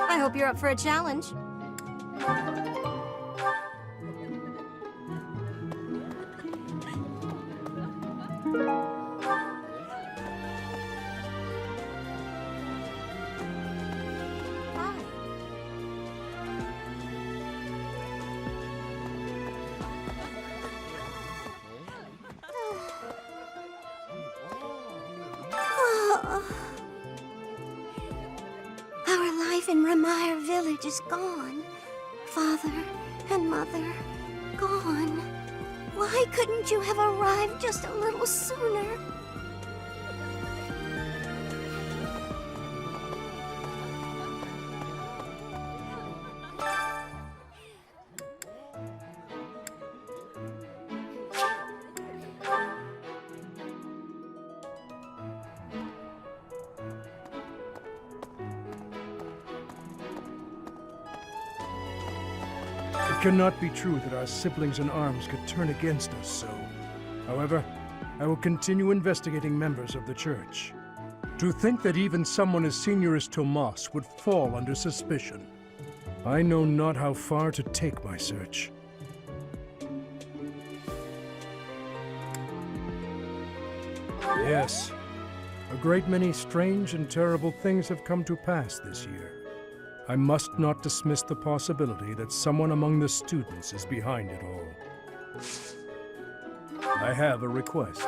I hope you're up for a challenge. Our life in Ramire Village is gone. Father and Mother, gone. Why couldn't you have arrived just a little sooner? It cannot be true that our siblings in arms could turn against us so. However, I will continue investigating members of the Church. To think that even someone as senior as Tomas would fall under suspicion. I know not how far to take my search. Yes, a great many strange and terrible things have come to pass this year. I must not dismiss the possibility that someone among the students is behind it all. I have a request.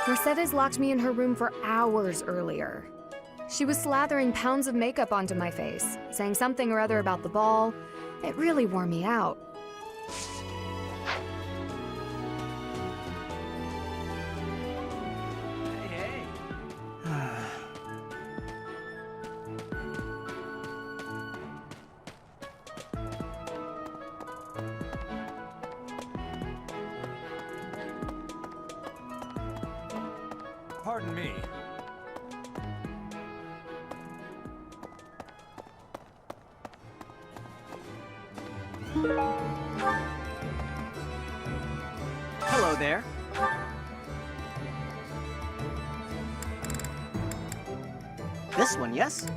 Mercedes locked me in her room for hours earlier. She was slathering pounds of makeup onto my face, saying something or other about the ball. It really wore me out. Hey, Pardon me. Hello there. This one, yes?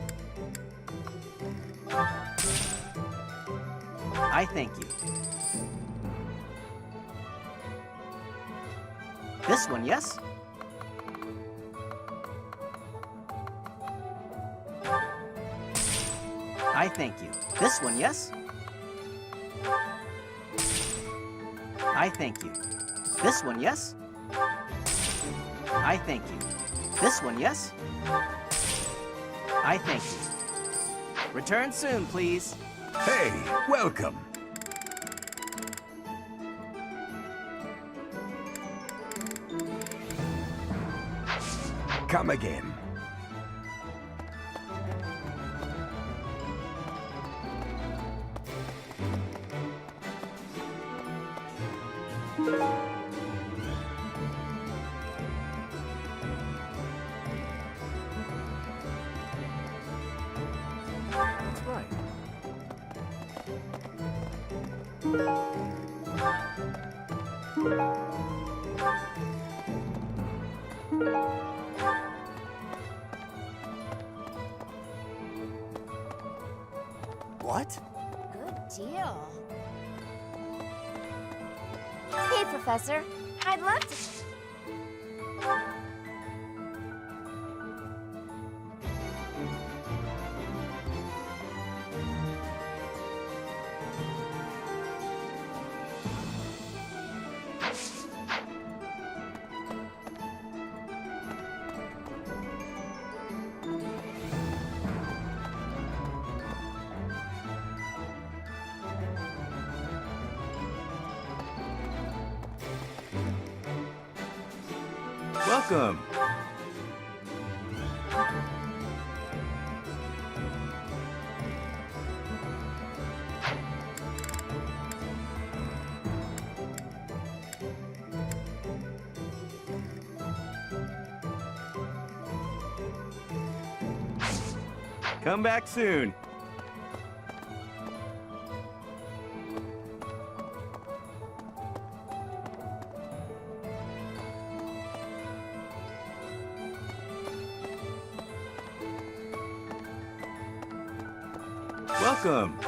I thank you. This one, yes? I thank you. This one, yes? I thank you. This one, yes? I thank you. This one, yes? I thank you. Return soon, please. Hey, welcome. Come again. That's right. What? Good deal. Hey, Professor. I'd love to... Welcome. Come back soon. Welcome.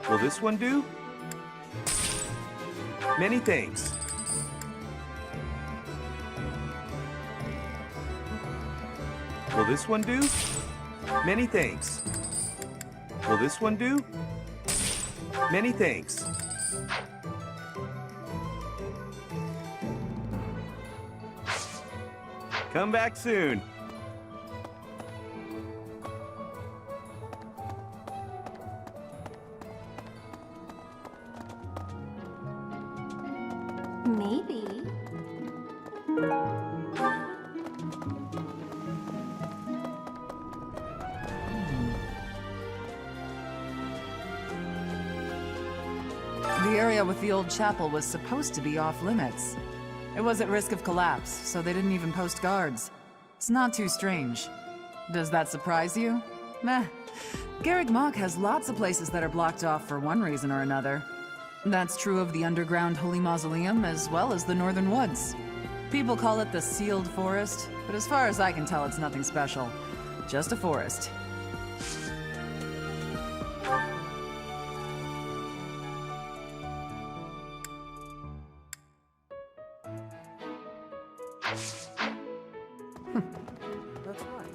Will this one do? Many thanks. Will this one do? Many thanks. Will this one do? Many thanks. Come back soon. Maybe. The area with the old chapel was supposed to be off limits. It was at risk of collapse, so they didn't even post guards. It's not too strange. Does that surprise you? Meh. Garreg Mach has lots of places that are blocked off for one reason or another. That's true of the underground Holy Mausoleum as well as the Northern Woods. People call it the Sealed Forest, but as far as I can tell, it's nothing special. Just a forest. That's right.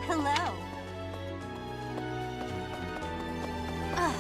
Hello. Ugh.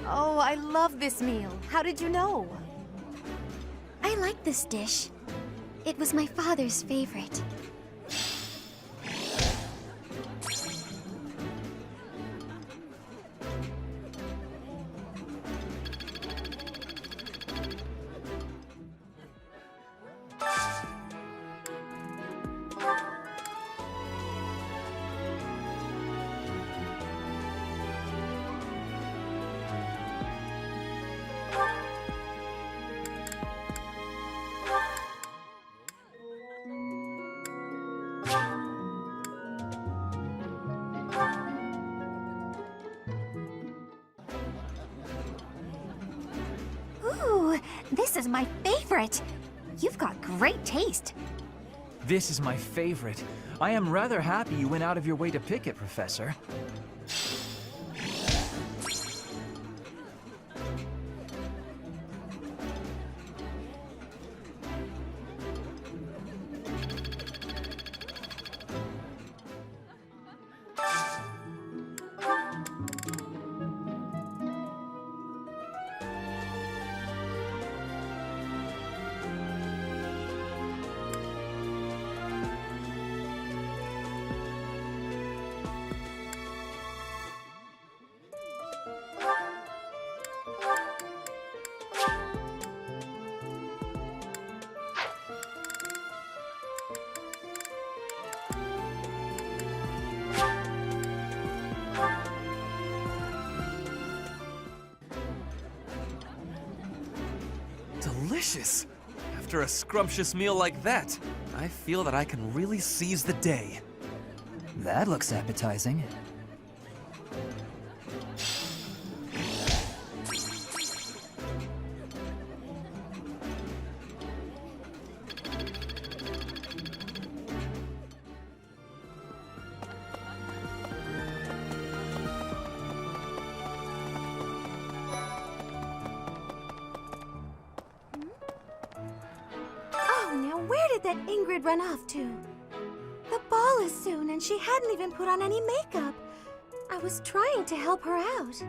Oh, I love this meal. How did you know? I like this dish. It was my father's favorite. Ooh, this is my favorite. You've got great taste. This is my favorite. I am rather happy you went out of your way to pick it, Professor. Delicious! After a scrumptious meal like that, I feel that I can really seize the day. That looks appetizing. Oh, now where did that Ingrid run off to? The ball is soon, and she hadn't even put on any makeup. I was trying to help her out.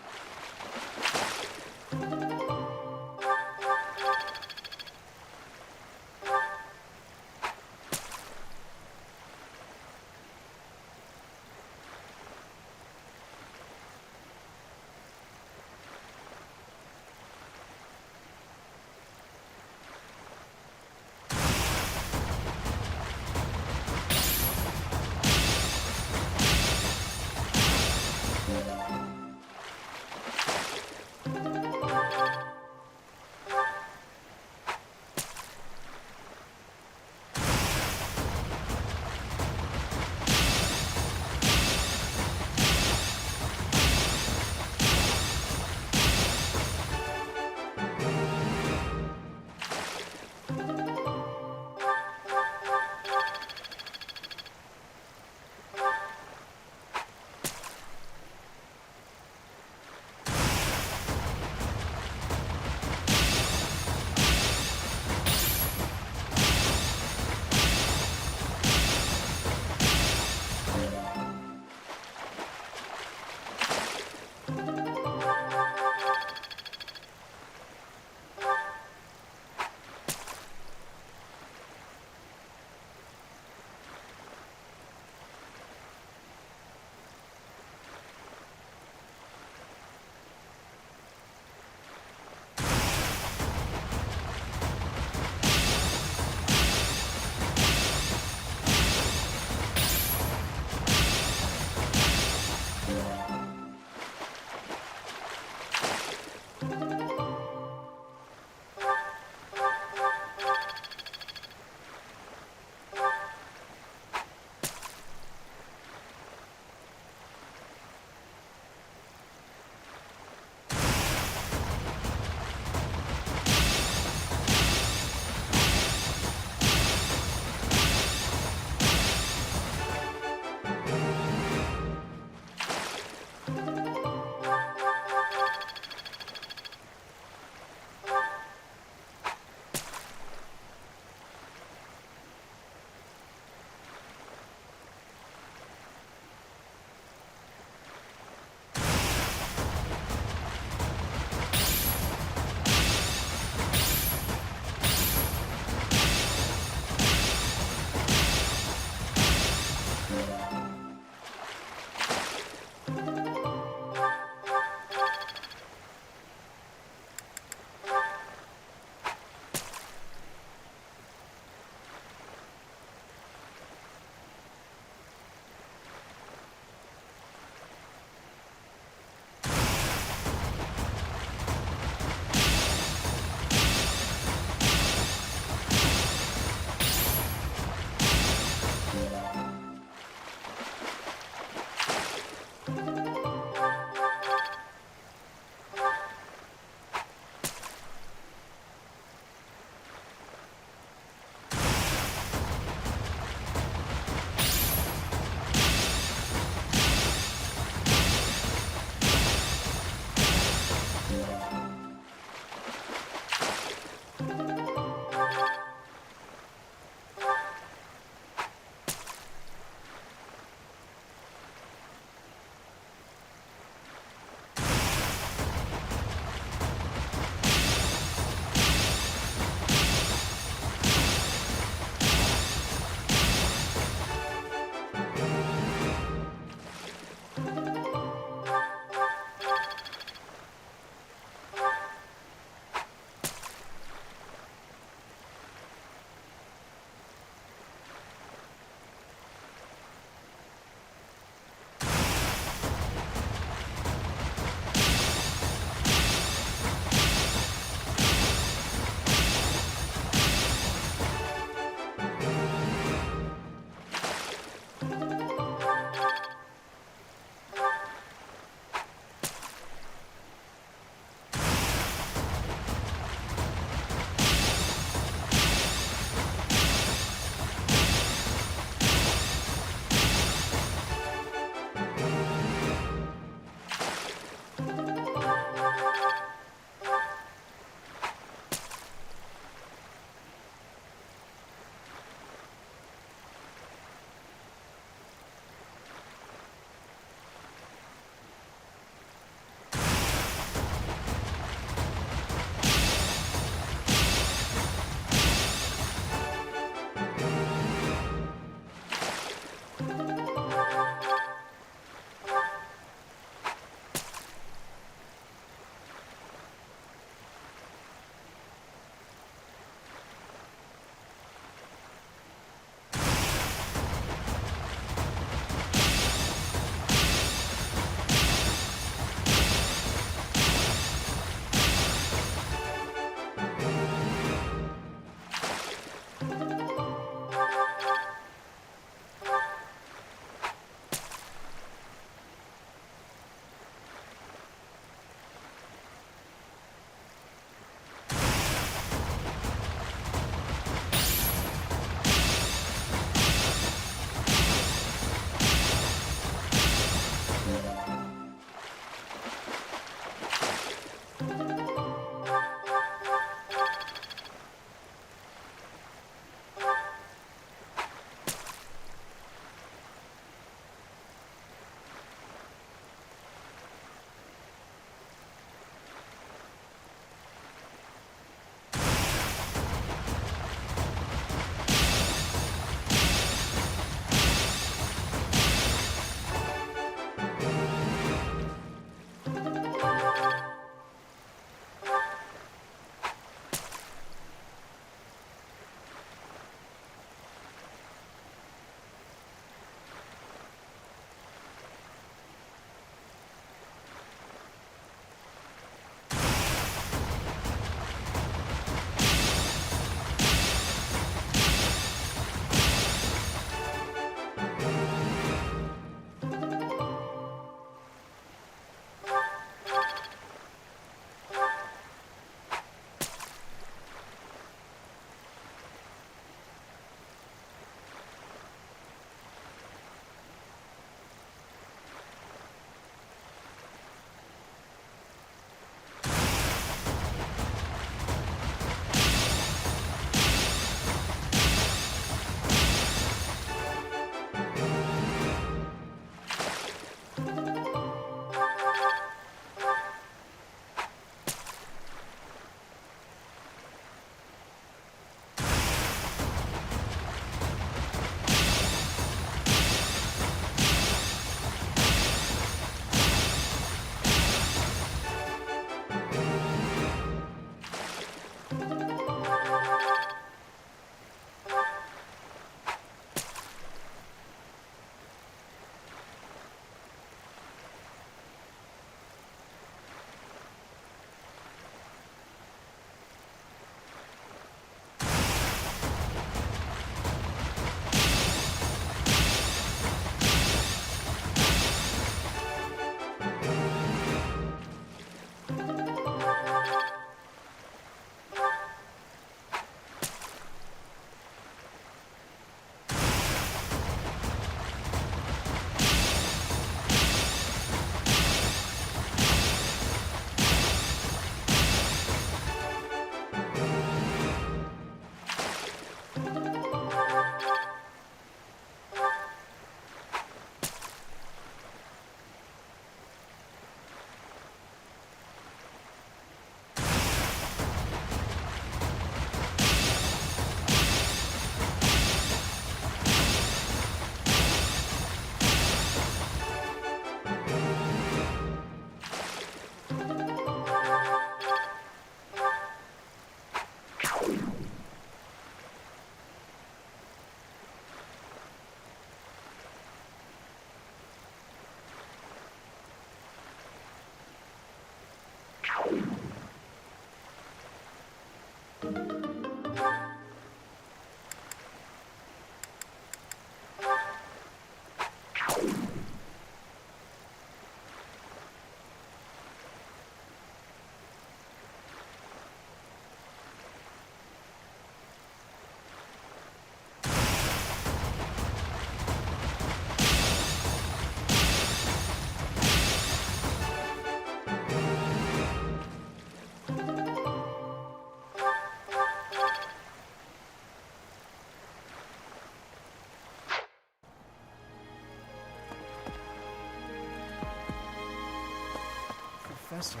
Professor.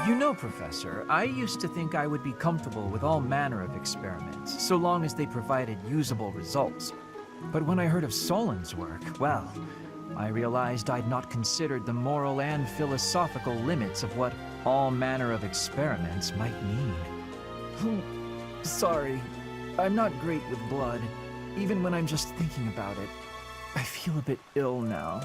You know, Professor, I used to think I would be comfortable with all manner of experiments, so long as they provided usable results. But when I heard of Solon's work, well, I realized I'd not considered the moral and philosophical limits of what all manner of experiments might mean. Sorry, I'm not great with blood. Even when I'm just thinking about it, I feel a bit ill now.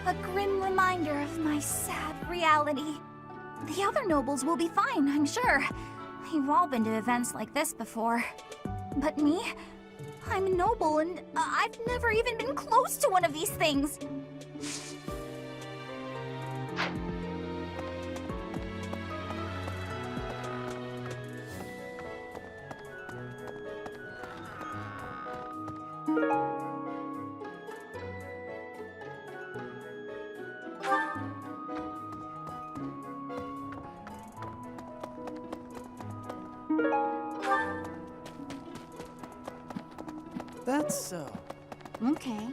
A grim reminder of my sad reality. The other nobles will be fine, I'm sure. You've all been to events like this before. But me? I'm a noble and I've never even been close to one of these things. That's so. Okay.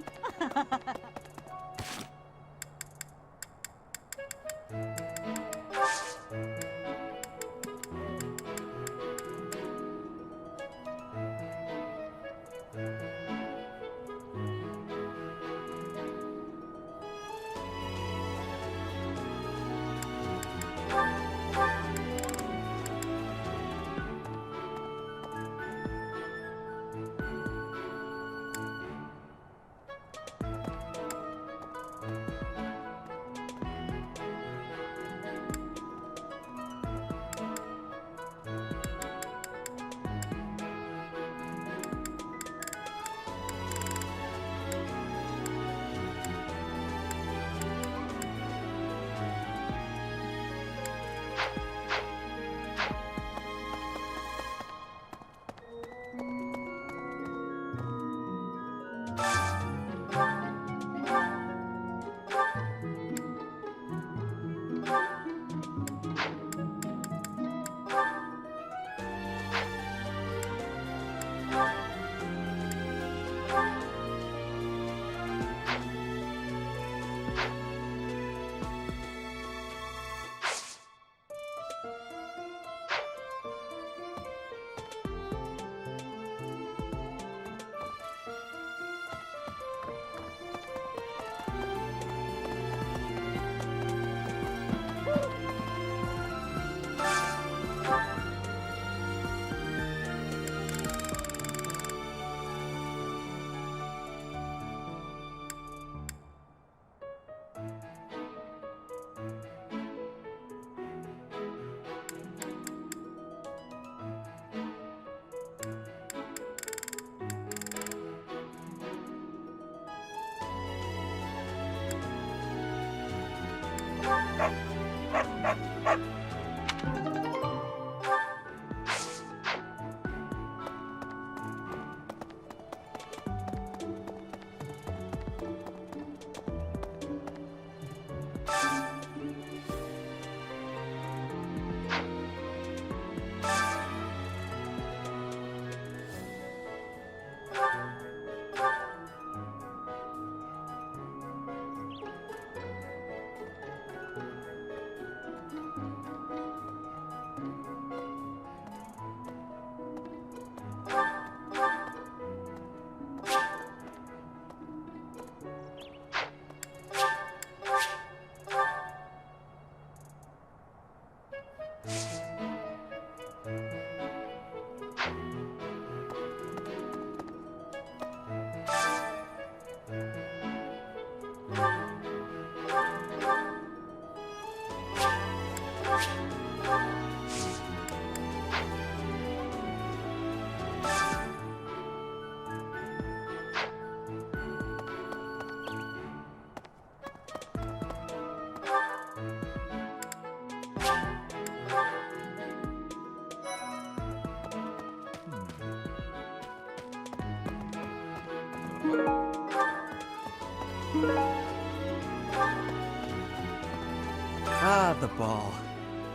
Ah, the ball.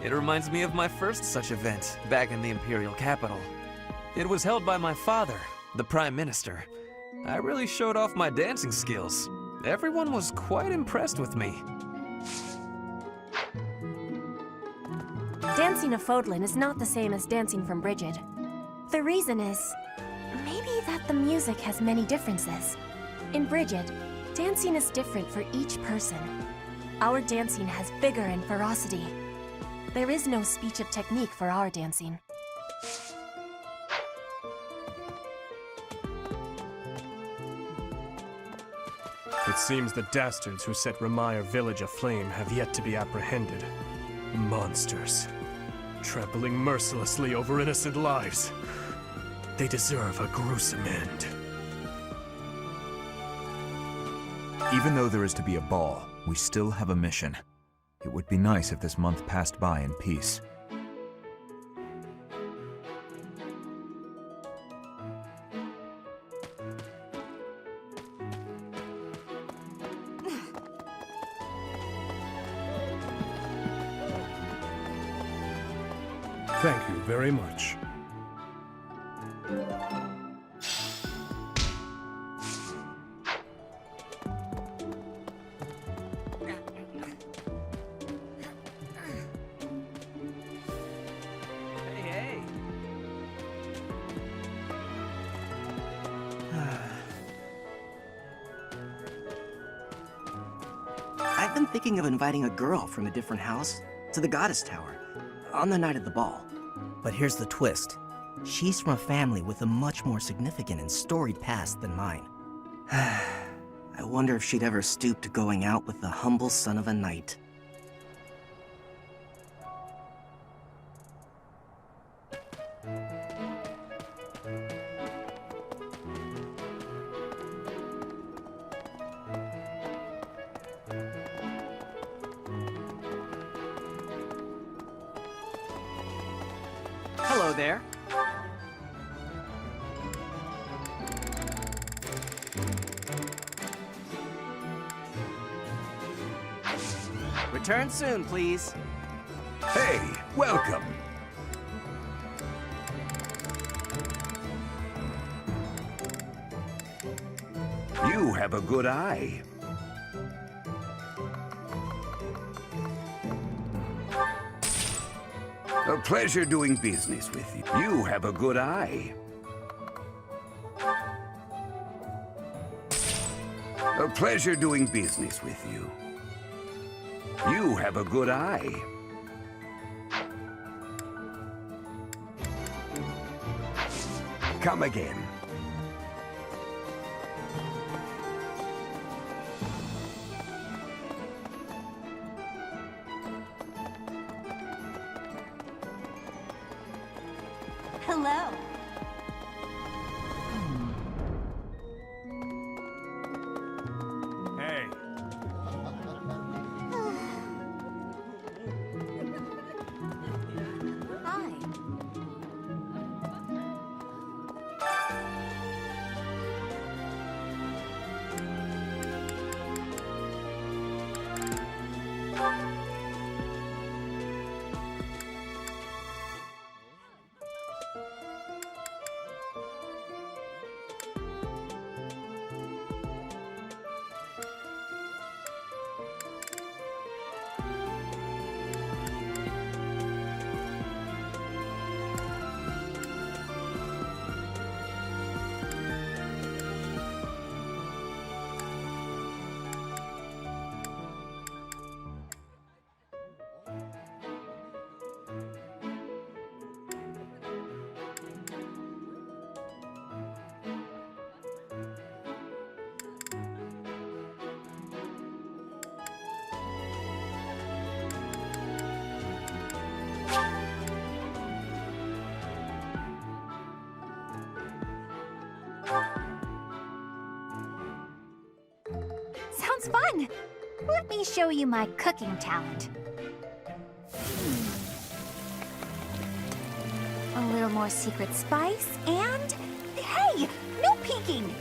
It reminds me of my first such event, back in the Imperial capital. It was held by my father, the Prime Minister. I really showed off my dancing skills. Everyone was quite impressed with me. Dancing of Fodlan is not the same as dancing from Brigid. The reason is, maybe that the music has many differences. In Brigid, dancing is different for each person. Our dancing has vigor and ferocity. There is no speech of technique for our dancing. It seems the dastards who set Ramire village aflame have yet to be apprehended. Monsters. Trampling mercilessly over innocent lives. They deserve a gruesome end. Even though there is to be a ball, we still have a mission. It would be nice if this month passed by in peace. Thank you very much. Hey. I've been thinking of inviting a girl from a different house to the Goddess Tower on the night of the ball. But here's the twist. She's from a family with a much more significant and storied past than mine. I wonder if she'd ever stoop to going out with the humble son of a knight. Hello there. Return soon, please. Hey, welcome. You have a good eye. A pleasure doing business with you. You have a good eye. A pleasure doing business with you. You have a good eye. Come again. Hello. Hey, Hi. Sounds fun! Let me show you my cooking talent. A little more secret spice, and... Hey! No peeking!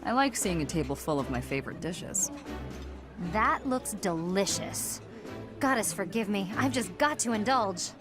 I like seeing a table full of my favorite dishes. That looks delicious. Goddess, forgive me. I've just got to indulge.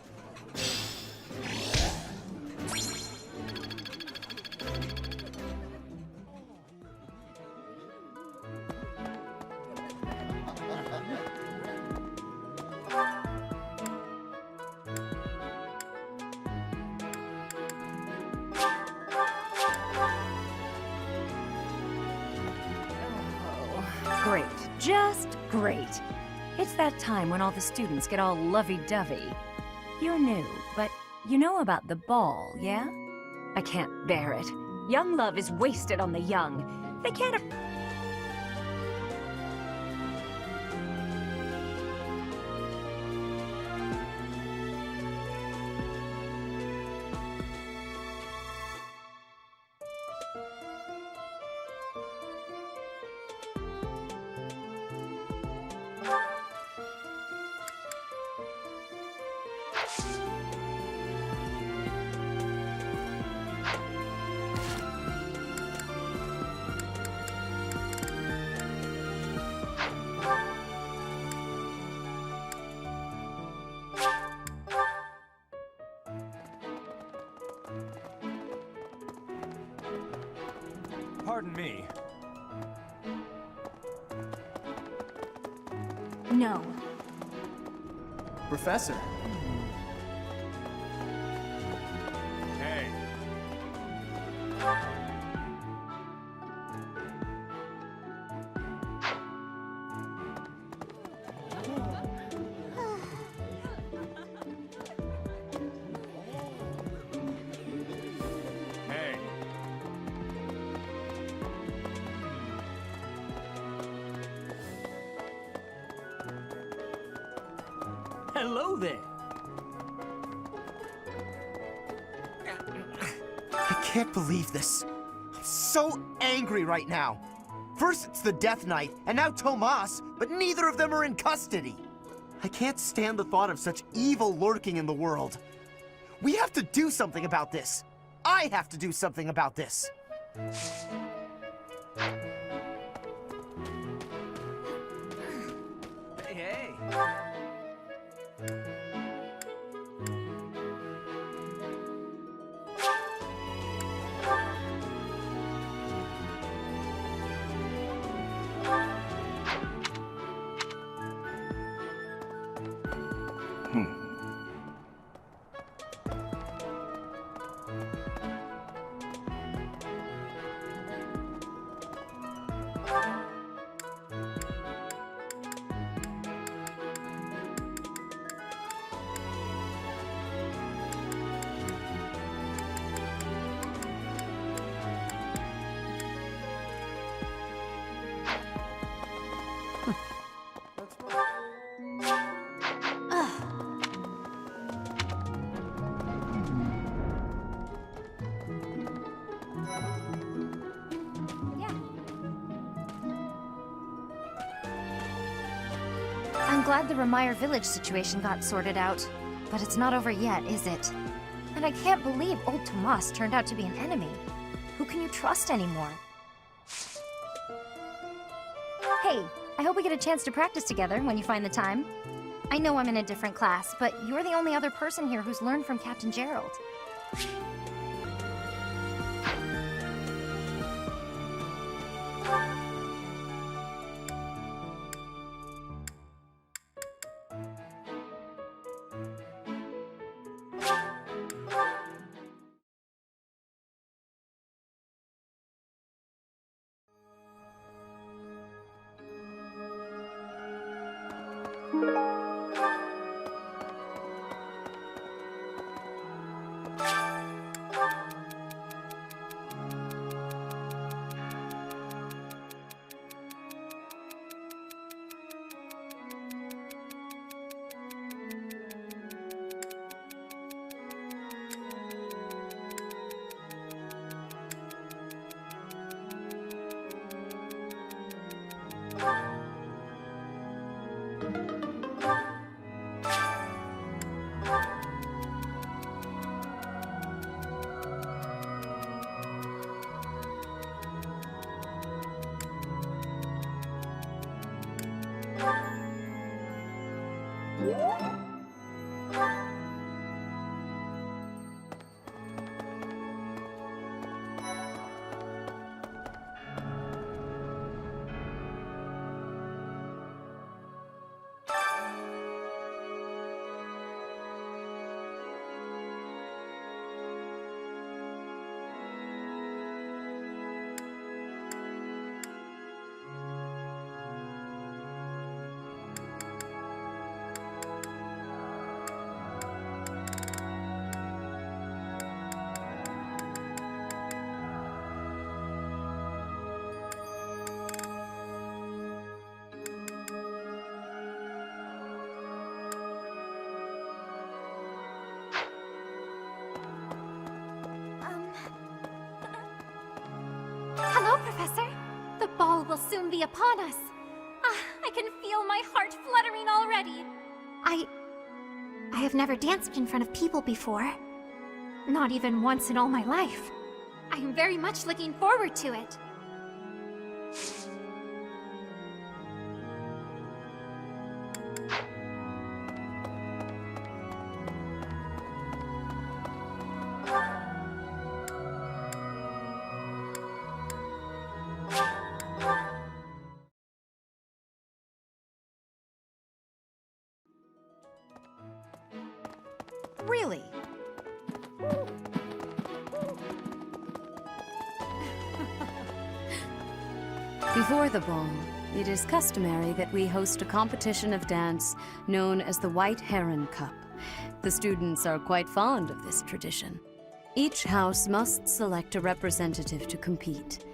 Great. Just great. It's that time when all the students get all lovey-dovey. You're new, but you know about the ball, yeah? I can't bear it. Young love is wasted on the young. They can't... Pardon me. No. Professor. Hey. Hey. Hello there. I can't believe this. I'm so angry right now. First it's the Death Knight, and now Tomas, but neither of them are in custody. I can't stand the thought of such evil lurking in the world. We have to do something about this. I have to do something about this. Hey, hey. I'm glad the Remire Village situation got sorted out, but it's not over yet, is it? And I can't believe old Tomas turned out to be an enemy. Who can you trust anymore? Hey, I hope we get a chance to practice together when you find the time. I know I'm in a different class, but you're the only other person here who's learned from Captain Gerald. Hello, Professor. The ball will soon be upon us. I can feel my heart fluttering already. I have never danced in front of people before. Not even once in all my life. I am very much looking forward to it. Really? Before the ball, it is customary that we host a competition of dance known as the White Heron Cup. The students are quite fond of this tradition. Each house must select a representative to compete.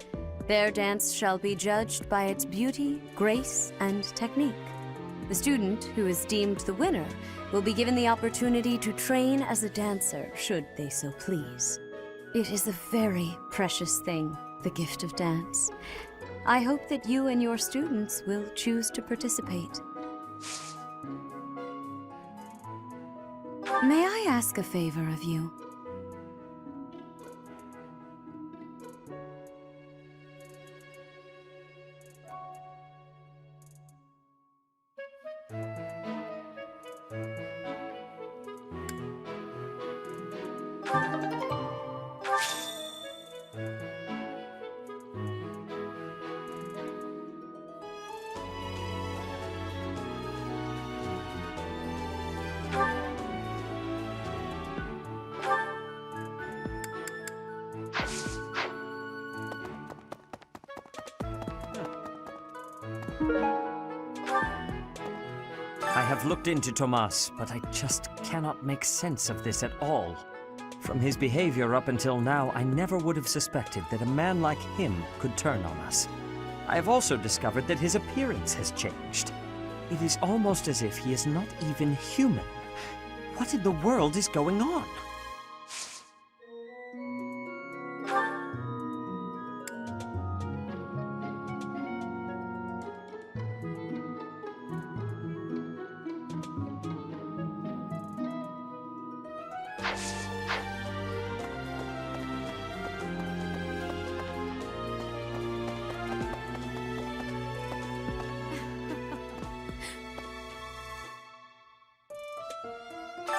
Their dance shall be judged by its beauty, grace, and technique. The student who is deemed the winner will be given the opportunity to train as a dancer, should they so please. It is a very precious thing, the gift of dance. I hope that you and your students will choose to participate. May I ask a favor of you? I have looked into Tomas, but I just cannot make sense of this at all. From his behavior up until now, I never would have suspected that a man like him could turn on us. I have also discovered that his appearance has changed. It is almost as if he is not even human. What in the world is going on?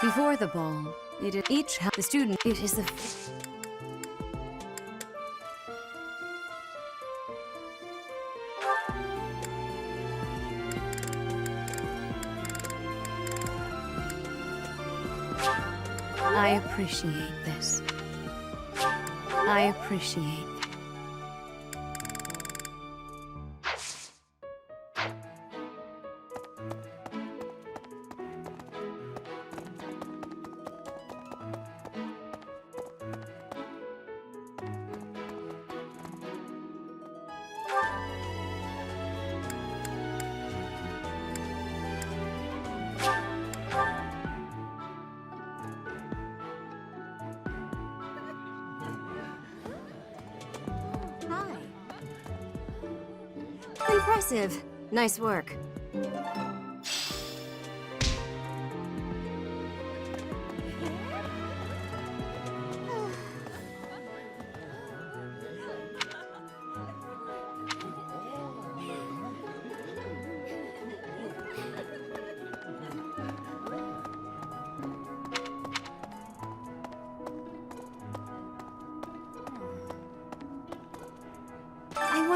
Before the ball, it is the student. It is the. I appreciate this. I appreciate. Impressive. Nice work.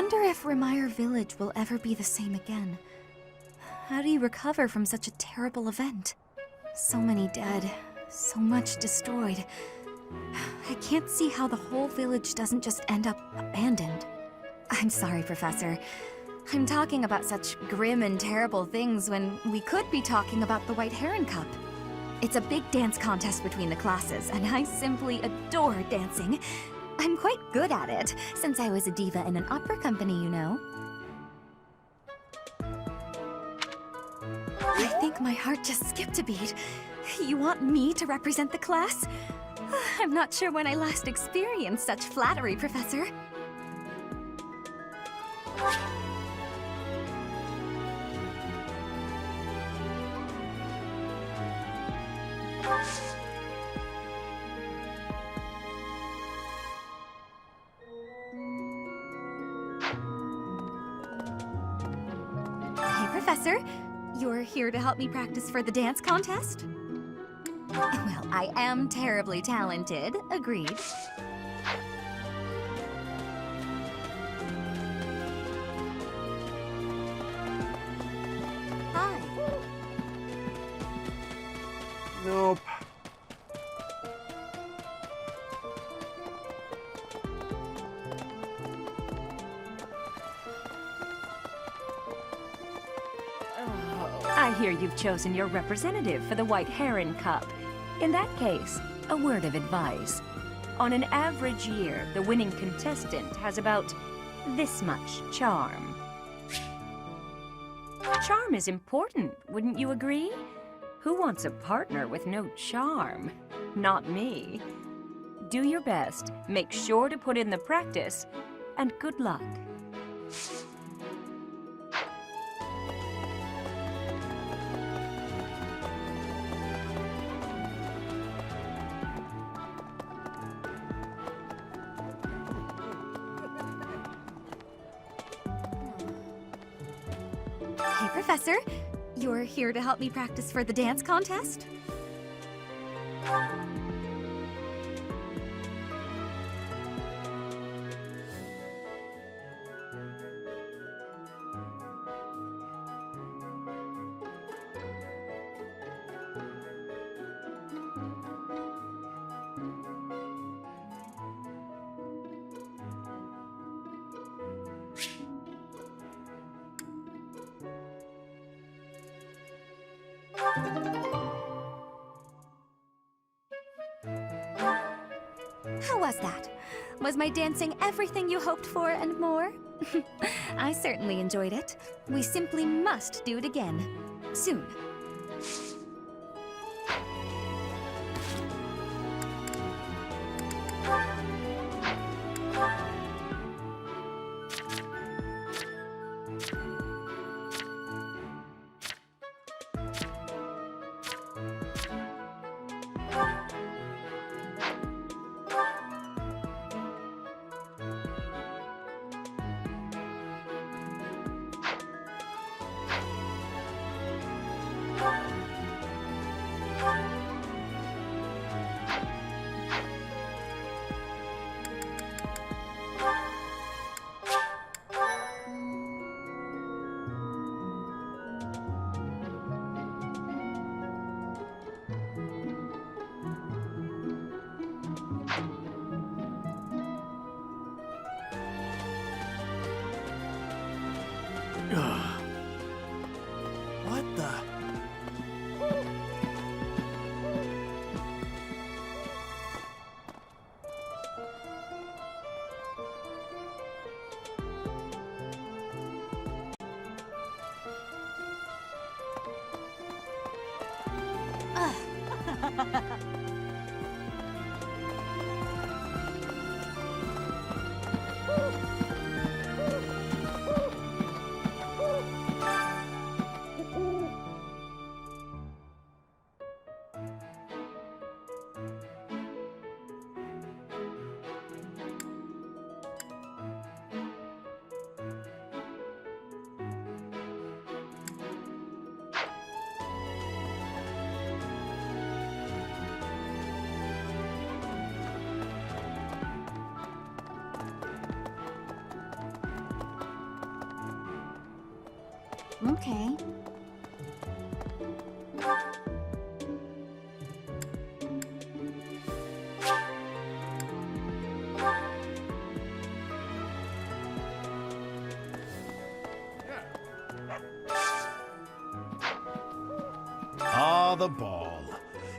wonder if Remire Village will ever be the same again. How do you recover from such a terrible event? So many dead, so much destroyed. I can't see how the whole village doesn't just end up abandoned. I'm sorry, Professor. I'm talking about such grim and terrible things when we could be talking about the White Heron Cup. It's a big dance contest between the classes, and I simply adore dancing. I'm quite good at it, since I was a diva in an opera company, you know. I think my heart just skipped a beat. You want me to represent the class? I'm not sure when I last experienced such flattery, Professor. Hey, Professor. You're here to help me practice for the dance contest? Well, I am terribly talented. Agreed. Hi. Nope. I hear you've chosen your representative for the White Heron Cup. In that case, a word of advice. On an average year, the winning contestant has about this much charm. Charm is important, wouldn't you agree? Who wants a partner with no charm? Not me. Do your best, make sure to put in the practice, and good luck. Hey, Professor. You're here to help me practice for the dance contest? How was that? Was my dancing everything you hoped for and more? I certainly enjoyed it. We simply must do it again. Soon. What the? Okay. Ah, the ball.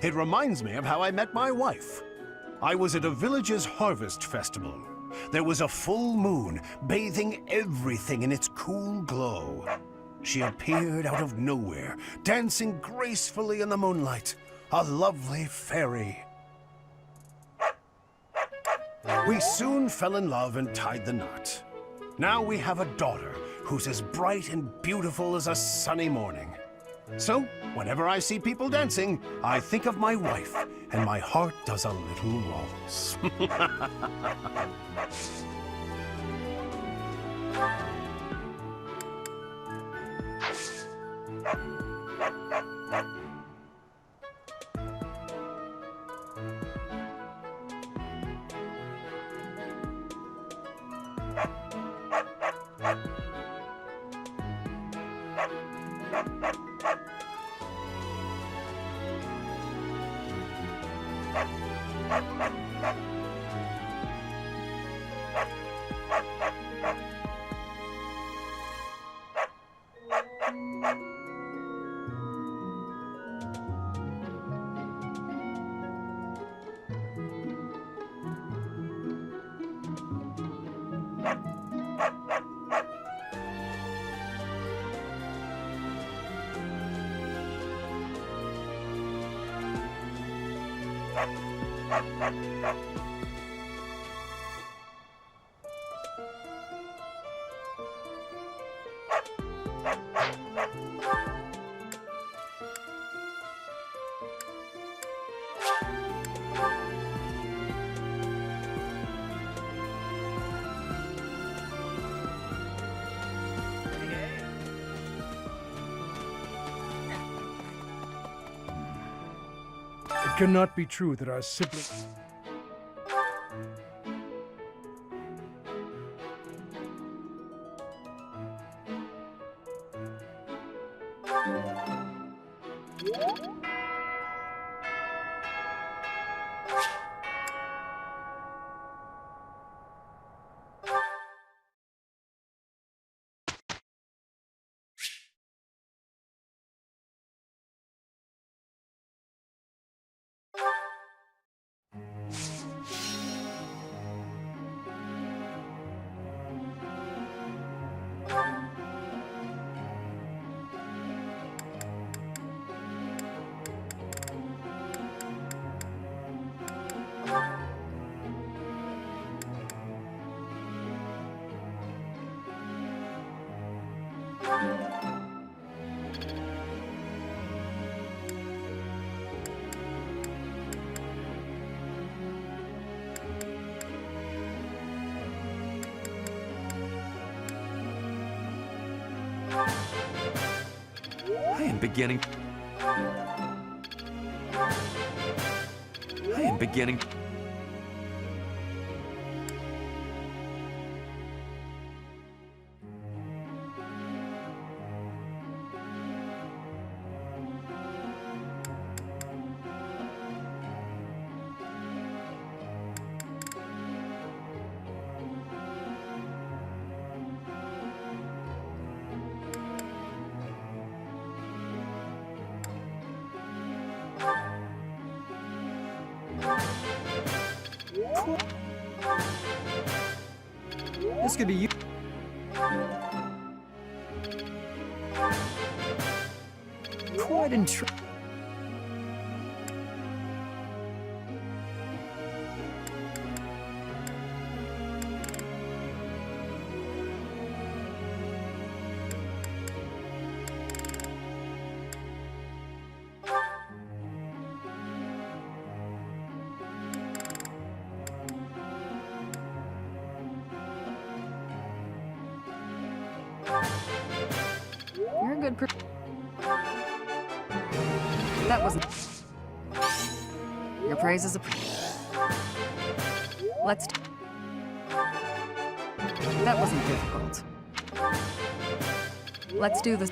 It reminds me of how I met my wife. I was at a village's harvest festival. There was a full moon, bathing everything in its cool glow. She appeared out of nowhere, dancing gracefully in the moonlight. A lovely fairy. We soon fell in love and tied the knot. Now we have a daughter who's as bright and beautiful as a sunny morning. So, whenever I see people dancing, I think of my wife, and my heart does a little waltz. It cannot be true that our siblings... I am beginning... This could be you. Quite intriguing. You're a good That wasn't... Your praise is a... Let's... That wasn't difficult. Let's do this.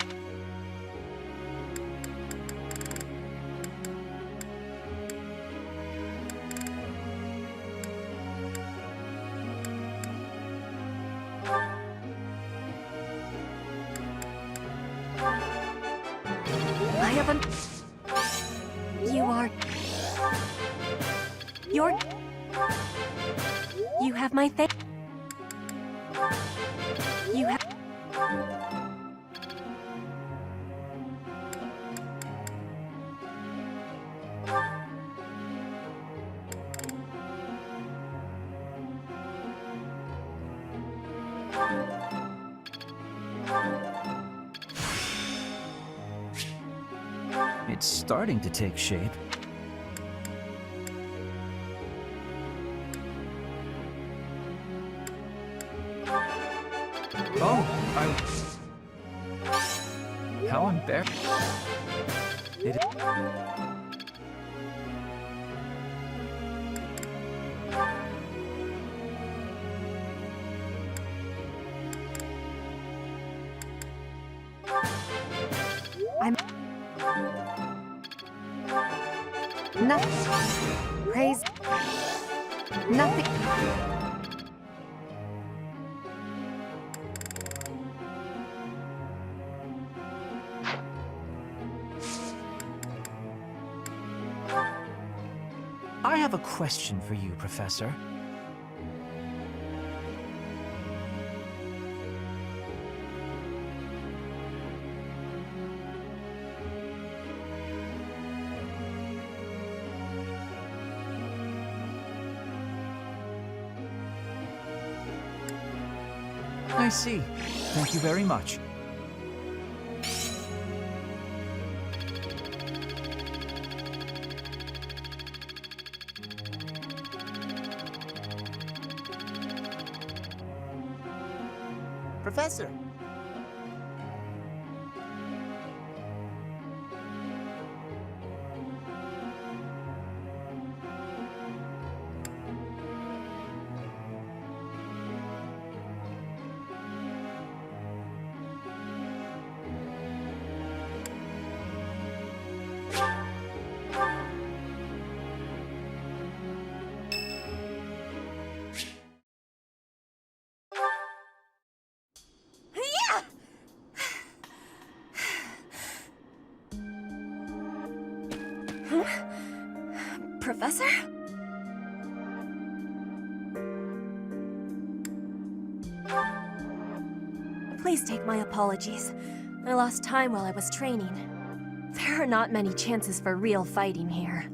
I haven't... You are... You're... You have my thing. You have... It's starting to take shape. Oh, how embarrassing. I'm... Nothing. Praise. Nothing. I have a question for you, Professor. I see. Thank you very much. Professor. Professor? Please take my apologies. I lost time while I was training. There are not many chances for real fighting here.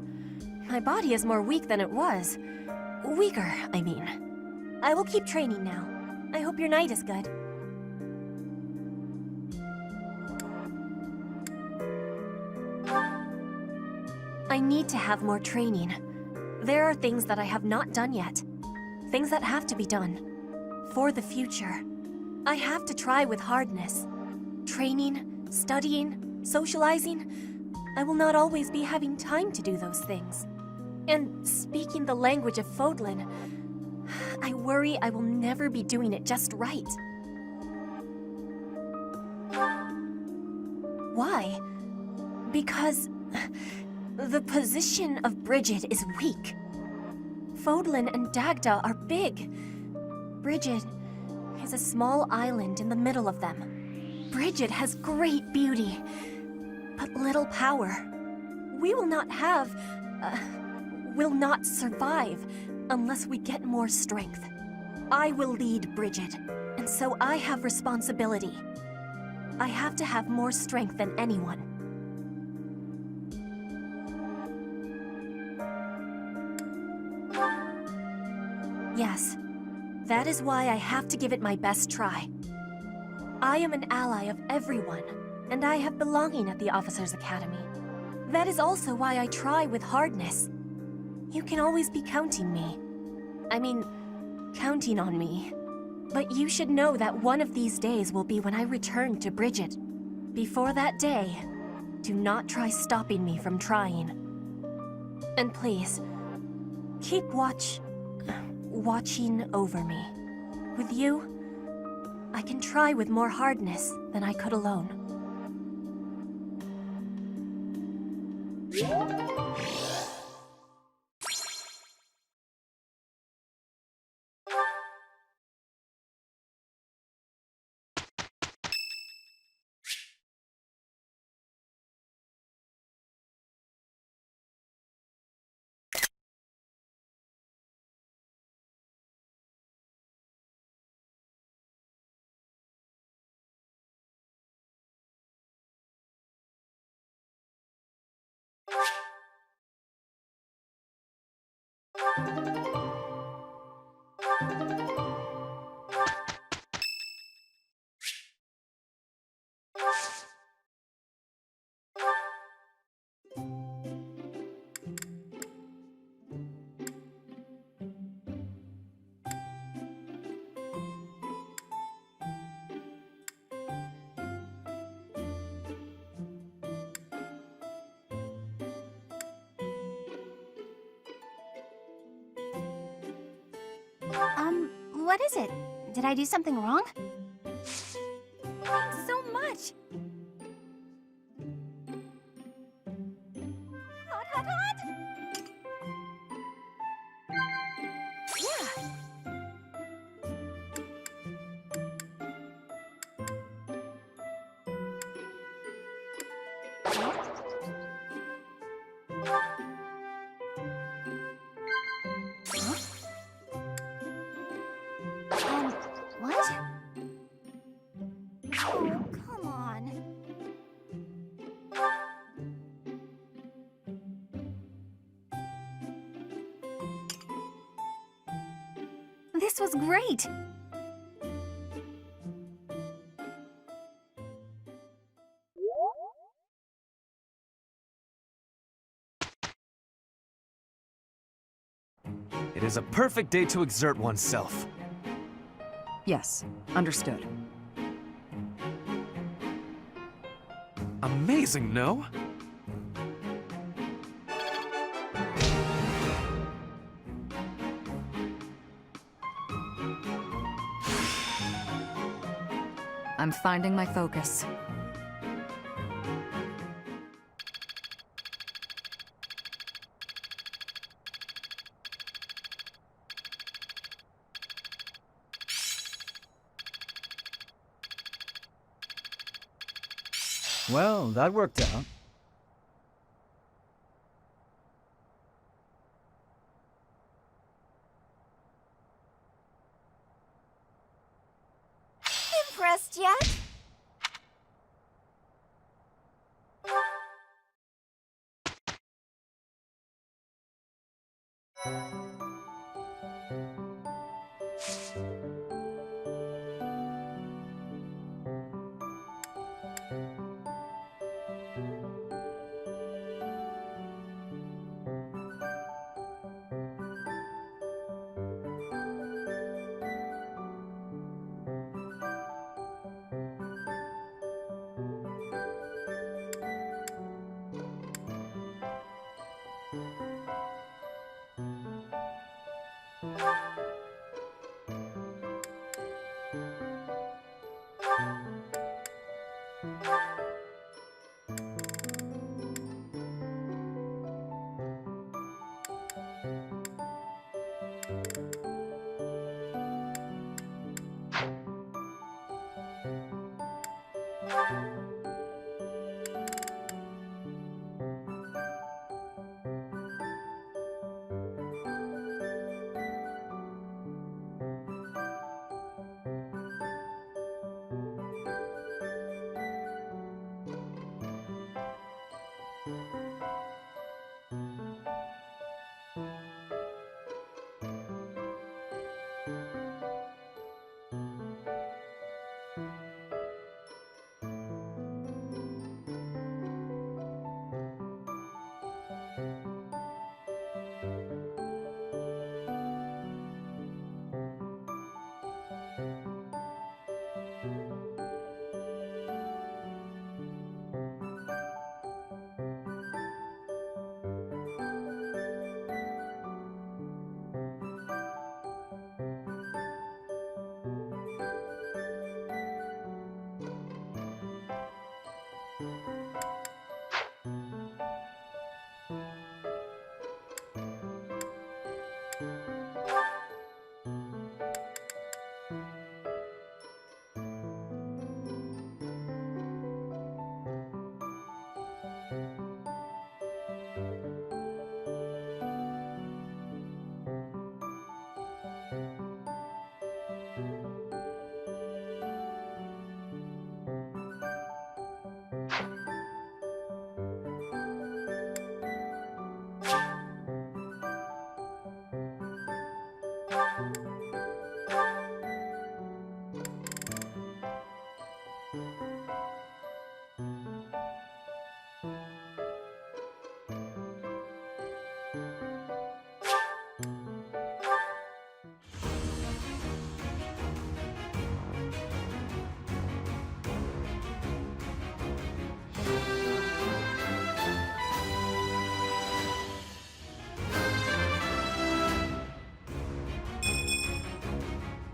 My body is more weak than it was. Weaker, I mean. I will keep training now. I hope your night is good. I need to have more training. There are things that I have not done yet. Things that have to be done. For the future. I have to try with hardness. Training, studying, socializing. I will not always be having time to do those things. And speaking the language of Fodlan, I worry I will never be doing it just right. Why? Because the position of Bridget is weak. Fodlan and Dagda are big. Bridget is a small island in the middle of them. Bridget has great beauty, but little power. We will not survive unless we get more strength. I will lead Bridget, and so I have responsibility. I have to have more strength than anyone. Yes, that is why I have to give it my best try. I am an ally of everyone, and I have belonging at the Officers' Academy. That is also why I try with hardness. You can always be counting on me. But you should know that one of these days will be when I return to Bridget. Before that day, do not try stopping me from trying. And please, keep watching over me. With you, I can try with more hardness than I could alone. What is it? Did I do something wrong? Thanks so much! Hot, hot, hot! Yeah! What? Oh, come on. This was great! It is a perfect day to exert oneself. Yes, understood. Amazing, no? I'm finding my focus. Well, that worked out. Impressed yet?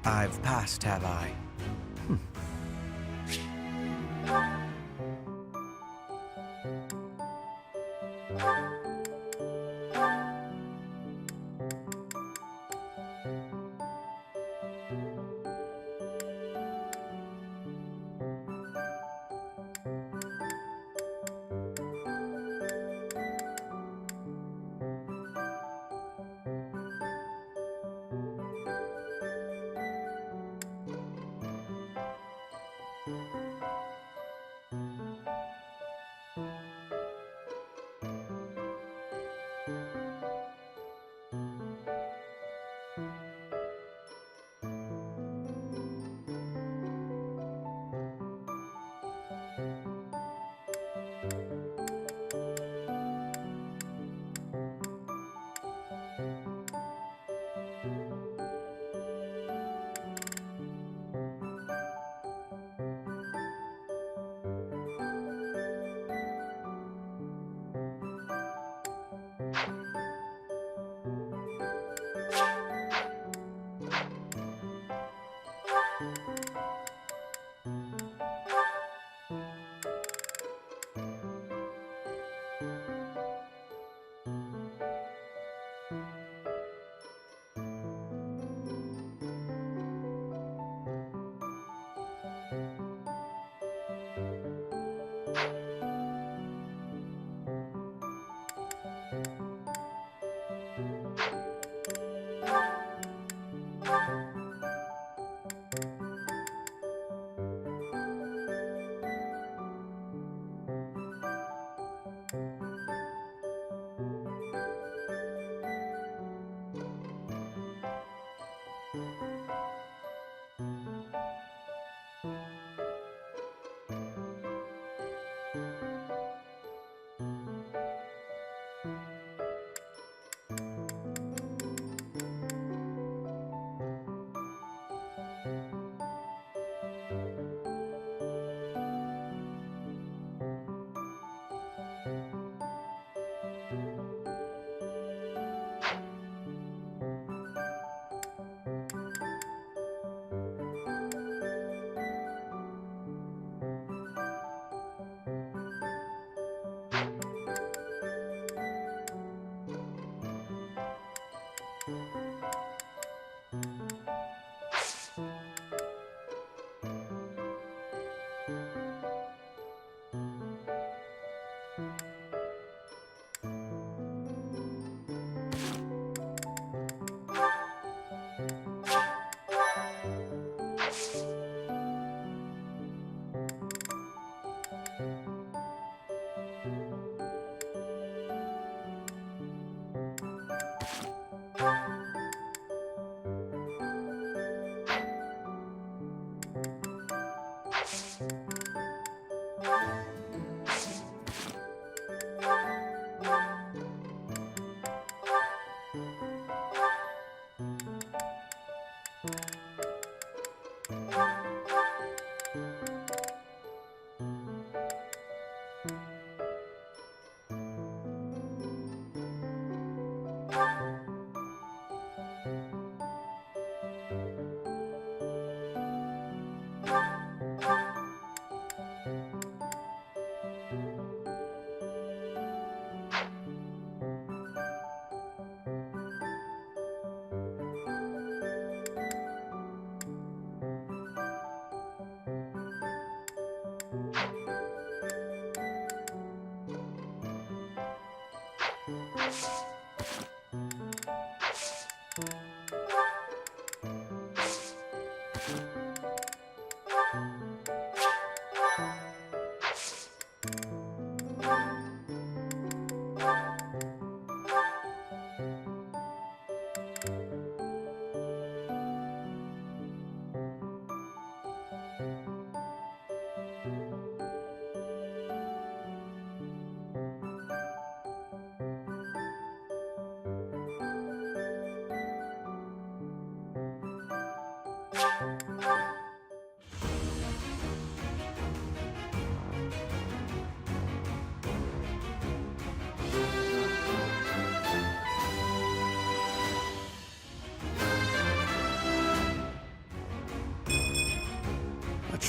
I've passed, have I?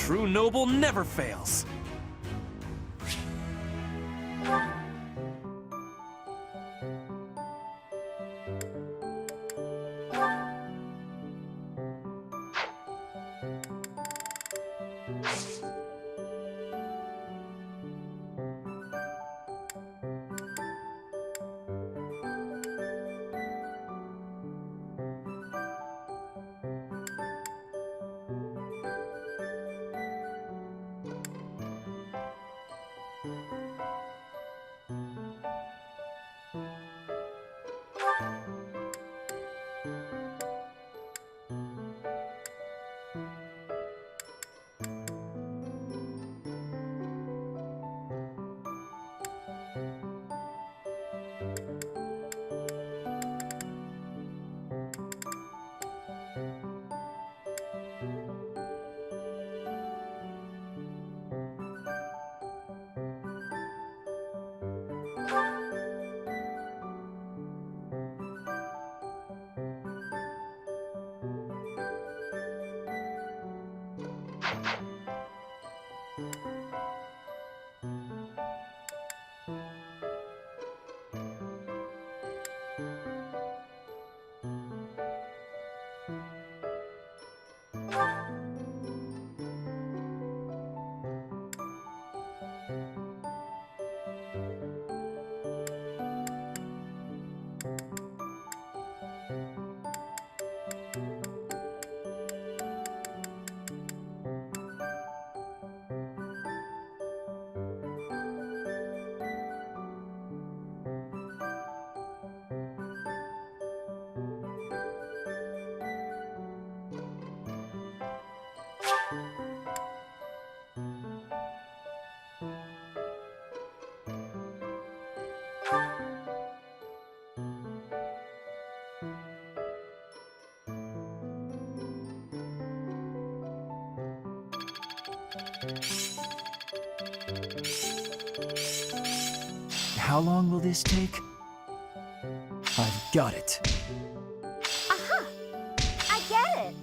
true noble never fails. How long will this take? I've got it. Aha! I get it!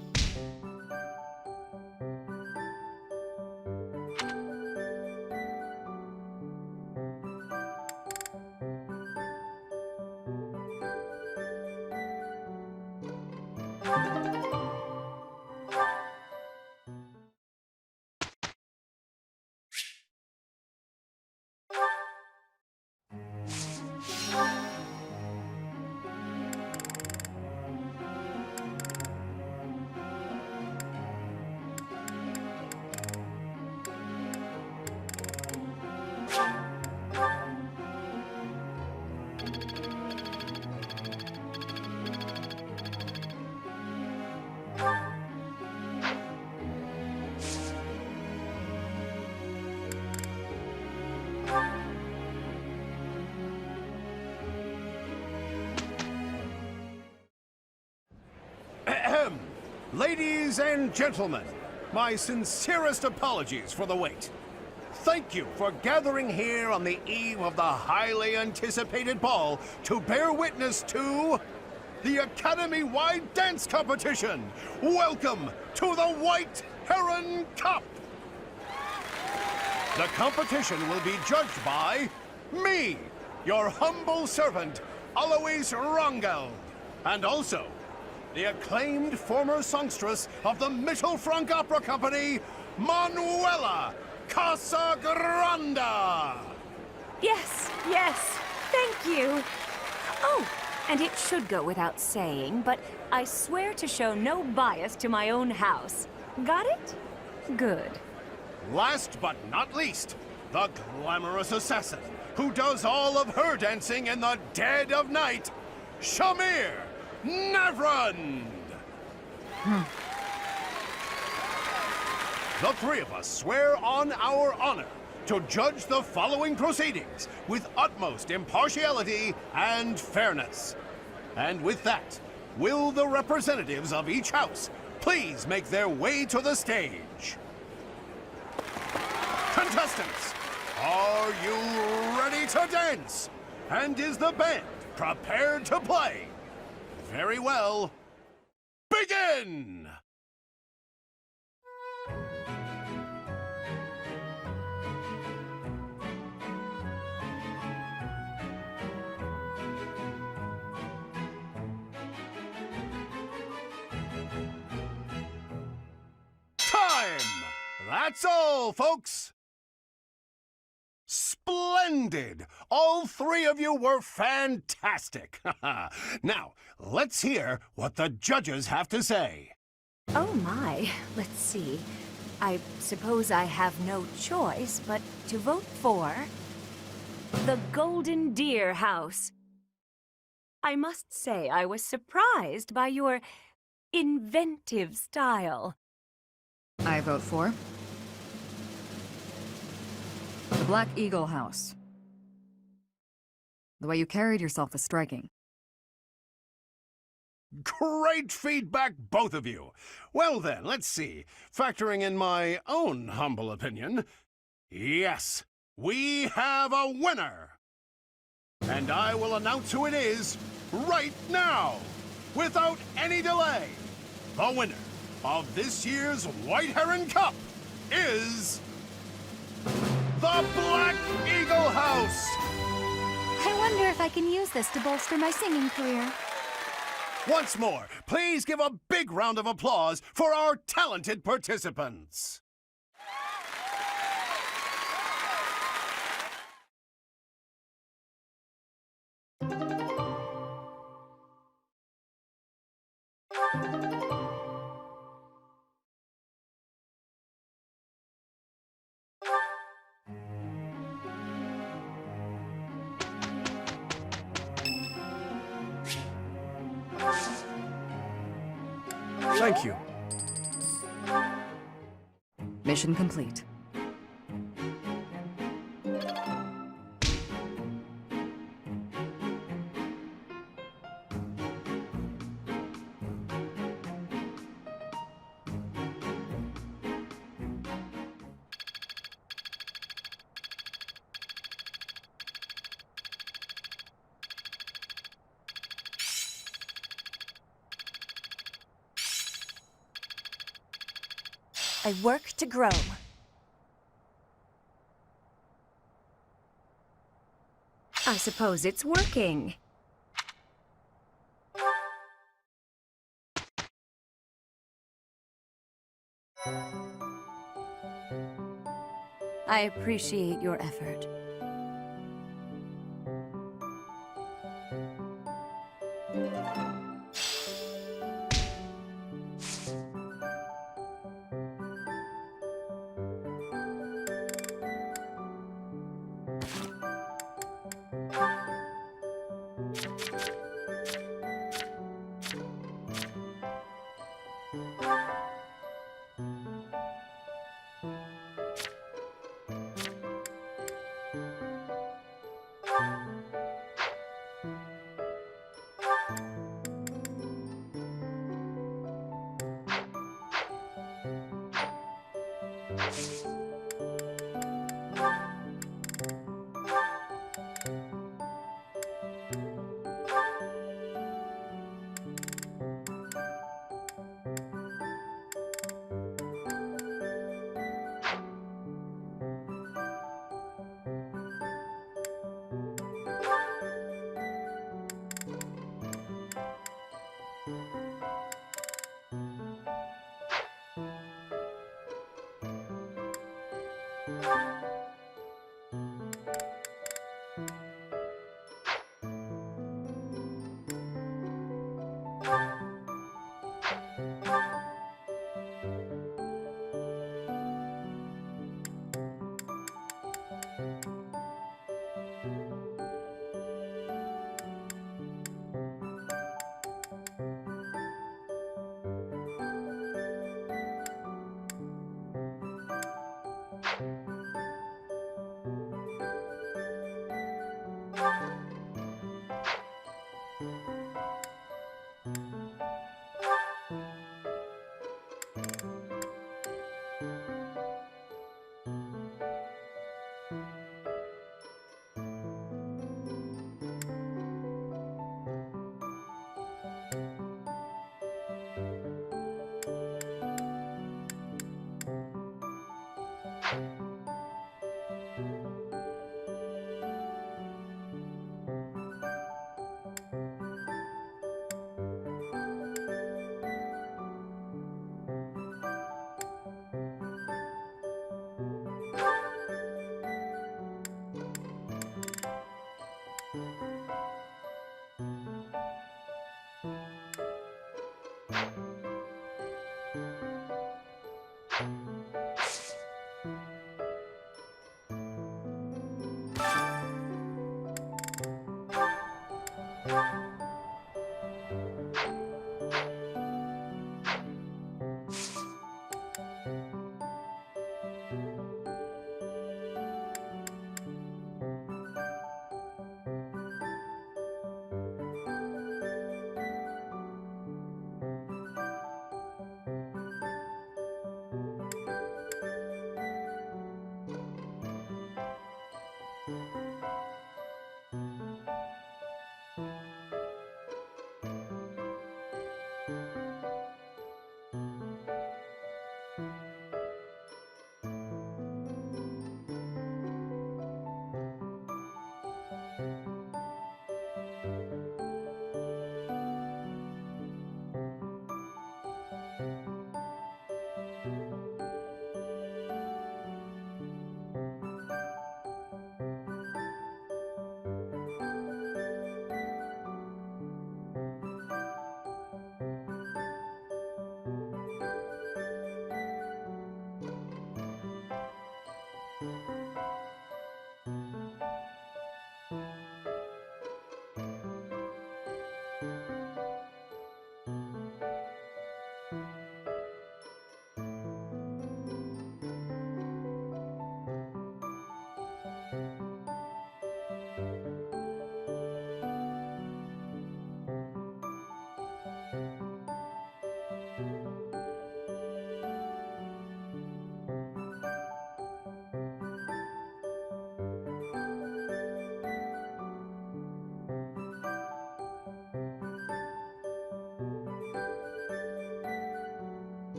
Ahem. Ladies and gentlemen, my sincerest apologies for the wait. Thank you for gathering here on the eve of the highly anticipated ball to bear witness to the Academy-wide dance competition. Welcome to the White Heron Cup. The competition will be judged by me, your humble servant, Alois Rangel, and also the acclaimed former songstress of the Mittelfrank Opera Company, Manuela Casagranda! Yes, yes, thank you. Oh, and it should go without saying, but I swear to show no bias to my own house. Got it? Good. Last but not least, the glamorous assassin who does all of her dancing in the dead of night, Shamir Navrand! The three of us swear on our honor to judge the following proceedings with utmost impartiality and fairness. And with that, will the representatives of each house please make their way to the stage? Contestants, are you ready to dance? And is the band prepared to play? Very well. Begin! That's all, folks! Splendid! All three of you were fantastic! Now, let's hear what the judges have to say. Oh my, let's see. I suppose I have no choice but to vote for the Golden Deer House. I must say I was surprised by your inventive style. I vote for the Black Eagle House. The way you carried yourself was striking. Great feedback, both of you. Well then, let's see. Factoring in my own humble opinion, yes, we have a winner! And I will announce who it is right now, without any delay. The winner of this year's White Heron Cup is the Black Eagle House! I wonder if I can use this to bolster my singing career. Once more, please give a big round of applause for our talented participants. Thank you. Mission complete. I work to grow. I suppose it's working. I appreciate your effort.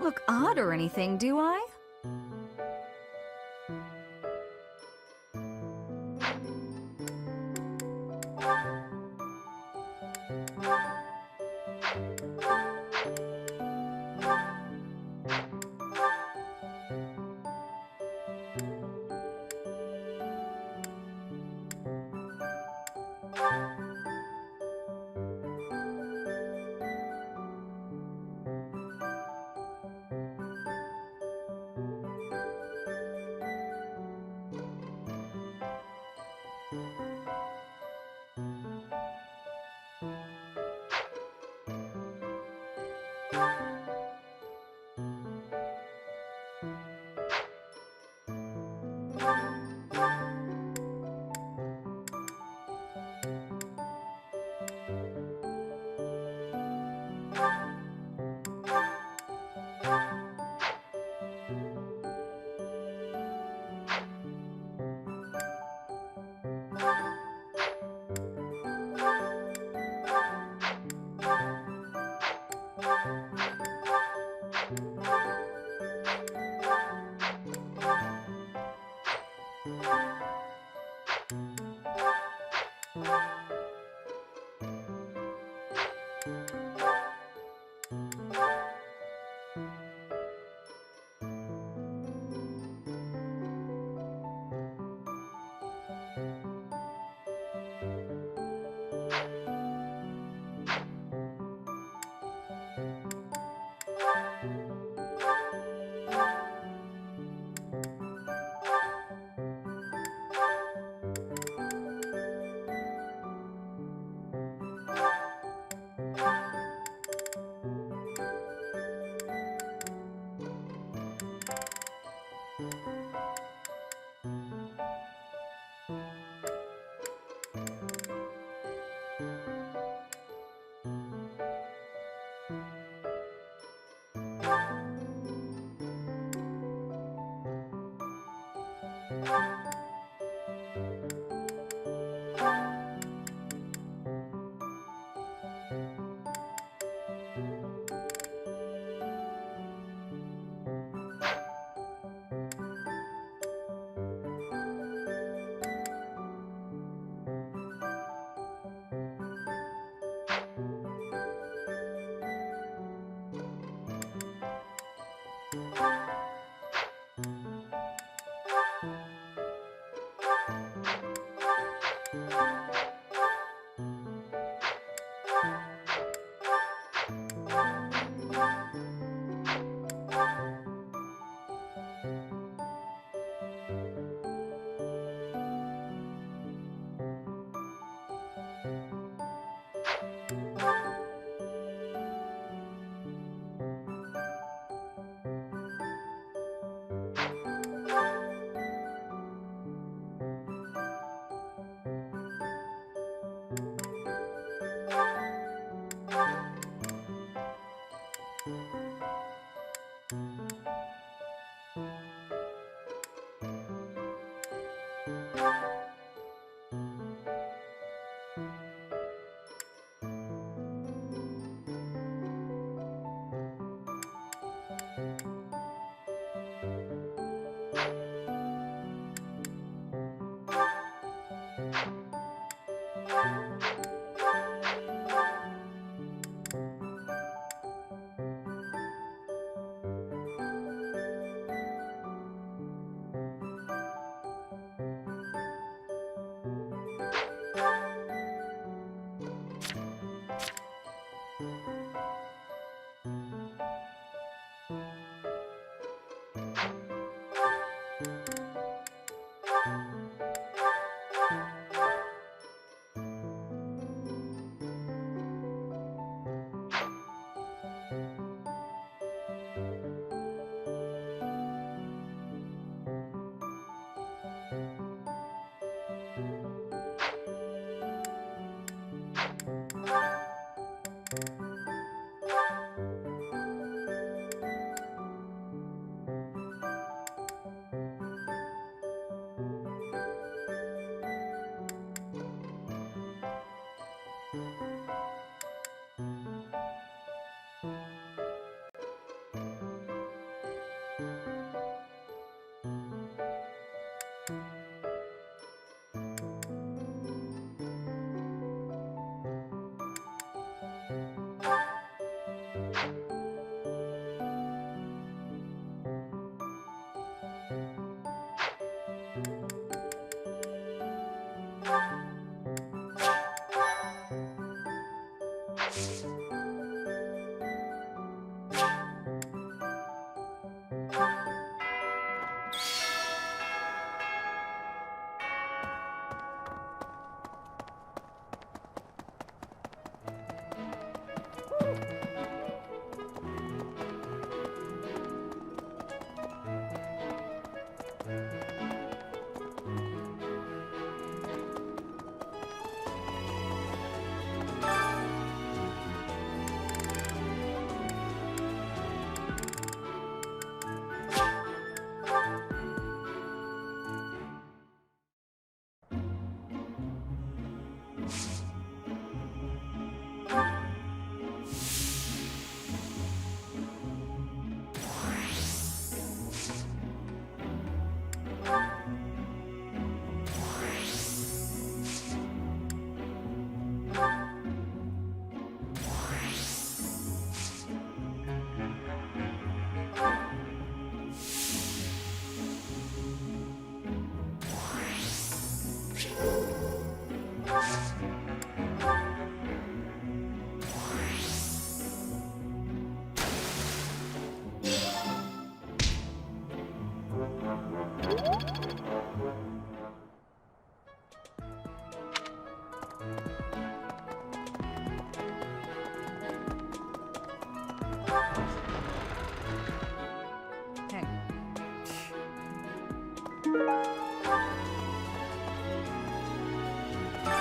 don't look odd or anything, do I?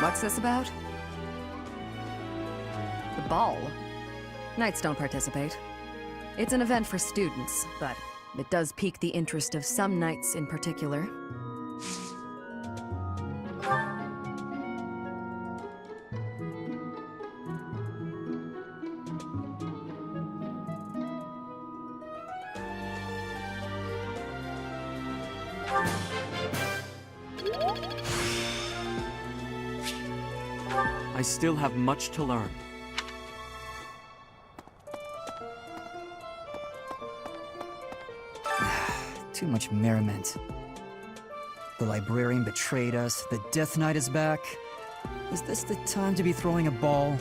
What's this about? The ball? Knights don't participate. It's an event for students, but it does pique the interest of some knights in particular. I still have much to learn. Too much merriment. The librarian betrayed us, the Death Knight is back. Is this the time to be throwing a ball?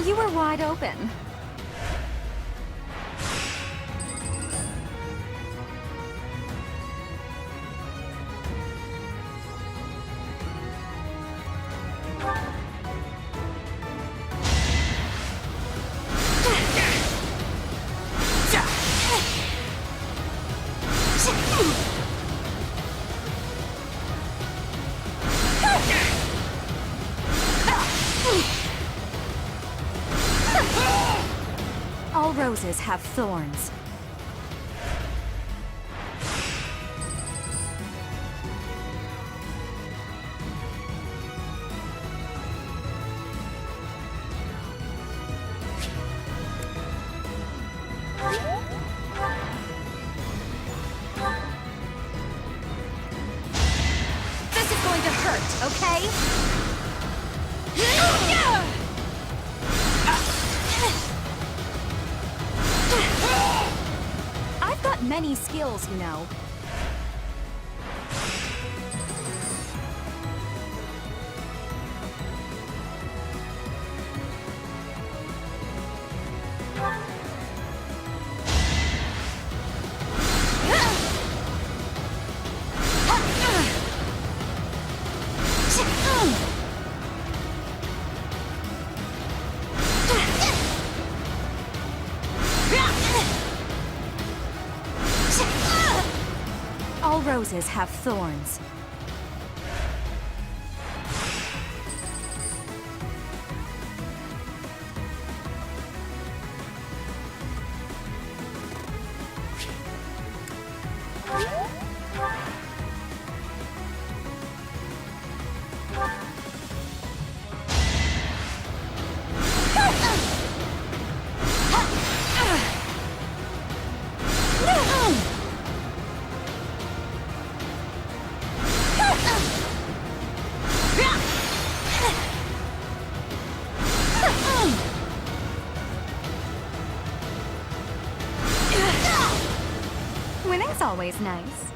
You were wide open. All roses have thorns. This is going to hurt, okay? I've got many skills, you know. All roses have thorns. Winning's always nice.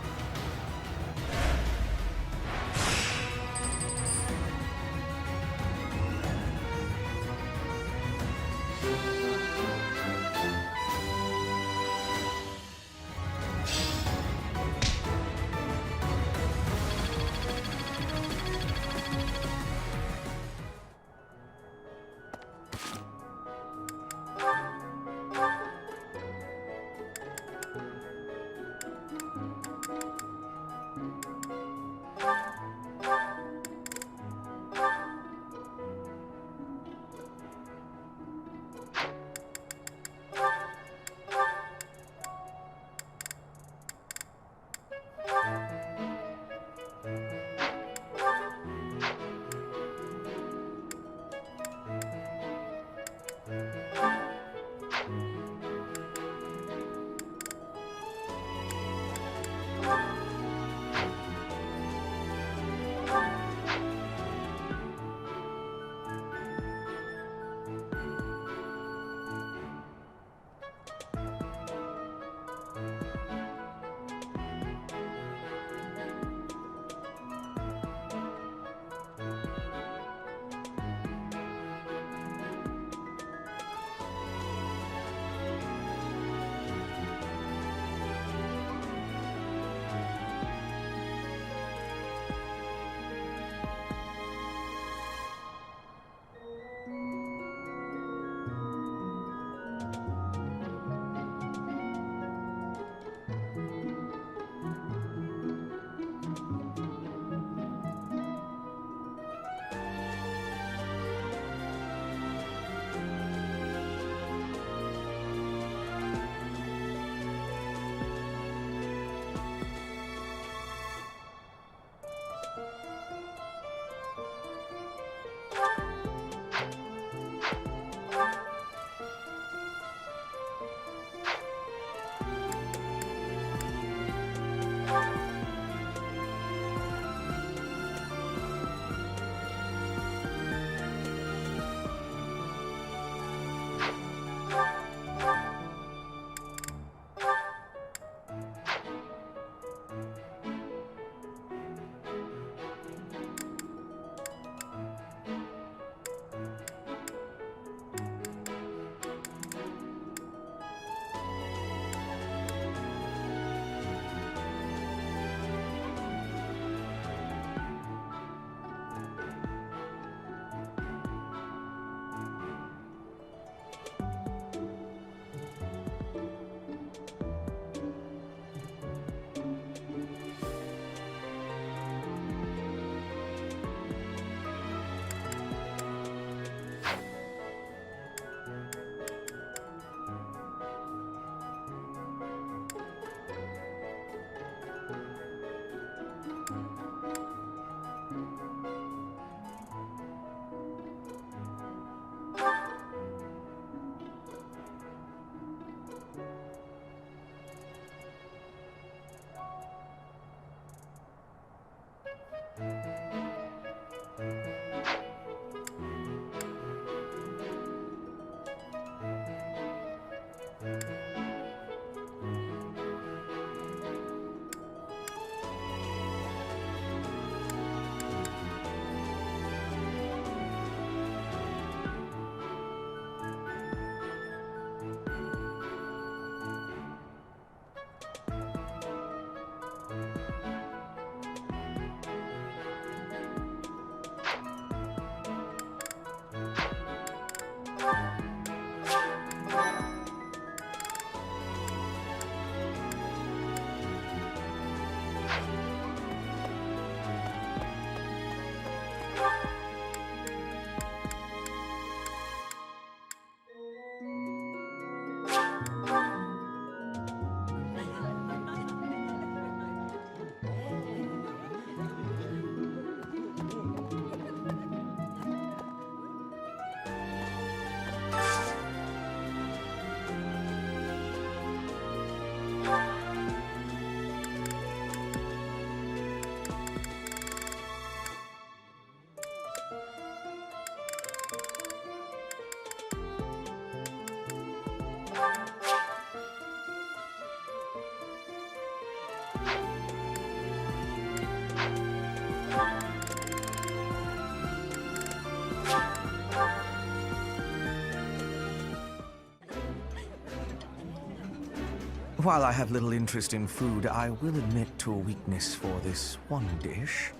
While I have little interest in food, I will admit to a weakness for this one dish.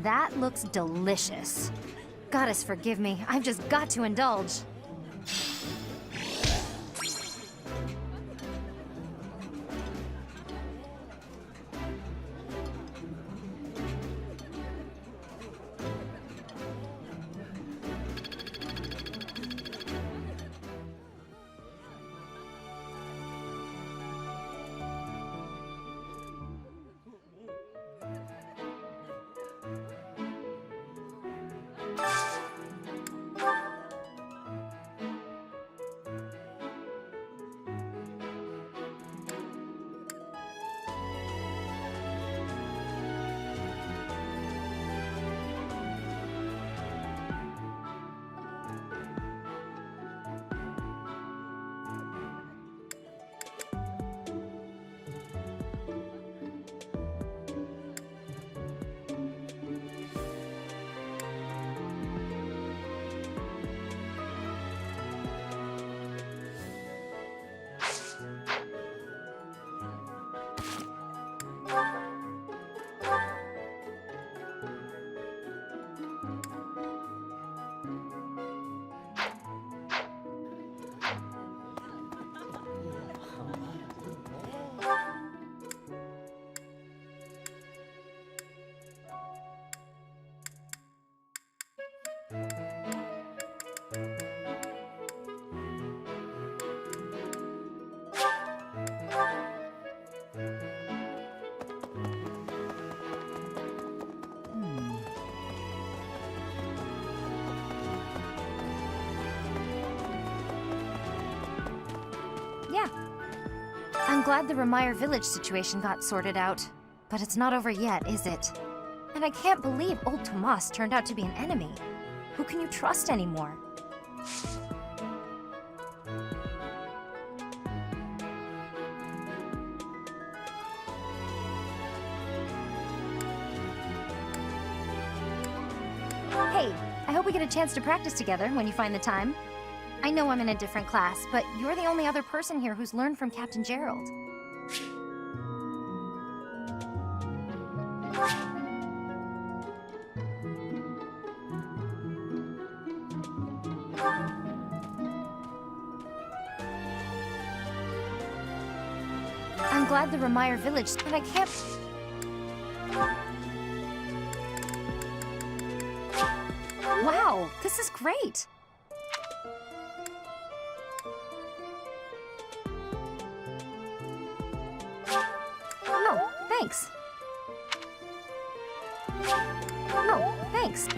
That looks delicious. Goddess forgive me, I've just got to indulge. Yeah. I'm glad the Remire village situation got sorted out. But it's not over yet, is it? And I can't believe old Tomas turned out to be an enemy. Who can you trust anymore? Hey, I hope we get a chance to practice together when you find the time. I know I'm in a different class, but you're the only other person here who's learned from Captain Gerald. I'm glad the Remire village, but I can't... Wow, this is great! Oh, thanks. Oh, thanks.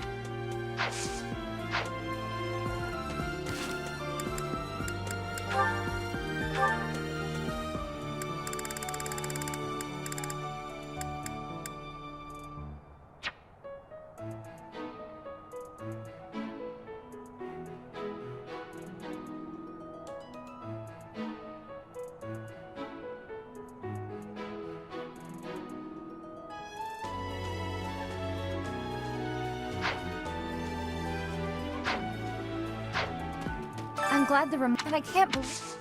I'm glad and I can't believe.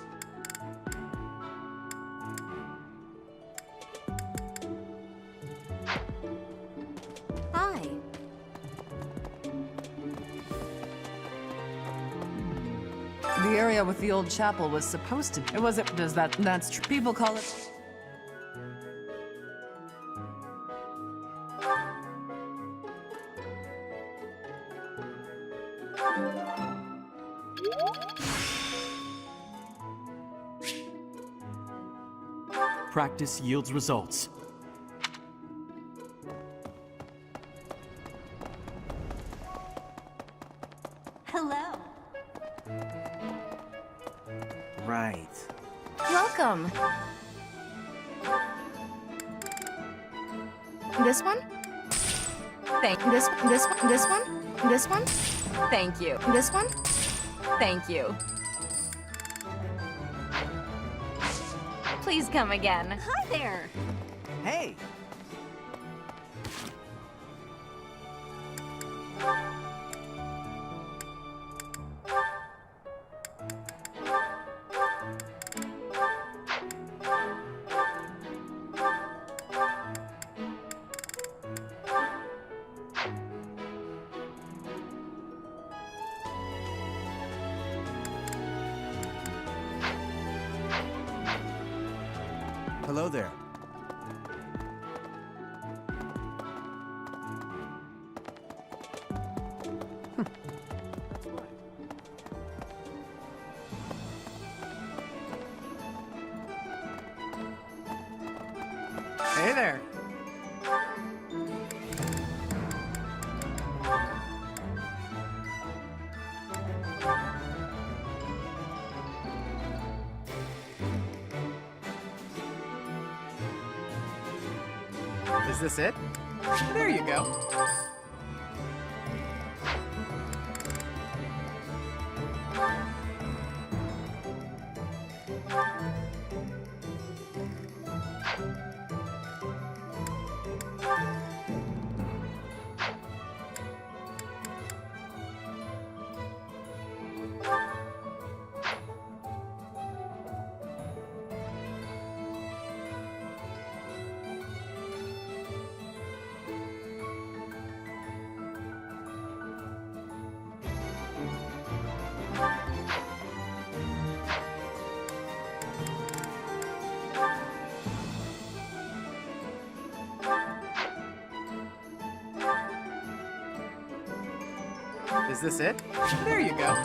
Hi. The area with the old chapel was supposed to. It wasn't. That's true. People call it. Practice yields results. Hello. Right. Welcome. This one? This one? This one? Thank you. This one? Thank you. Please come again. Hi there. Hey! Hello there. Hey there. Is this it? There you go. Is this it? There you go.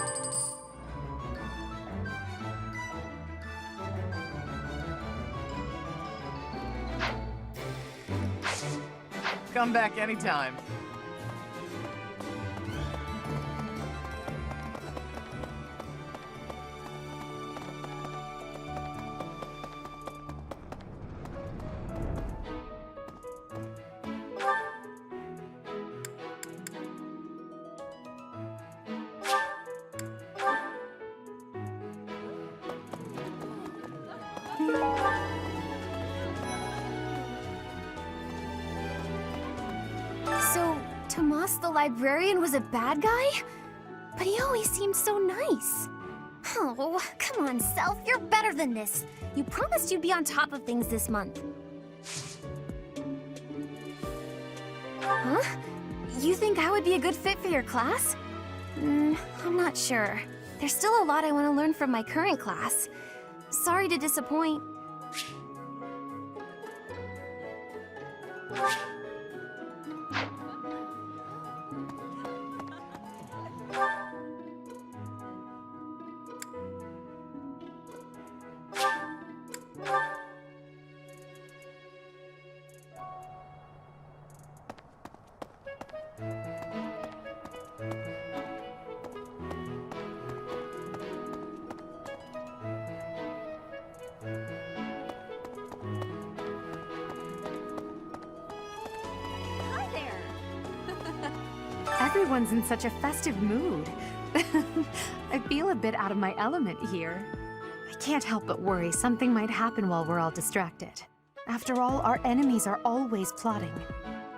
Come back anytime. So, Tomas the librarian was a bad guy? But he always seemed so nice. Oh, come on, Self, you're better than this. You promised you'd be on top of things this month. Huh? You think I would be a good fit for your class? I'm not sure. There's still a lot I want to learn from my current class. Sorry to disappoint. Everyone's in such a festive mood. I feel a bit out of my element here. I can't help but worry something might happen while we're all distracted. After all, our enemies are always plotting.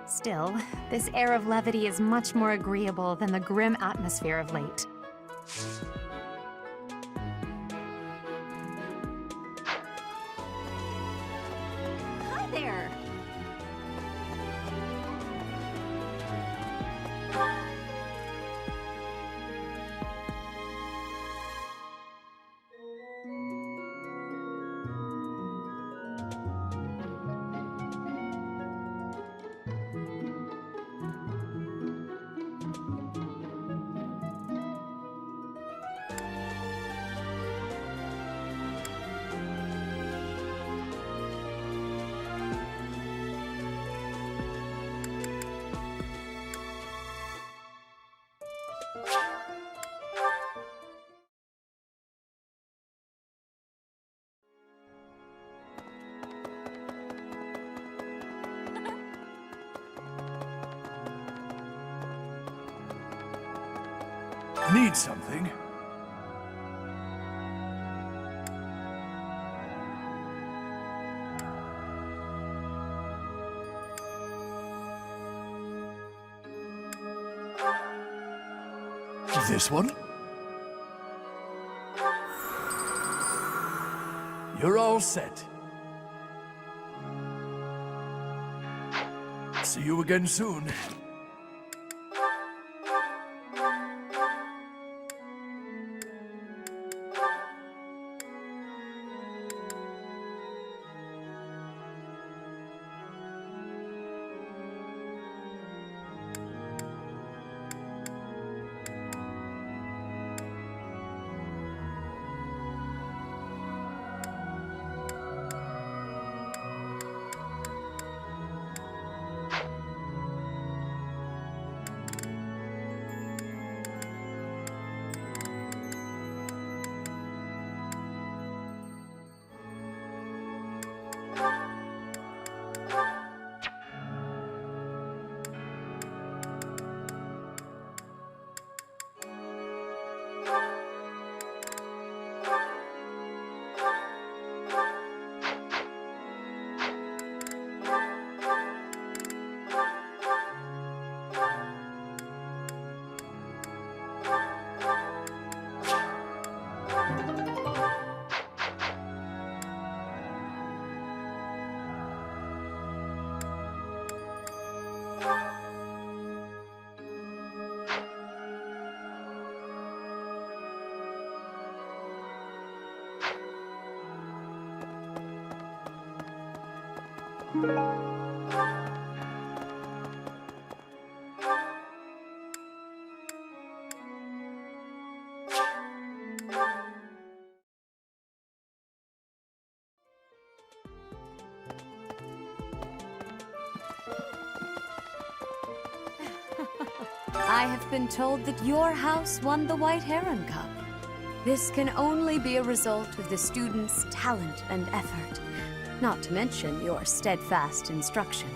Still, this air of levity is much more agreeable than the grim atmosphere of late. Need something? This one? You're all set. See you again soon. I have been told that your house won the White Heron Cup. This can only be a result of the students' talent and effort, not to mention your steadfast instruction.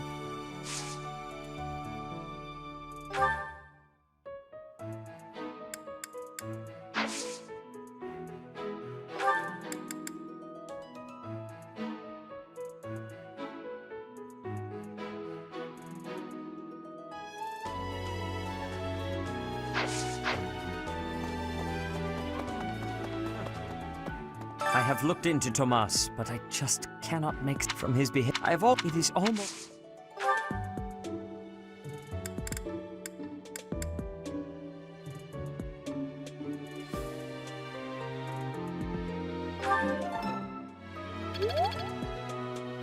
I have looked into Tomas, but I just cannot make from his behavior. It is almost.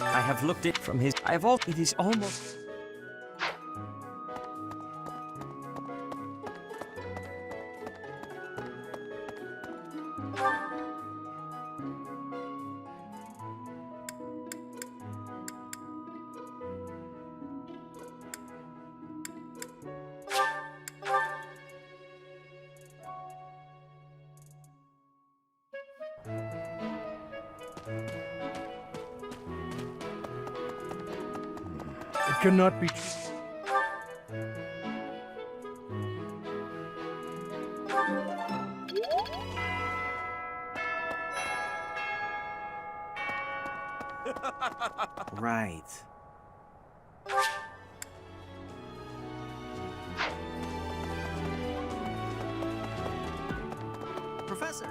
I have looked it from his. It is almost. It cannot be true. Right. Professor!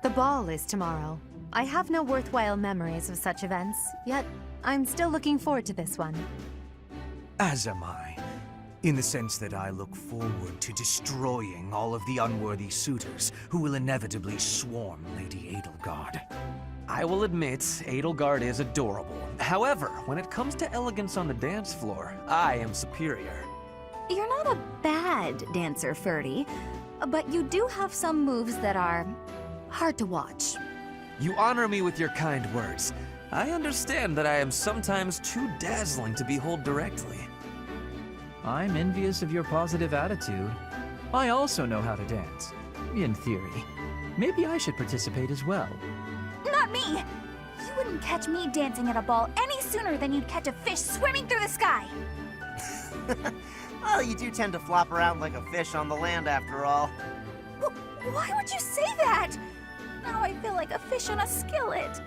The ball is tomorrow. I have no worthwhile memories of such events, yet I'm still looking forward to this one. As am I. In the sense that I look forward to destroying all of the unworthy suitors who will inevitably swarm Lady Edelgard. I will admit, Edelgard is adorable. However, when it comes to elegance on the dance floor, I am superior. You're not a bad dancer, Ferdy, but you do have some moves that are hard to watch. You honor me with your kind words. I understand that I am sometimes too dazzling to behold directly. I'm envious of your positive attitude. I also know how to dance. In theory. Maybe I should participate as well. Not me! You wouldn't catch me dancing at a ball any sooner than you'd catch a fish swimming through the sky! Well, you do tend to flop around like a fish on the land after all. Why would you say that? Now I feel like a fish on a skillet.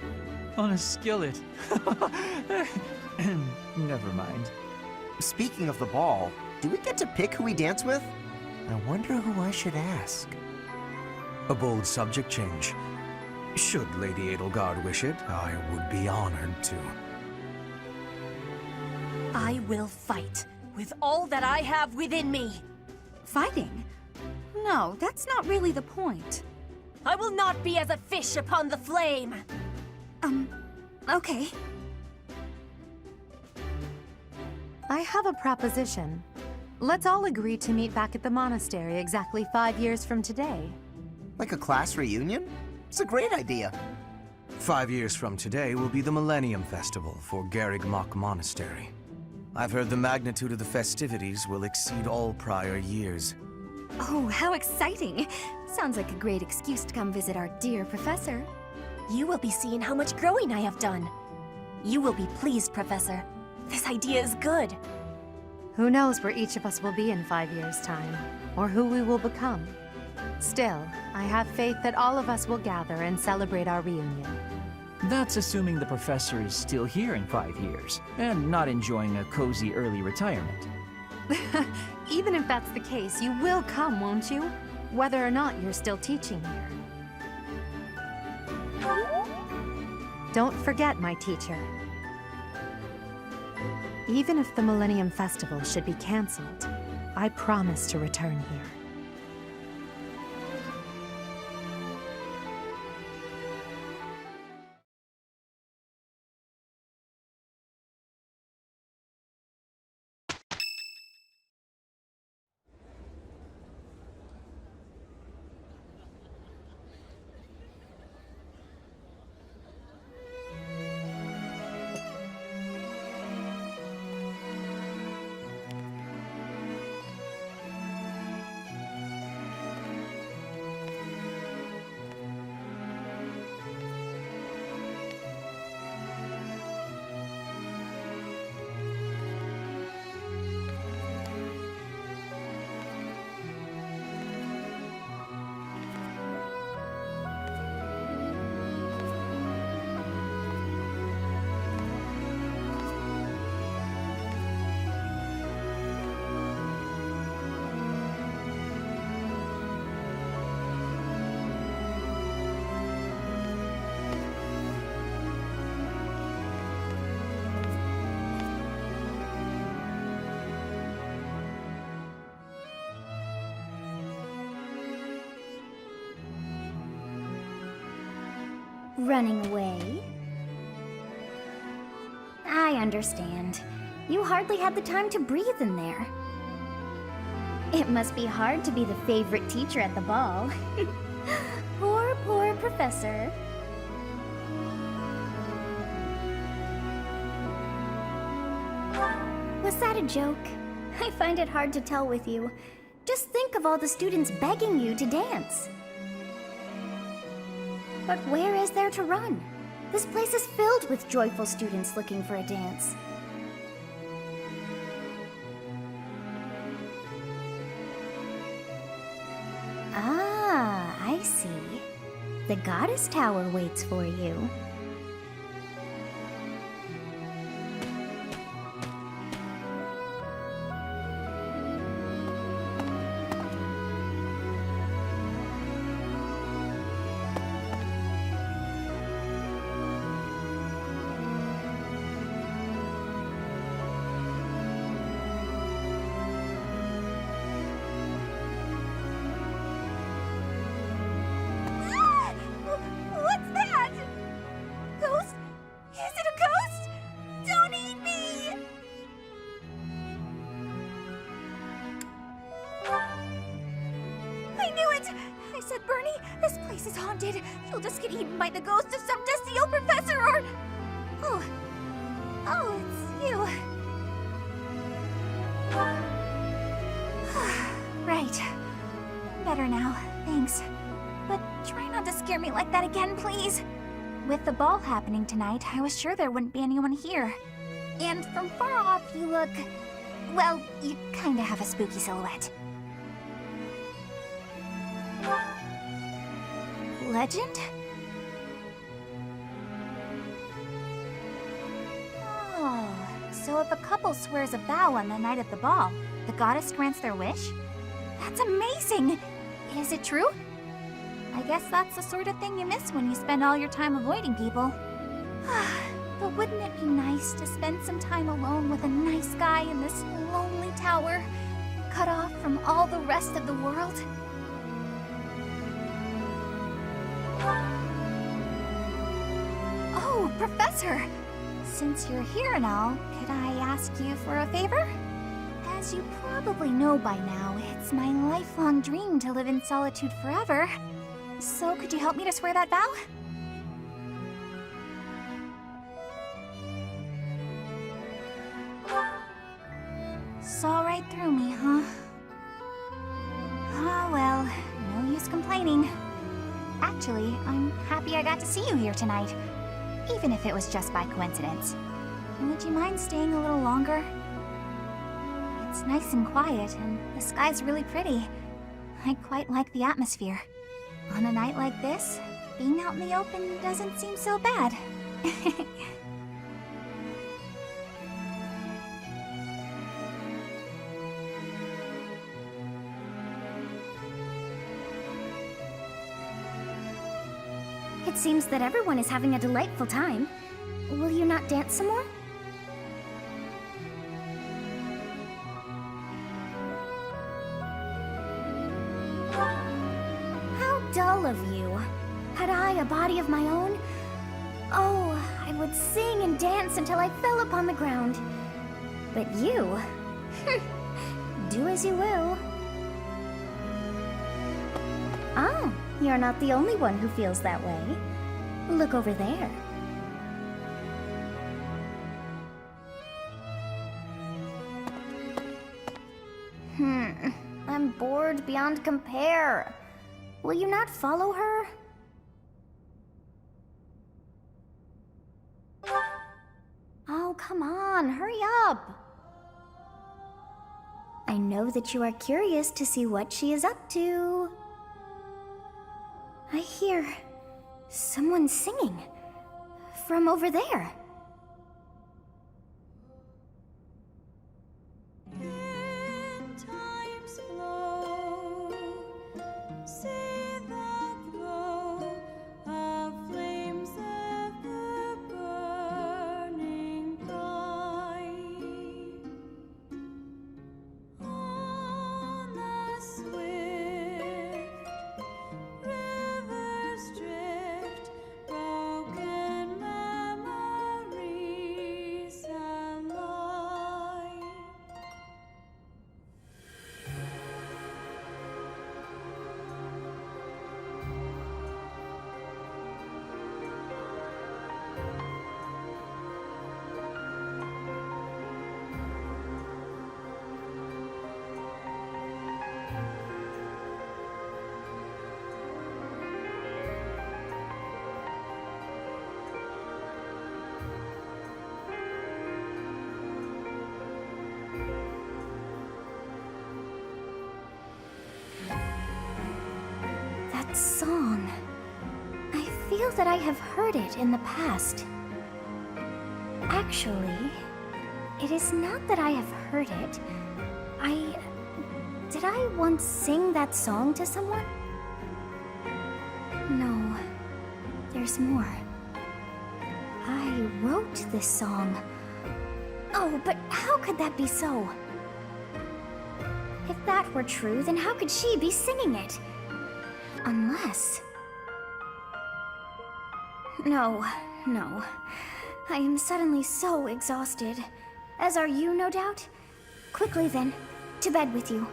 On a skillet. Never mind. Speaking of the ball, do we get to pick who we dance with? I wonder who I should ask. A bold subject change. Should Lady Edelgard wish it, I would be honored to. I will fight with all that I have within me. Fighting? No, that's not really the point. I will not be as a fish upon the flame. Okay. I have a proposition. Let's all agree to meet back at the monastery exactly 5 years from today. Like a class reunion? It's a great idea. 5 years from today will be the Millennium Festival for Garrigmach Monastery. I've heard the magnitude of the festivities will exceed all prior years. Oh, how exciting! Sounds like a great excuse to come visit our dear professor. You will be seeing how much growing I have done. You will be pleased, Professor. This idea is good. Who knows where each of us will be in 5 years' time, or who we will become. Still, I have faith that all of us will gather and celebrate our reunion. That's assuming the professor is still here in 5 years, and not enjoying a cozy early retirement. Even if that's the case, you will come, won't you? Whether or not you're still teaching here. Don't forget, my teacher. Even if the Millennium Festival should be cancelled, I promise to return here. Running away? I understand. You hardly had the time to breathe in there. It must be hard to be the favorite teacher at the ball. Poor professor. Was that a joke? I find it hard to tell with you. Just think of all the students begging you to dance. But where is there to run? This place is filled with joyful students looking for a dance. Ah, I see. The Goddess Tower waits for you. said, Bernie, this place is haunted. You'll just get eaten by the ghost of some dusty old professor or... Oh, it's you. Right. Better now, thanks. But try not to scare me like that again, please. With the ball happening tonight, I was sure there wouldn't be anyone here. And from far off, you look... well, you kinda have a spooky silhouette. Legend? Oh, so if a couple swears a vow on the night of the ball, the goddess grants their wish? That's amazing! Is it true? I guess that's the sort of thing you miss when you spend all your time avoiding people. But wouldn't it be nice to spend some time alone with a nice guy in this lonely tower, cut off from all the rest of the world? Oh, Professor! Since you're here and all, could I ask you for a favor? As you probably know by now, it's my lifelong dream to live in solitude forever. So could you help me to swear that vow? Saw right through me, huh? Ah, well, no use complaining. Actually, I'm happy I got to see you here tonight, even if it was just by coincidence. Would you mind staying a little longer? It's nice and quiet, and the sky's really pretty. I quite like the atmosphere. On a night like this, being out in the open doesn't seem so bad. It seems that everyone is having a delightful time. Will you not dance some more? How dull of you. Had I a body of my own? Oh, I would sing and dance until I fell upon the ground. But you... do as you will. Ah, you're not the only one who feels that way. Look over there. I'm bored beyond compare. Will you not follow her? Oh, come on, hurry up. I know that you are curious to see what she is up to. I hear someone singing from over there. Song. I feel that I have heard it in the past. Actually, it is not that I have heard it. Did I once sing that song to someone? No, there's more. I wrote this song. Oh, but how could that be so? If that were true, then how could she be singing it? Unless... No. I am suddenly so exhausted. As are you, no doubt? Quickly then, to bed with you.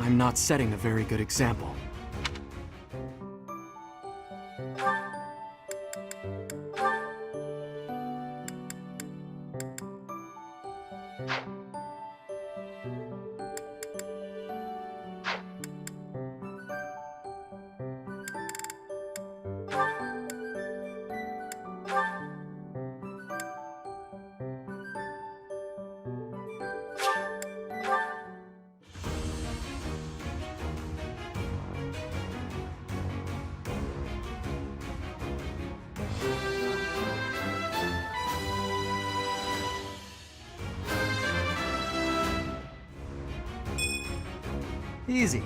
I'm not setting a very good example. Easy.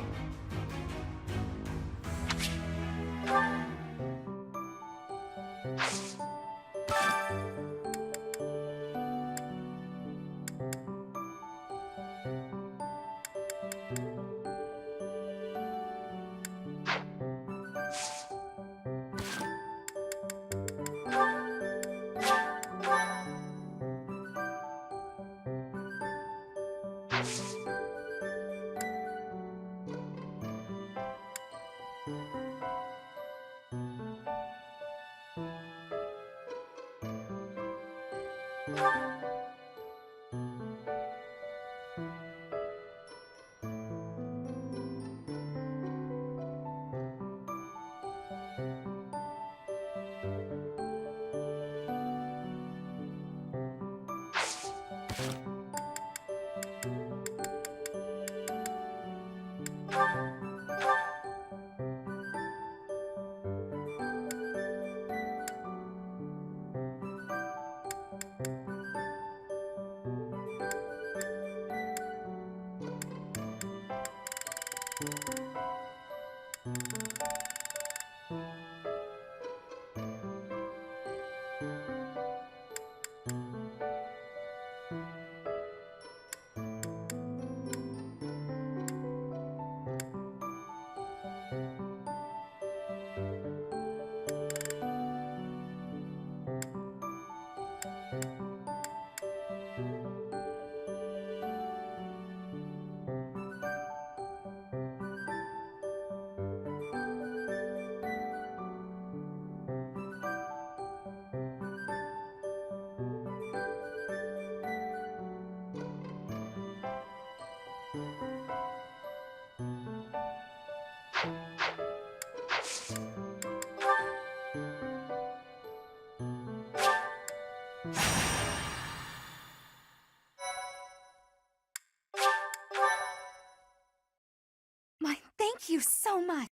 Thank you so much.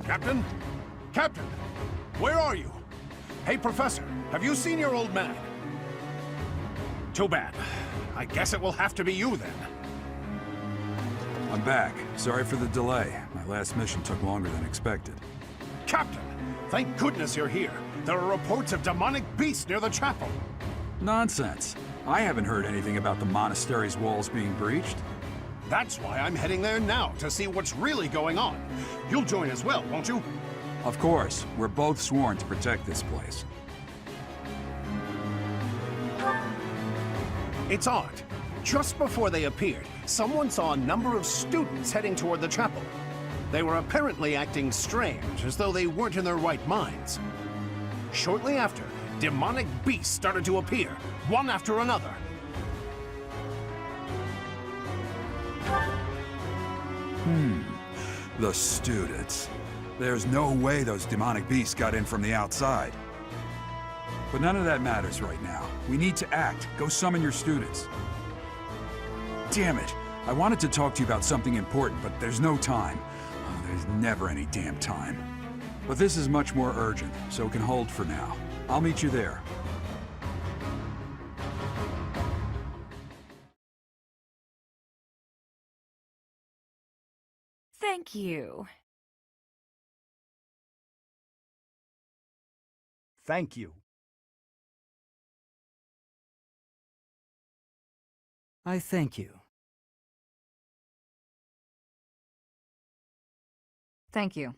Captain? Captain! Where are you? Hey, Professor, have you seen your old man? Too bad. I guess it will have to be you then. I'm back. Sorry for the delay. My last mission took longer than expected. Captain! Thank goodness you're here. There are reports of demonic beasts near the chapel. Nonsense. I haven't heard anything about the monastery's walls being breached. That's why I'm heading there now, to see what's really going on. You'll join as well, won't you? Of course. We're both sworn to protect this place. It's odd. Just before they appeared, someone saw a number of students heading toward the chapel. They were apparently acting strange, as though they weren't in their right minds. Shortly after, demonic beasts started to appear, one after another. The students. There's no way those demonic beasts got in from the outside. But none of that matters right now. We need to act. Go summon your students. Damn it. I wanted to talk to you about something important, but there's no time. Oh, there's never any damn time. But this is much more urgent, so it can hold for now. I'll meet you there. Thank you. Thank you. I thank you. Thank you.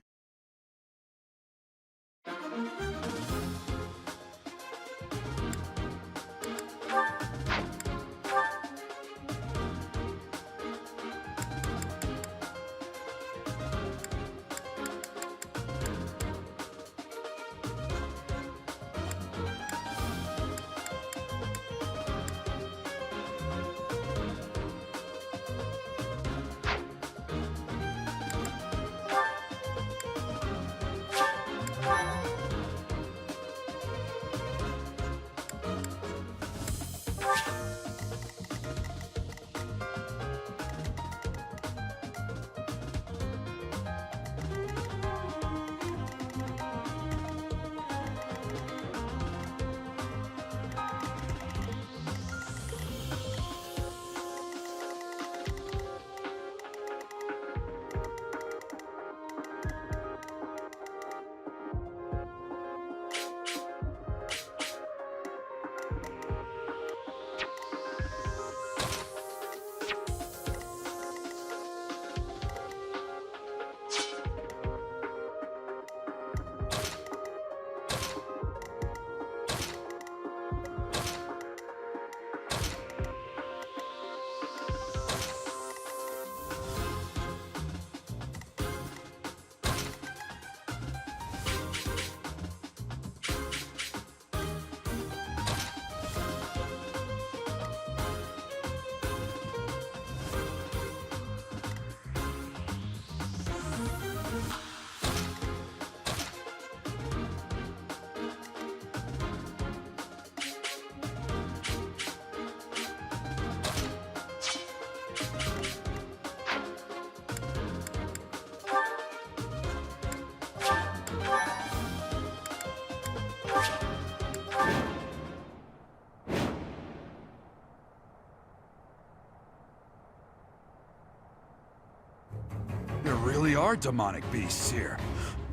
There really are demonic beasts here.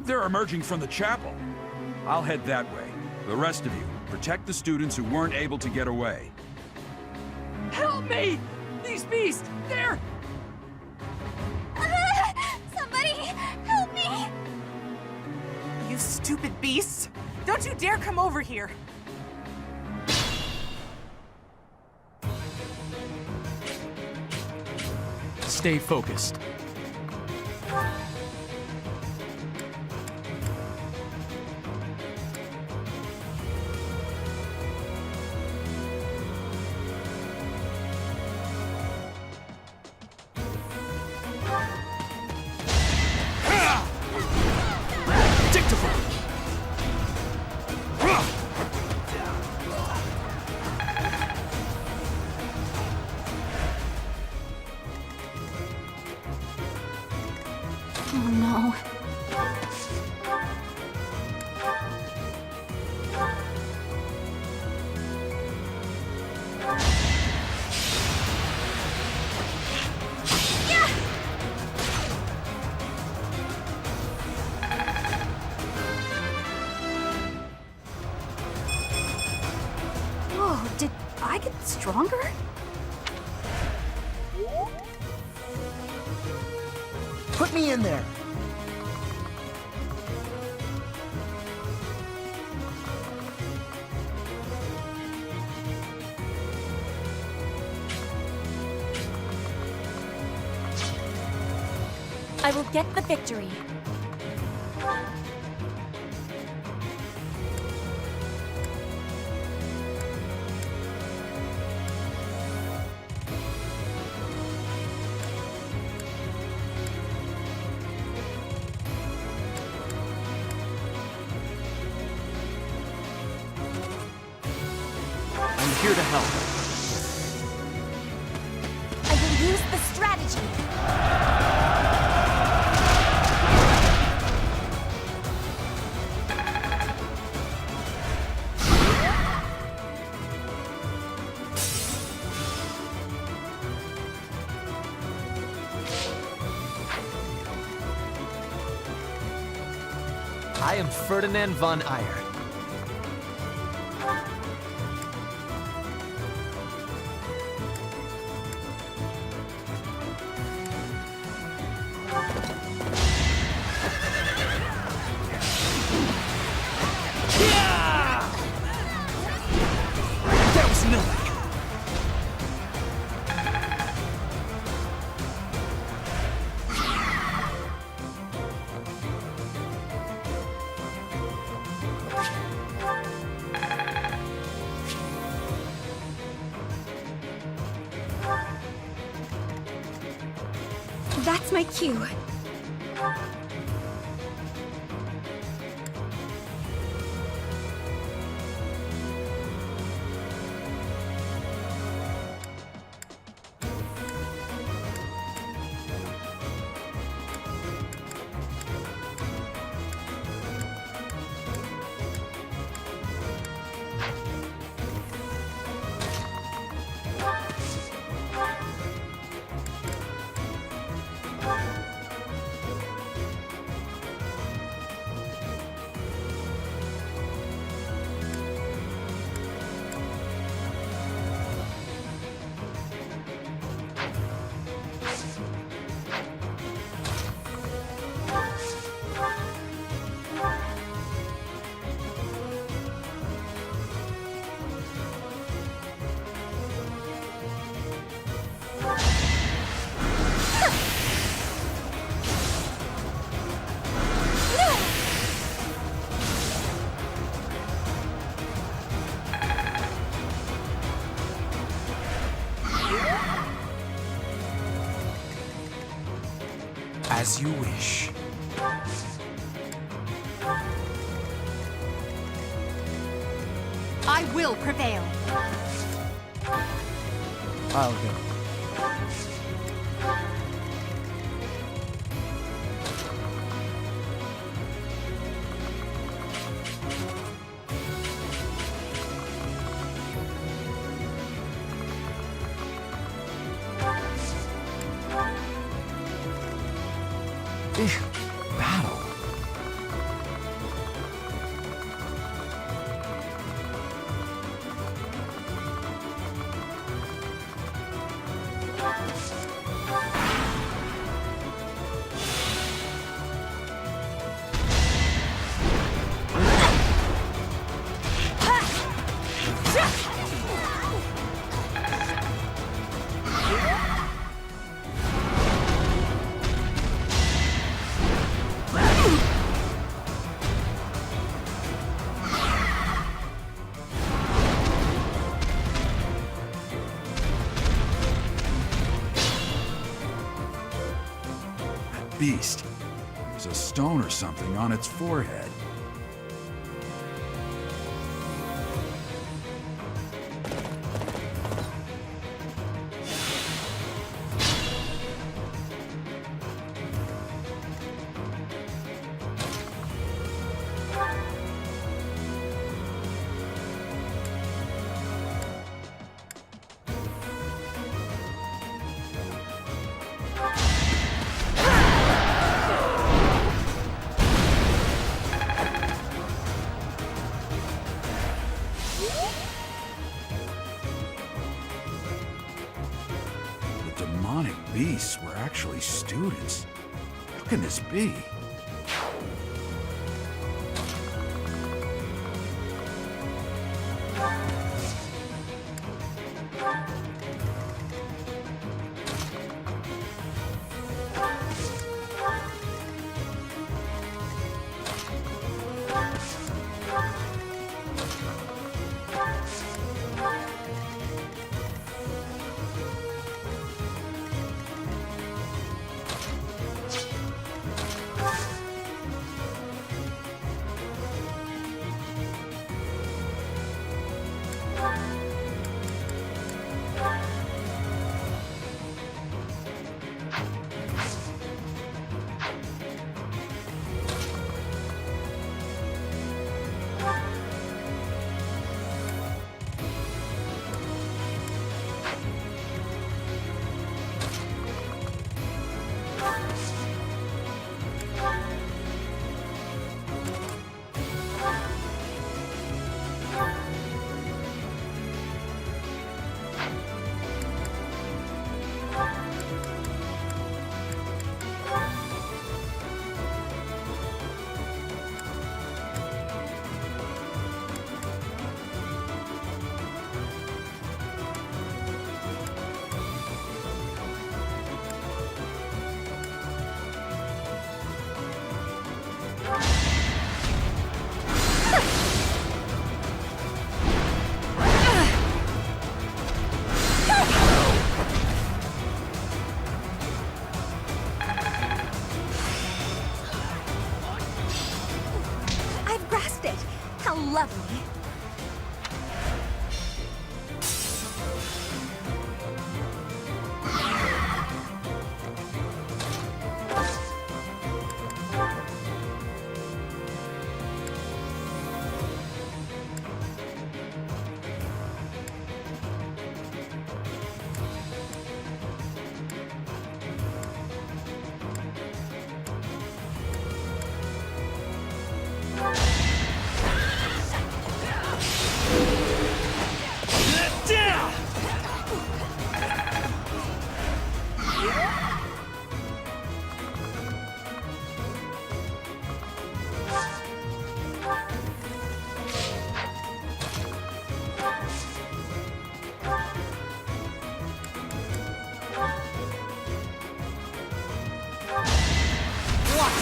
They're emerging from the chapel. I'll head that way. The rest of you, protect the students who weren't able to get away. Help me! These beasts, they're... Somebody, help me! You stupid beasts! Don't you dare come over here! Stay focused. Oh no. Whoa, did I get stronger? Put me in there. I will get the victory. here to help. I will use the strategy. I am Ferdinand von Eyre. That was nothing. That's my cue. As you wish. I will prevail. I'll go. Battle. Beast. There's a stone or something on its forehead. Demonic beasts were actually students. How can this be?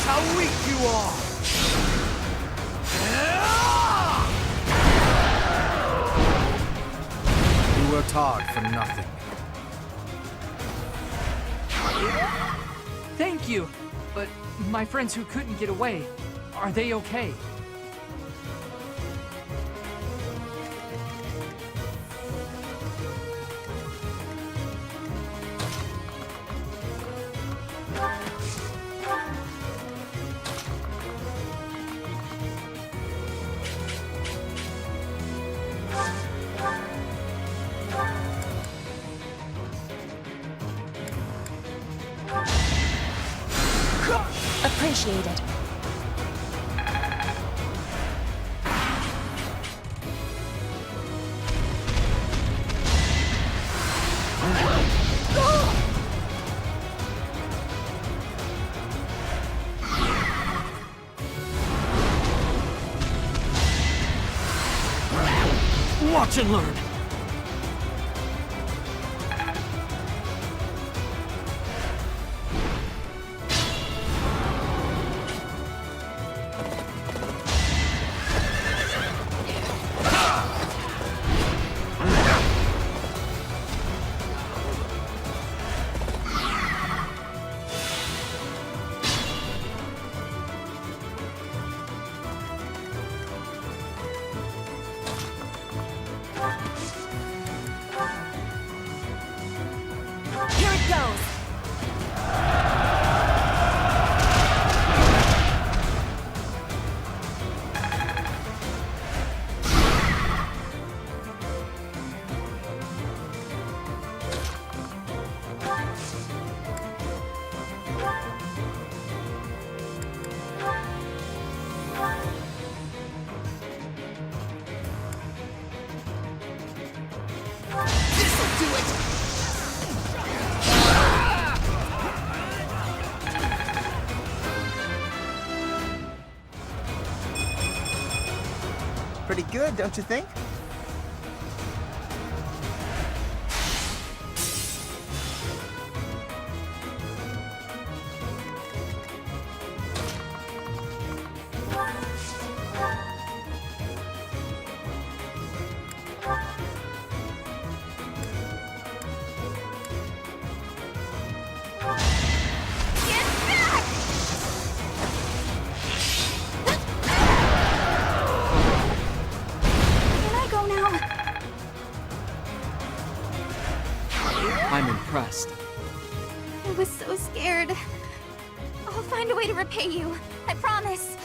how weak you are! You worked hard for nothing. Thank you! But my friends who couldn't get away, are they okay? Appreciated. Watch and learn! Here it goes! This'll do it! Pretty good, don't you think? Can I go now? I'm impressed. I was so scared. I'll find a way to repay you. I promise.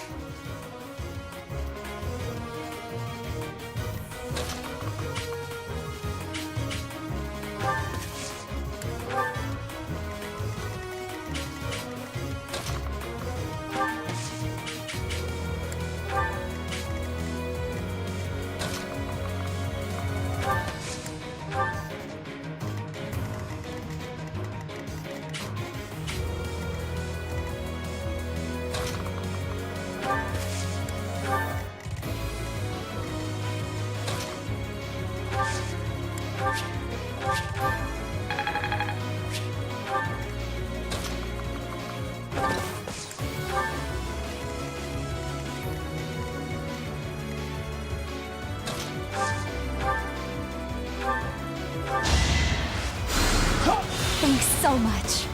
Thanks so much.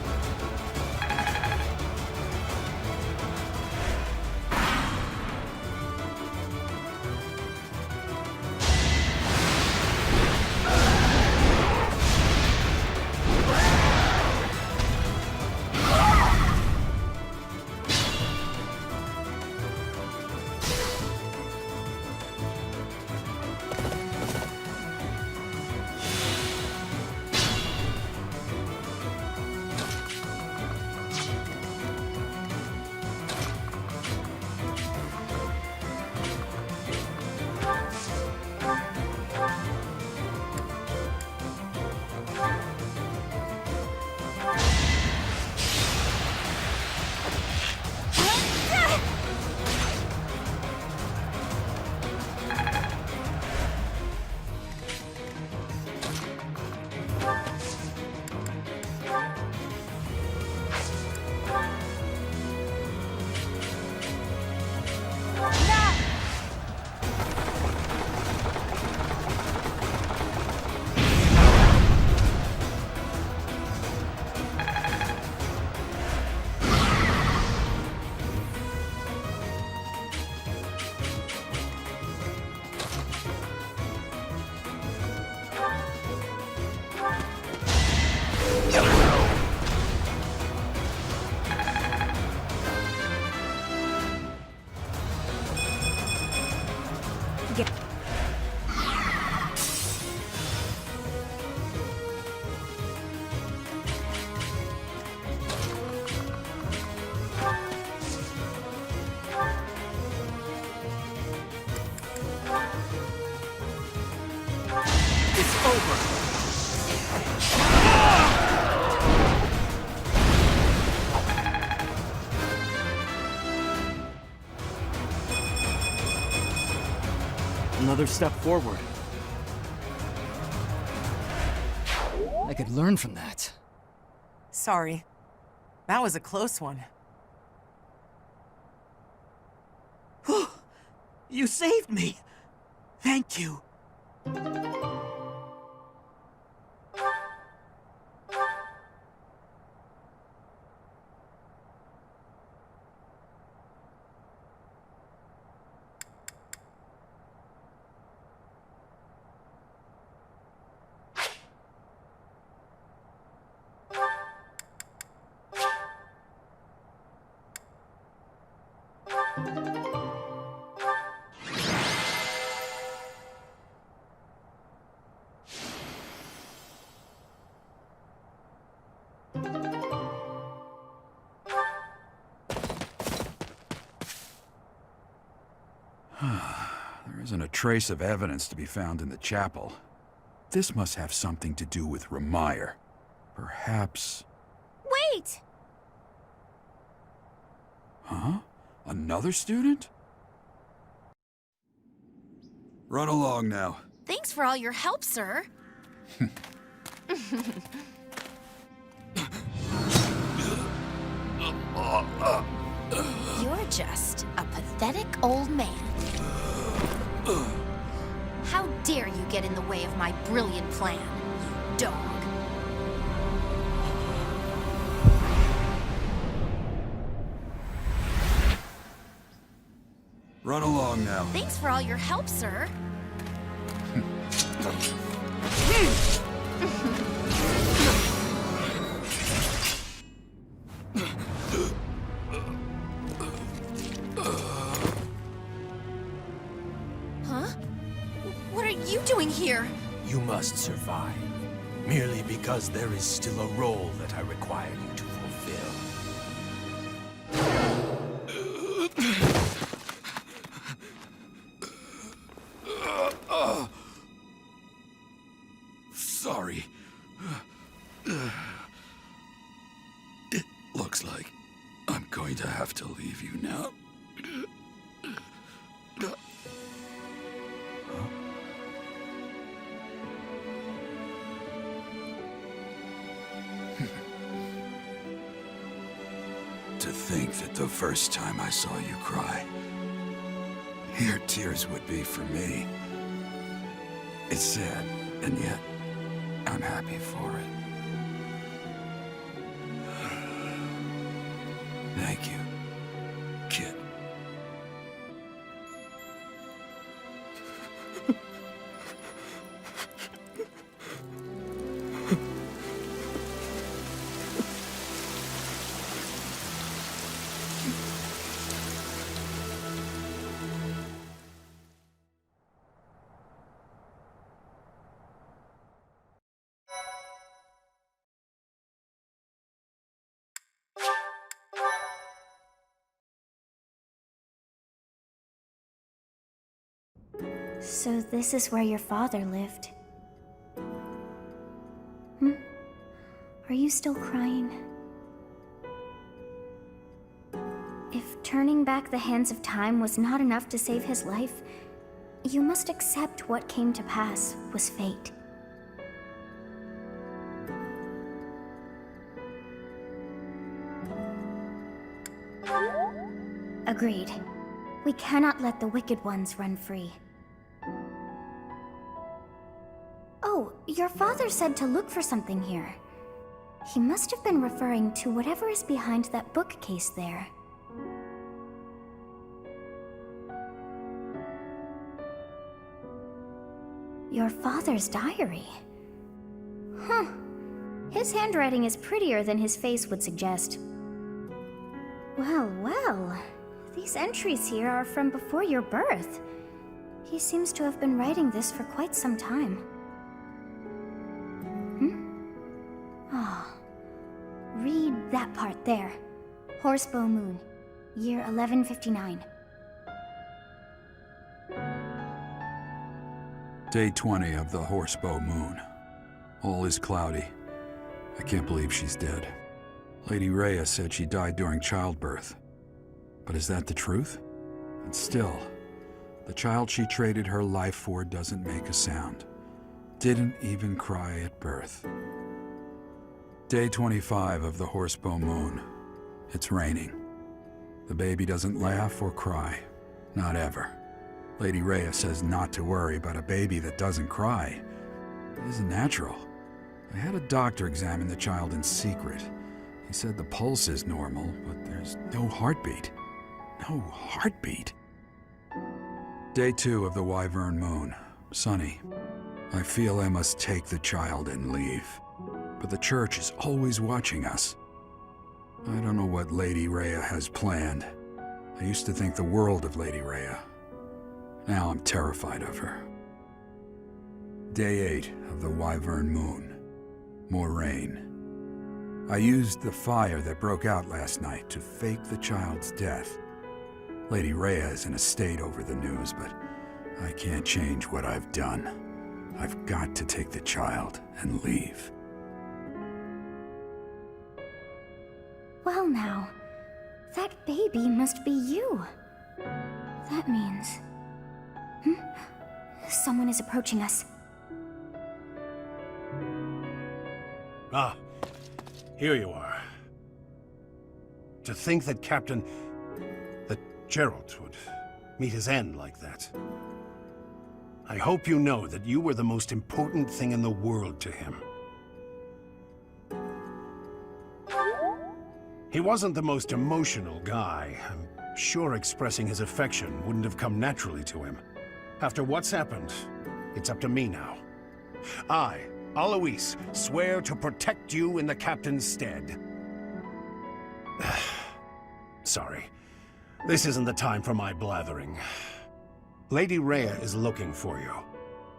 another step forward. I could learn from that. Sorry. That was a close one. You saved me! Thank you. There isn't a trace of evidence to be found in the chapel. This must have something to do with Remire. Perhaps... Wait! Huh? Another student? Run along now. Thanks for all your help, sir. You're just a pathetic old man. How dare you get in the way of my brilliant plan, dog? Run along now. Thanks for all your help, sir. Huh? What are you doing here? You must survive, merely because there is still a role that I require you to fulfill. Sorry. It looks like I'm going to have to leave you now. To think that the first time I saw you cry, your tears would be for me. It's sad, and yet I'm happy for it. Thank you, kid. So this is where your father lived. Are you still crying? If turning back the hands of time was not enough to save his life, you must accept what came to pass was fate. Agreed. We cannot let the wicked ones run free. Oh, your father said to look for something here. He must have been referring to whatever is behind that bookcase there. Your father's diary. Huh. His handwriting is prettier than his face would suggest. Well, well. These entries here are from before your birth. He seems to have been writing this for quite some time. Read that part there. Horsebow Moon, year 1159. Day 20 of the Horsebow Moon. All is cloudy. I can't believe she's dead. Lady Rhea said she died during childbirth. But is that the truth? And still, The child she traded her life for doesn't make a sound. Didn't even cry at birth. Day 25 of the horsebow moon. It's raining. The baby doesn't laugh or cry. Not ever. Lady Rhea says not to worry about a baby that doesn't cry. It isn't natural. I had a doctor examine the child in secret. He said the pulse is normal, but there's no heartbeat. No heartbeat. Day 2 of the Wyvern moon. Sunny. I feel I must take the child and leave. But the church is always watching us. I don't know what Lady Rhea has planned. I used to think the world of Lady Rhea. Now I'm terrified of her. Day 8 of the Wyvern moon. More rain. I used the fire that broke out last night to fake the child's death. Lady Rhea is in a state over the news, but I can't change what I've done. I've got to take the child and leave. Well now, that baby must be you. That means... Someone is approaching us. Ah, here you are. To think that that Geralt would meet his end like that. I hope you know that you were the most important thing in the world to him. He wasn't the most emotional guy. I'm sure expressing his affection wouldn't have come naturally to him. After what's happened, it's up to me now. I, Alois, swear to protect you in the captain's stead. Sorry. This isn't the time for my blathering. Lady Rhea is looking for you.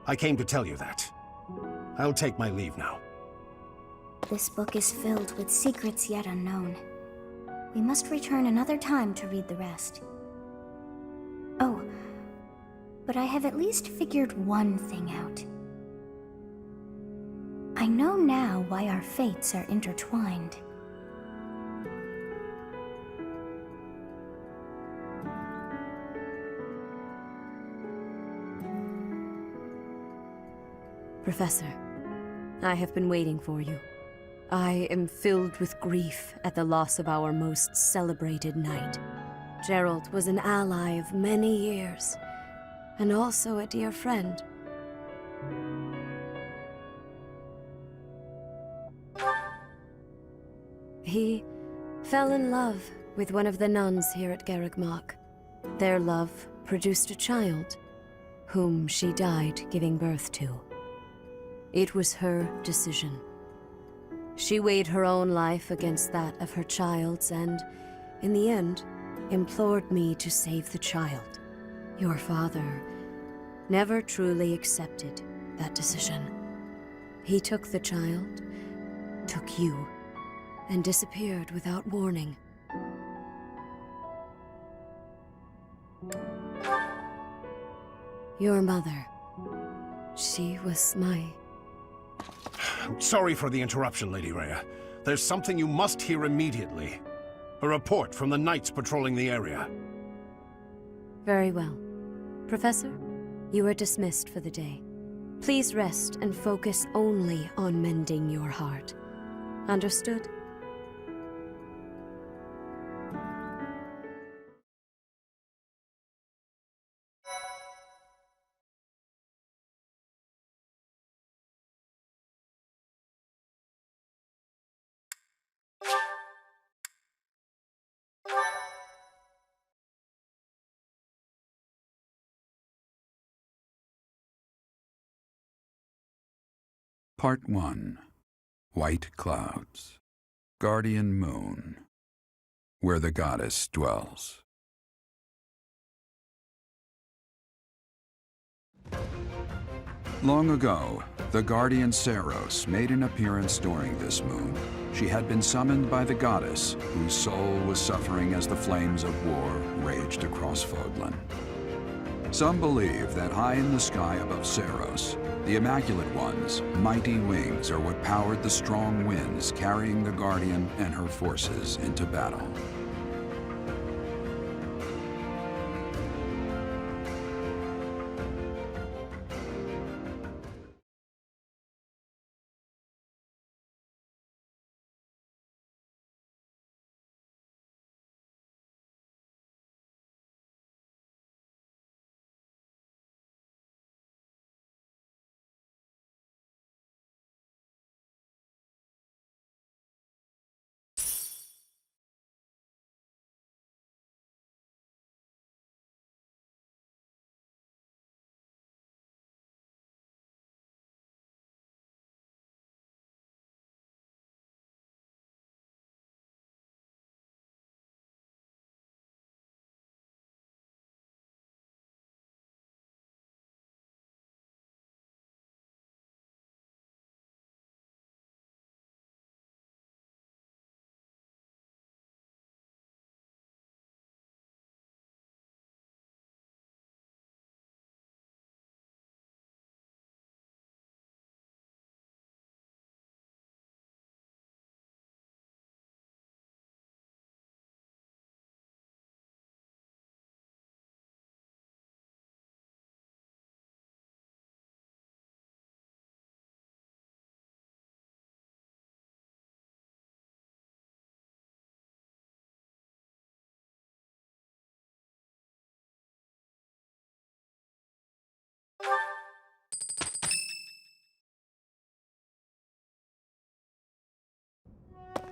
I came to tell you that. I'll take my leave now. This book is filled with secrets yet unknown. We must return another time to read the rest. Oh, but I have at least figured one thing out. I know now why our fates are intertwined. Professor, I have been waiting for you. I am filled with grief at the loss of our most celebrated knight. Geralt was an ally of many years, and also a dear friend. He fell in love with one of the nuns here at Garreg Mach. Their love produced a child, whom she died giving birth to. It was her decision. She weighed her own life against that of her child's and, in the end, implored me to save the child. Your father never truly accepted that decision. He took the child, took you, and disappeared without warning. Your mother, she was my... I'm sorry for the interruption, Lady Rhea. There's something you must hear immediately. A report from the knights patrolling the area. Very well. Professor, you are dismissed for the day. Please rest and focus only on mending your heart. Understood? Part 1. White Clouds. Guardian Moon. Where the goddess dwells. Long ago, the guardian Seiros made an appearance during this moon. She had been summoned by the goddess, whose soul was suffering as the flames of war raged across Fodlan. Some believe that high in the sky above Seiros, the Immaculate One's mighty wings are what powered the strong winds carrying the Guardian and her forces into battle.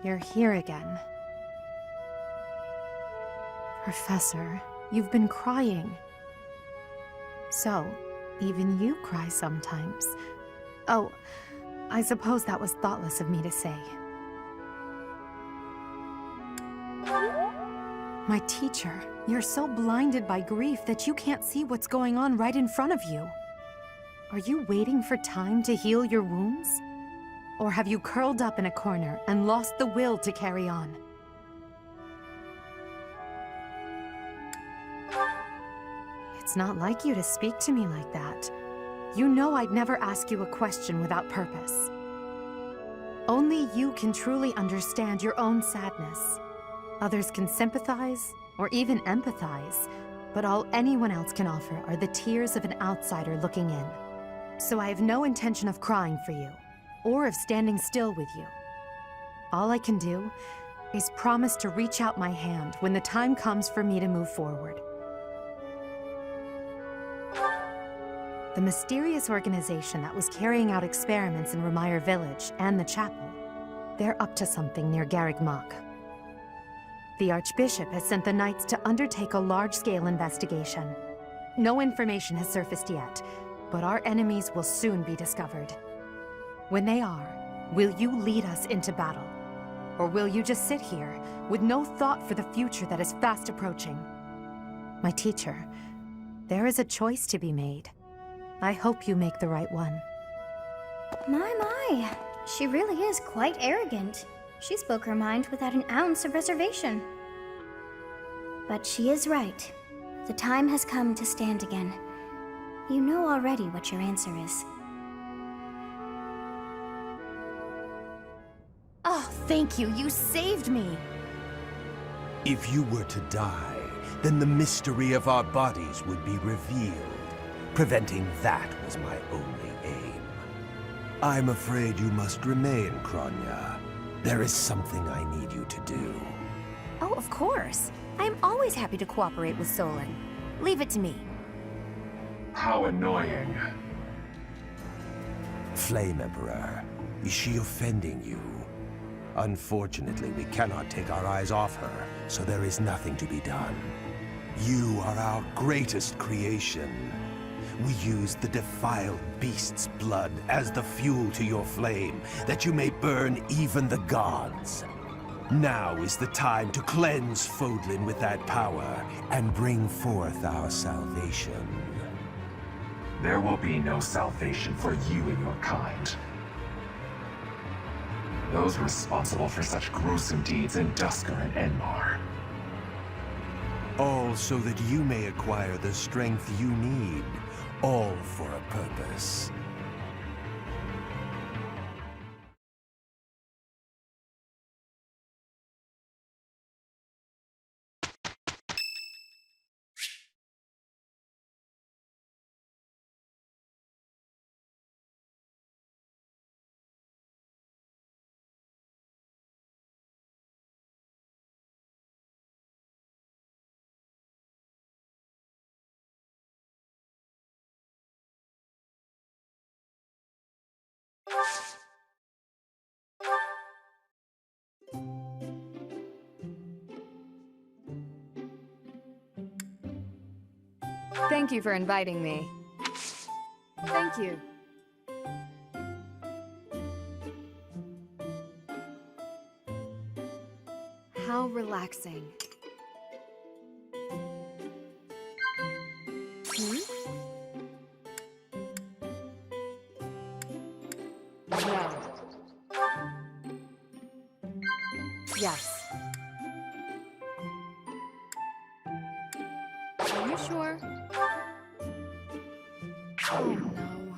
You're here again. Professor, you've been crying. So, even you cry sometimes. Oh, I suppose that was thoughtless of me to say. My teacher, you're so blinded by grief that you can't see what's going on right in front of you. Are you waiting for time to heal your wounds? Or have you curled up in a corner and lost the will to carry on? It's not like you to speak to me like that. You know I'd never ask you a question without purpose. Only you can truly understand your own sadness. Others can sympathize, or even empathize, but all anyone else can offer are the tears of an outsider looking in. So I have no intention of crying for you, or of standing still with you. All I can do is promise to reach out my hand when the time comes for me to move forward. The mysterious organization that was carrying out experiments in Remire Village and the chapel, they're up to something near Garreg Mach. The Archbishop has sent the Knights to undertake a large-scale investigation. No information has surfaced yet, but our enemies will soon be discovered. When they are, will you lead us into battle? Or will you just sit here with no thought for the future that is fast approaching? My teacher, there is a choice to be made. I hope you make the right one. My. She really is quite arrogant. She spoke her mind without an ounce of reservation. But she is right. The time has come to stand again. You know already what your answer is. Oh, thank you. You saved me. If you were to die, then the mystery of our bodies would be revealed. Preventing that was my only aim. I'm afraid you must remain, Kronya. There is something I need you to do. Oh, of course. I am always happy to cooperate with Solon. Leave it to me. How annoying. Flame Emperor, is she offending you? Unfortunately, we cannot take our eyes off her, so there is nothing to be done. You are our greatest creation. We use the defiled beast's blood as the fuel to your flame, that you may burn even the gods. Now is the time to cleanse Fodlan with that power and bring forth our salvation. There will be no salvation for you and your kind. Those responsible for such gruesome deeds in Dusker and Enmar. All so that you may acquire the strength you need, all for a purpose. Thank you for inviting me. Thank you. How relaxing. No. Yes. Are you sure? Oh no.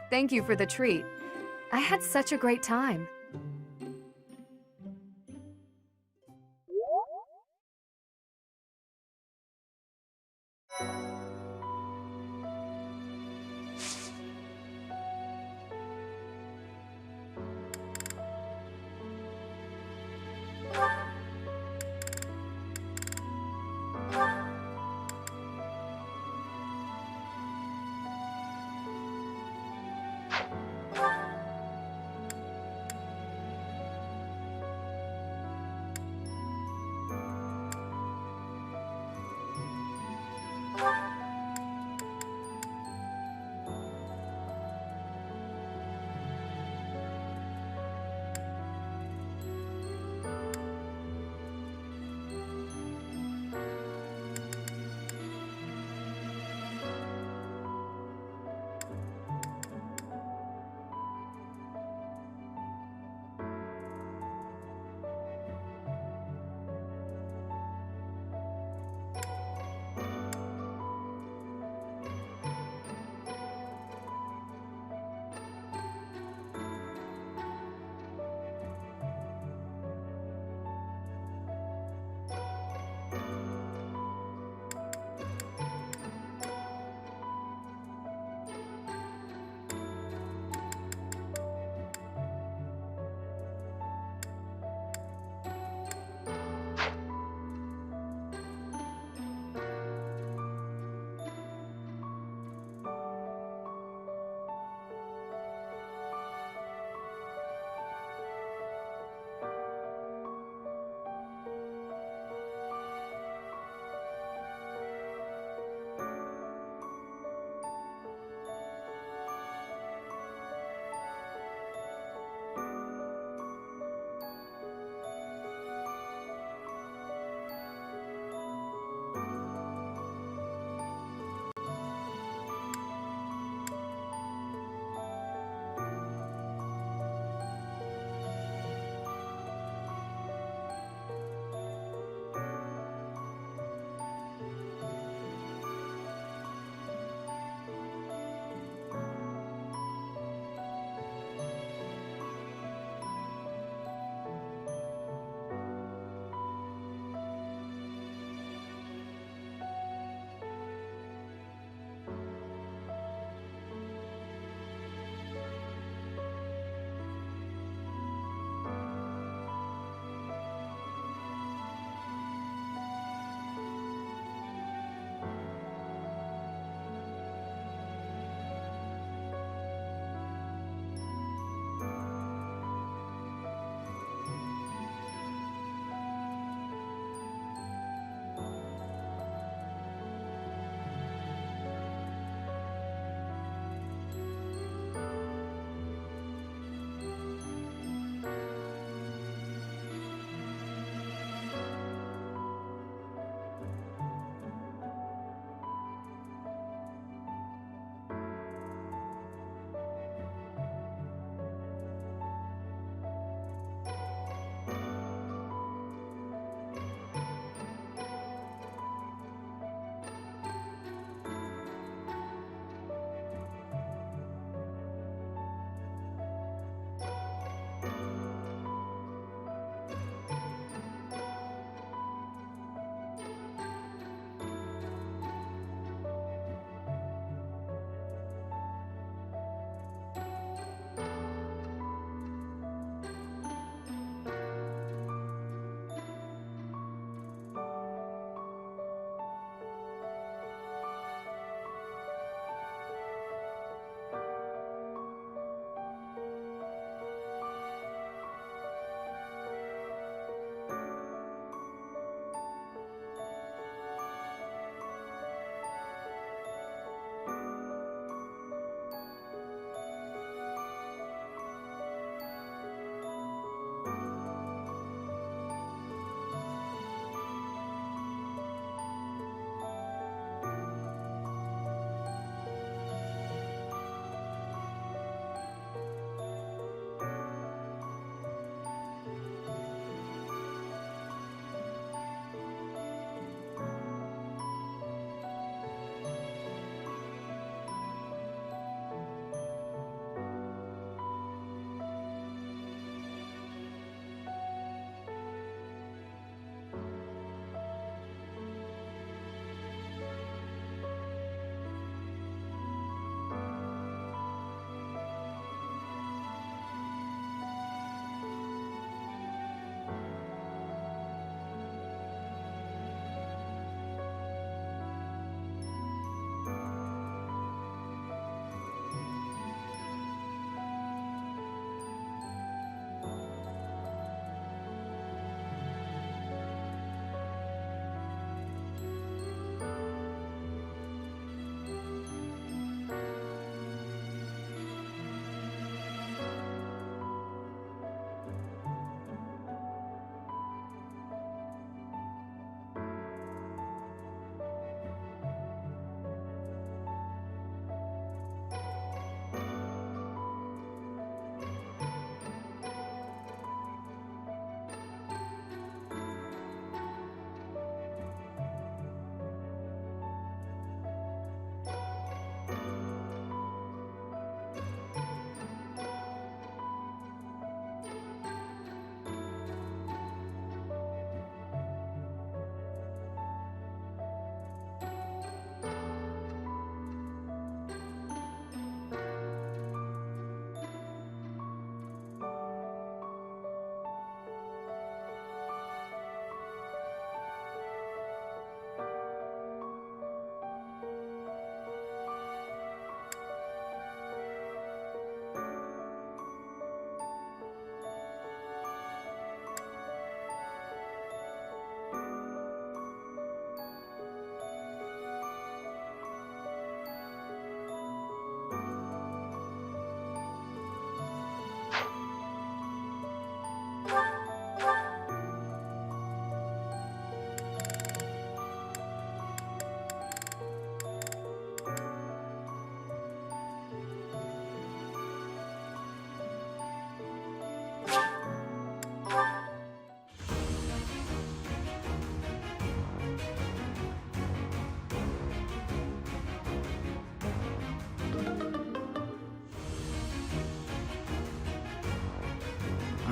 Thank you for the treat. I had such a great time.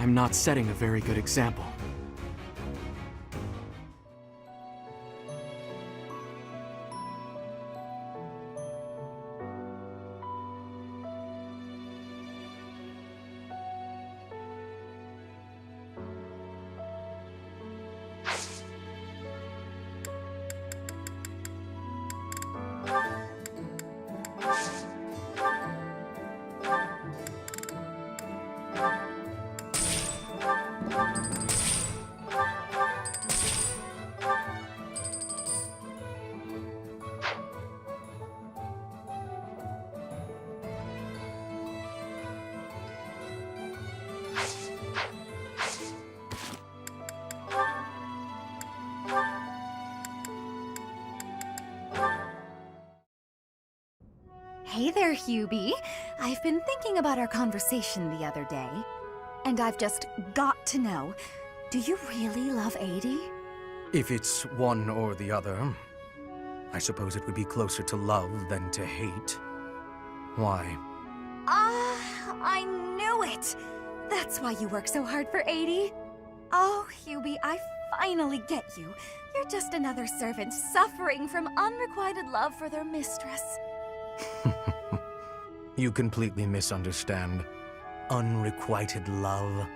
I'm not setting a very good example. Hey there, Hubie. I've been thinking about our conversation the other day, and I've just got to know, do you really love Adie? If it's one or the other, I suppose it would be closer to love than to hate. Why? I knew it! That's why you work so hard for Adie. Oh, Hubie, I finally get you. You're just another servant suffering from unrequited love for their mistress. You completely misunderstand. Unrequited love.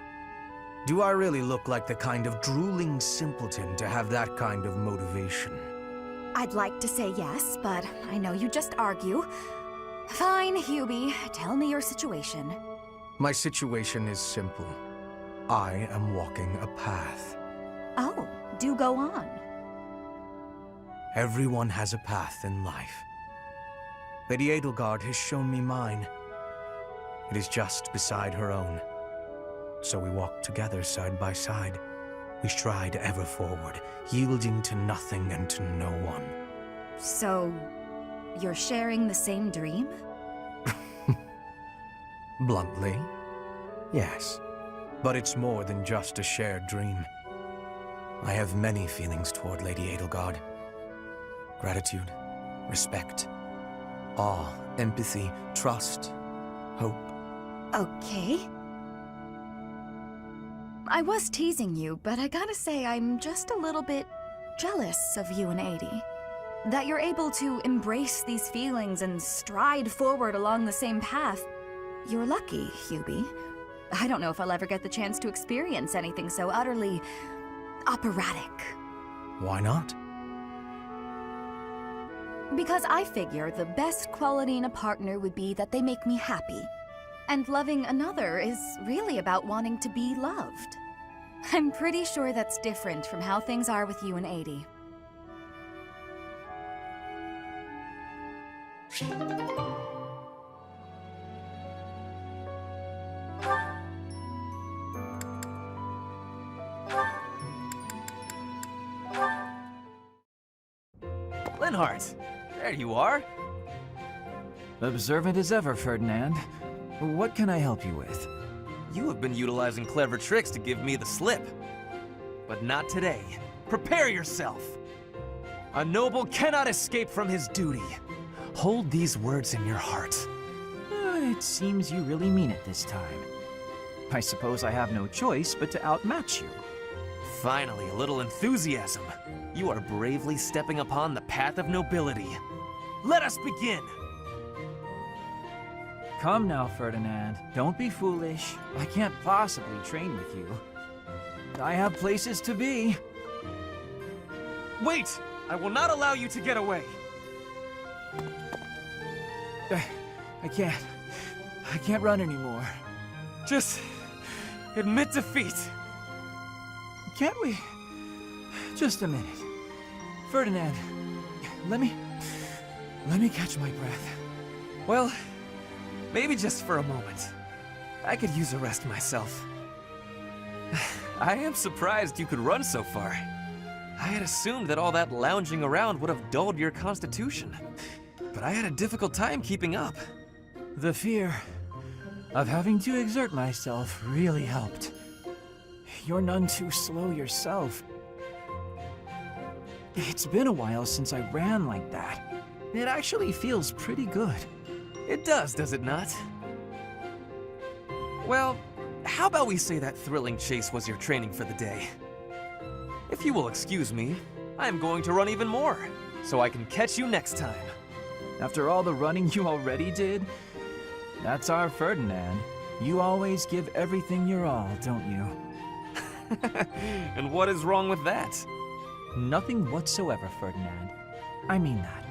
Do I really look like the kind of drooling simpleton to have that kind of motivation? I'd like to say yes, but I know you just argue. Fine, Hubie. Tell me your situation. My situation is simple. I am walking a path. Oh, do go on. Everyone has a path in life. Lady Edelgard has shown me mine. It is just beside her own. So we walk together side by side. We stride ever forward, yielding to nothing and to no one. So, you're sharing the same dream? Bluntly, yes. But it's more than just a shared dream. I have many feelings toward Lady Edelgard. Gratitude, respect, awe, empathy, trust, hope. Okay. I was teasing you, but I gotta say I'm just a little bit jealous of you and Adie. That you're able to embrace these feelings and stride forward along the same path. You're lucky, Hubie. I don't know if I'll ever get the chance to experience anything so utterly operatic. Why not? Because I figure the best quality in a partner would be that they make me happy. And loving another is really about wanting to be loved. I'm pretty sure that's different from how things are with you and Adie. Linhardt, there you are. Observant as ever, Ferdinand. What can I help you with? You have been utilizing clever tricks to give me the slip. But not today. Prepare yourself. A noble cannot escape from his duty. Hold these words in your heart. It seems you really mean it this time. I suppose I have no choice but to outmatch you. Finally, a little enthusiasm. You are bravely stepping upon the path of nobility. Let us begin! Come now, Ferdinand. Don't be foolish. I can't possibly train with you. I have places to be. Wait! I will not allow you to get away! I can't run anymore. Just admit defeat. Can't we? Just a minute. Ferdinand, let me catch my breath. Well, maybe just for a moment. I could use a rest myself. I am surprised you could run so far. I had assumed that all that lounging around would have dulled your constitution. But I had a difficult time keeping up. The fear of having to exert myself really helped. You're none too slow yourself. It's been a while since I ran like that. It actually feels pretty good. It does it not? Well, how about we say that thrilling chase was your training for the day? If you will excuse me, I am going to run even more, so I can catch you next time. After all the running you already did? That's our Ferdinand. You always give everything your all, don't you? And what is wrong with that? Nothing whatsoever, Ferdinand. I mean that.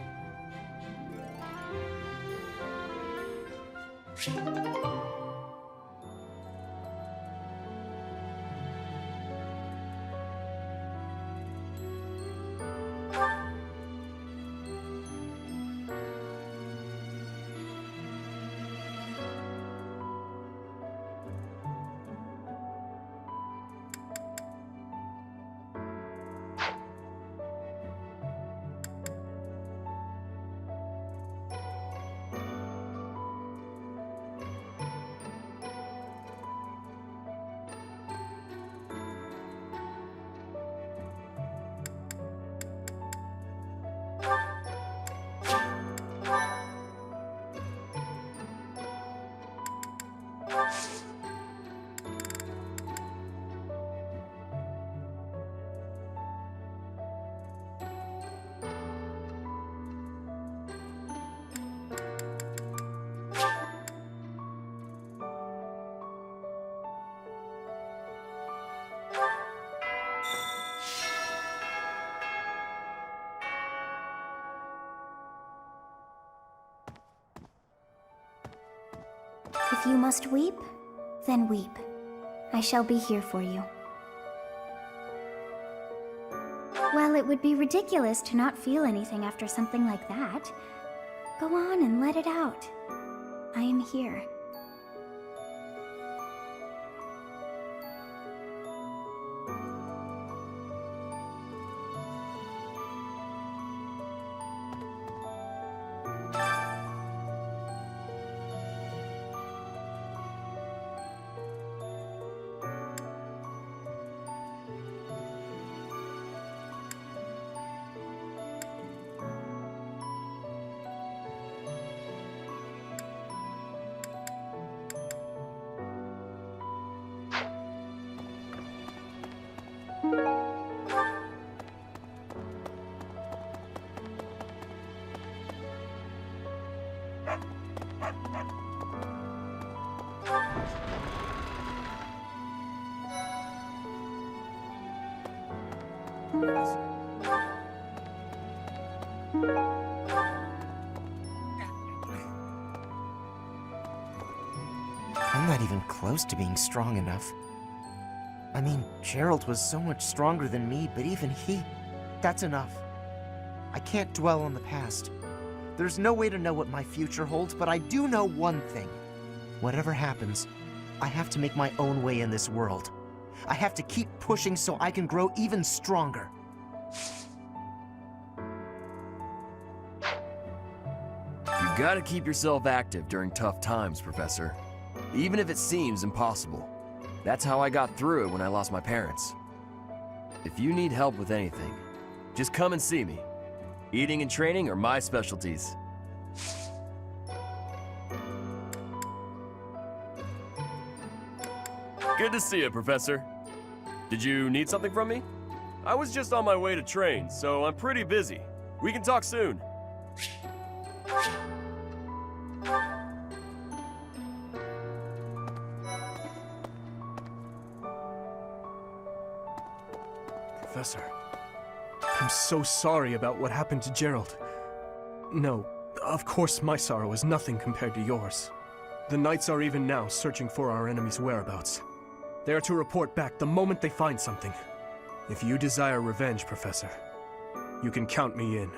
If you must weep, then weep. I shall be here for you. Well, it would be ridiculous to not feel anything after something like that. Go on and let it out. I am here. I'm not even close to being strong enough. I mean, Gerald was so much stronger than me, but even he... That's enough. I can't dwell on the past. There's no way to know what my future holds, but I do know one thing. Whatever happens, I have to make my own way in this world. I have to keep pushing so I can grow even stronger. You gotta keep yourself active during tough times, Professor. Even if it seems impossible. That's how I got through it when I lost my parents. If you need help with anything, just come and see me. Eating and training are my specialties. Good to see you, Professor. Did you need something from me? I was just on my way to train, so I'm pretty busy. We can talk soon. Professor, I'm so sorry about what happened to Gerald. No, of course my sorrow is nothing compared to yours. The Knights are even now searching for our enemy's whereabouts. They are to report back the moment they find something. If you desire revenge, Professor, you can count me in.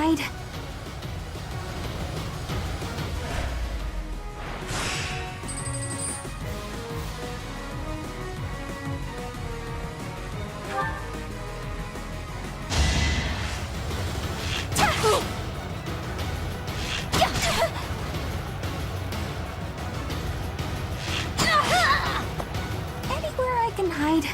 hide? Anywhere I can hide.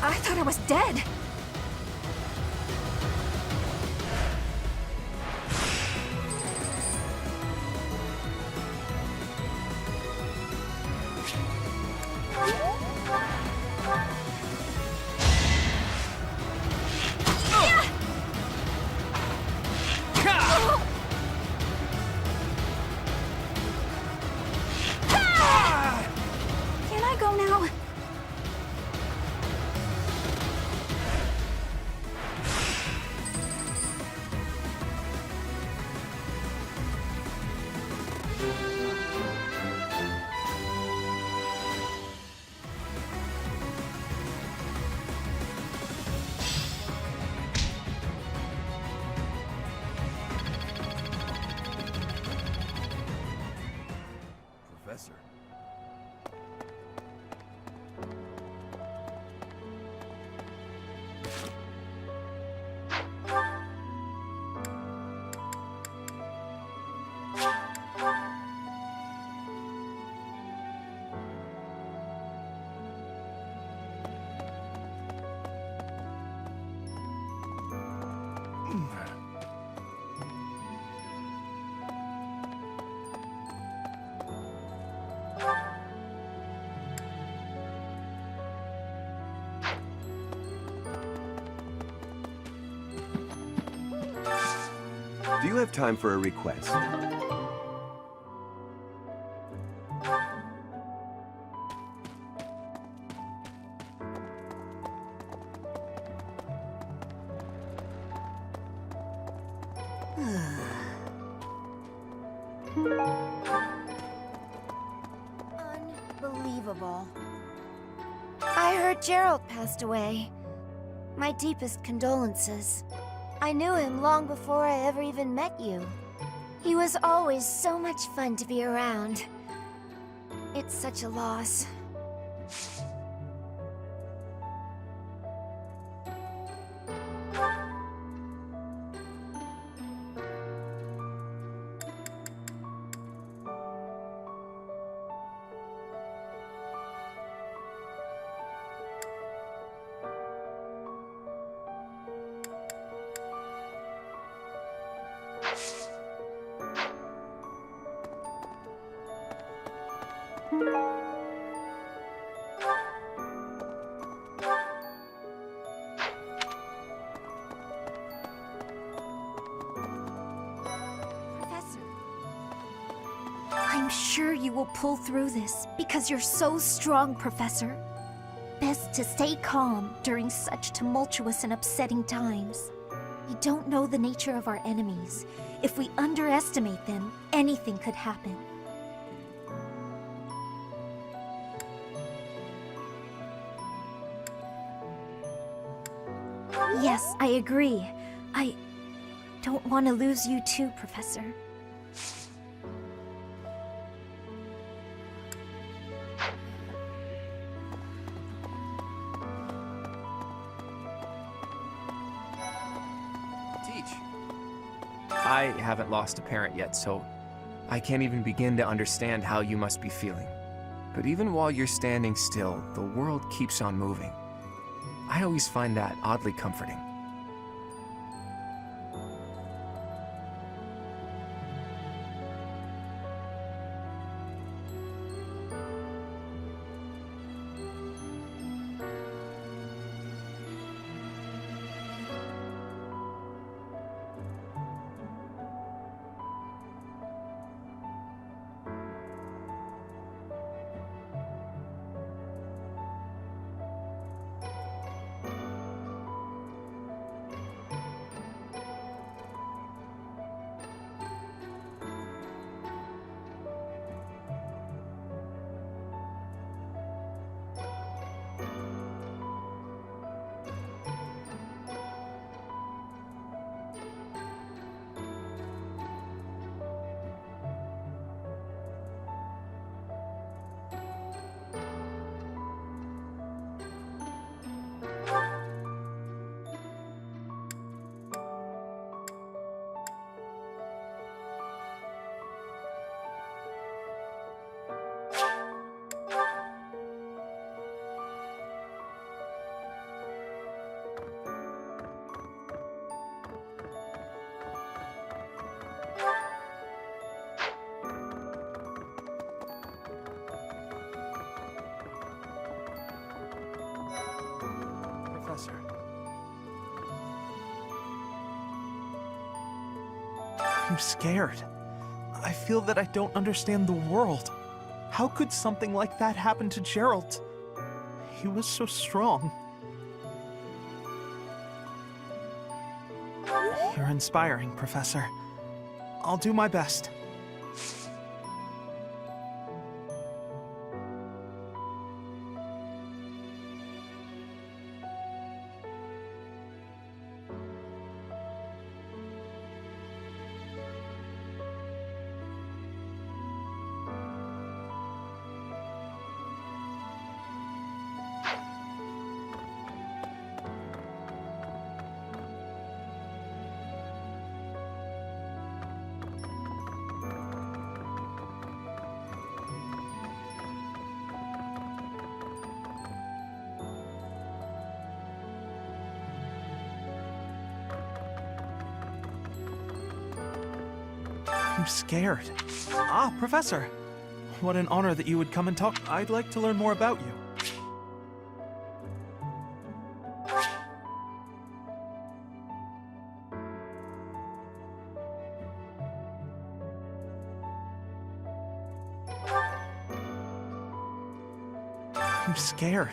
I thought I was dead. Can I go now? Professor. Do you have time for a request? Unbelievable. I heard Gerald passed away. My deepest condolences. I knew him long before I ever even met you. He was always so much fun to be around. It's such a loss. I'm sure you will pull through this because you're so strong, Professor. Best to stay calm during such tumultuous and upsetting times. We don't know the nature of our enemies. If we underestimate them, anything could happen. Yes, I agree. I don't want to lose you too, Professor. I haven't lost a parent yet, so I can't even begin to understand how you must be feeling. But even while you're standing still, the world keeps on moving. I always find that oddly comforting. I'm scared. I feel that I don't understand the world. How could something like that happen to Gerald? He was so strong. You're inspiring, Professor. I'll do my best. I'm scared. Ah, Professor! What an honor that you would come and talk. I'd like to learn more about you. I'm scared.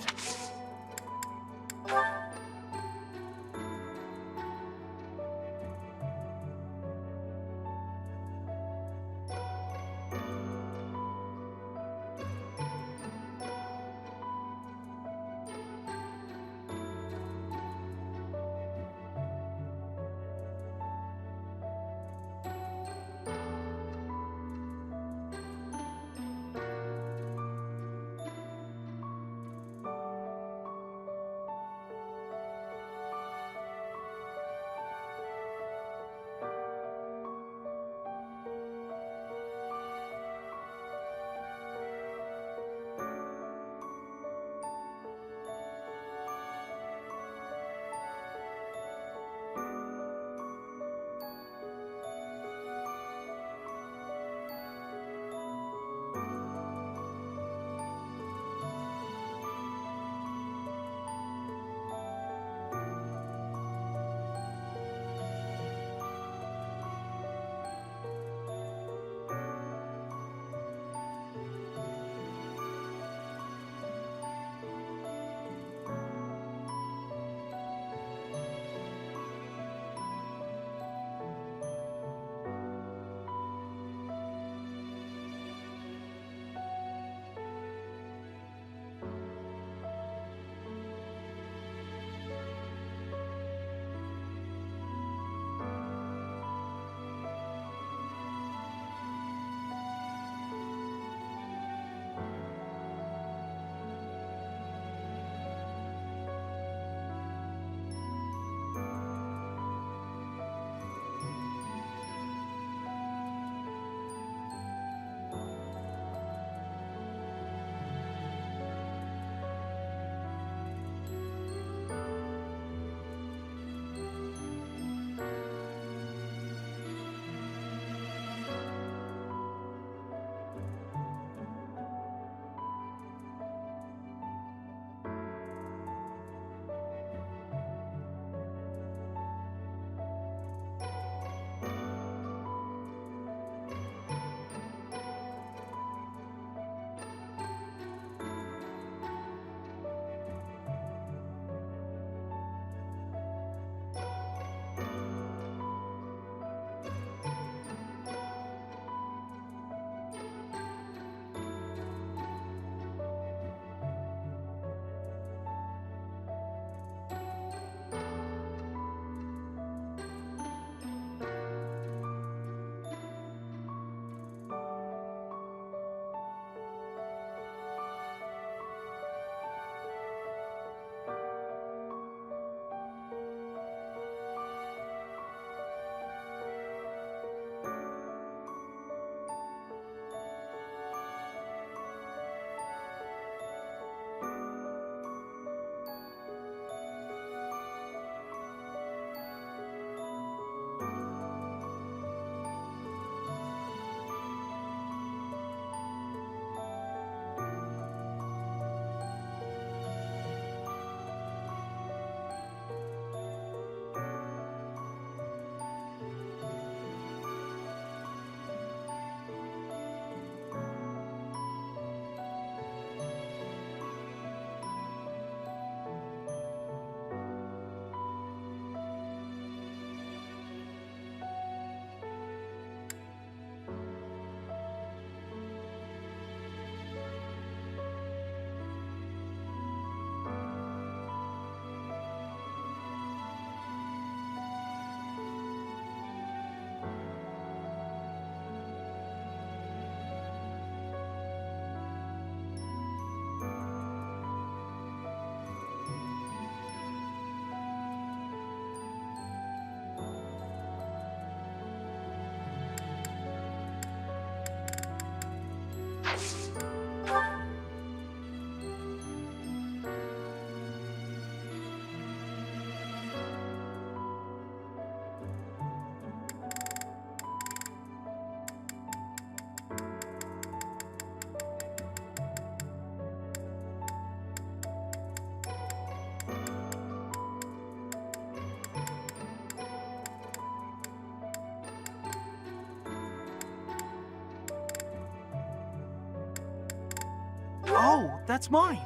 Oh, that's mine.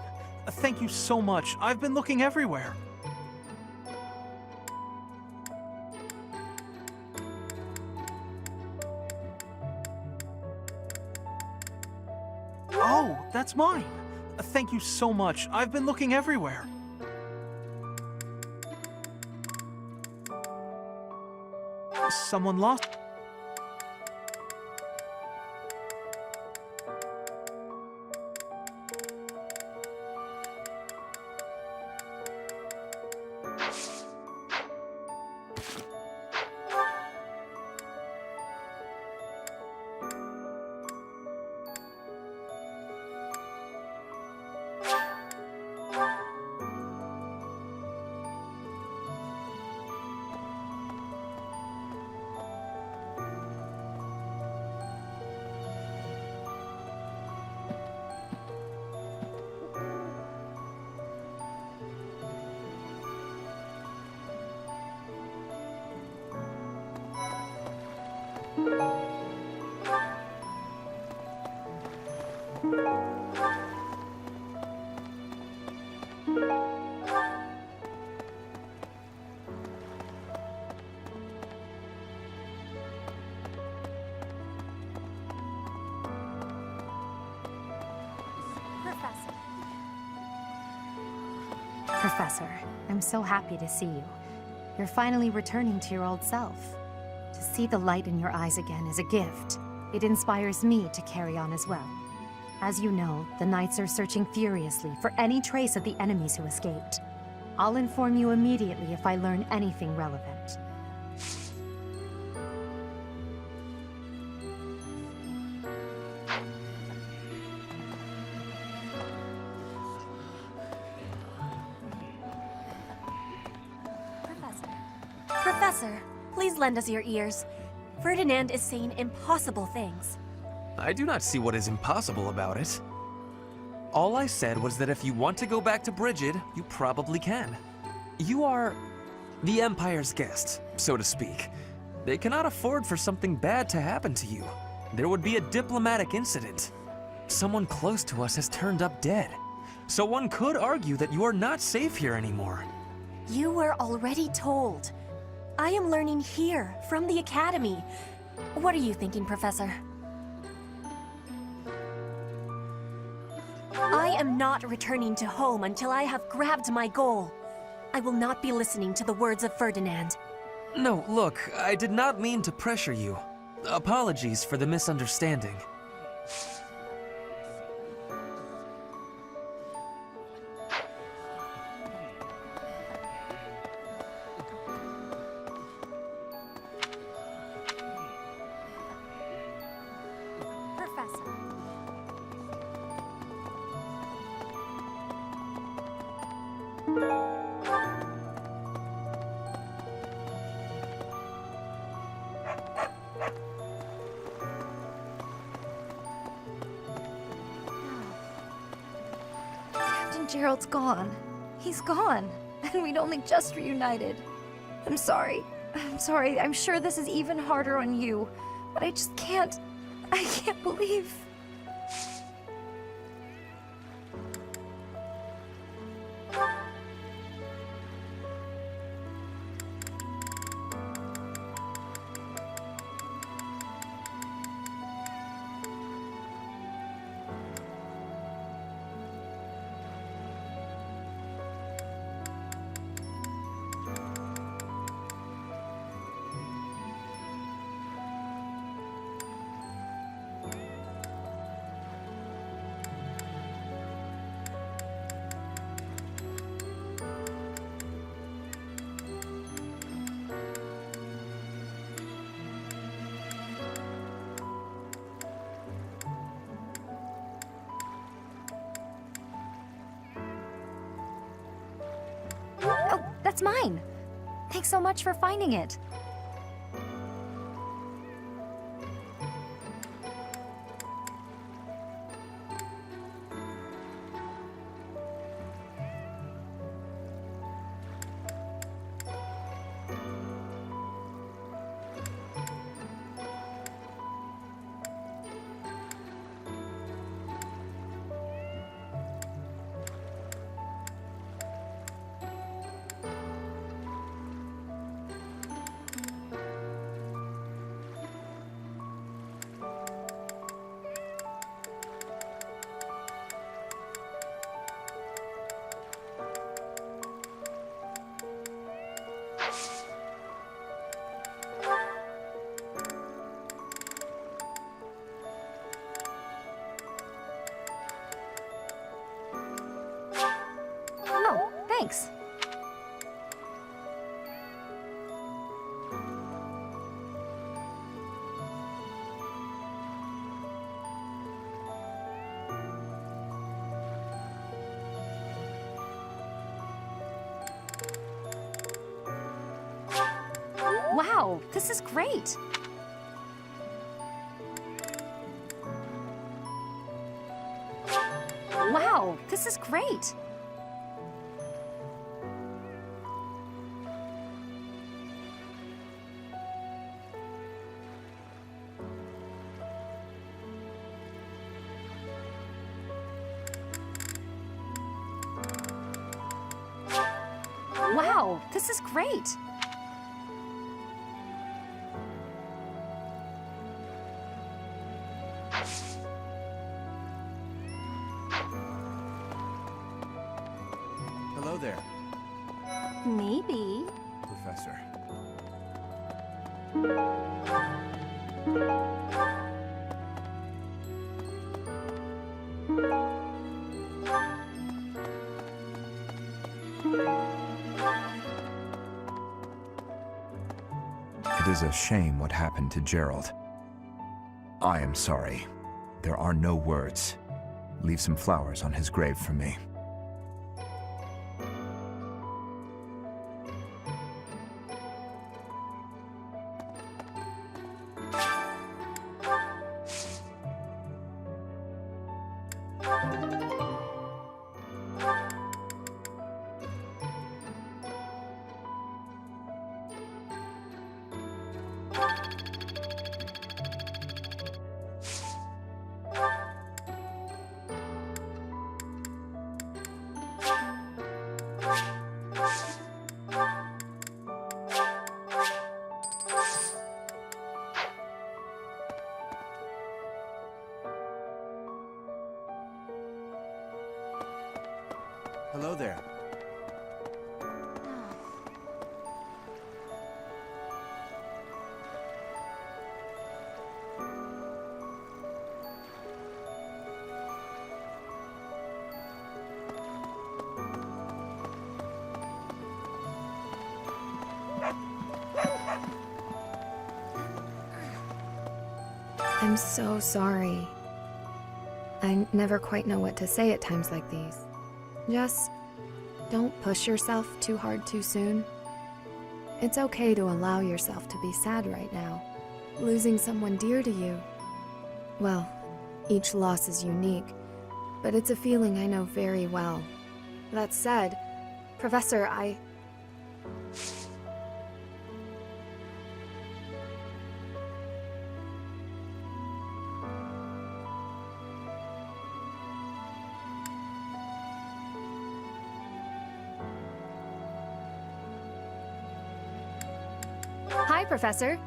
Thank you so much. I've been looking everywhere. Oh, that's mine. Thank you so much. I've been looking everywhere. Someone lost. Professor, I'm so happy to see you. You're finally returning to your old self. To see the light in your eyes again is a gift. It inspires me to carry on as well. As you know, the Knights are searching furiously for any trace of the enemies who escaped. I'll inform you immediately if I learn anything relevant. Professor, please lend us your ears. Ferdinand is saying impossible things. I do not see what is impossible about it. All I said was that if you want to go back to Brigid, you probably can. You are the Empire's guest, so to speak. They cannot afford for something bad to happen to you. There would be a diplomatic incident. Someone close to us has turned up dead. So one could argue that you are not safe here anymore. You were already told. I am learning here, from the Academy. What are you thinking, Professor? I am not returning to home until I have grabbed my goal. I will not be listening to the words of Ferdinand. No, look, I did not mean to pressure you. Apologies for the misunderstanding. Captain Gerald's gone. He's gone. And we'd only just reunited. I'm sorry. I'm sorry. I'm sure this is even harder on you. But I just can't... I can't believe... Oh, that's mine. Thanks so much for finding it. Wow, this is great! Wow, this is great! Wow, this is great! Hello there, Maybe. Professor. It is a shame what happened to Gerald. I am sorry. There are no words. Leave some flowers on his grave for me. Hello there. I'm so sorry. I never quite know what to say at times like these. Just don't push yourself too hard too soon. It's okay to allow yourself to be sad right now. Losing someone dear to you. Well, each loss is unique, but it's a feeling I know very well. That said, Professor, Hi, Professor.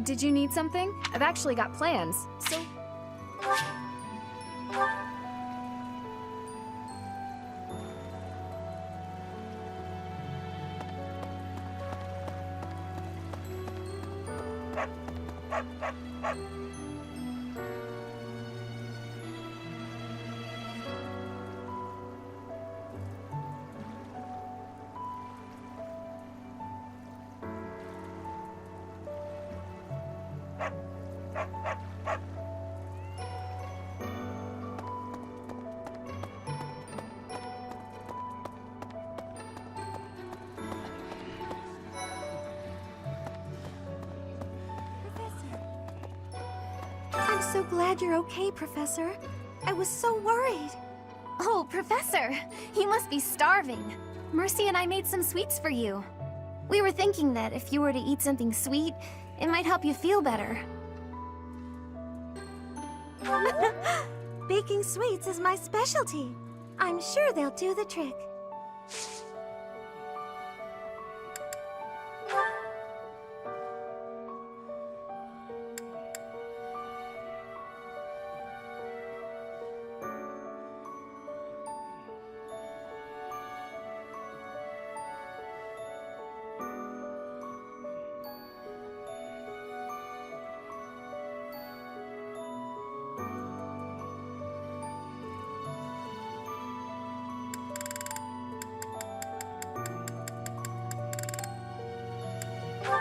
Did you need something? I've actually got plans, so... I'm so glad you're okay, Professor. I was so worried. Oh, Professor, you must be starving. Mercy and I made some sweets for you. We were thinking that if you were to eat something sweet, it might help you feel better. Baking sweets is my specialty. I'm sure they'll do the trick.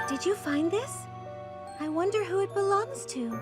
Did you find this? I wonder who it belongs to.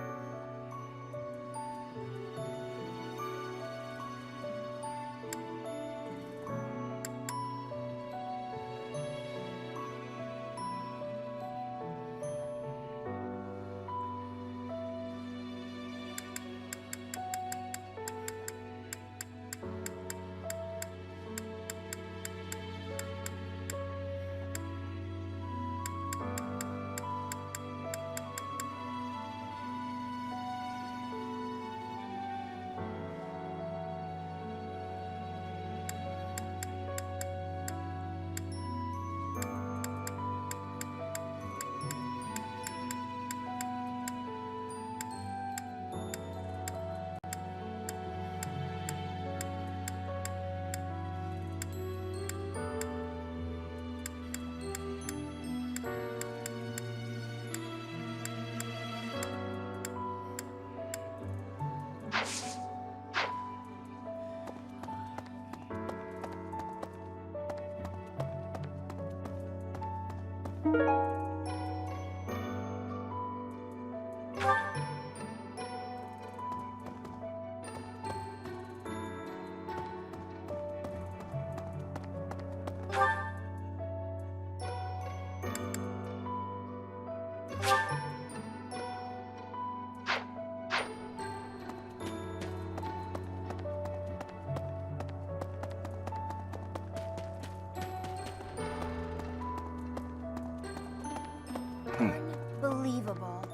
the ball.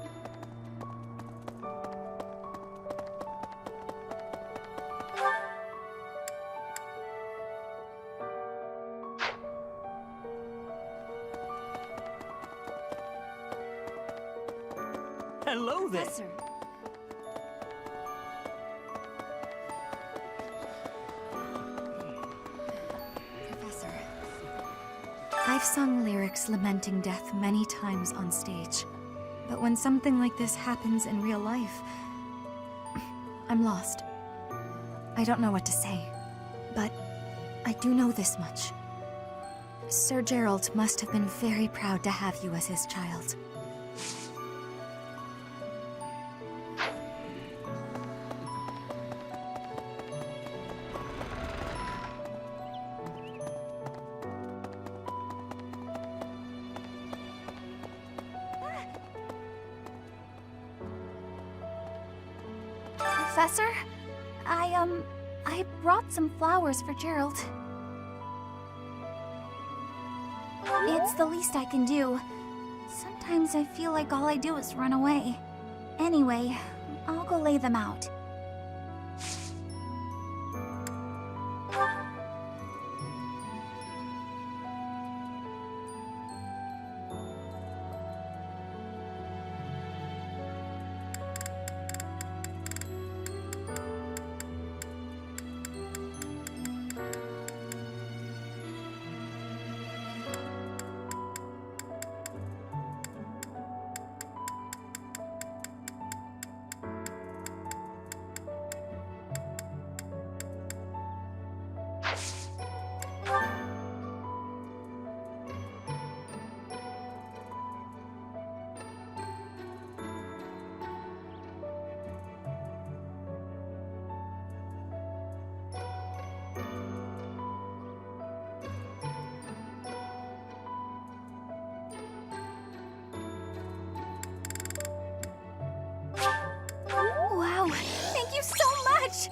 Hello there. Professor. Professor. I've sung lyrics lamenting death many times on stage. But when something like this happens in real life, I'm lost. I don't know what to say. But I do know this much. Sir Gerald must have been very proud to have you as his child. Professor, I brought some flowers for Gerald. It's the least I can do. Sometimes I feel like all I do is run away. Anyway, I'll go lay them out. Wow, thank you so much!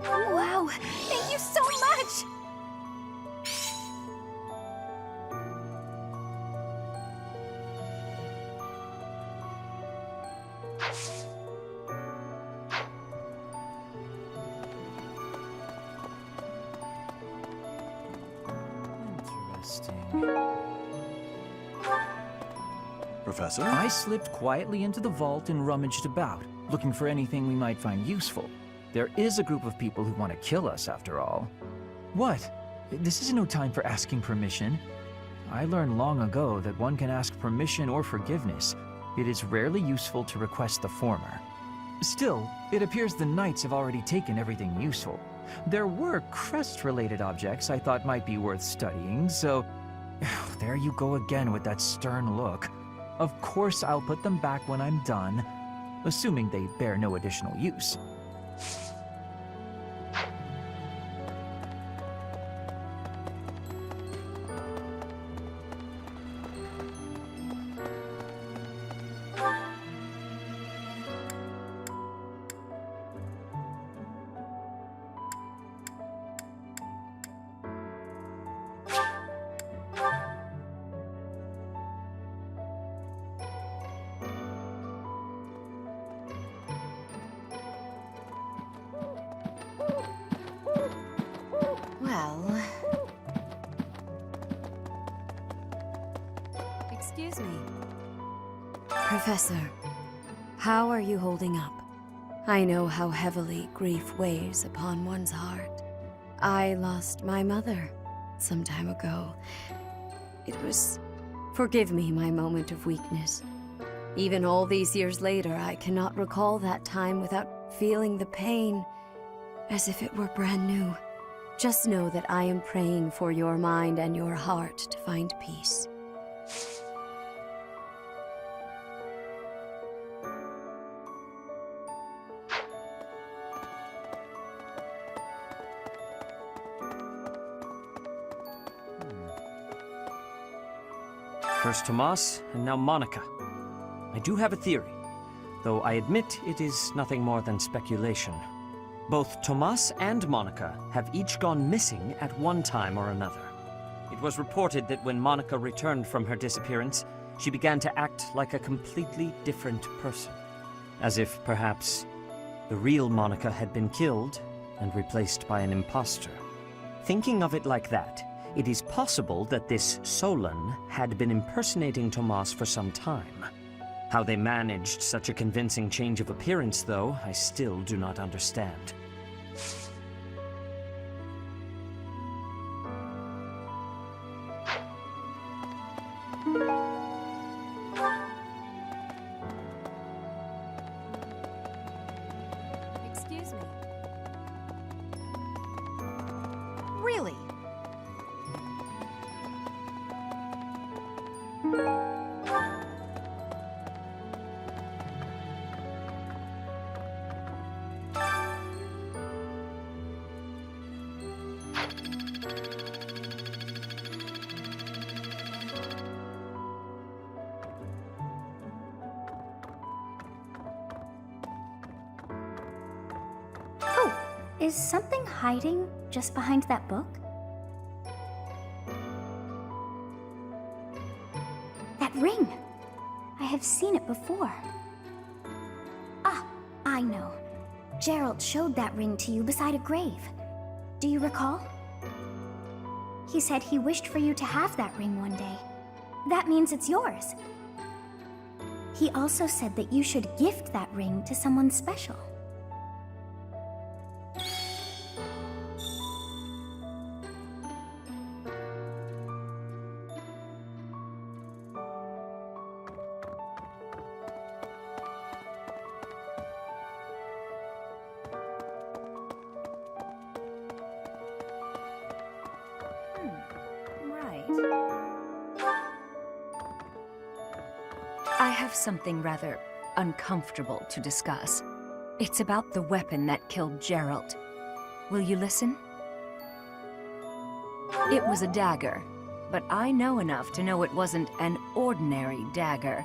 Wow, thank you so much! Professor? I slipped quietly into the vault and rummaged about, looking for anything we might find useful. There is a group of people who want to kill us, after all. What? This is no time for asking permission. I learned long ago that one can ask permission or forgiveness. It is rarely useful to request the former. Still, it appears the knights have already taken everything useful. There were crest-related objects I thought might be worth studying, so... there you go again with that stern look. Of course I'll put them back when I'm done, assuming they bear no additional use. Well... Excuse me. Professor, how are you holding up? I know how heavily grief weighs upon one's heart. I lost my mother some time ago. It was... Forgive me my moment of weakness. Even all these years later, I cannot recall that time without feeling the pain as if it were brand new. Just know that I am praying for your mind and your heart to find peace. First Tomas, and now Monica. I do have a theory, though I admit it is nothing more than speculation. Both Tomas and Monica have each gone missing at one time or another. It was reported that when Monica returned from her disappearance, she began to act like a completely different person. As if, perhaps, the real Monica had been killed and replaced by an imposter. Thinking of it like that, it is possible that this Solon had been impersonating Tomas for some time. How they managed such a convincing change of appearance, though, I still do not understand. Excuse me. Really? Oh, is something hiding just behind that book? That ring! I have seen it before. Ah, I know. Gerald showed that ring to you beside a grave. Do you recall? He said he wished for you to have that ring one day. That means it's yours. He also said that you should gift that ring to someone special. I have something rather uncomfortable to discuss. It's about the weapon that killed Gerald. Will you listen? It was a dagger, but I know enough to know it wasn't an ordinary dagger.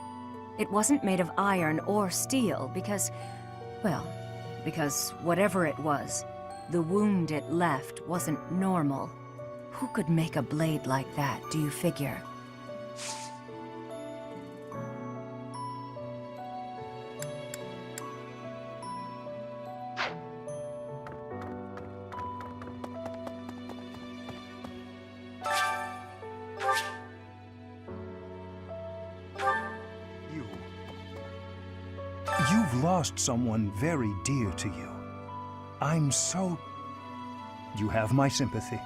It wasn't made of iron or steel because, well, because whatever it was, the wound it left wasn't normal. Who could make a blade like that, do you figure? You've lost someone very dear to you. I'm so... You have my sympathy.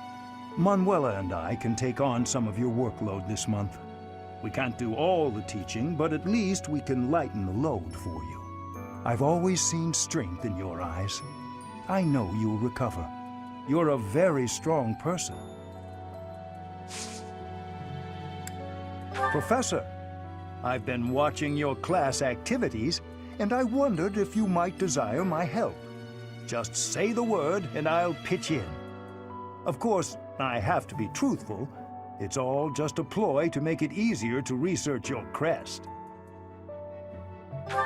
Manuela and I can take on some of your workload this month. We can't do all the teaching, but at least we can lighten the load for you. I've always seen strength in your eyes. I know you'll recover. You're a very strong person. Professor, I've been watching your class activities, and I wondered if you might desire my help. Just say the word, and I'll pitch in. Of course, I have to be truthful. It's all just a ploy to make it easier to research your crest.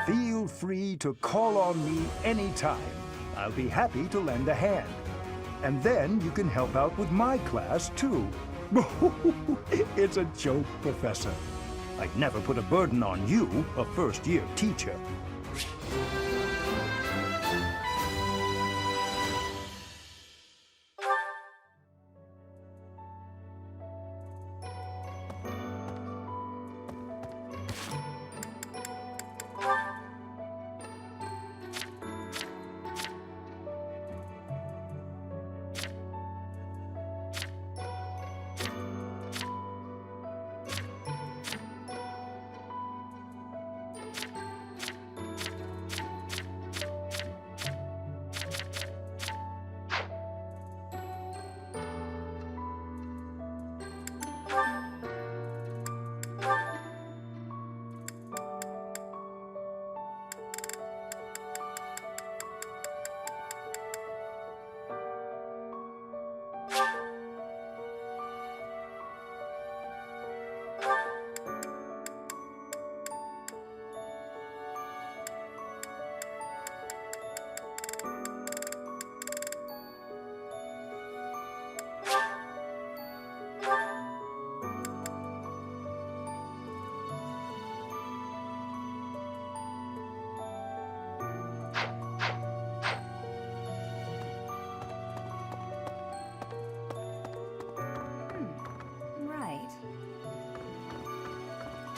Feel free to call on me anytime. I'll be happy to lend a hand. And then you can help out with my class, too. It's a joke, Professor. I'd never put a burden on you, a first-year teacher.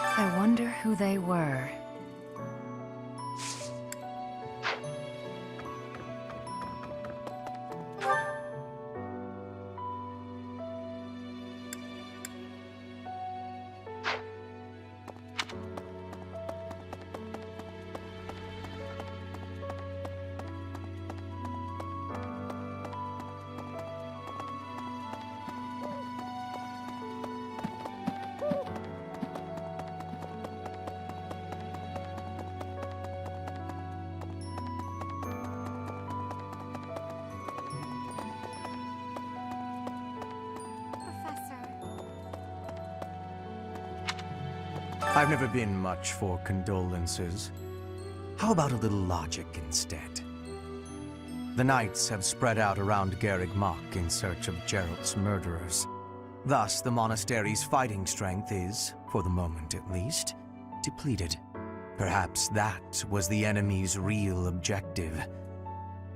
I wonder who they were. I've never been much for condolences. How about a little logic instead? The knights have spread out around Garreg Mach in search of Geralt's murderers. Thus, the monastery's fighting strength is, for the moment at least, depleted. Perhaps that was the enemy's real objective.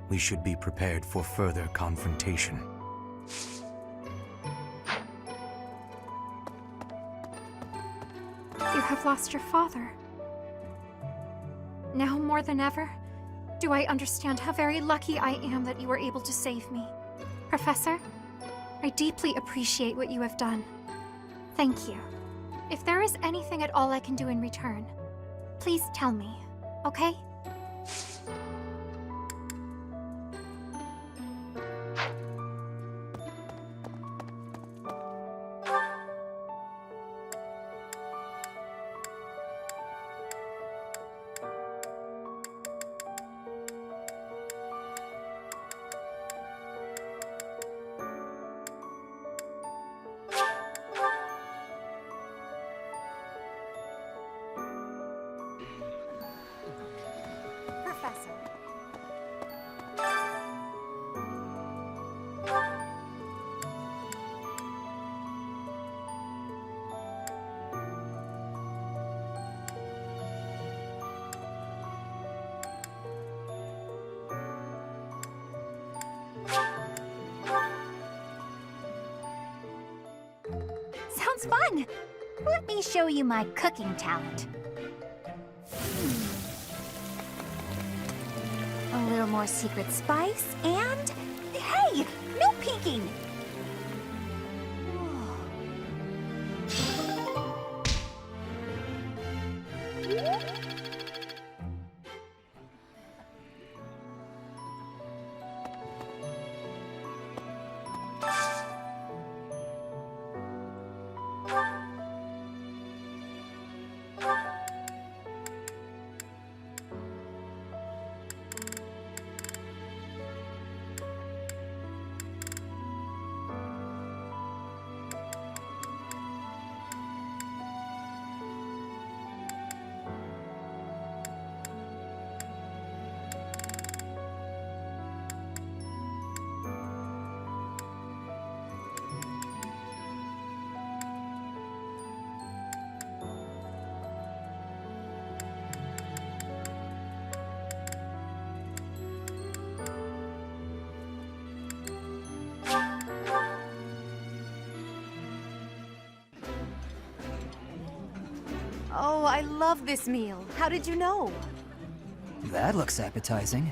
We should be prepared for further confrontation. You have lost your father. Now more than ever, do I understand how very lucky I am that you were able to save me. Professor, I deeply appreciate what you have done. Thank you. If there is anything at all I can do in return, please tell me, okay? Professor. Sounds fun! Let me show you my cooking talent. A little more secret spice, and... Hey! No peeking! Oh, I love this meal. How did you know? That looks appetizing.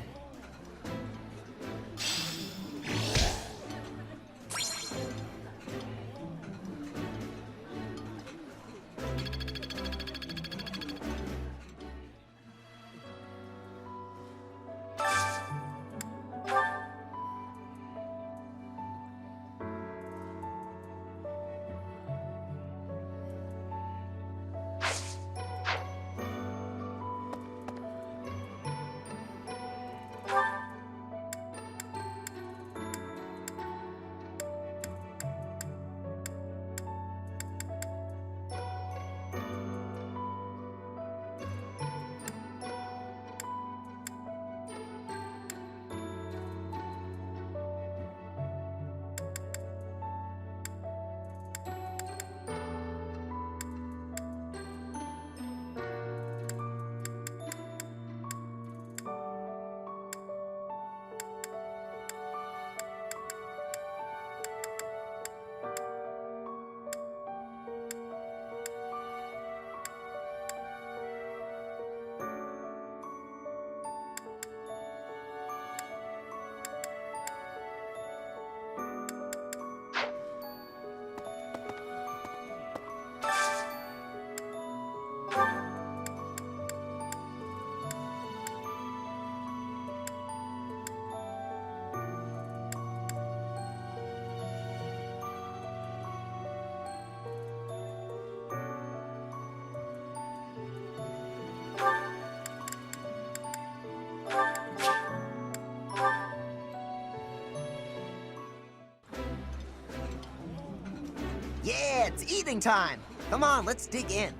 it's eating time. Come on, let's dig in.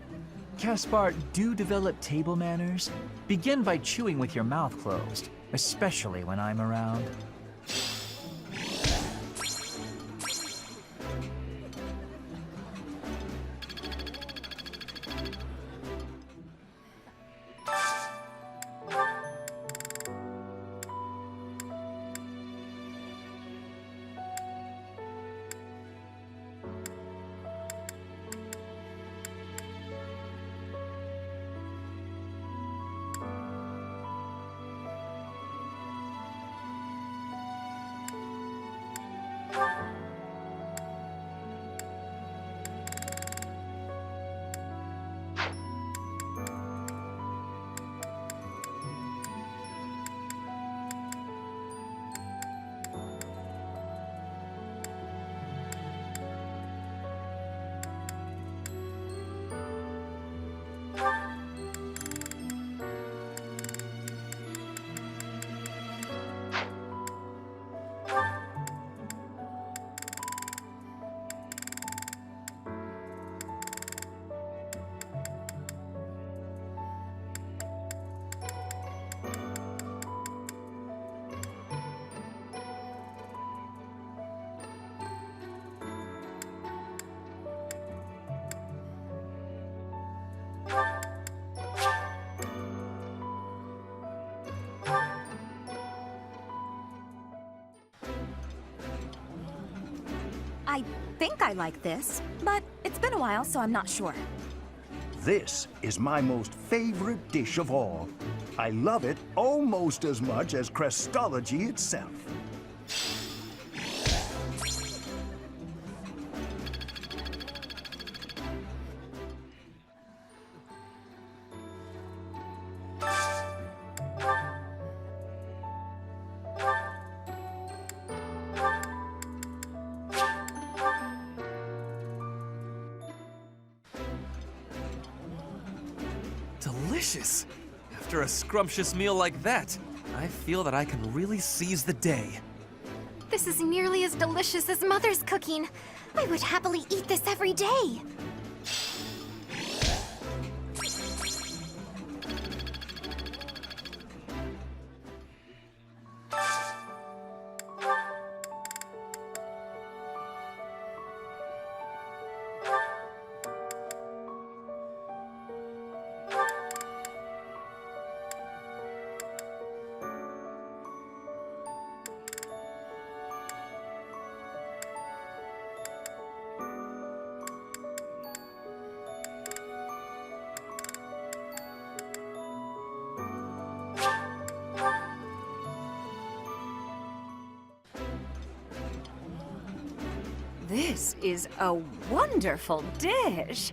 Caspar, do develop table manners. Begin by chewing with your mouth closed, especially when I'm around. I think I like this, but it's been a while, so I'm not sure. This is my most favorite dish of all. I love it almost as much as Crestology itself. Delicious! After a scrumptious meal like that, I feel that I can really seize the day. This is nearly as delicious as Mother's cooking. I would happily eat this every day. This is a wonderful dish.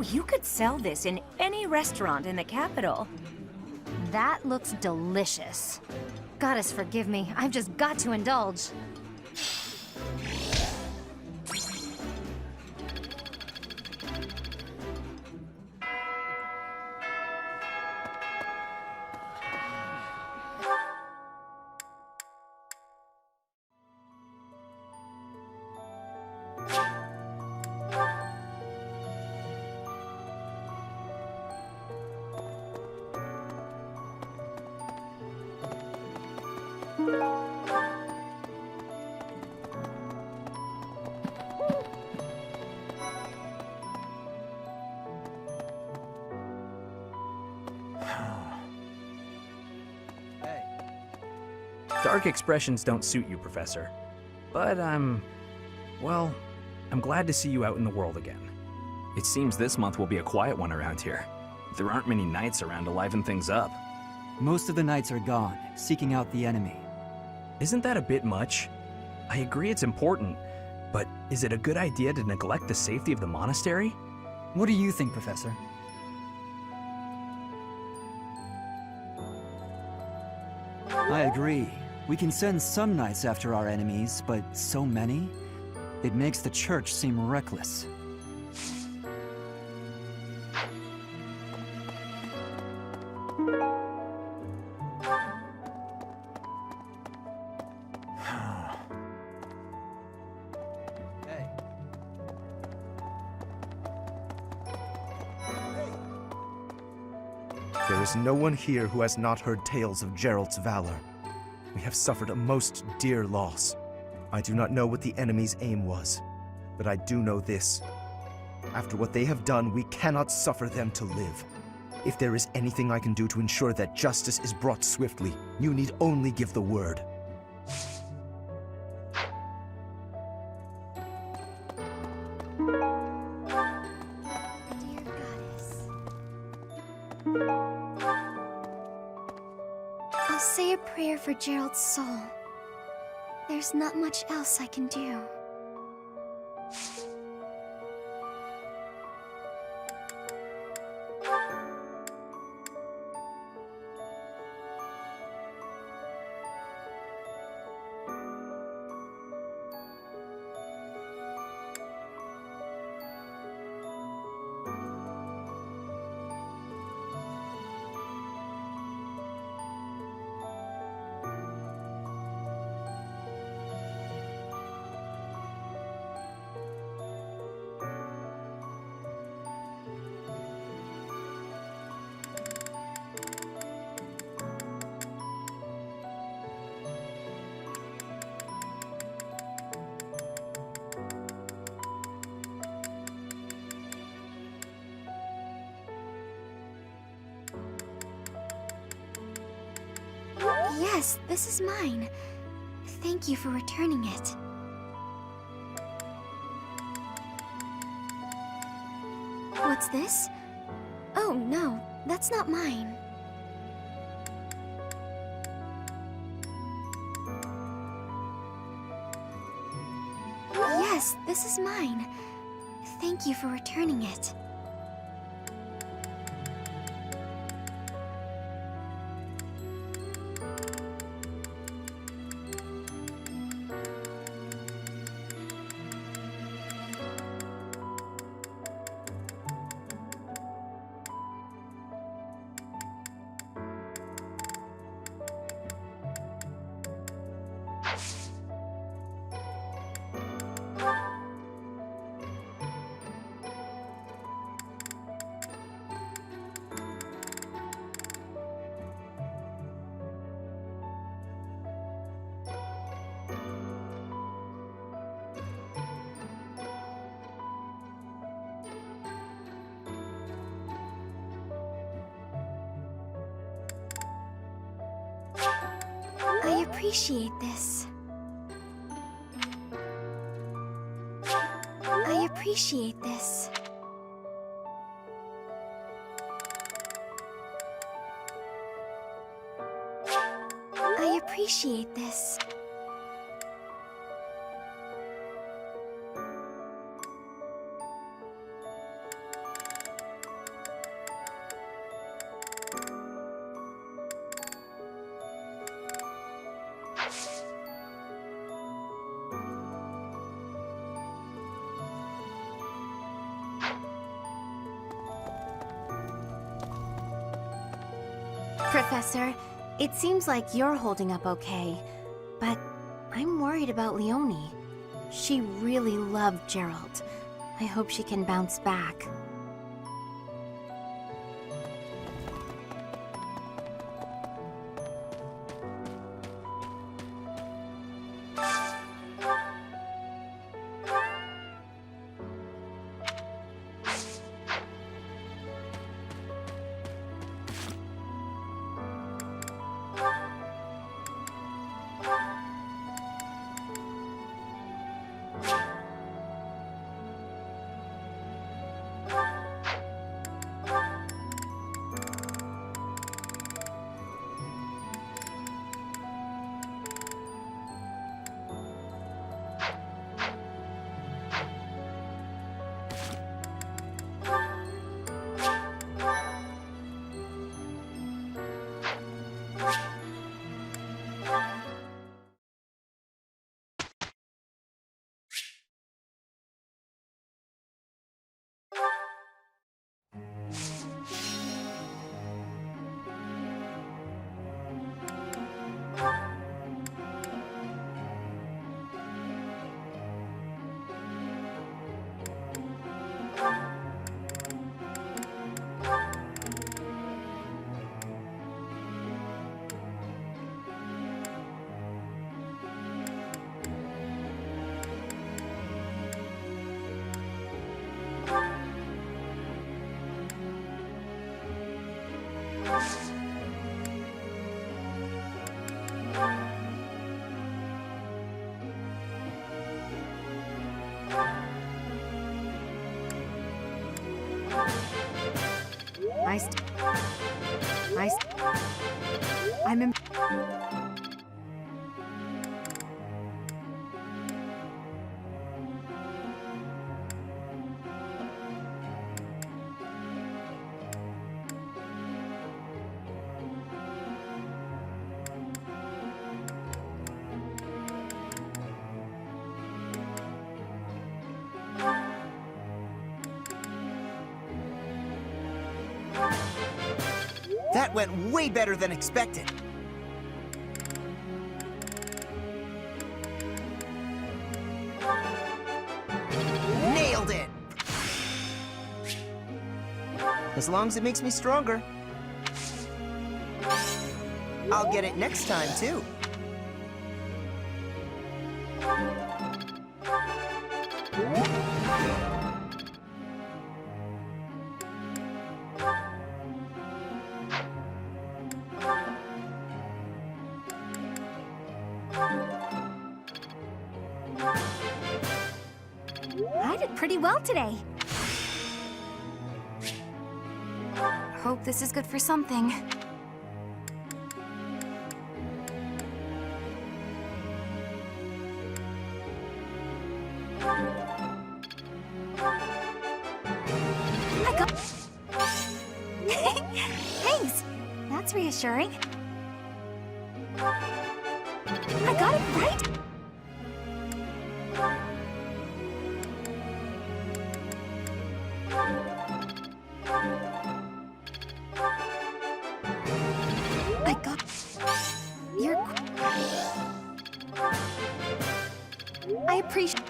You could sell this in any restaurant in the capital. That looks delicious. Goddess forgive me, I've just got to indulge. Dark expressions don't suit you, Professor. But I'm glad to see you out in the world again. It seems this month will be a quiet one around here. There aren't many knights around to liven things up. Most of the knights are gone, seeking out the enemy. Isn't that a bit much? I agree it's important, but is it a good idea to neglect the safety of the monastery? What do you think, Professor? I agree. We can send some knights after our enemies, but so many? It makes the church seem reckless. There is no one here who has not heard tales of Geralt's valor. We have suffered a most dear loss. I do not know what the enemy's aim was, but I do know this. After what they have done, we cannot suffer them to live. If there is anything I can do to ensure that justice is brought swiftly, you need only give the word. Dear Goddess. I'll say a prayer for Gerald's soul. There's not much else I can do. Yes, this is mine. Thank you for returning it. What's this? Oh, no, that's not mine. Yes, this is mine. Thank you for returning it. I appreciate this. I appreciate this. I appreciate this. Professor, it seems like you're holding up okay, but I'm worried about Leonie. She really loved Gerald. I hope she can bounce back. I'm in. That went way better than expected. Nailed it! As long as it makes me stronger. I'll get it next time, too. I did pretty well today. Hope this is good for something. I got... Thanks! That's reassuring. I got it right! I got... You're... I appreciate...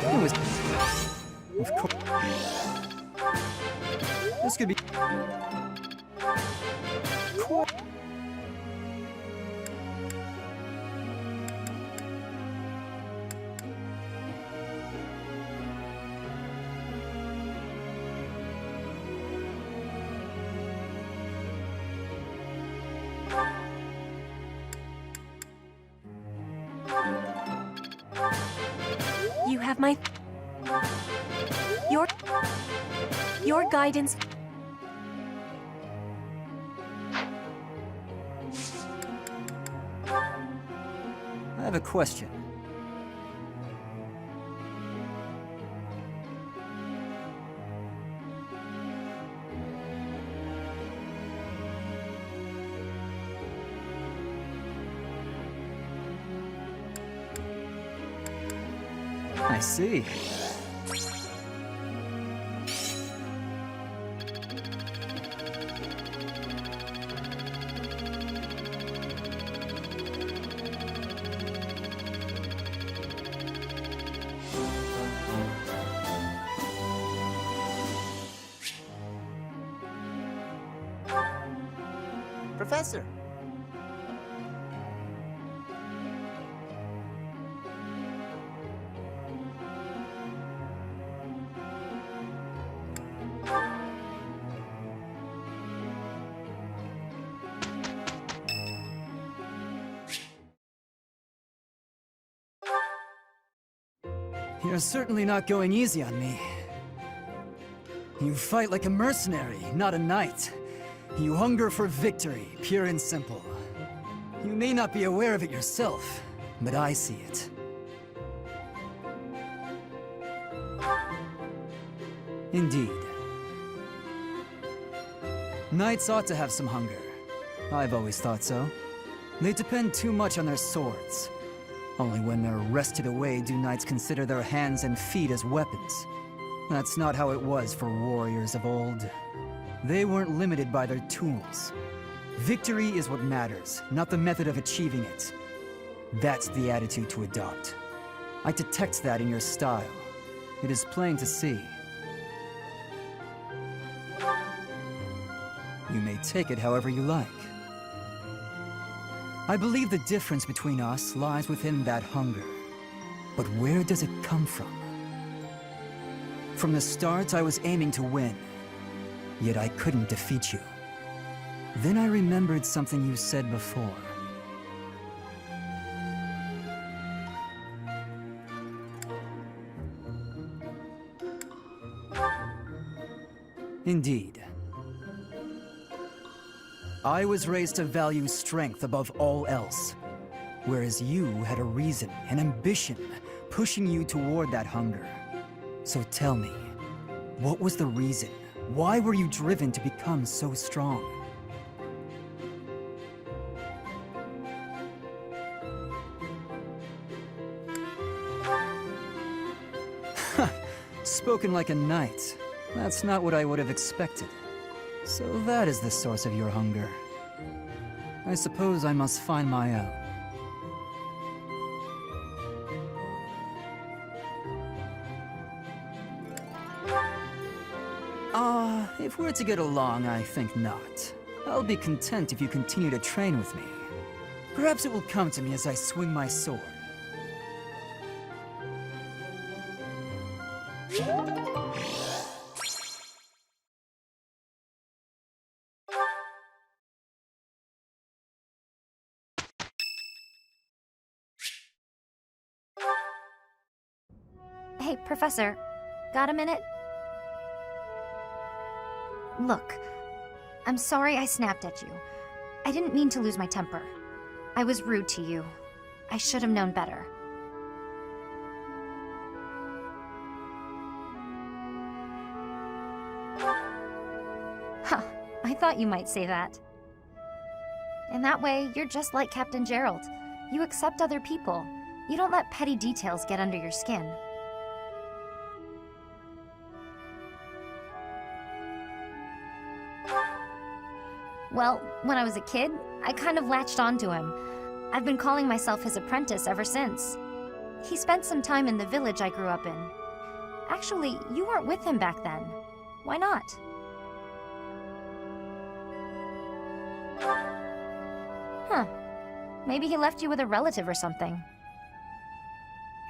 It was... Of course. This could be... You have my... Your guidance... I have a question. I see. Professor. You're certainly not going easy on me. You fight like a mercenary, not a knight. You hunger for victory, pure and simple. You may not be aware of it yourself, but I see it. Indeed. Knights ought to have some hunger. I've always thought so. They depend too much on their swords. Only when they're wrested away do knights consider their hands and feet as weapons. That's not how it was for warriors of old. They weren't limited by their tools. Victory is what matters, not the method of achieving it. That's the attitude to adopt. I detect that in your style. It is plain to see. You may take it however you like. I believe the difference between us lies within that hunger. But where does it come from? From the start, I was aiming to win. Yet I couldn't defeat you. Then I remembered something you said before. Indeed. I was raised to value strength above all else, whereas you had a reason, an ambition, pushing you toward that hunger. So tell me, what was the reason? Why were you driven to become so strong? Spoken like a knight. That's not what I would have expected. So that is the source of your hunger. I suppose I must find my own. If we're to get along, I think not. I'll be content if you continue to train with me. Perhaps it will come to me as I swing my sword. Hey, Professor, got a minute? Look, I'm sorry I snapped at you. I didn't mean to lose my temper. I was rude to you. I should have known better. Huh, I thought you might say that. In that way, you're just like Captain Gerald. You accept other people. You don't let petty details get under your skin. Well, when I was a kid, I kind of latched onto him. I've been calling myself his apprentice ever since. He spent some time in the village I grew up in. Actually, you weren't with him back then. Why not? Huh. Maybe he left you with a relative or something.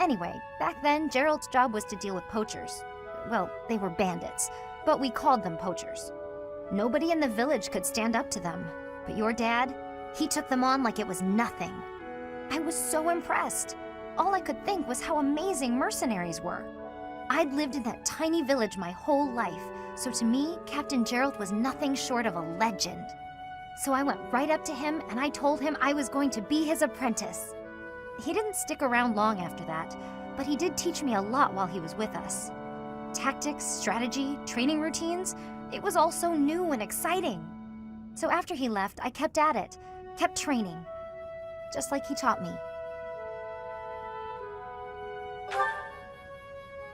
Anyway, back then, Gerald's job was to deal with poachers. Well, they were bandits, but we called them poachers. Nobody in the village could stand up to them. But your dad, he took them on like it was nothing. I was so impressed. All I could think was how amazing mercenaries were. I'd lived in that tiny village my whole life, so to me, Captain Gerald was nothing short of a legend. So I went right up to him and I told him I was going to be his apprentice. He didn't stick around long after that, but he did teach me a lot while he was with us. Tactics, strategy, training routines, it was all so new and exciting. So after he left, I kept at it, kept training, just like he taught me.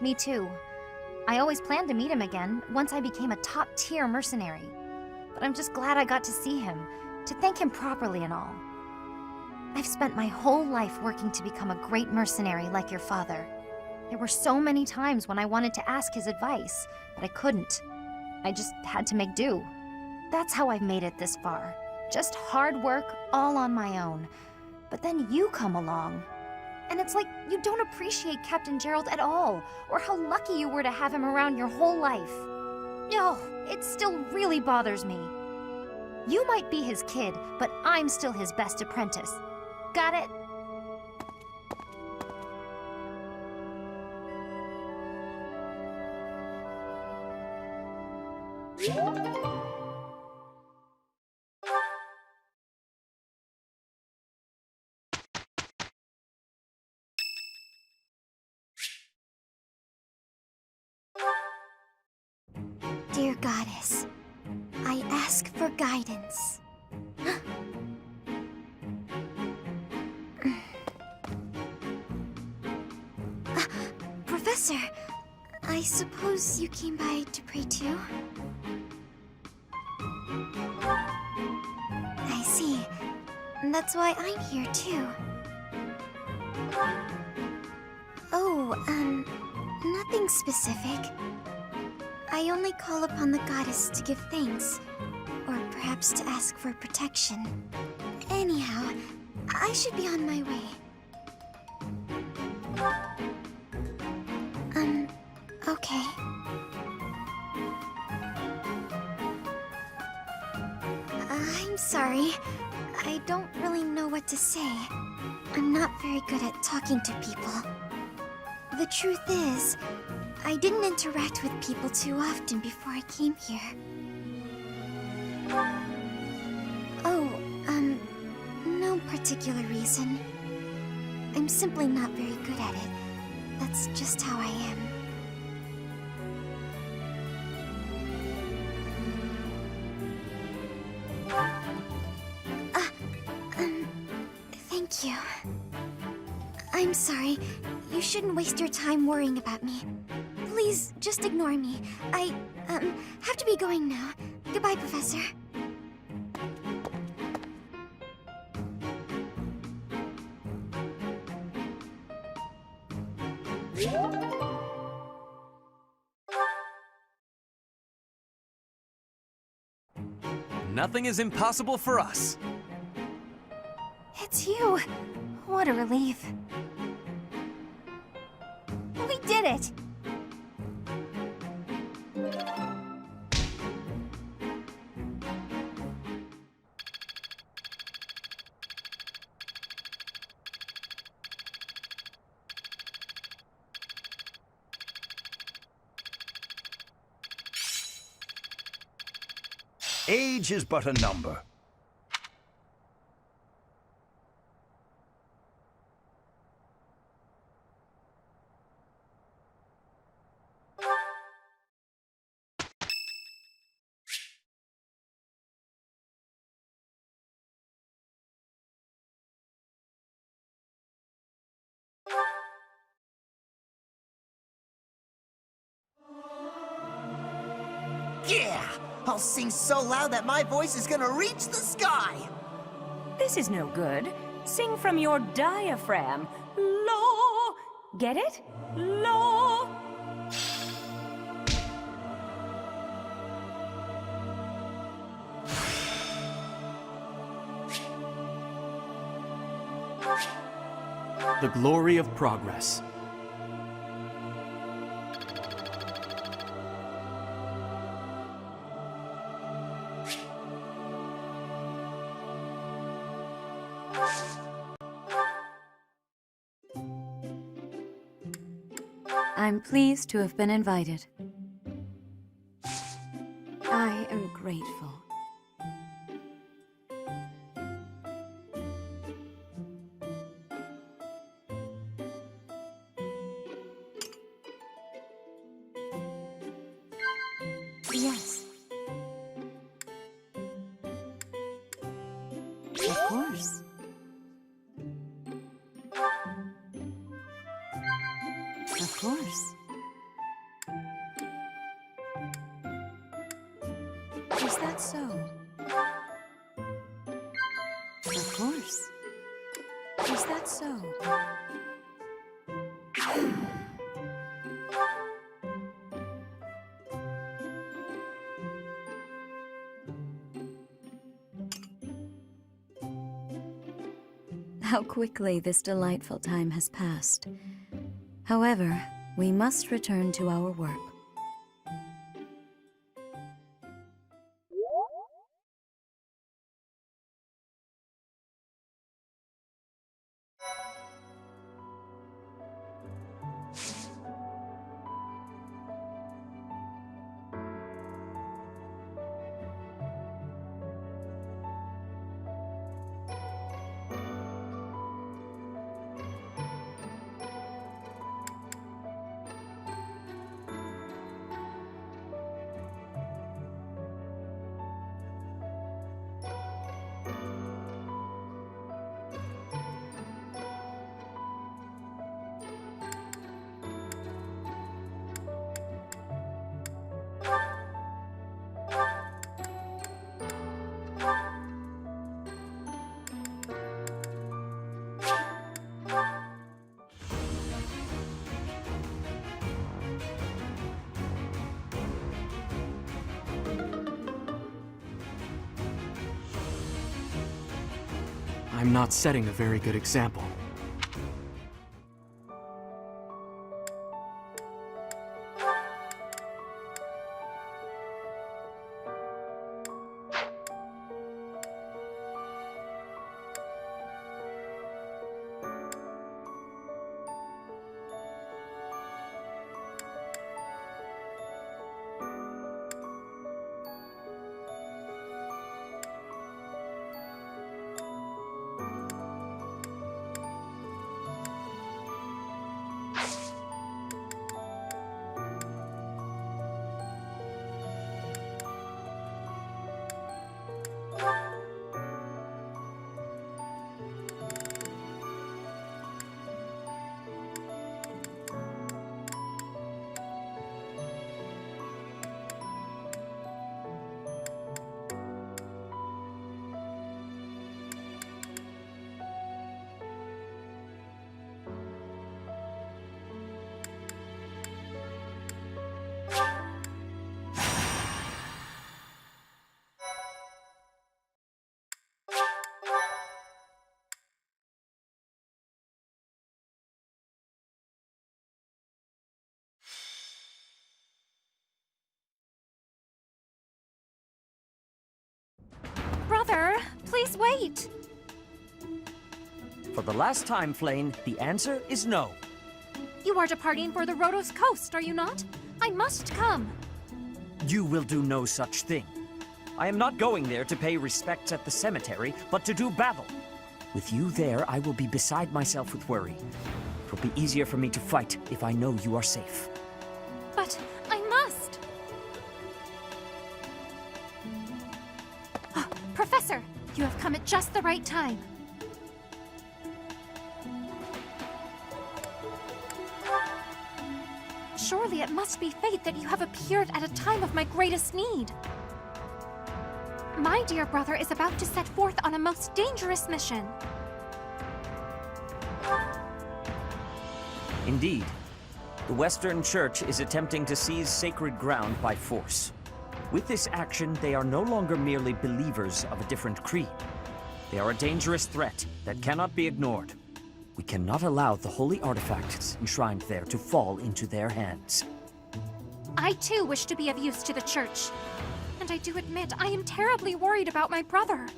Me too. I always planned to meet him again once I became a top-tier mercenary. But I'm just glad I got to see him, to thank him properly and all. I've spent my whole life working to become a great mercenary like your father. There were so many times when I wanted to ask his advice, but I couldn't. I just had to make do. That's how I've made it this far. Just hard work, all on my own. But then you come along. And it's like you don't appreciate Captain Gerald at all, or how lucky you were to have him around your whole life. Oh, it still really bothers me. You might be his kid, but I'm still his best apprentice. Got it? Dear Goddess, I ask for guidance. Professor, I suppose you came by to pray too? I see. That's why I'm here too. Oh, nothing specific. I only call upon the goddess to give thanks, or perhaps perhaps to ask for protection. Anyhow, I should be on my way. Okay. I'm sorry. I don't really know what to say. I'm not very good at talking to people. The truth is, I didn't interact with people too often before I came here. Oh, no particular reason. I'm simply not very good at it. That's just how I am. Thank you. I'm sorry. You shouldn't waste your time worrying about me. Please, just ignore me. I, have to be going now. Goodbye, Professor. Nothing is impossible for us. It's you. What a relief. We did it! Age is but a number. Yeah! I'll sing so loud that my voice is gonna reach the sky! This is no good. Sing from your diaphragm. Lo! Get it? Lo! The glory of progress. I'm pleased to have been invited. I am grateful. Yes. Of course. Of course. Is that so? Of course. Is that so? How quickly this delightful time has passed. However, we must return to our work. I'm not setting a very good example. Brother, please wait! For the last time, Flame, the answer is no. You are departing for the Rhodos coast, are you not? I must come! You will do no such thing. I am not going there to pay respects at the cemetery, but to do battle. With you there, I will be beside myself with worry. It will be easier for me to fight if I know you are safe. But I must! Professor, you have come at just the right time. Surely it must be fate that you have appeared at a time of my greatest need. My dear brother is about to set forth on a most dangerous mission. Indeed. The Western Church is attempting to seize sacred ground by force. With this action, they are no longer merely believers of a different creed. They are a dangerous threat that cannot be ignored. We cannot allow the holy artifacts enshrined there to fall into their hands. I too wish to be of use to the Church. And I do admit, I am terribly worried about my brother.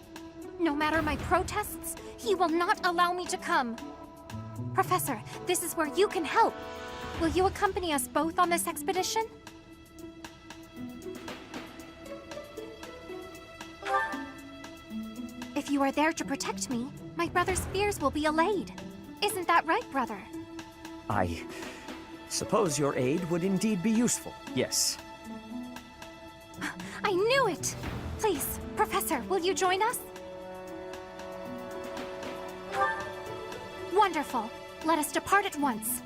No matter my protests, he will not allow me to come. Professor, this is where you can help. Will you accompany us both on this expedition? If you are there to protect me, my brother's fears will be allayed. Isn't that right, brother? I suppose your aid would indeed be useful, yes. I knew it! Please, Professor, will you join us? Wonderful. Let us depart at once.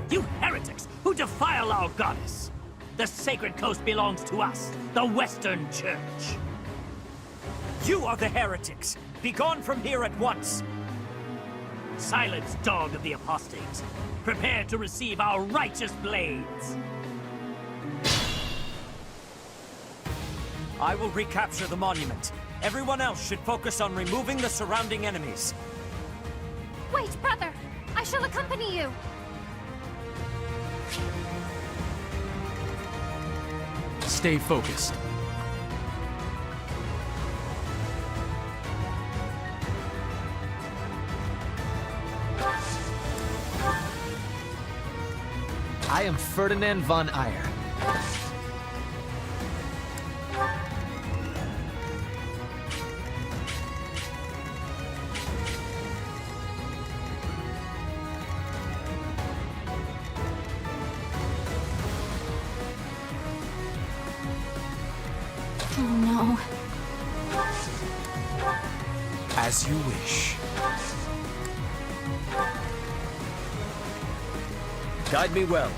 You heretics who defile our goddess! The sacred coast belongs to us, the Western Church. You are the heretics. Begone from here at once. Silence, dog of the apostates. Prepare to receive our righteous blades. I will recapture the monument. Everyone else should focus on removing the surrounding enemies. Wait, brother! I shall accompany you! Stay focused. I am Ferdinand von Eyre. Oh no. As you wish. Guide me well.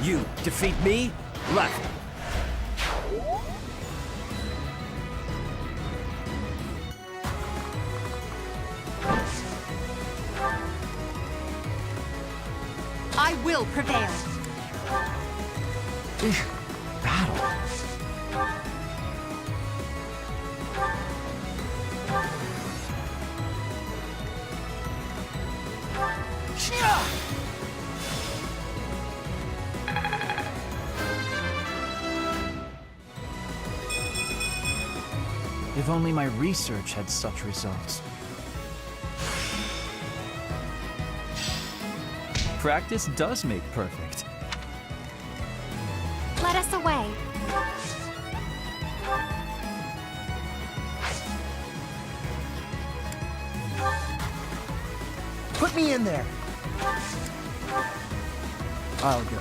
You defeat me? Left. I will prevail. If only my research had such results. Practice does make perfect. Let us away. Put me in there. I'll go.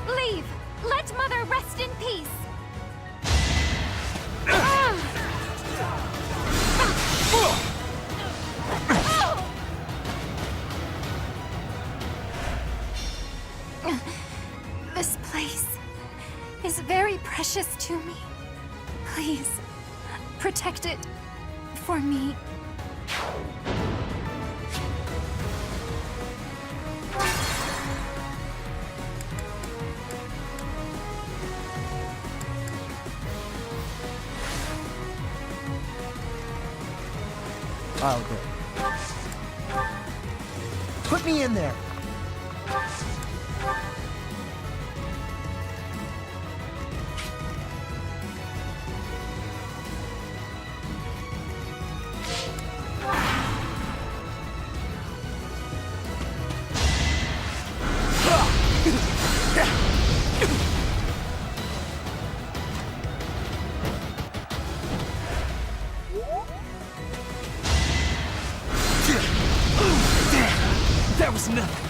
Leave! Let Mother rest in peace! This place is very precious to me. Please, protect it for me. I'll go. Put me in there. There was nothing.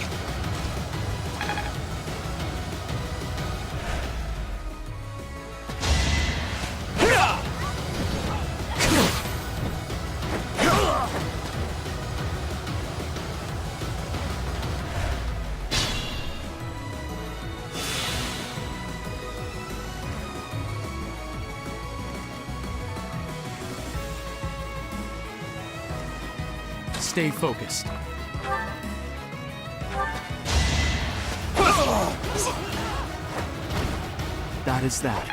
Stay focused. That is that.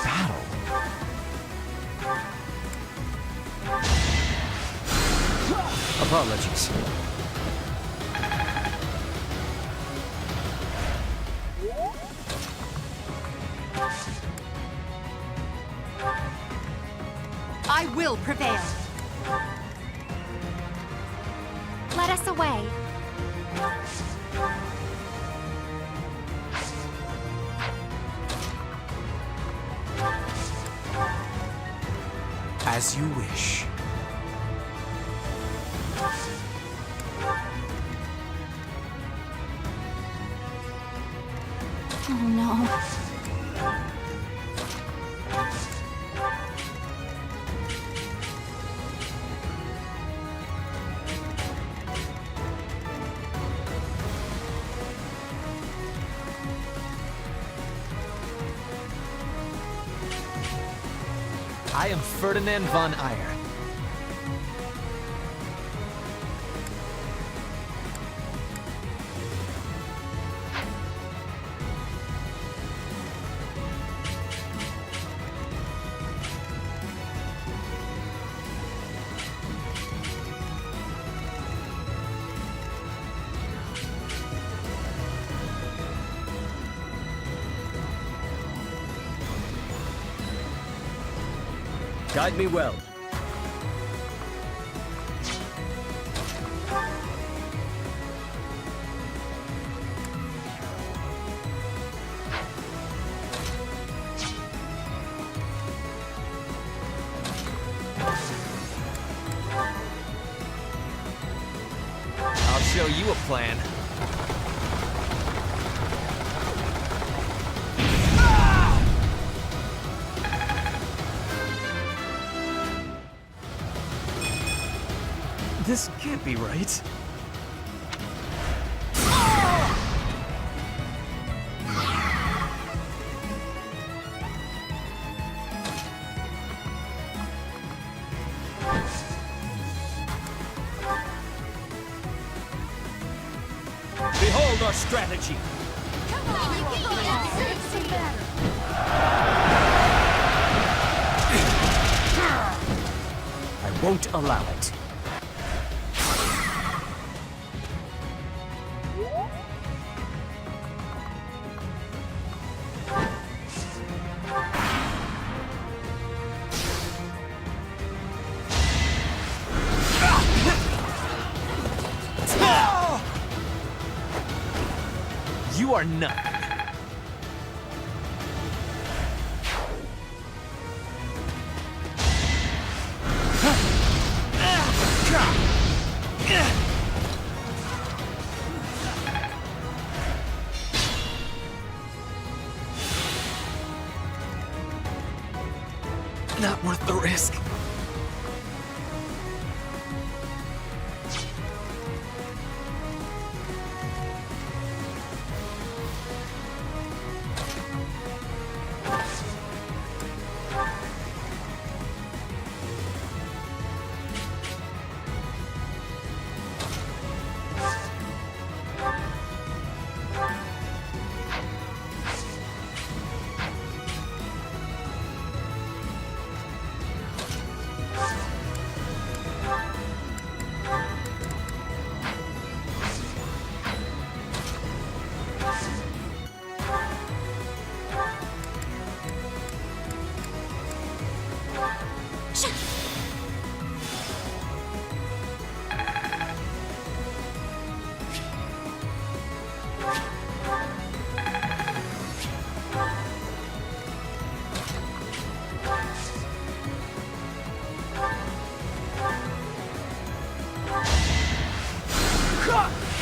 Battle. Apologies. I will prevail. Let us away. As you wish. Oh no. I am Ferdinand von Eyre. Guide me well. I'll show you a plan. This can't be right. Behold our strategy. I won't allow it. You are not. Not worth the risk.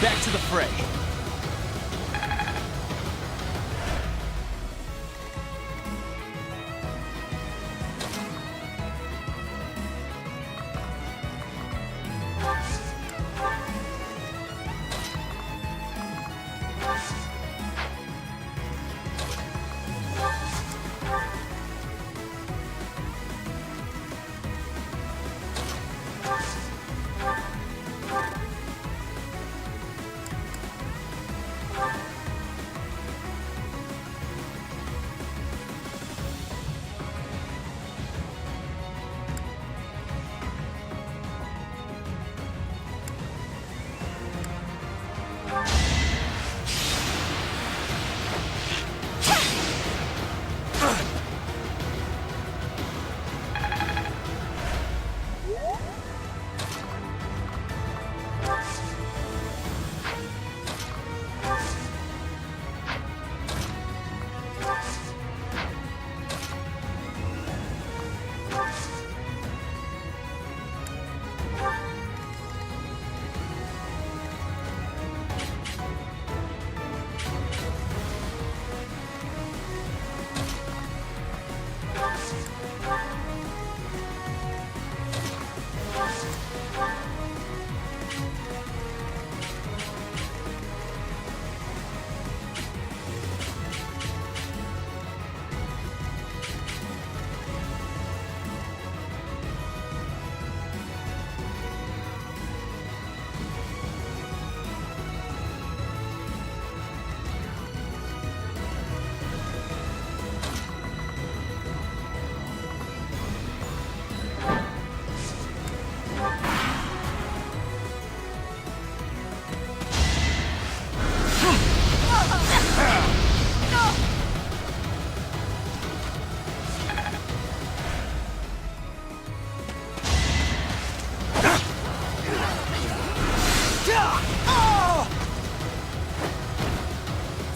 Back to the fray.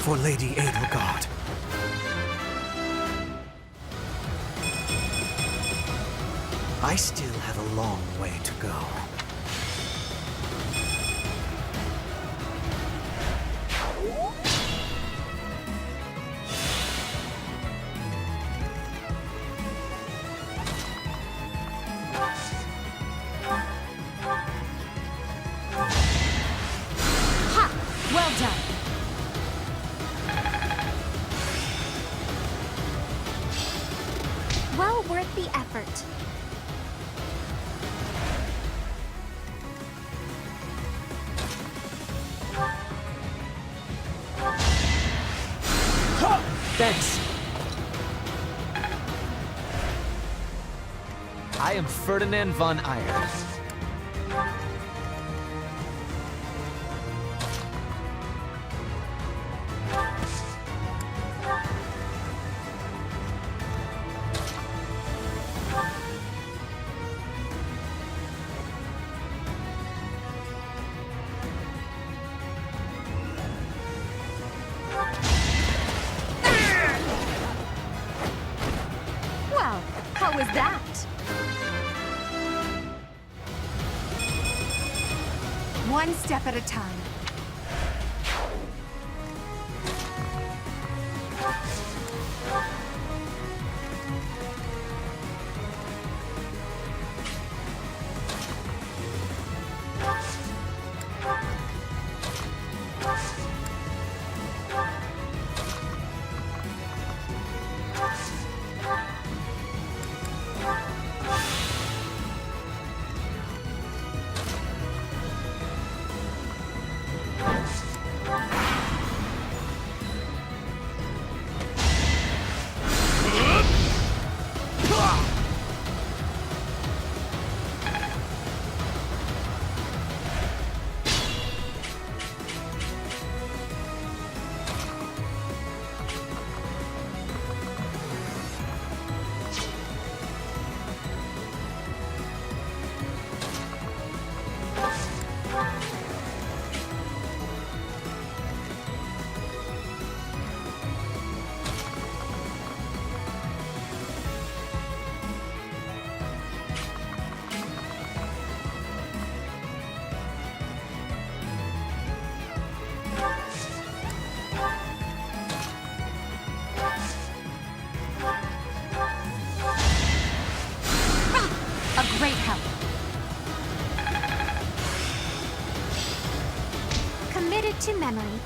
For Lady Edelgard. I still have a long way to go. Ha! Well done. Well worth the effort. Thanks. I am Ferdinand von Ayer. Well, how was that? One step at a time. A great help. Committed to memory.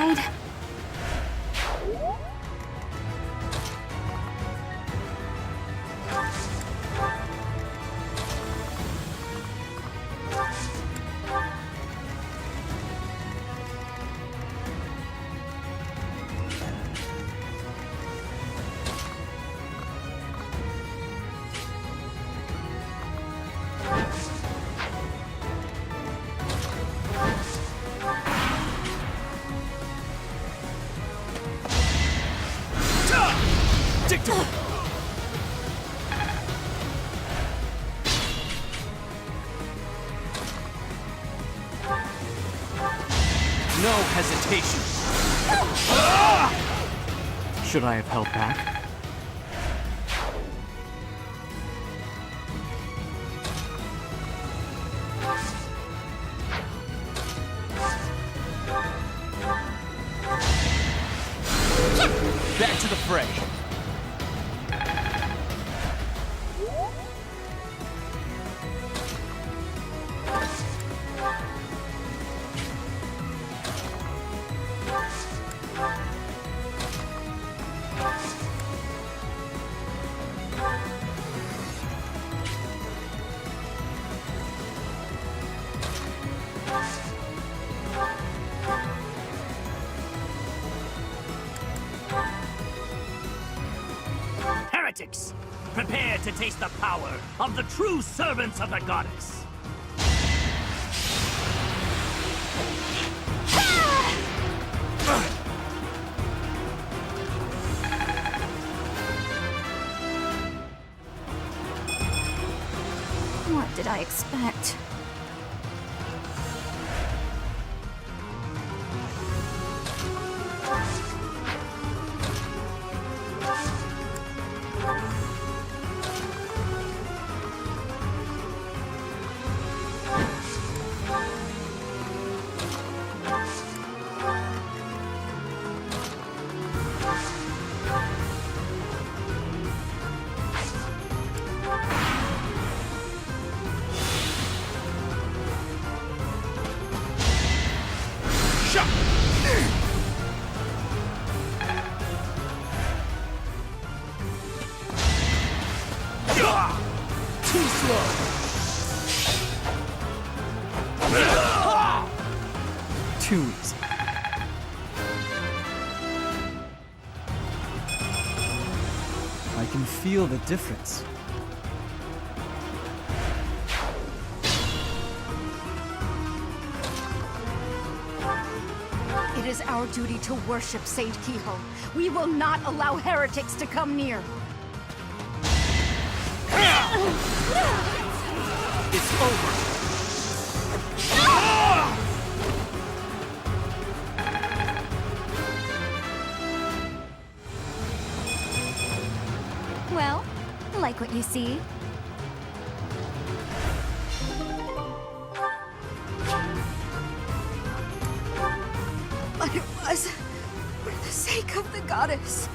right. No hesitation. Should I have held back? Back to the fray. Heretics! Prepare to taste the power of the true servants of the goddess! What did I expect? Too slow! Too easy. I can feel the difference. It is our duty to worship Saint Kehoe. We will not allow heretics to come near. It's over! Well, like what you see? But it was for the sake of the goddess.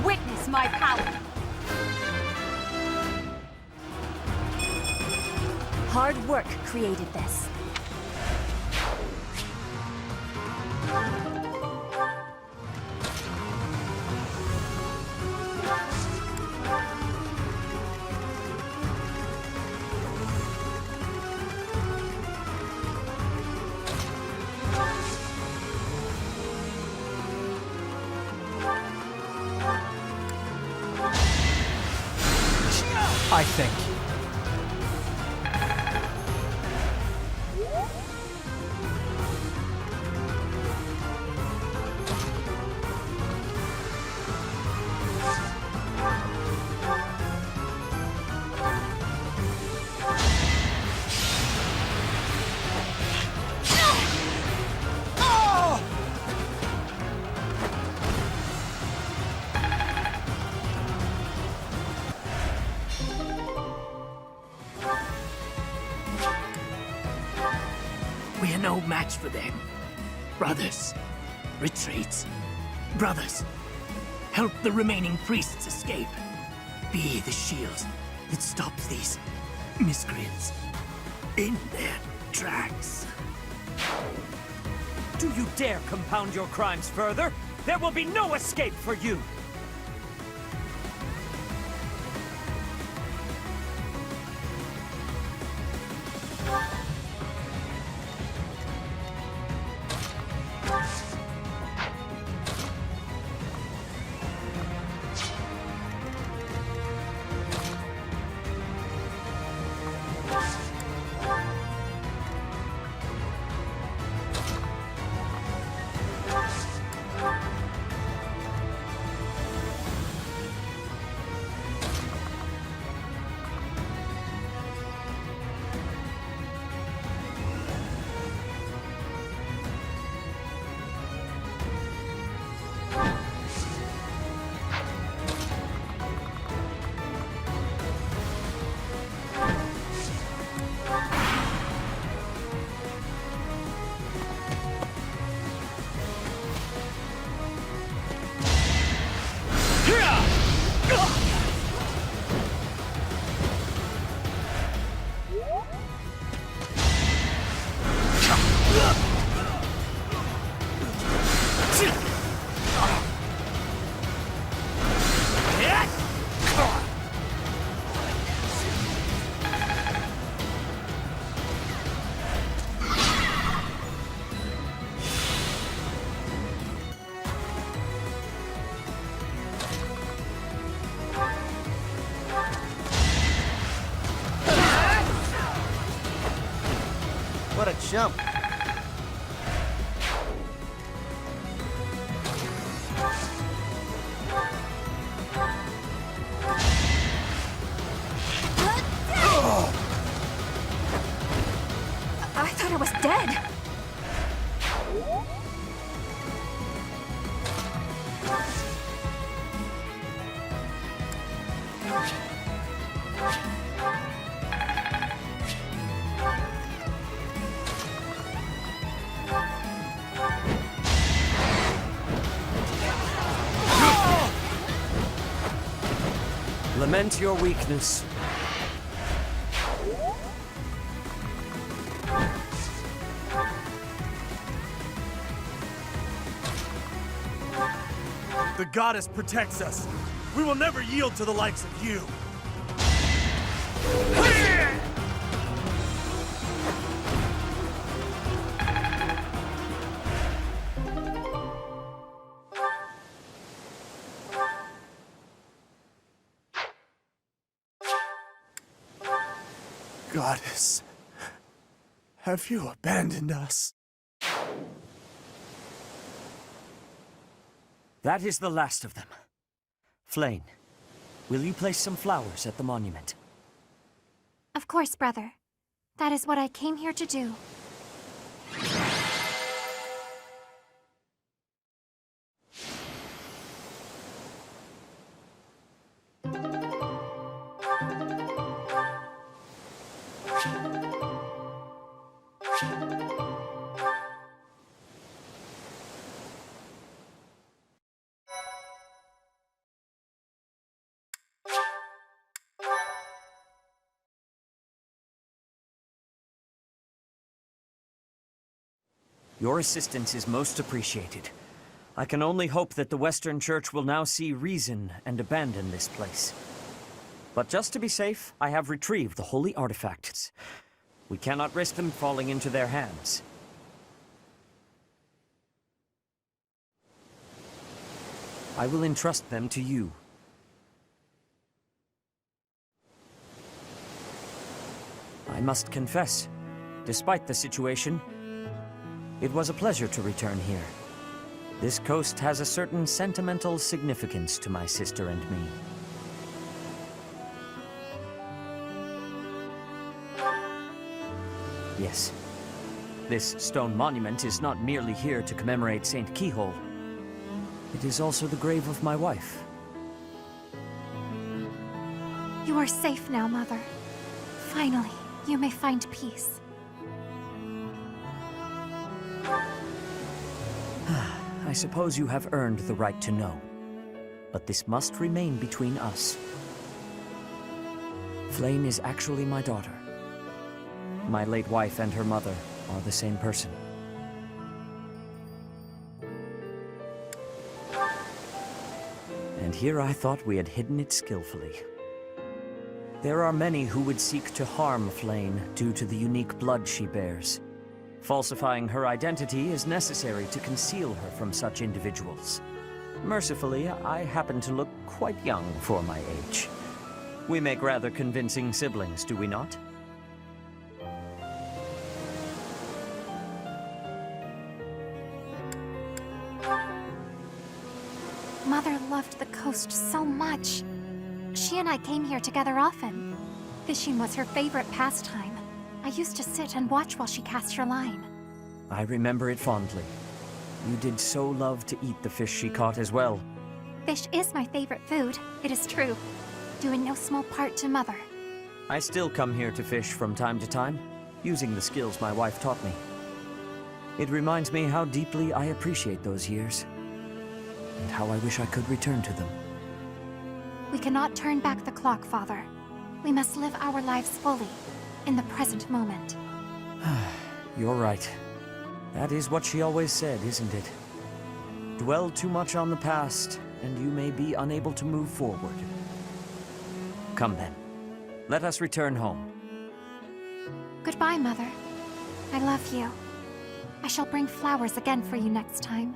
Witness my power. Hard work created this. I think. match for them. Brothers, retreat. Brothers, help the remaining priests escape. Be the shield that stops these miscreants in their tracks. Do you dare compound your crimes further? There will be no escape for you! What a jump. I thought I was dead. Lament your weakness. The goddess protects us. We will never yield to the likes of you. Goddess, have you abandoned us? That is the last of them. Flane, will you place some flowers at the monument? Of course, brother. That is what I came here to do. Your assistance is most appreciated. I can only hope that the Western Church will now see reason and abandon this place. But just to be safe, I have retrieved the holy artifacts. We cannot risk them falling into their hands. I will entrust them to you. I must confess, despite the situation, it was a pleasure to return here. This coast has a certain sentimental significance to my sister and me. Yes, this stone monument is not merely here to commemorate Saint Keyhole. It is also the grave of my wife. You are safe now, Mother. Finally, you may find peace. I suppose you have earned the right to know. But this must remain between us. Flame is actually my daughter. My late wife and her mother are the same person. And here I thought we had hidden it skillfully. There are many who would seek to harm Flame due to the unique blood she bears. Falsifying her identity is necessary to conceal her from such individuals. Mercifully, I happen to look quite young for my age. We make rather convincing siblings, do we not? Mother loved the coast so much. She and I came here together often. Fishing was her favorite pastime. I used to sit and watch while she cast her line. I remember it fondly. You did so love to eat the fish she caught as well. Fish is my favorite food, it is true. Due in no small part to Mother. I still come here to fish from time to time, using the skills my wife taught me. It reminds me how deeply I appreciate those years, and how I wish I could return to them. We cannot turn back the clock, Father. We must live our lives fully, in the present moment. You're right. That is what she always said, isn't it? Dwell too much on the past, and you may be unable to move forward. Come then. Let us return home. Goodbye, Mother. I love you. I shall bring flowers again for you next time.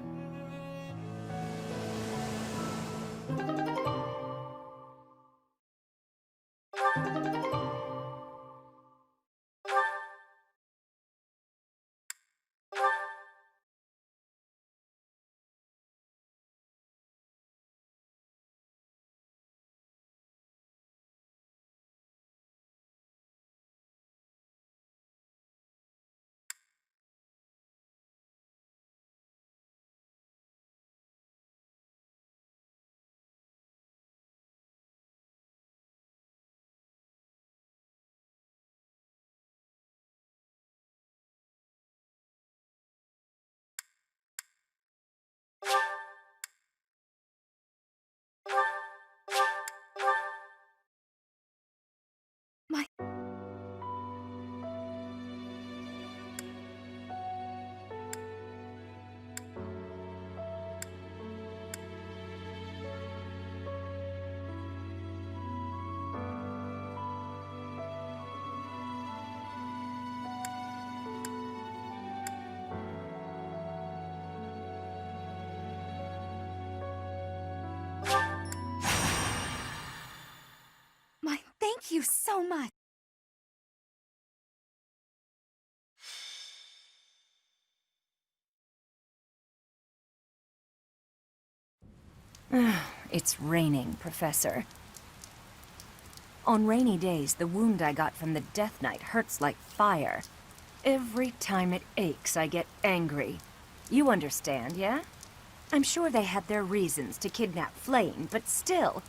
Thank you so much. It's raining, Professor. On rainy days, the wound I got from the Death Knight hurts like fire. Every time it aches, I get angry. You understand, yeah? I'm sure they had their reasons to kidnap Flame, but still...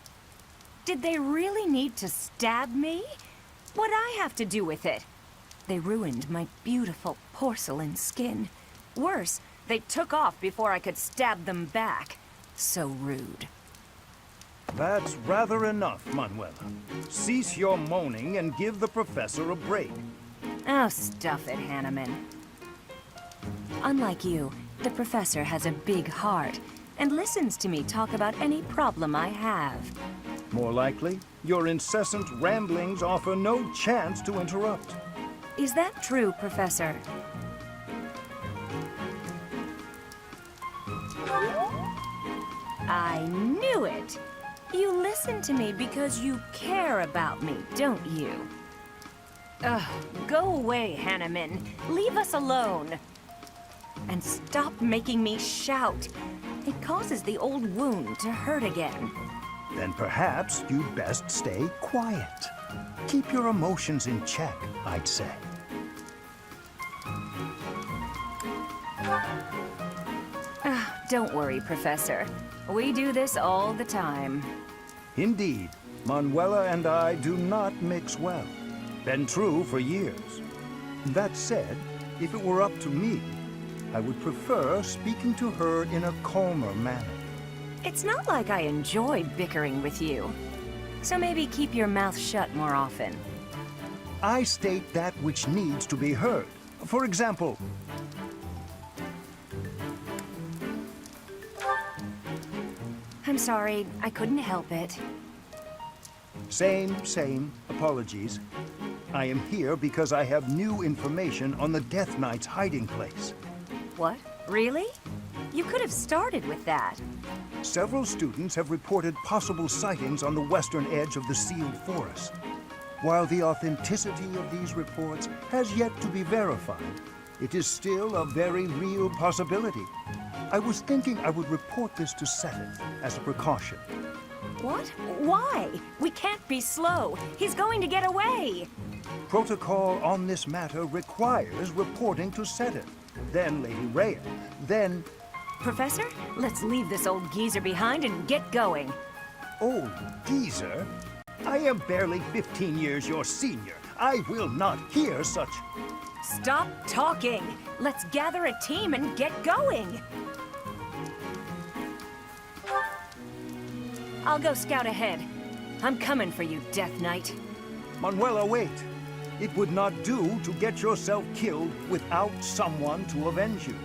Did they really need to stab me? What'd I have to do with it? They ruined my beautiful porcelain skin. Worse, they took off before I could stab them back. So rude. That's rather enough, Manuela. Cease your moaning and give the professor a break. Oh, stuff it, Hanneman. Unlike you, the professor has a big heart and listens to me talk about any problem I have. More likely, your incessant ramblings offer no chance to interrupt. Is that true, Professor? I knew it! You listen to me because you care about me, don't you? Ugh, go away, Hanneman. Leave us alone. And stop making me shout. It causes the old wound to hurt again. Then perhaps you'd best stay quiet. Keep your emotions in check, I'd say. Don't worry, Professor. We do this all the time. Indeed, Manuela and I do not mix well. Been true for years. That said, if it were up to me, I would prefer speaking to her in a calmer manner. It's not like I enjoy bickering with you. So maybe keep your mouth shut more often. I state that which needs to be heard. For example, I'm sorry, I couldn't help it. Same. Apologies. I am here because I have new information on the Death Knight's hiding place. What? Really? You could have started with that. Several students have reported possible sightings on the western edge of the sealed forest. While the authenticity of these reports has yet to be verified, it is still a very real possibility. I was thinking I would report this to Seteth as a precaution. What? Why? We can't be slow. He's going to get away. Protocol on this matter requires reporting to Seteth, then Lady Rhea, then... Professor, let's leave this old geezer behind and get going. Old geezer? I am barely 15 years your senior. I will not hear such... Stop talking. Let's gather a team and get going. I'll go scout ahead. I'm coming for you, Death Knight. Manuela, wait. It would not do to get yourself killed without someone to avenge you.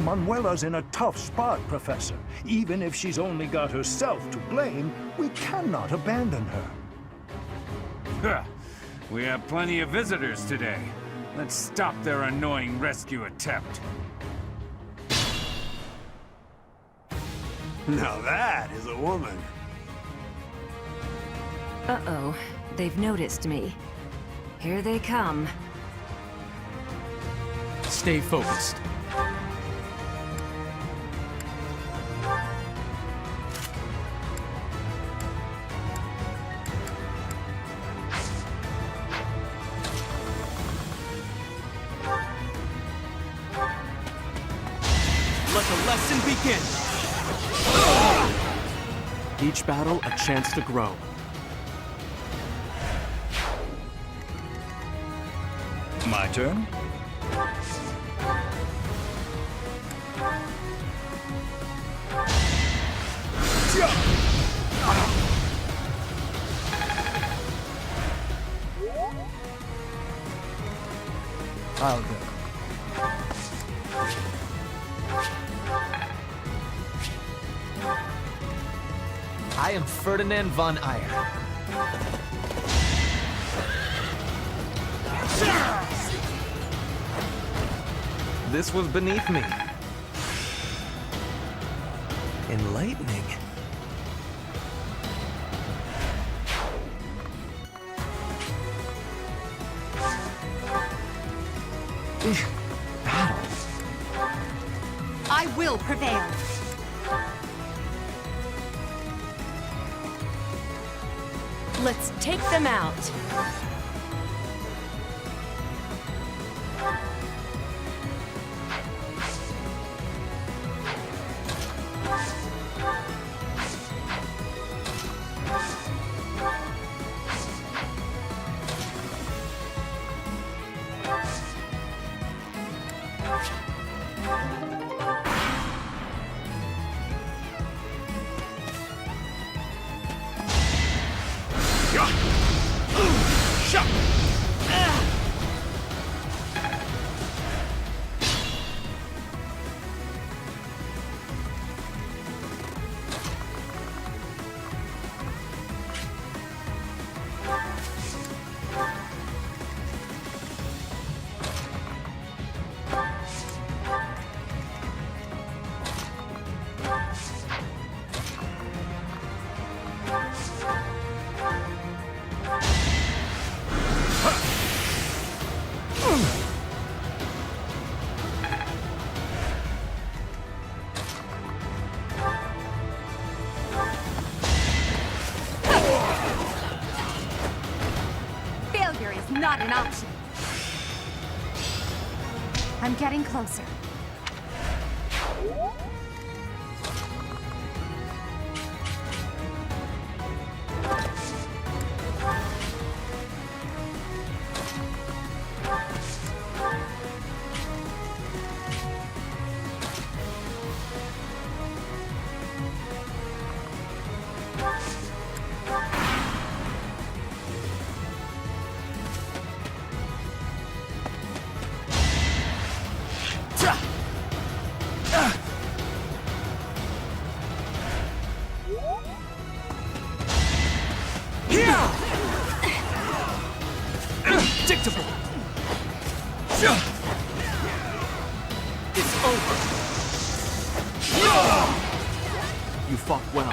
Manuela's in a tough spot, Professor. Even if she's only got herself to blame, we cannot abandon her. We have plenty of visitors today. Let's stop their annoying rescue attempt. Now that is a woman. Uh-oh. They've noticed me. Here they come. Stay focused. Let the lesson begin! Each battle a chance to grow. My turn? I'll go. I am Ferdinand von Eyre. This was beneath me. Enlightening. battle. I will prevail. Let's take them out. Failure is not an option. I'm getting closer. Predictable. It's over. You fought well.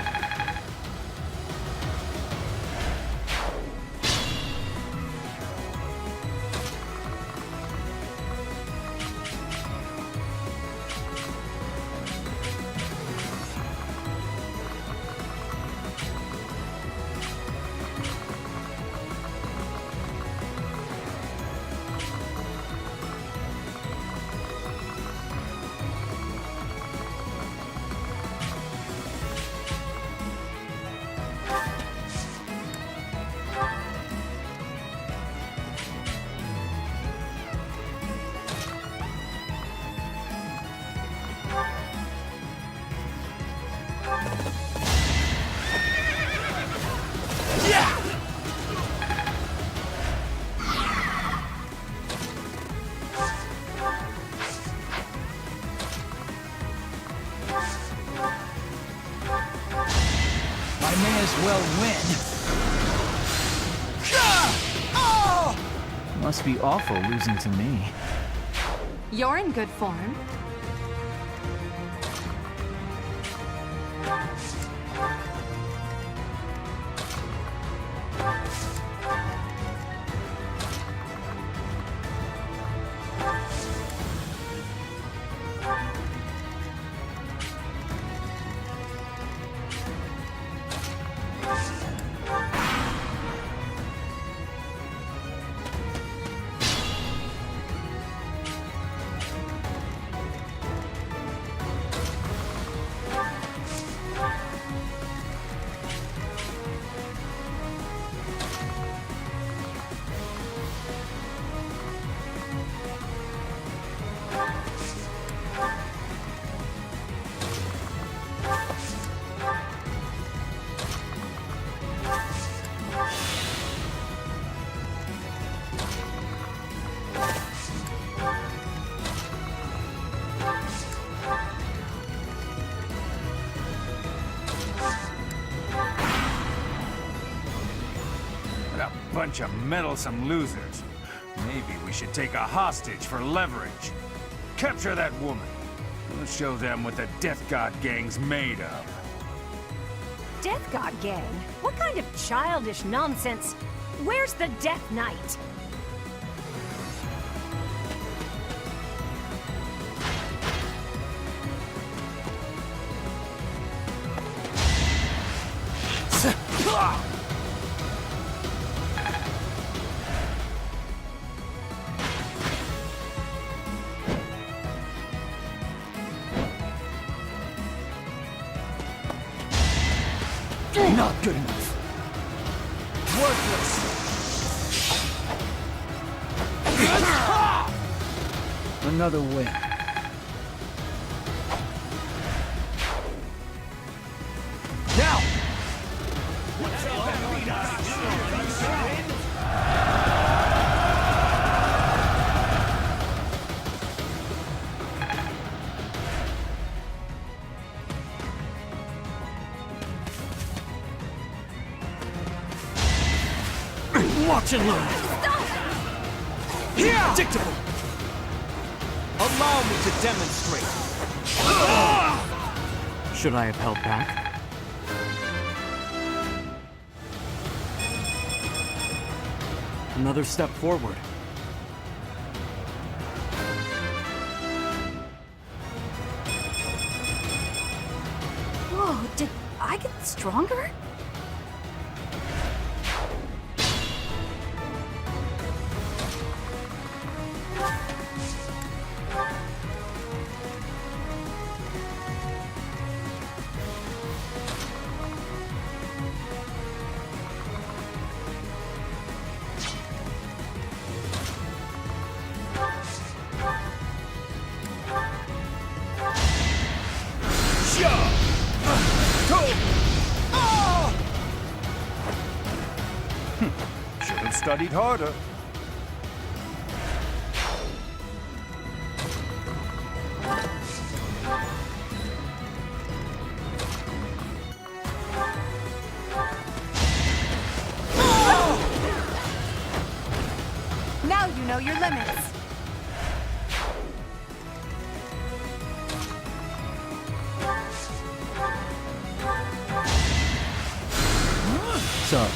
I may as well win. Must be awful losing to me. You're in good form. Bunch of meddlesome losers. Maybe we should take a hostage for leverage. Capture that woman. We'll show them what the Death God Gang's made of. Death God Gang? What kind of childish nonsense? Where's the Death Knight? Not good enough. Worthless! Another win. Now! Watch and learn. Here! Predictable. Allow me to demonstrate. Should I have held back? Another step forward. Whoa, did I get stronger? Should have studied harder. Now you know your limits. So,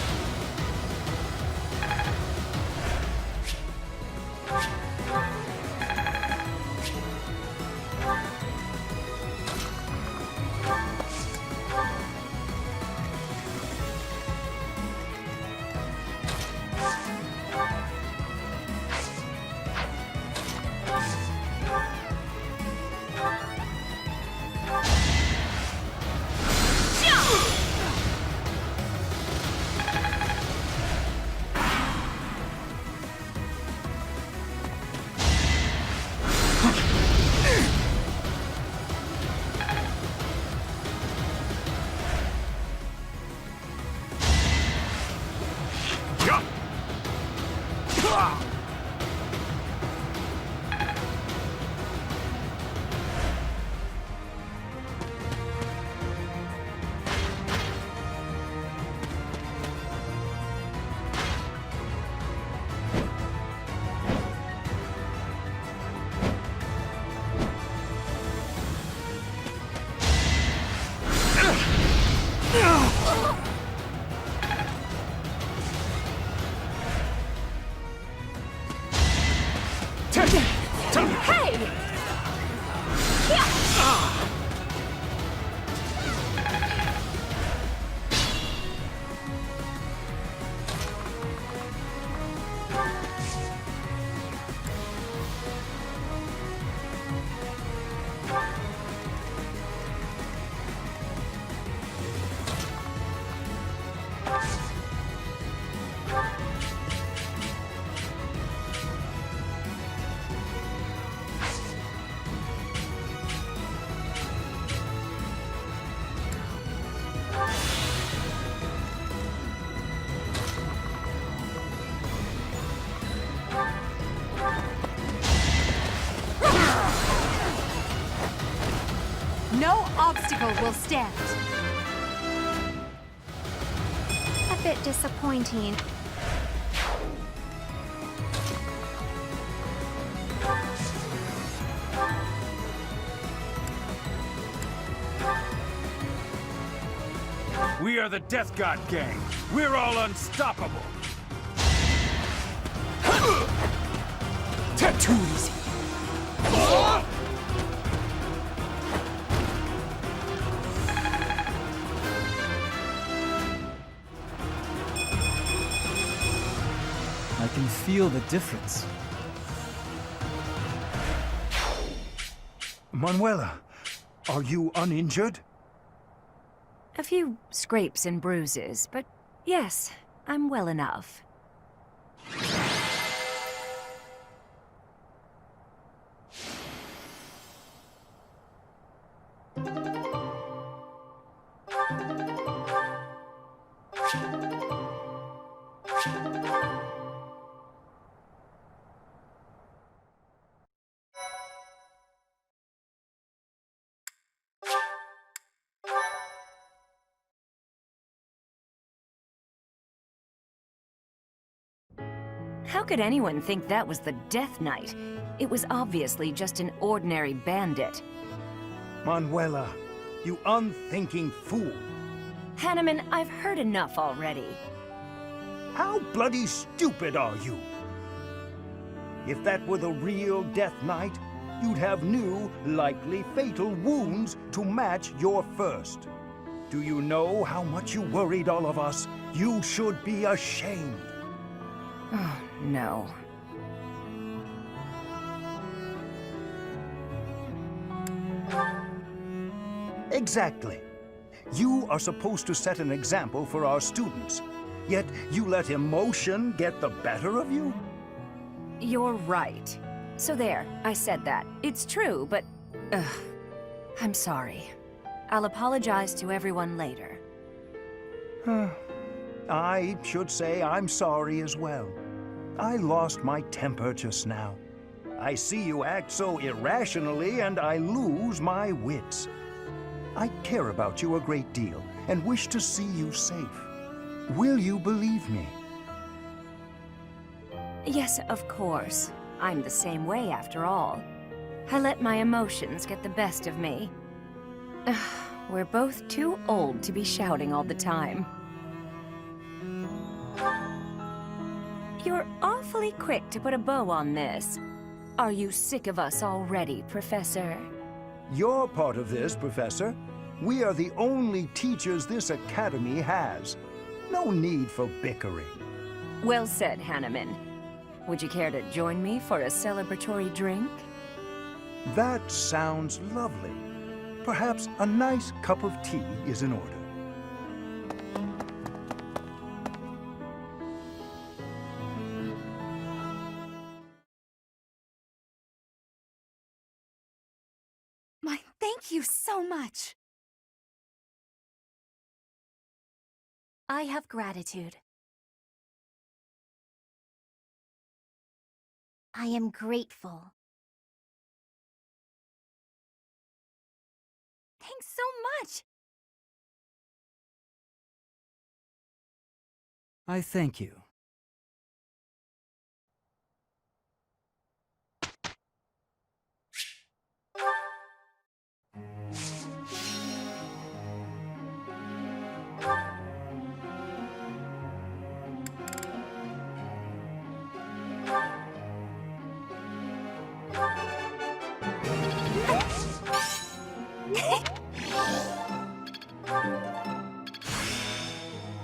Hey! No obstacle will stand. A bit disappointing. We are the Death God Gang. We're all unstoppable. Too easy. I can feel the difference. Manuela, are you uninjured? A few scrapes and bruises, but yes, I'm well enough. How could anyone think that was the Death Knight? It was obviously just an ordinary bandit. Manuela, you unthinking fool. Hanneman, I've heard enough already. How bloody stupid are you? If that were the real Death Knight, you'd have new, likely fatal wounds to match your first. Do you know how much you worried all of us? You should be ashamed. Oh, no. Exactly. You are supposed to set an example for our students, yet you let emotion get the better of you? You're right. So there, I said that. It's true, but... I'm sorry. I'll apologize to everyone later. I should say I'm sorry as well. I lost my temper just now. I see you act so irrationally and I lose my wits. I care about you a great deal and wish to see you safe. Will you believe me? Yes, of course. I'm the same way after all. I let my emotions get the best of me. We're both too old to be shouting all the time. You're awfully quick to put a bow on this. Are you sick of us already, Professor? You're part of this, Professor. We are the only teachers this academy has. No need for bickering. Well said, Hanneman. Would you care to join me for a celebratory drink? That sounds lovely. Perhaps a nice cup of tea is in order. My thank you so much. I have gratitude. I am grateful. Thanks so much. I thank you.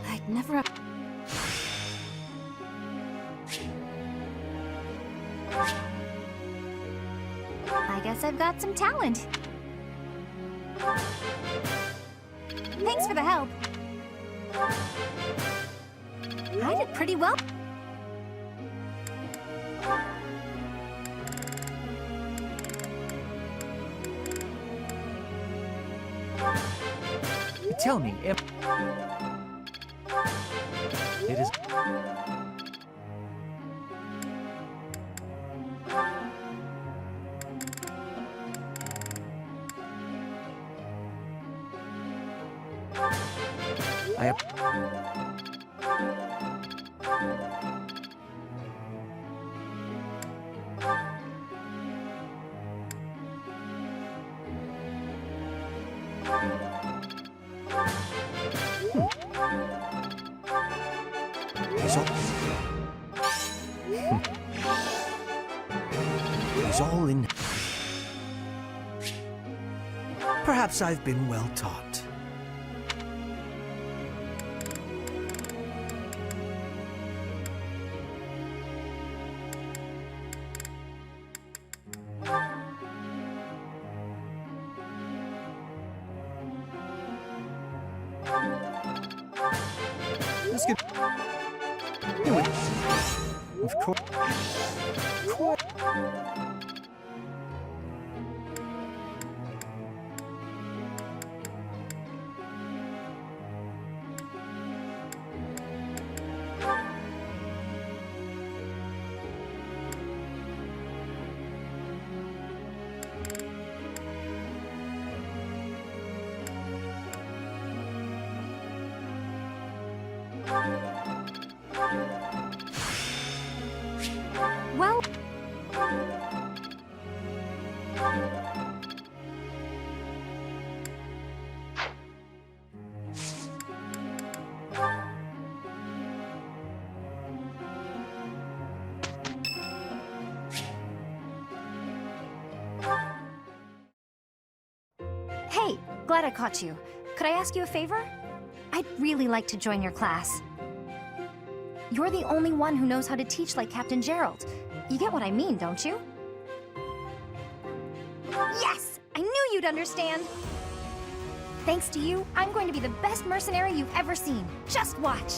I'd never... I guess I've got some talent. Thanks for the help. I did pretty well. Tell me, it is... It's all in... Perhaps I've been well taught. Of course. Well... Hey, glad I caught you. Could I ask you a favor? I'd really like to join your class. You're the only one who knows how to teach like Captain Gerald. You get what I mean, don't you? Yes! I knew you'd understand! Thanks to you, I'm going to be the best mercenary you've ever seen. Just watch!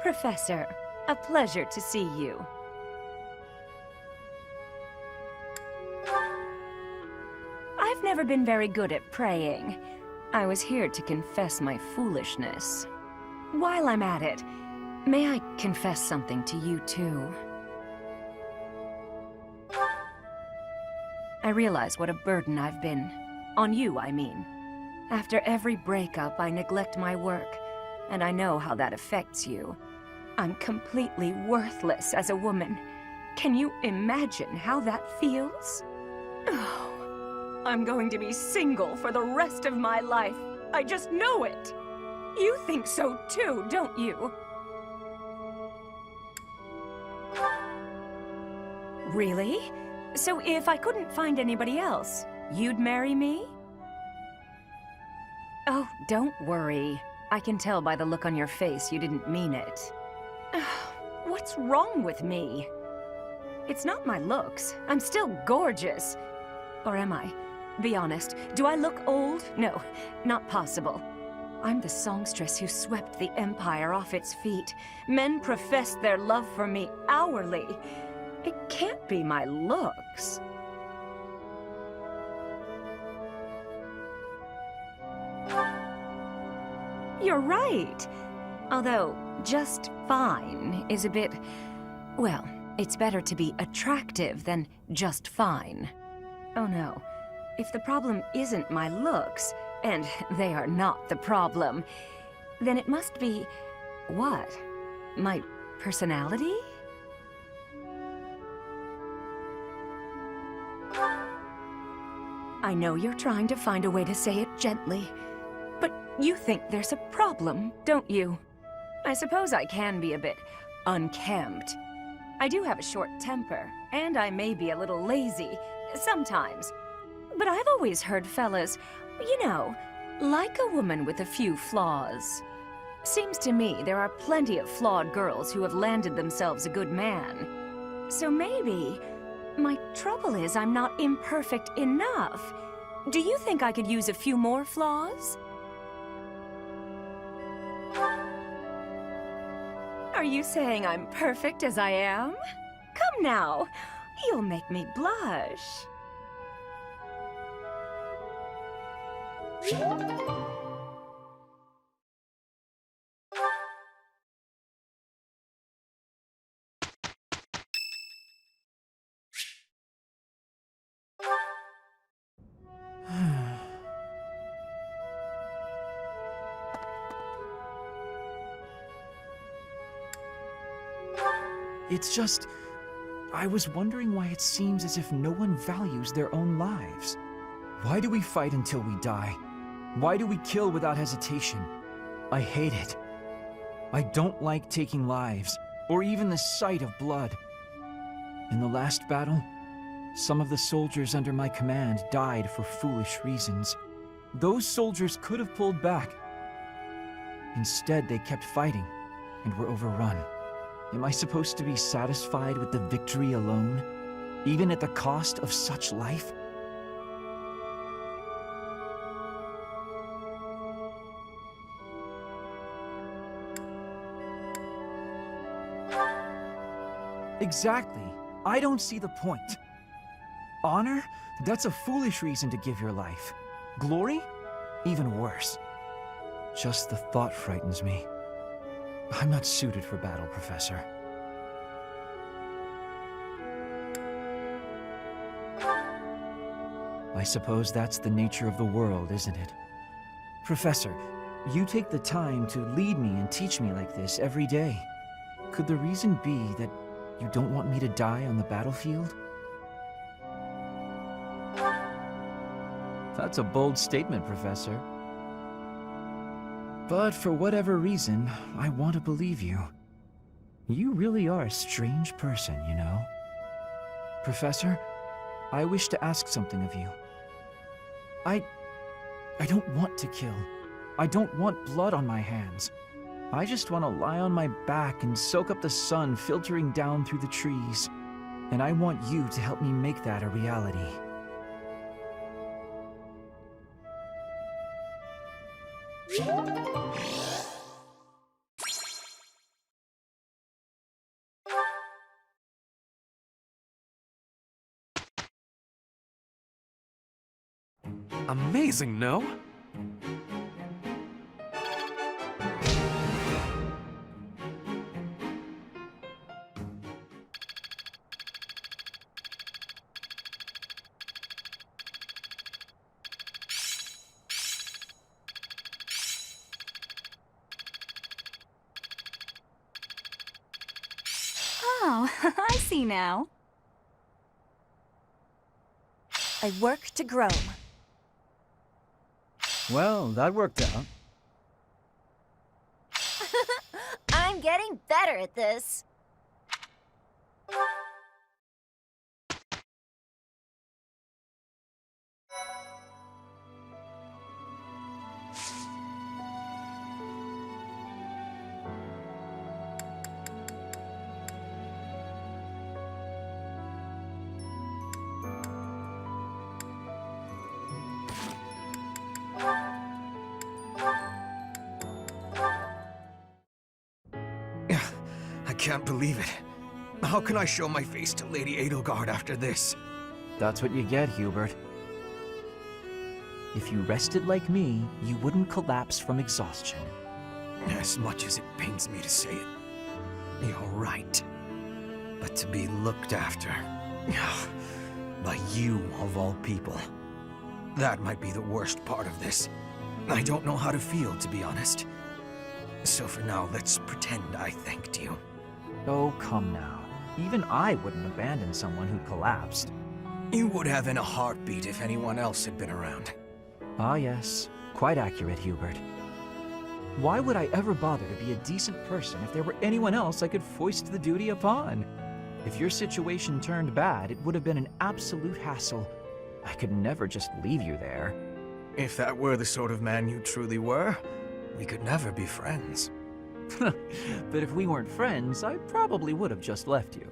Professor, a pleasure to see you. I've never been very good at praying. I was here to confess my foolishness. While I'm at it, may I confess something to you too? I realize what a burden I've been. On you, I mean. After every breakup, I neglect my work, and I know how that affects you. I'm completely worthless as a woman. Can you imagine how that feels? Oh, I'm going to be single for the rest of my life. I just know it. You think so too, don't you? Really? So if I couldn't find anybody else, you'd marry me? Oh, don't worry. I can tell by the look on your face you didn't mean it. What's wrong with me? It's not my looks. I'm still gorgeous. Or am I? Be honest. Do I look old? No, not possible. I'm the songstress who swept the Empire off its feet. Men professed their love for me hourly. It can't be my looks. You're right. Although, just fine is a bit... Well, it's better to be attractive than just fine. Oh no. If the problem isn't my looks, and they are not the problem, then it must be... what? My personality? I know you're trying to find a way to say it gently, but you think there's a problem, don't you? I suppose I can be a bit unkempt. I do have a short temper, and I may be a little lazy, sometimes. But I've always heard fellas, you know, like a woman with a few flaws. Seems to me there are plenty of flawed girls who have landed themselves a good man. So maybe my trouble is I'm not imperfect enough. Do you think I could use a few more flaws? Are you saying I'm perfect as I am? Come now, you'll make me blush. It's just... I was wondering why it seems as if no one values their own lives. Why do we fight until we die? Why do we kill without hesitation? I hate it. I don't like taking lives, or even the sight of blood. In the last battle, some of the soldiers under my command died for foolish reasons. Those soldiers could have pulled back, Instead, they kept fighting and were overrun. Am I supposed to be satisfied with the victory alone, even at the cost of such life? Exactly. I don't see the point. Honor? That's a foolish reason to give your life. Glory? Even worse. Just the thought frightens me. I'm not suited for battle, Professor. I suppose that's the nature of the world, isn't it? Professor, you take the time to lead me and teach me like this every day. Could the reason be that you don't want me to die on the battlefield? That's a bold statement, Professor. But for whatever reason, I want to believe you. You really are a strange person, you know. Professor, I wish to ask something of you. I don't want to kill. I don't want blood on my hands. I just want to lie on my back and soak up the sun filtering down through the trees. And I want you to help me make that a reality. Amazing, no? Oh, I see now. I work to grow. Well, that worked out. I'm getting better at this. I can't believe it. How can I show my face to Lady Edelgard after this? That's what you get, Hubert. If you rested like me, you wouldn't collapse from exhaustion. As much as it pains me to say it, you're right. But to be looked after by you of all people, that might be the worst part of this. I don't know how to feel, to be honest. So for now, let's pretend I thanked you. Oh, come now. Even I wouldn't abandon someone who collapsed. You would have in a heartbeat if anyone else had been around. Ah, yes. Quite accurate, Hubert. Why would I ever bother to be a decent person if there were anyone else I could foist the duty upon? If your situation turned bad, it would have been an absolute hassle. I could never just leave you there. If that were the sort of man you truly were, we could never be friends. But if we weren't friends, I probably would have just left you.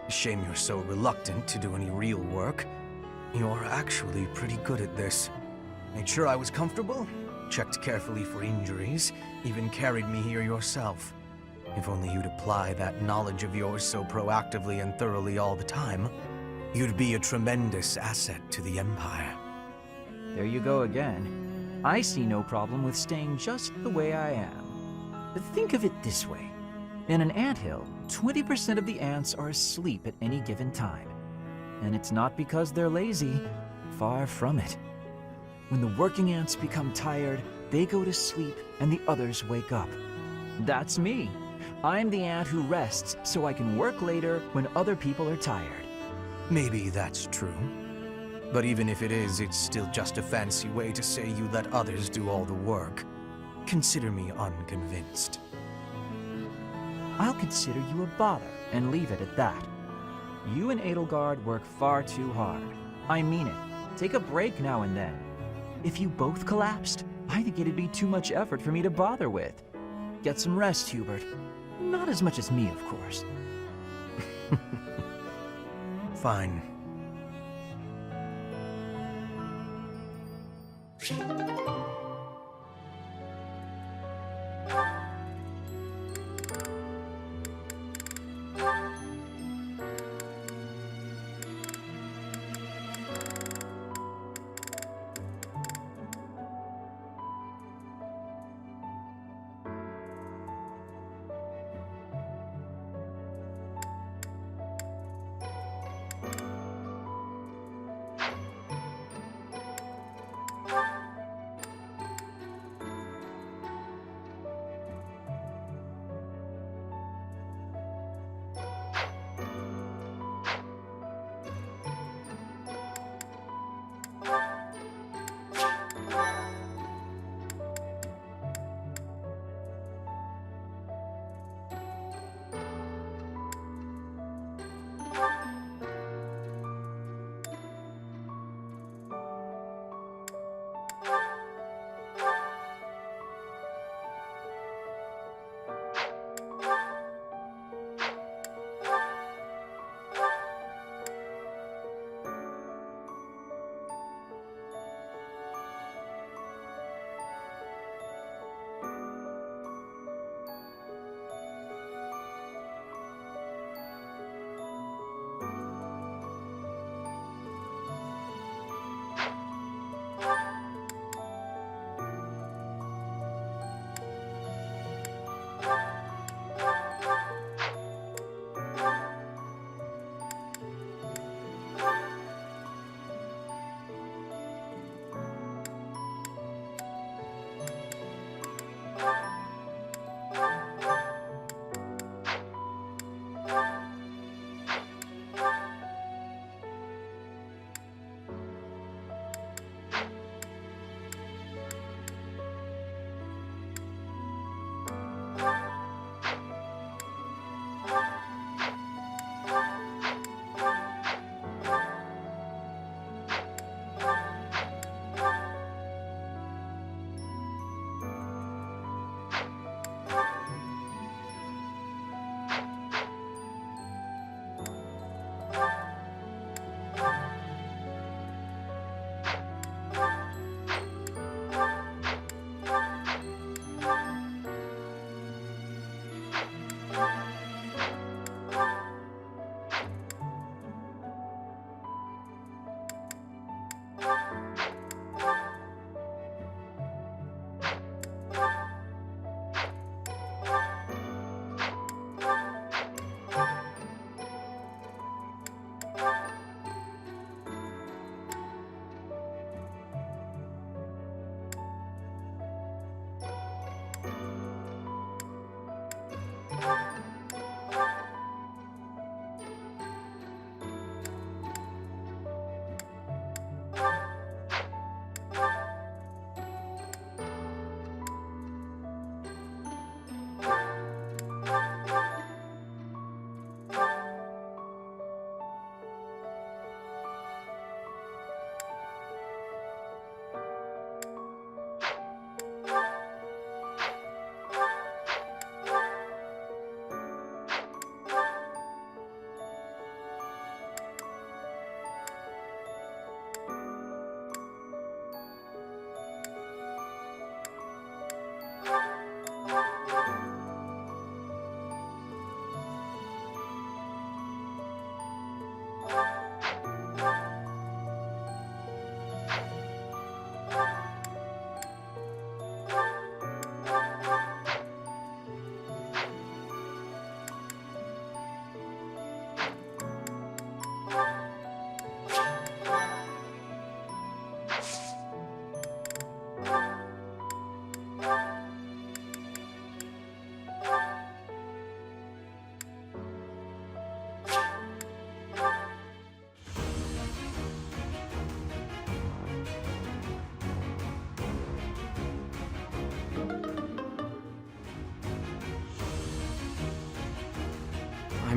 Shame you're so reluctant to do any real work. You're actually pretty good at this. Made sure I was comfortable, checked carefully for injuries, even carried me here yourself. If only you'd apply that knowledge of yours so proactively and thoroughly all the time, you'd be a tremendous asset to the Empire. There you go again. I see no problem with staying just the way I am. But think of it this way. In an anthill, 20% of the ants are asleep at any given time. And it's not because they're lazy. Far from it. When the working ants become tired, they go to sleep and the others wake up. That's me. I'm the ant who rests so I can work later when other people are tired. Maybe that's true. But even if it is, it's still just a fancy way to say you let others do all the work. Consider me unconvinced. I'll consider you a bother and leave it at that. You and Edelgard work far too hard. I mean it. Take a break now and then. If you both collapsed, I think it'd be too much effort for me to bother with. Get some rest, Hubert. Not as much as me, of course. Fine.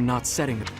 I'm not setting it.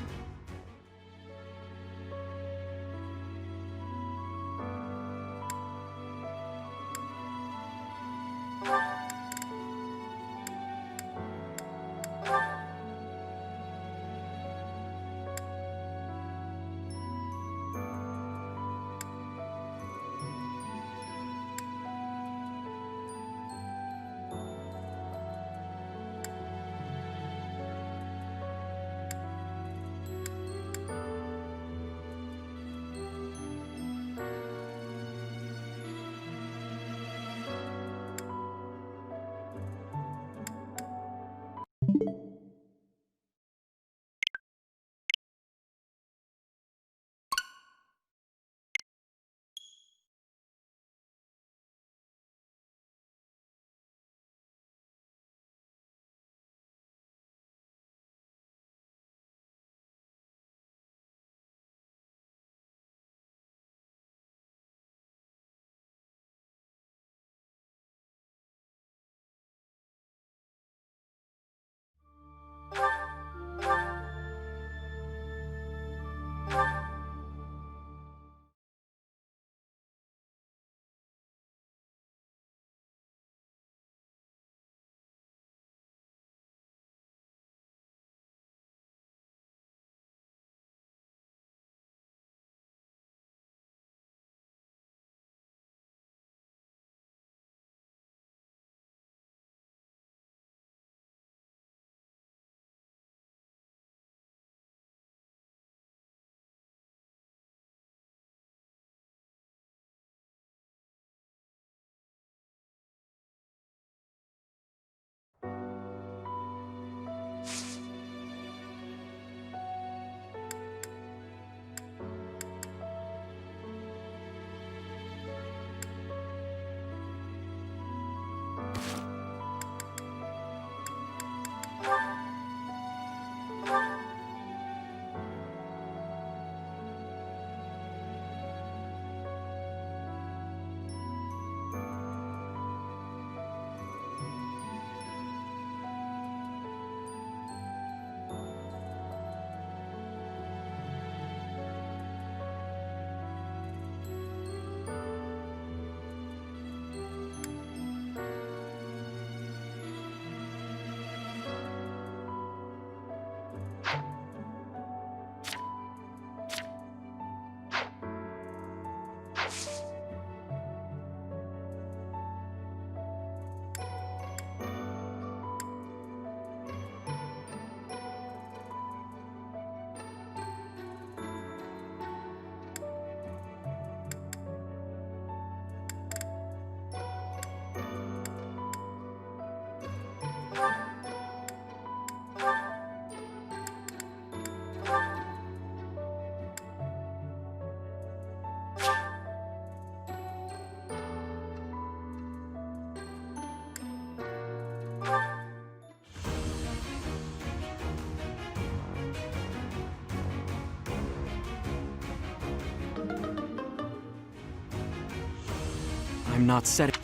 I'm not setting...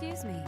Excuse me.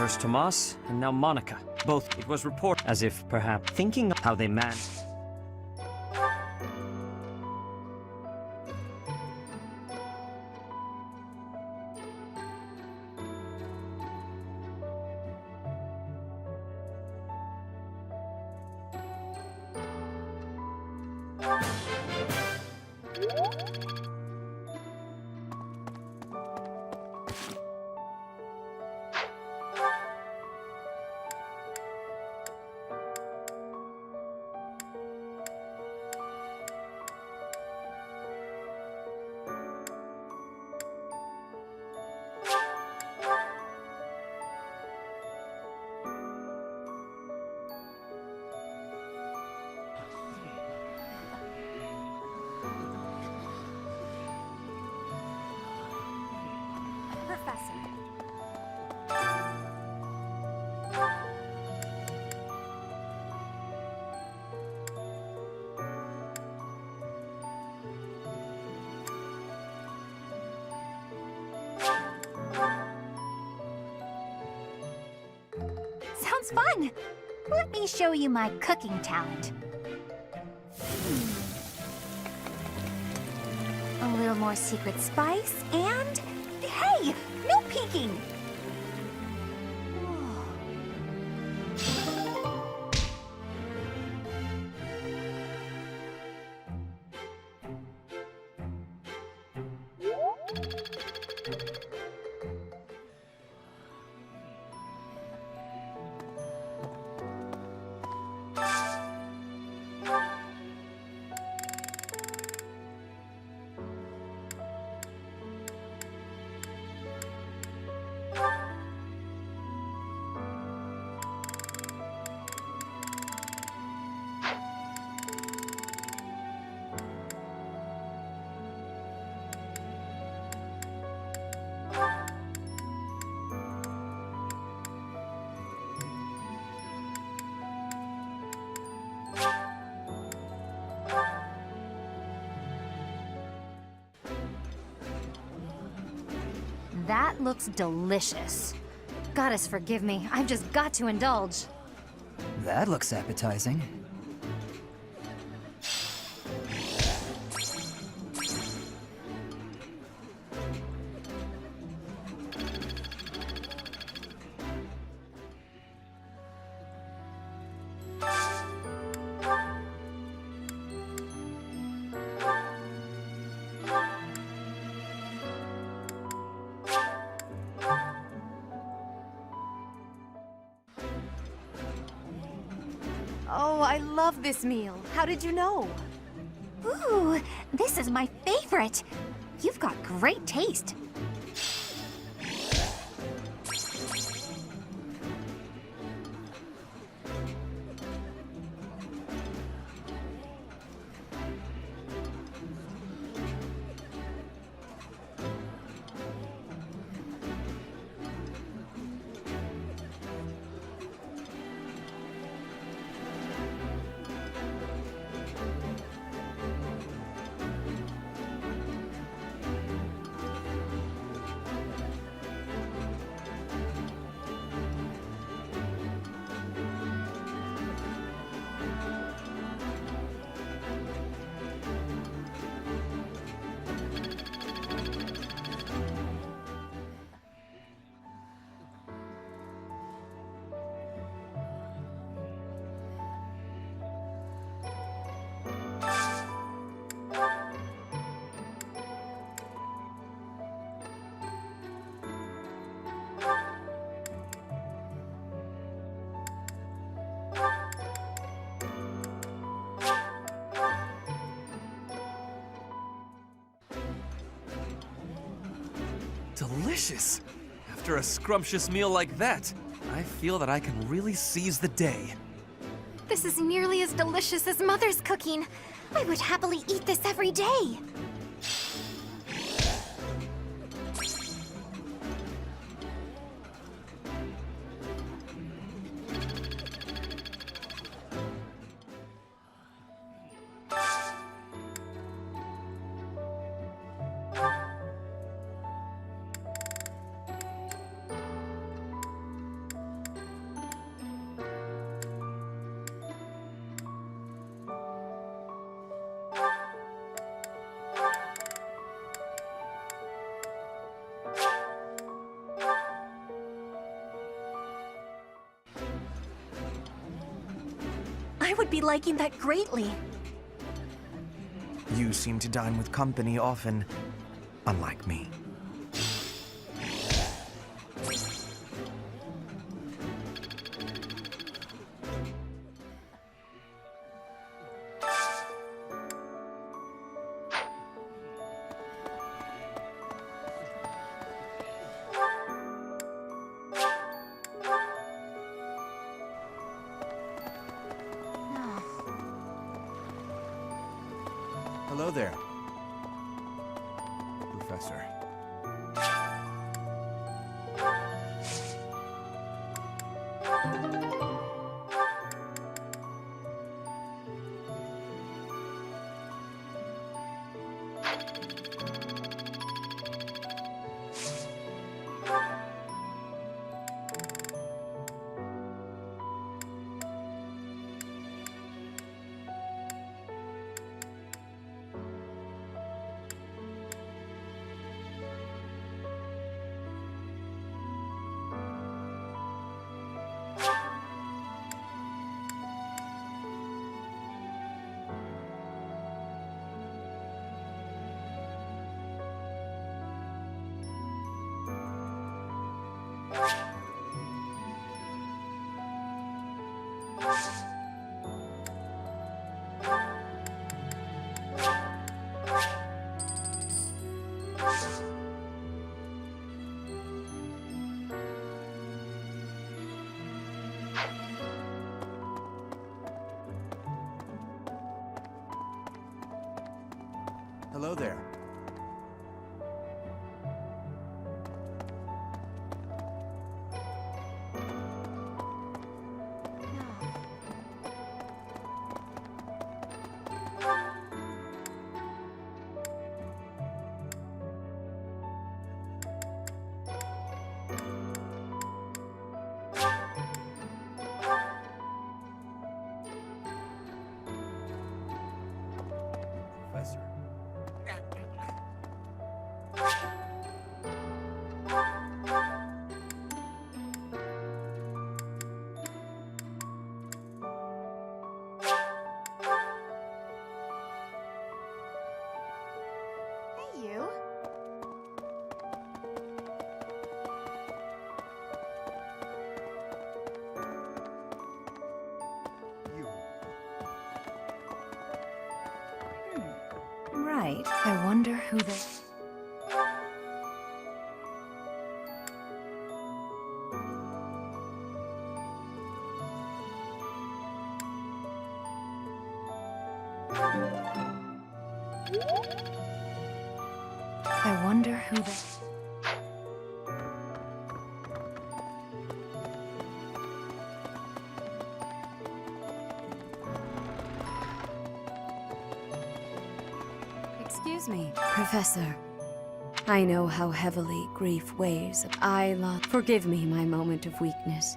First Tomas, and now Monica. Both, it was reported, as if perhaps thinking of how they managed. sounds fun. Let me show you my cooking talent. A little more secret spice, and... Hey! No peeking! That looks delicious. Goddess forgive me, I've just got to indulge. That looks appetizing. Oh, I love this meal. How did you know? Ooh, this is my favorite. You've got great taste. Delicious! After a scrumptious meal like that, I feel that I can really seize the day. This is nearly as delicious as Mother's cooking. I would happily eat this every day. I would be liking that greatly. You seem to dine with company often, unlike me. Hello there, Professor. Hello there. Professor. Hey, you. Right. I wonder who they... I wonder who they... Excuse me, Professor. I know how heavily grief weighs. Forgive me my moment of weakness.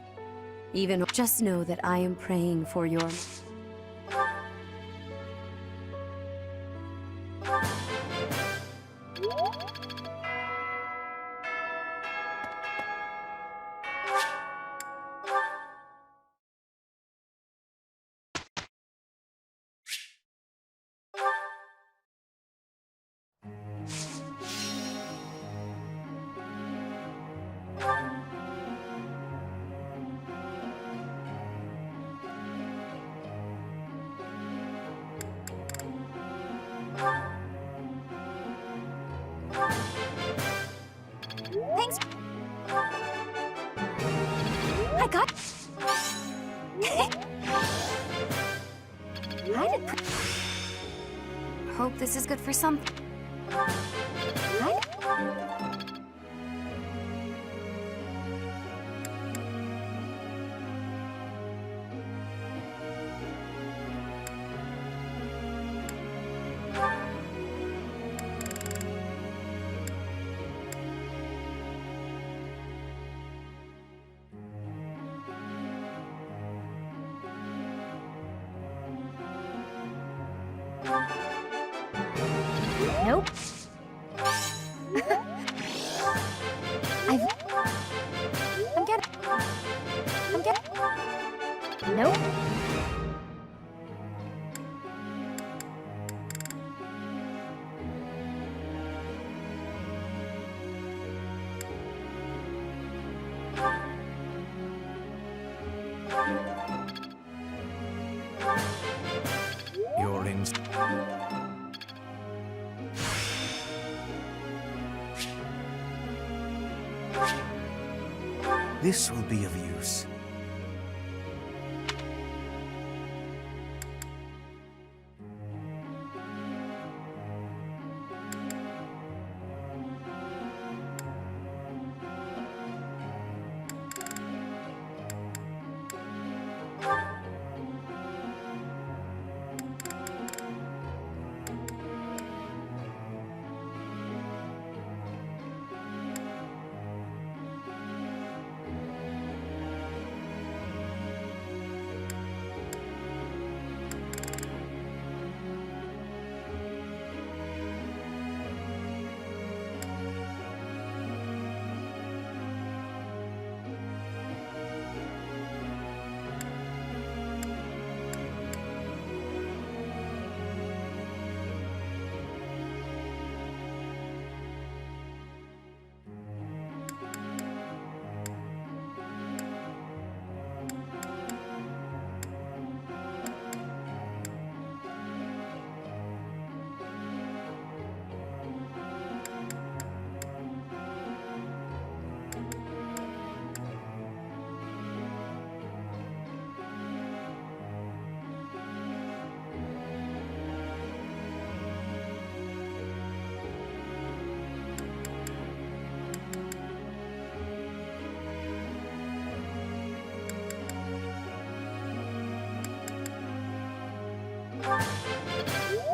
Just know that I am praying for your... Thanks. I got. I did. Hope this is good for something. Nope. I'm getting. Nope. You're in. This will be of use.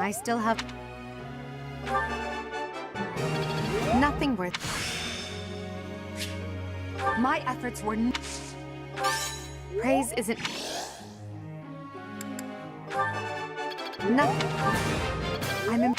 I still have nothing worth. My efforts were praise isn't nothing. I'm in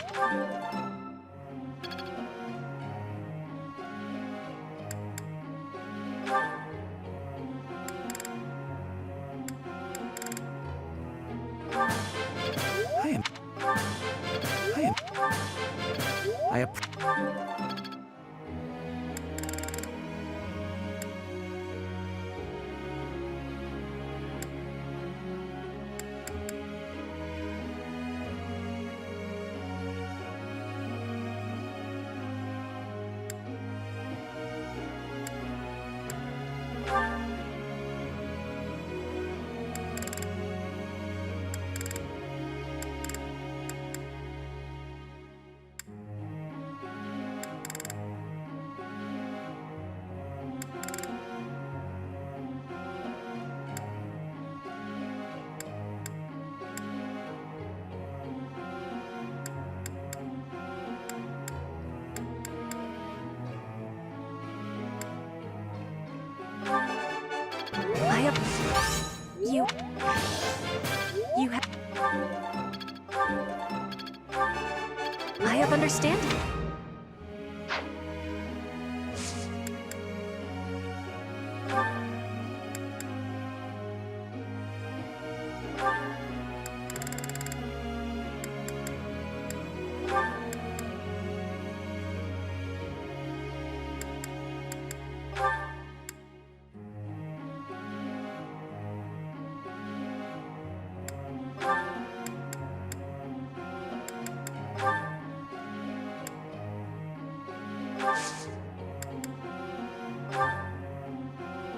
I have understanding.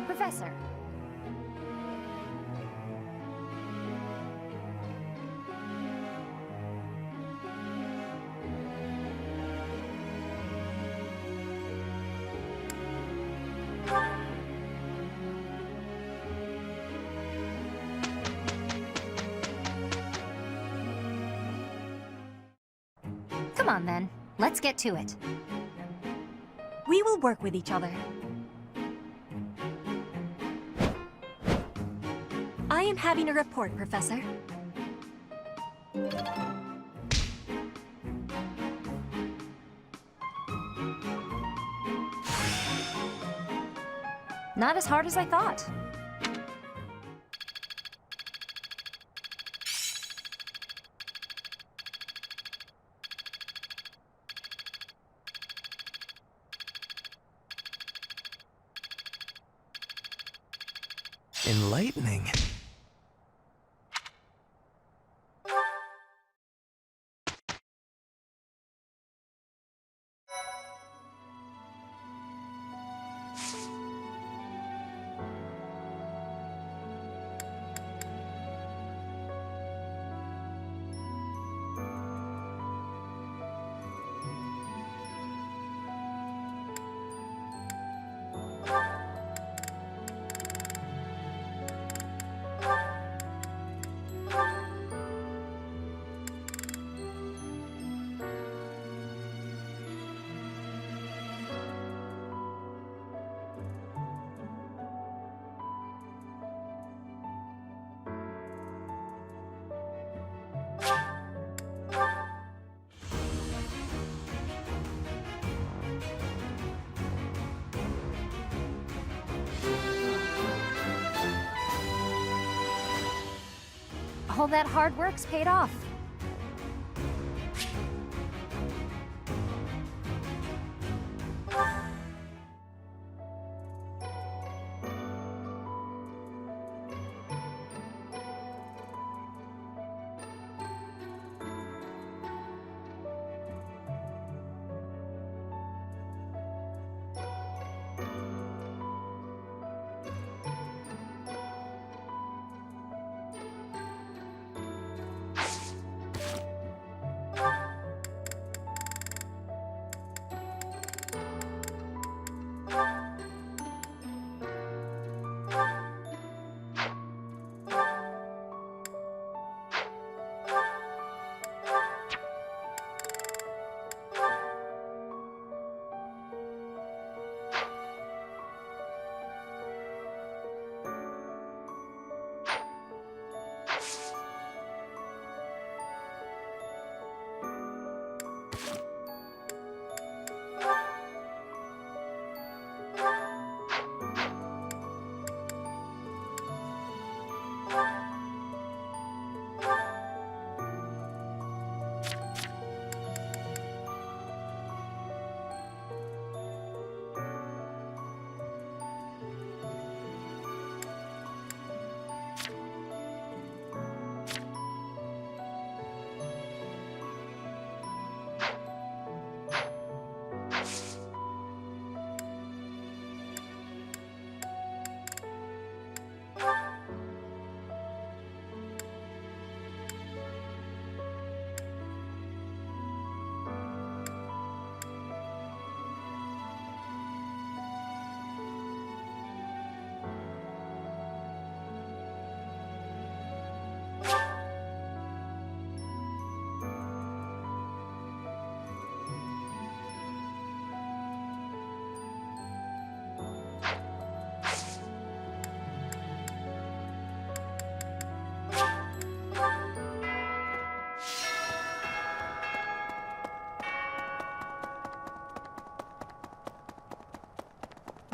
Professor. Come on then, let's get to it. We will work with each other. I am having a report, Professor. Not as hard as I thought. Enlightening. All that hard work's paid off.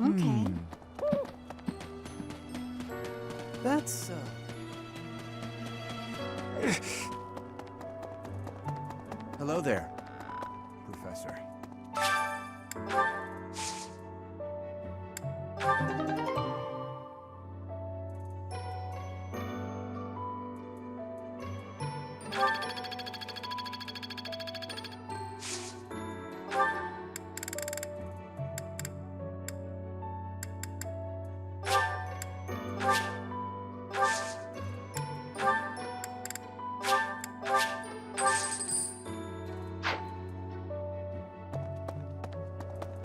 Okay. That's, Hello there, Professor.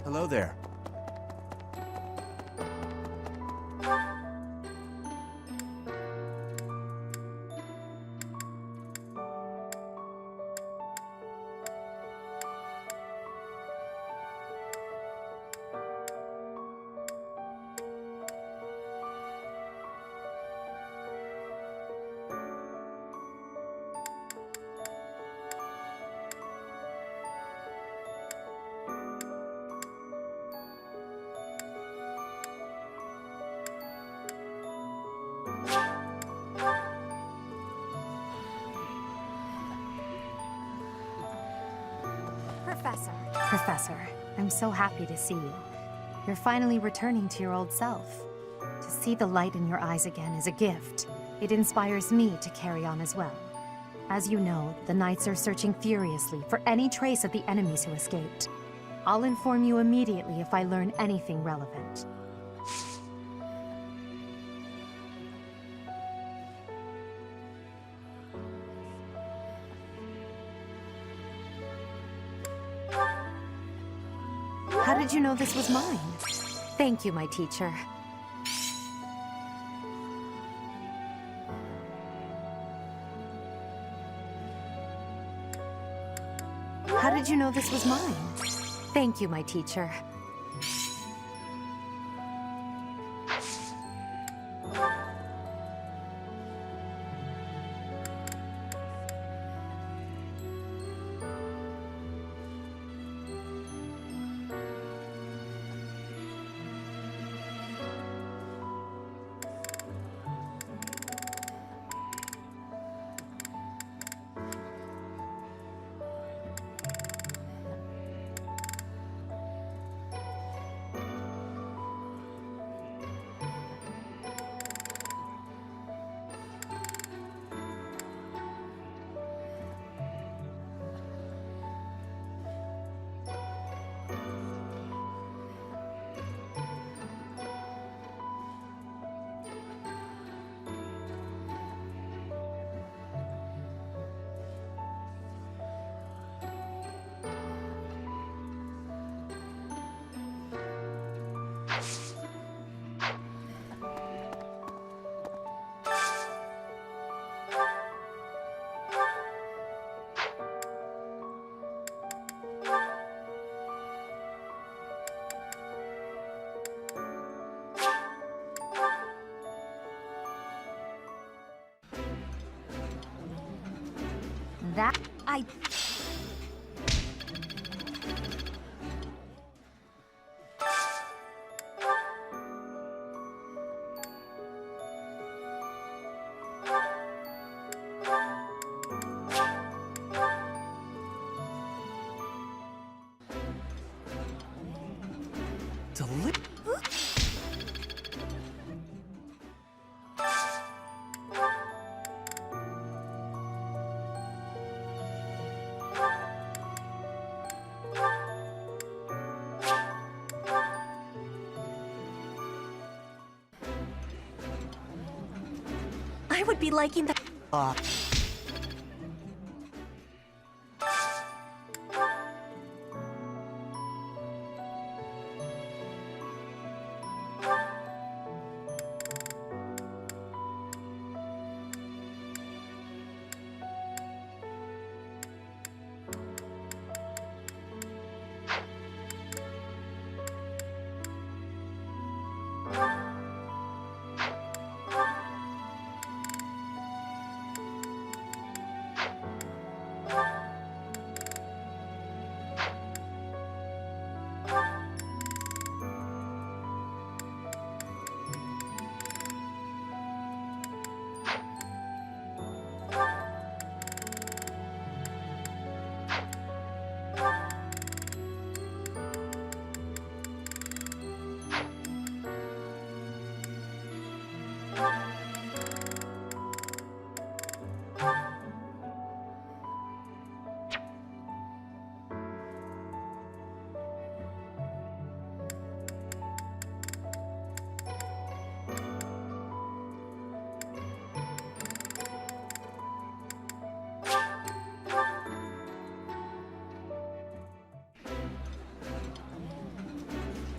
Hello there. Professor, I'm so happy to see you. You're finally returning to your old self. To see the light in your eyes again is a gift. It inspires me to carry on as well. As you know, the Knights are searching furiously for any trace of the enemies who escaped. I'll inform you immediately if I learn anything relevant. How did you know this was mine? Thank you, my teacher. How did you know this was mine? Thank you, my teacher. That I... I would be liking the...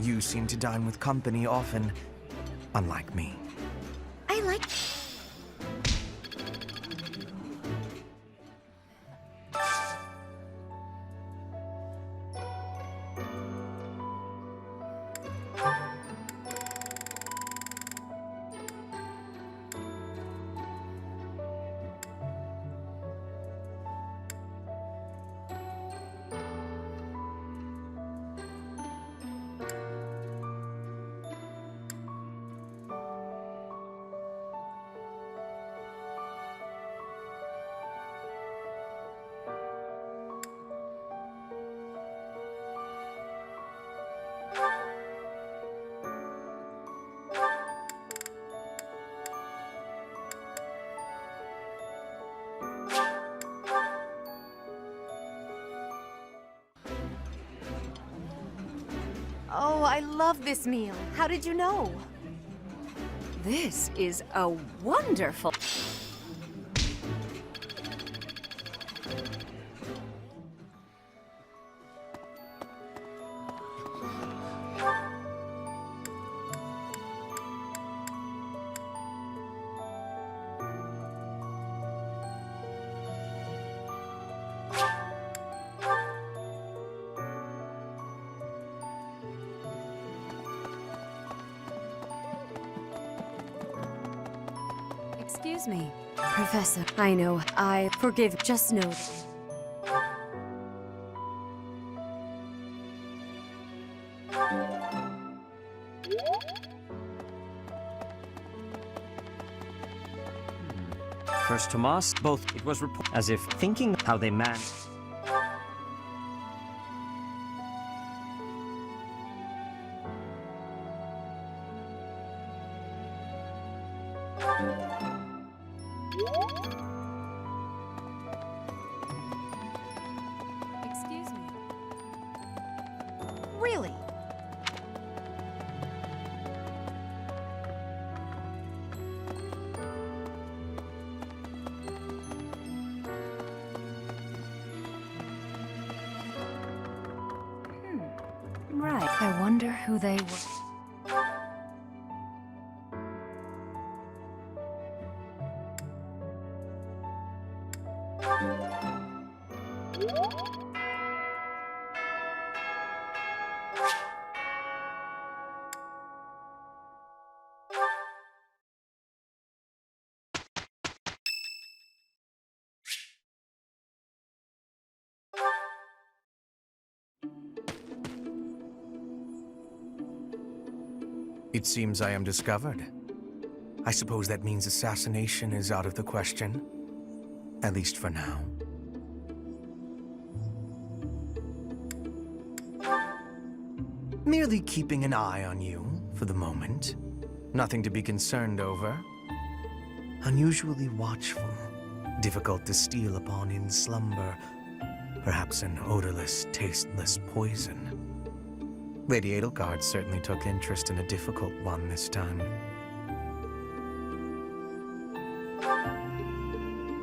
You seem to dine with company often, unlike me. I like... Oh, I love this meal. How did you know? This is a wonderful... Excuse me, Professor. I know, I forgive. Just know. First Tomas, both. It was reported as if thinking how they managed. Excuse me. Really? Right. I wonder who they were. It seems I am discovered. I suppose that means assassination is out of the question. At least for now. Merely keeping an eye on you, for the moment. Nothing to be concerned over. Unusually watchful. Difficult to steal upon in slumber. Perhaps an odorless, tasteless poison. Lady Edelgard certainly took interest in a difficult one this time.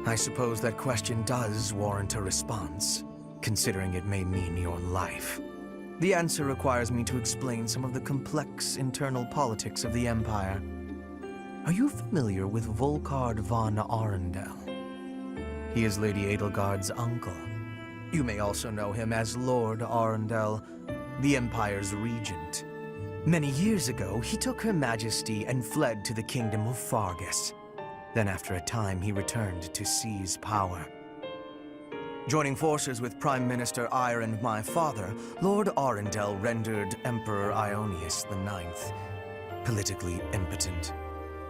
I suppose that question does warrant a response, considering it may mean your life. The answer requires me to explain some of the complex internal politics of the Empire. Are you familiar with Volkard von Arundel? He is Lady Edelgard's uncle. You may also know him as Lord Arundel, the Empire's regent. Many years ago, he took Her Majesty and fled to the Kingdom of Fargus. Then after a time, he returned to seize power. Joining forces with Prime Minister Eyre and my father, Lord Arundel rendered Emperor Ionius IX politically impotent.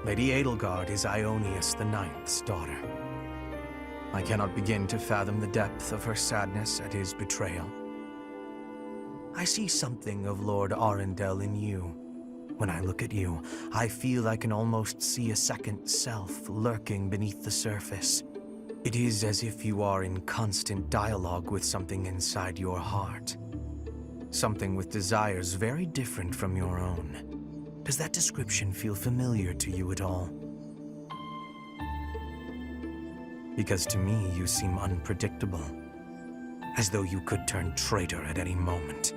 Lady Edelgard is Ionius IX's daughter. I cannot begin to fathom the depth of her sadness at his betrayal. I see something of Lord Arundel in you. When I look at you, I feel I can almost see a second self lurking beneath the surface. It is as if you are in constant dialogue with something inside your heart. Something with desires very different from your own. Does that description feel familiar to you at all? Because to me, you seem unpredictable. As though you could turn traitor at any moment.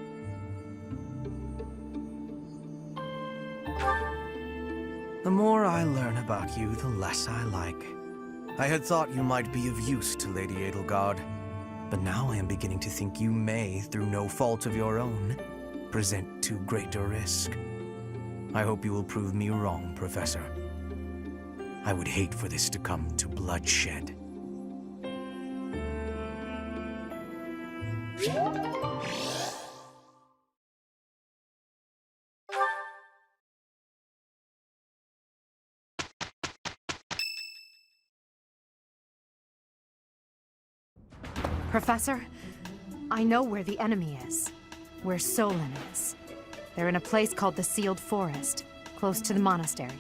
The more I learn about you, the less I like. I had thought you might be of use to Lady Edelgard, but now I am beginning to think you may, through no fault of your own, present too great a risk. I hope you will prove me wrong, Professor. I would hate for this to come to bloodshed. Professor, I know where the enemy is. Where Solon is. They're in a place called the Sealed Forest, close to the monastery.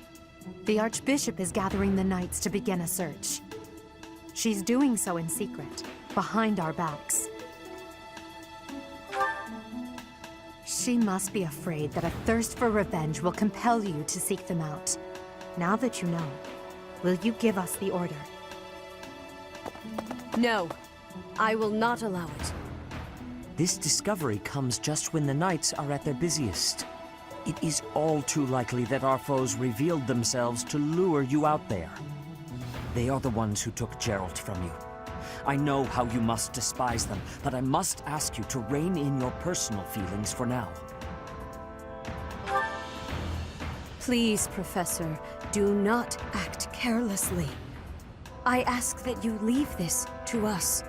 The Archbishop is gathering the knights to begin a search. She's doing so in secret, behind our backs. She must be afraid that a thirst for revenge will compel you to seek them out. Now that you know, will you give us the order? No, I will not allow it. This discovery comes just when the knights are at their busiest. It is all too likely that our foes revealed themselves to lure you out there. They are the ones who took Geralt from you. I know how you must despise them, but I must ask you to rein in your personal feelings for now. Please, Professor, do not act carelessly. I ask that you leave this to us.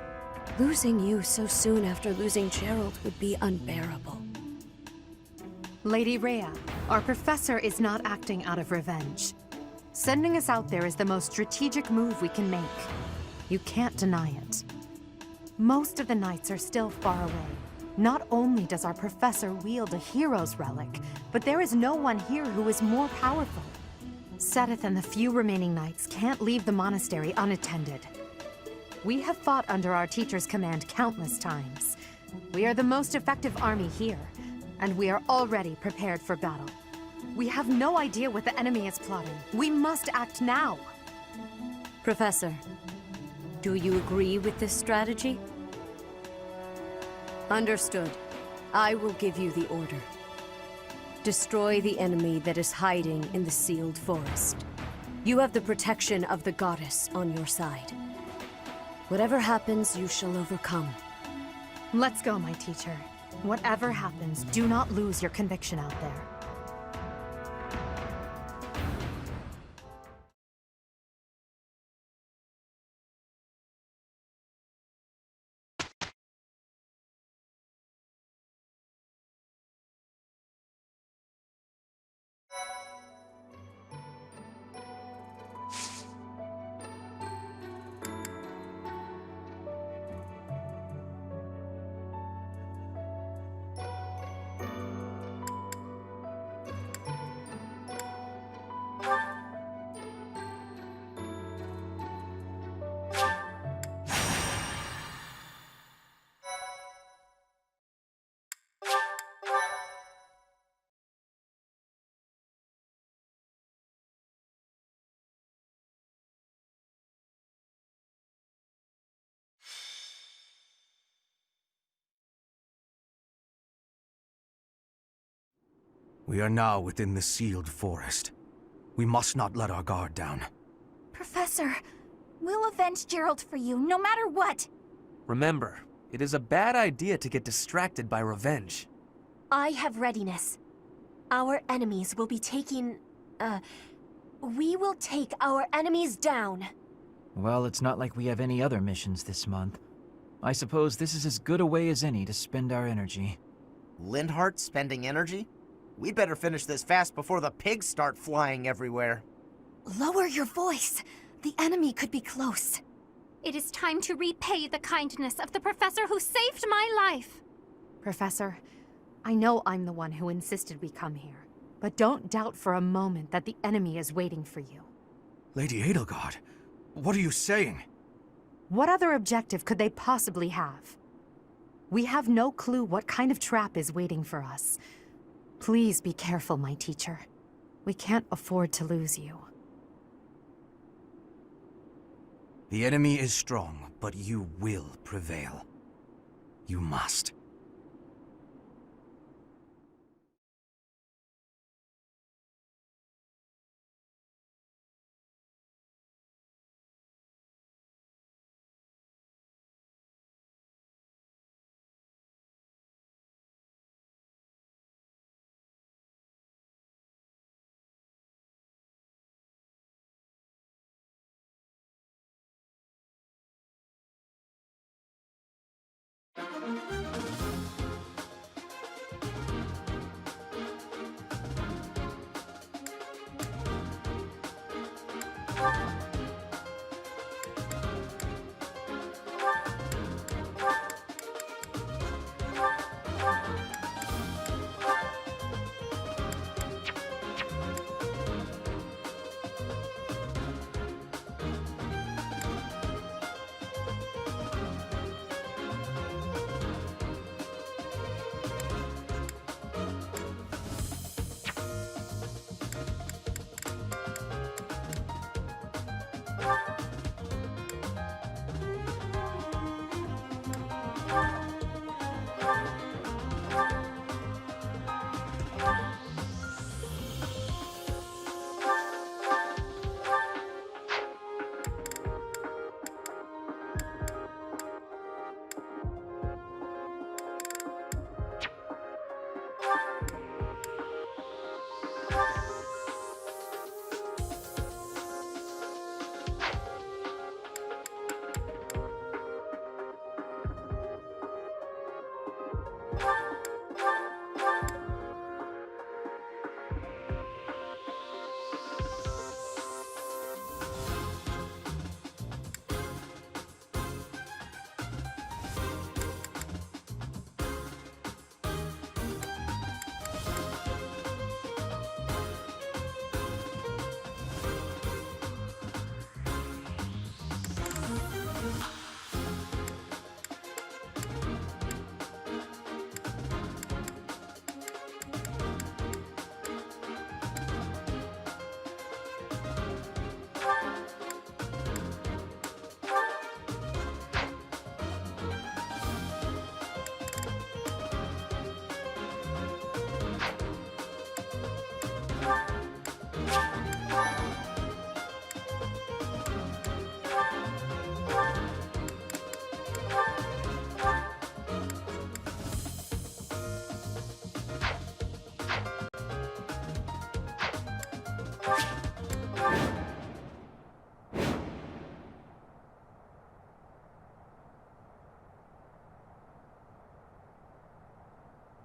Losing you so soon after losing Geralt would be unbearable. Lady Rhea, our professor is not acting out of revenge. Sending us out there is the most strategic move we can make. You can't deny it. Most of the knights are still far away. Not only does our professor wield a hero's relic, but there is no one here who is more powerful. Seteth and the few remaining knights can't leave the monastery unattended. We have fought under our teacher's command countless times. We are the most effective army here, and we are already prepared for battle. We have no idea what the enemy is plotting. We must act now. Professor, do you agree with this strategy? Understood. I will give you the order. Destroy the enemy that is hiding in the Sealed Forest. You have the protection of the goddess on your side. Whatever happens, you shall overcome. Let's go, my teacher. Whatever happens, do not lose your conviction out there. We are now within the Sealed Forest. We must not let our guard down. Professor, we'll avenge Geralt for you, no matter what. Remember, it is a bad idea to get distracted by revenge. I have readiness. Our enemies will be taking... we will take our enemies down. Well, it's not like we have any other missions this month. I suppose this is as good a way as any to spend our energy. Lindhart spending energy? We'd better finish this fast before the pigs start flying everywhere. Lower your voice. The enemy could be close. It is time to repay the kindness of the professor who saved my life. Professor, I know I'm the one who insisted we come here, but don't doubt for a moment that the enemy is waiting for you. Lady Edelgard, what are you saying? What other objective could they possibly have? We have no clue what kind of trap is waiting for us. Please be careful, my teacher. We can't afford to lose you. The enemy is strong, but you will prevail. You must.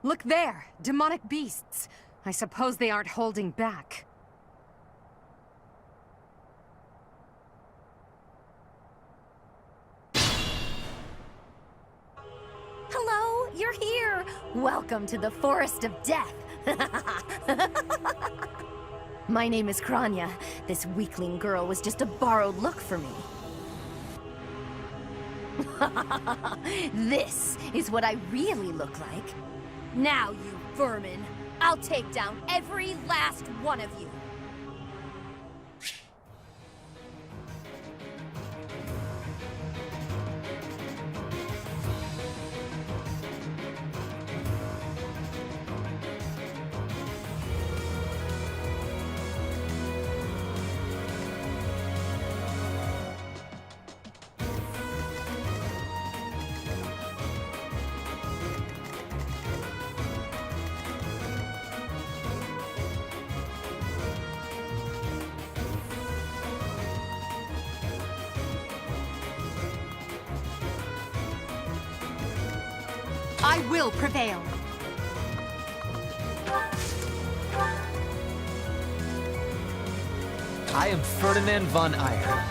Look there! Demonic beasts! I suppose they aren't holding back. Hello, you're here! Welcome to the Forest of Death! My name is Kranya. This weakling girl was just a borrowed look for me. This is what I really look like. Now, you vermin, I'll take down every last one of you. I will prevail! I am Ferdinand von Eyre.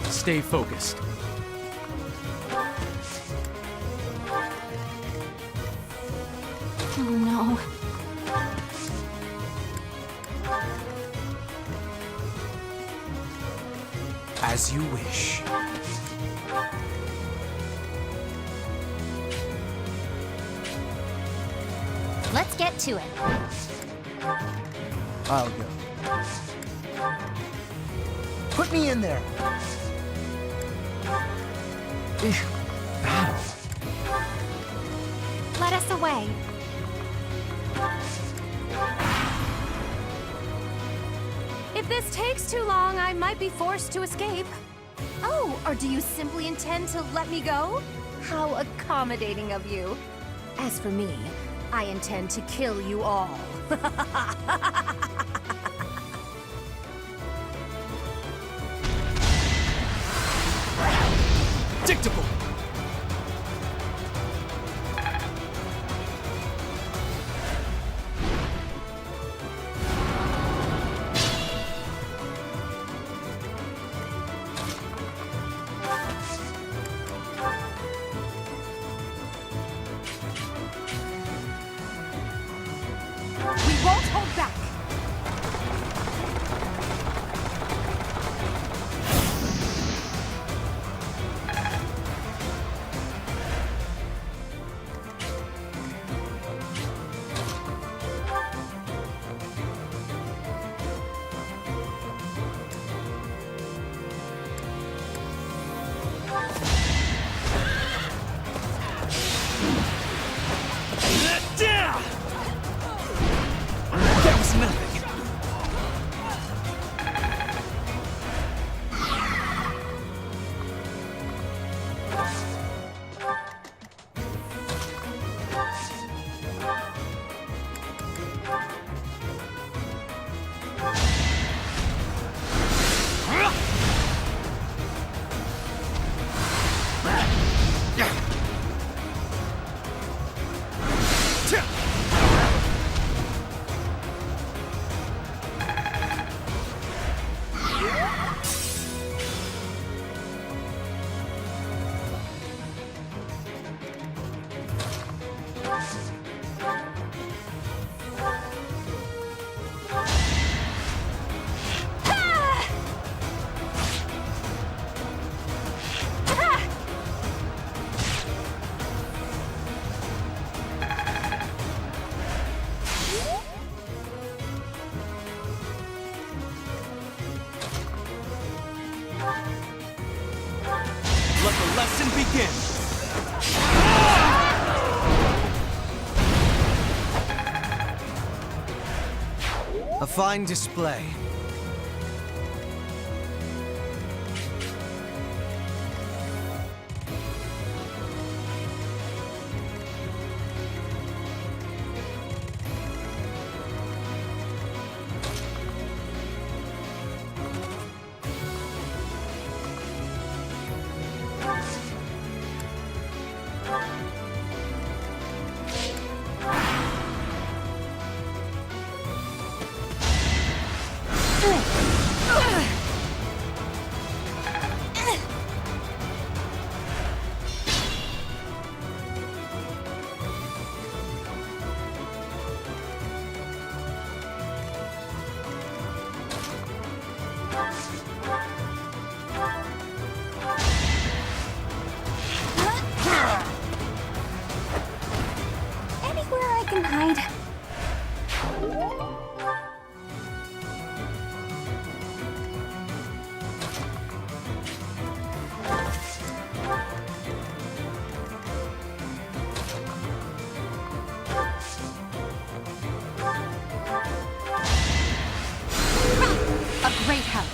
Stay focused. Oh no. As you wish. Let's get to it. I'll go. Put me in there. Battle. Let us away. If this takes too long, I might be forced to escape. Oh, or do you simply intend to let me go? How accommodating of you. As for me, I intend to kill you all. Dictable! We won't hold back! That was nothing! Let the lesson begin! A fine display. Anywhere I can hide. A great help.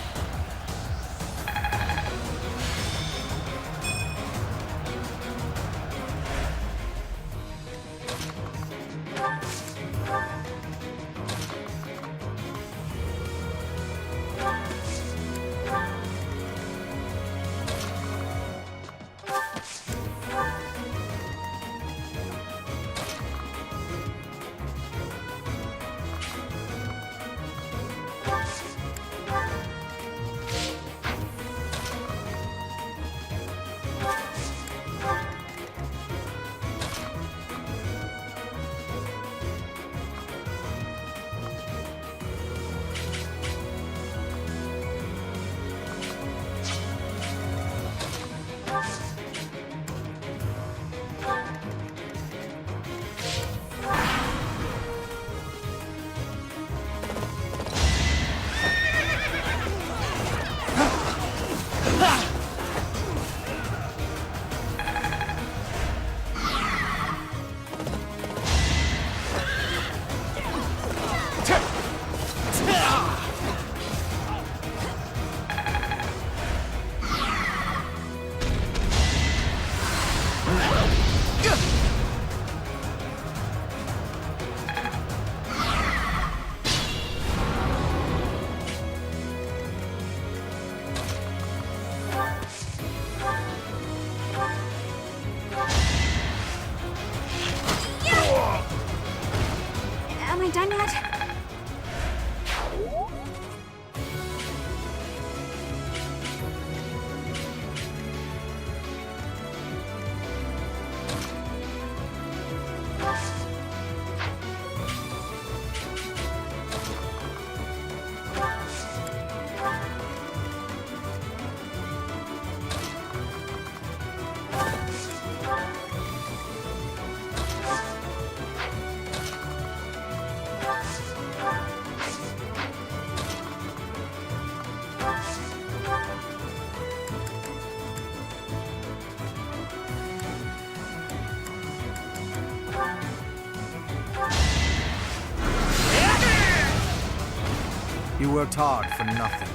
You worked hard for nothing.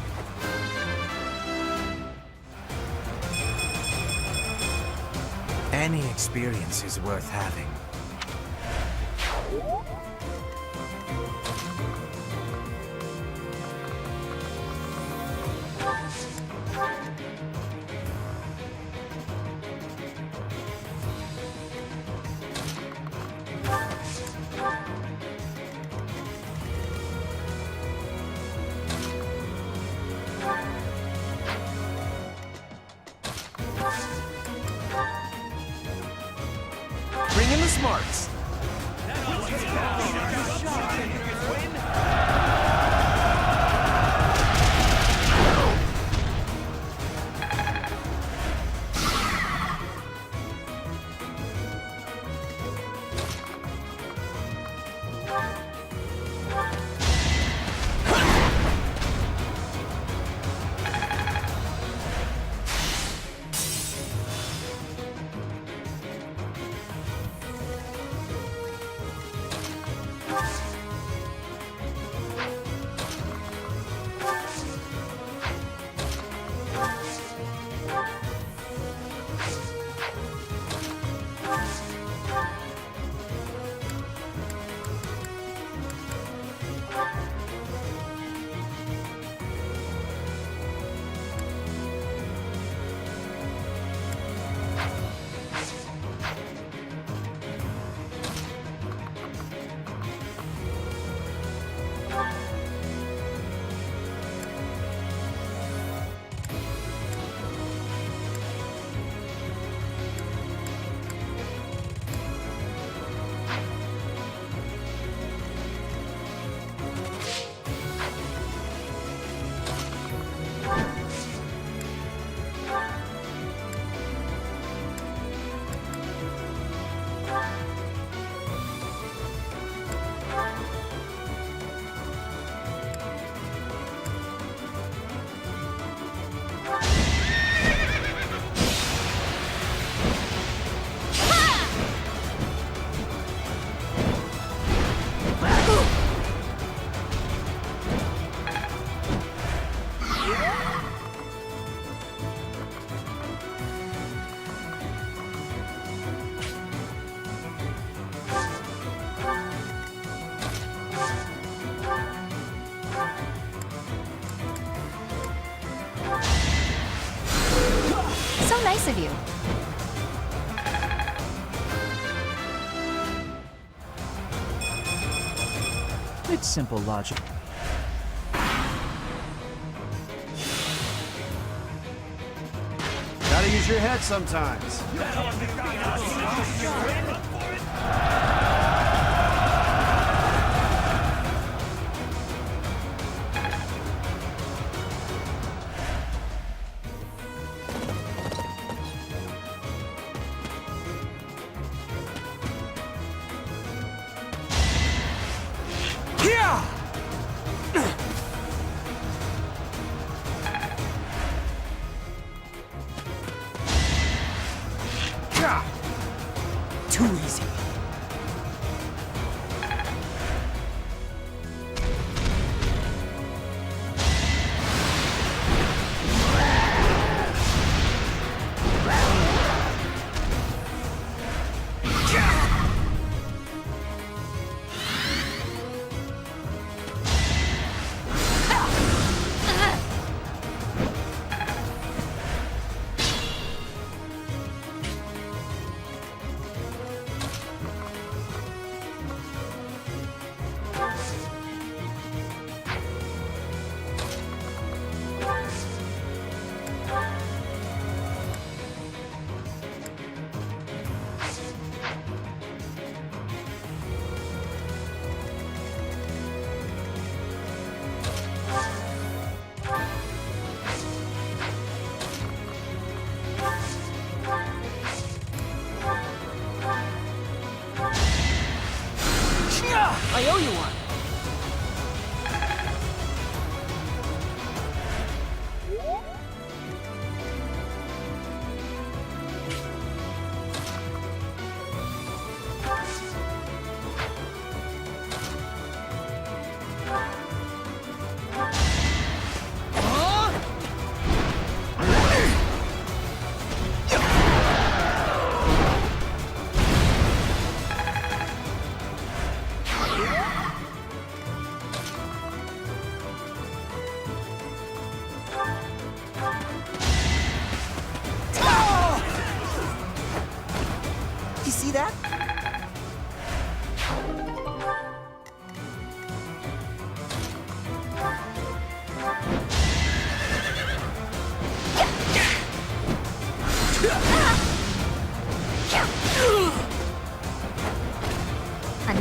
Any experience is worth having. Bring in the smarts. So nice of you. It's simple logic. Gotta use your head sometimes. Too easy.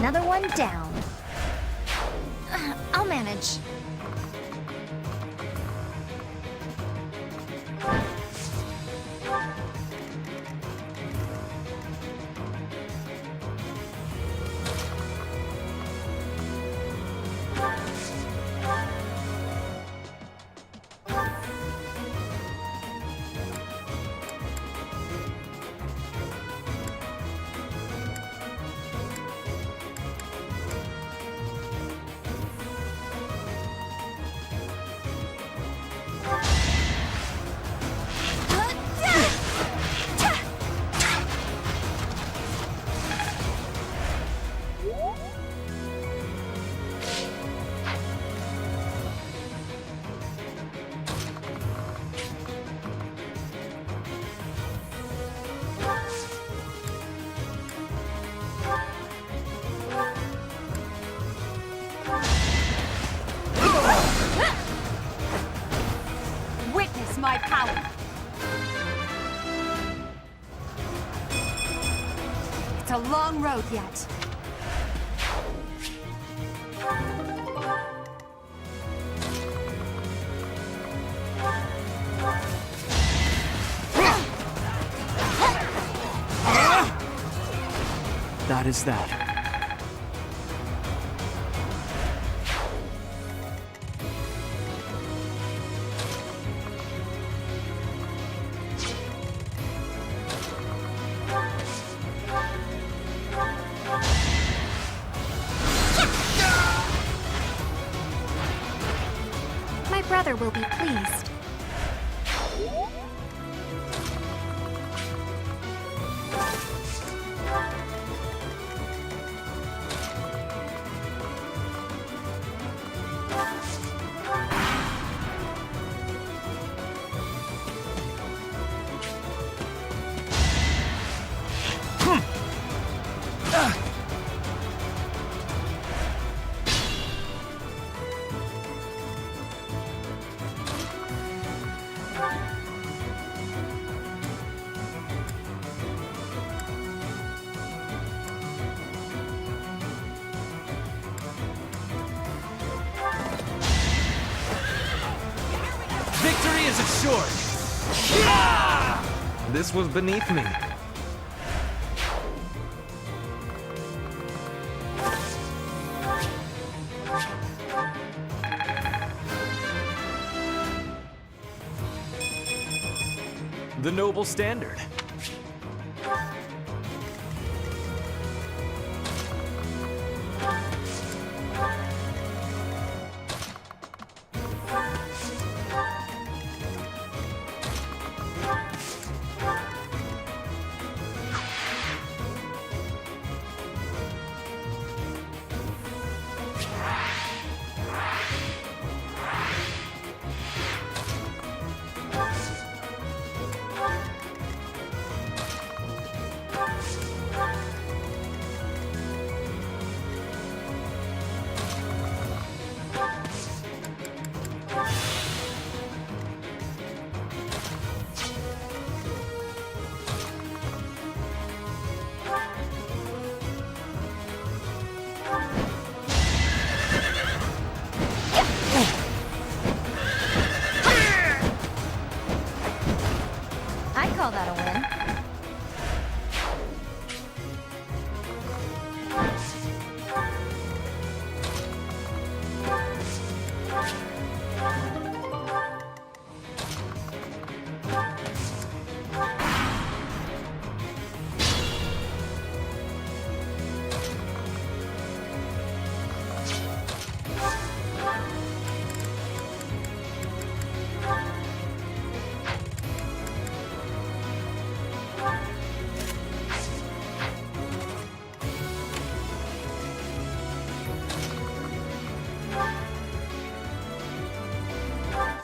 Another one down. I'll manage. Witness my power. It's a long road yet. That is that. My brother will be pleased. Victory is assured! This was beneath me. The noble standard. I'd call that a win.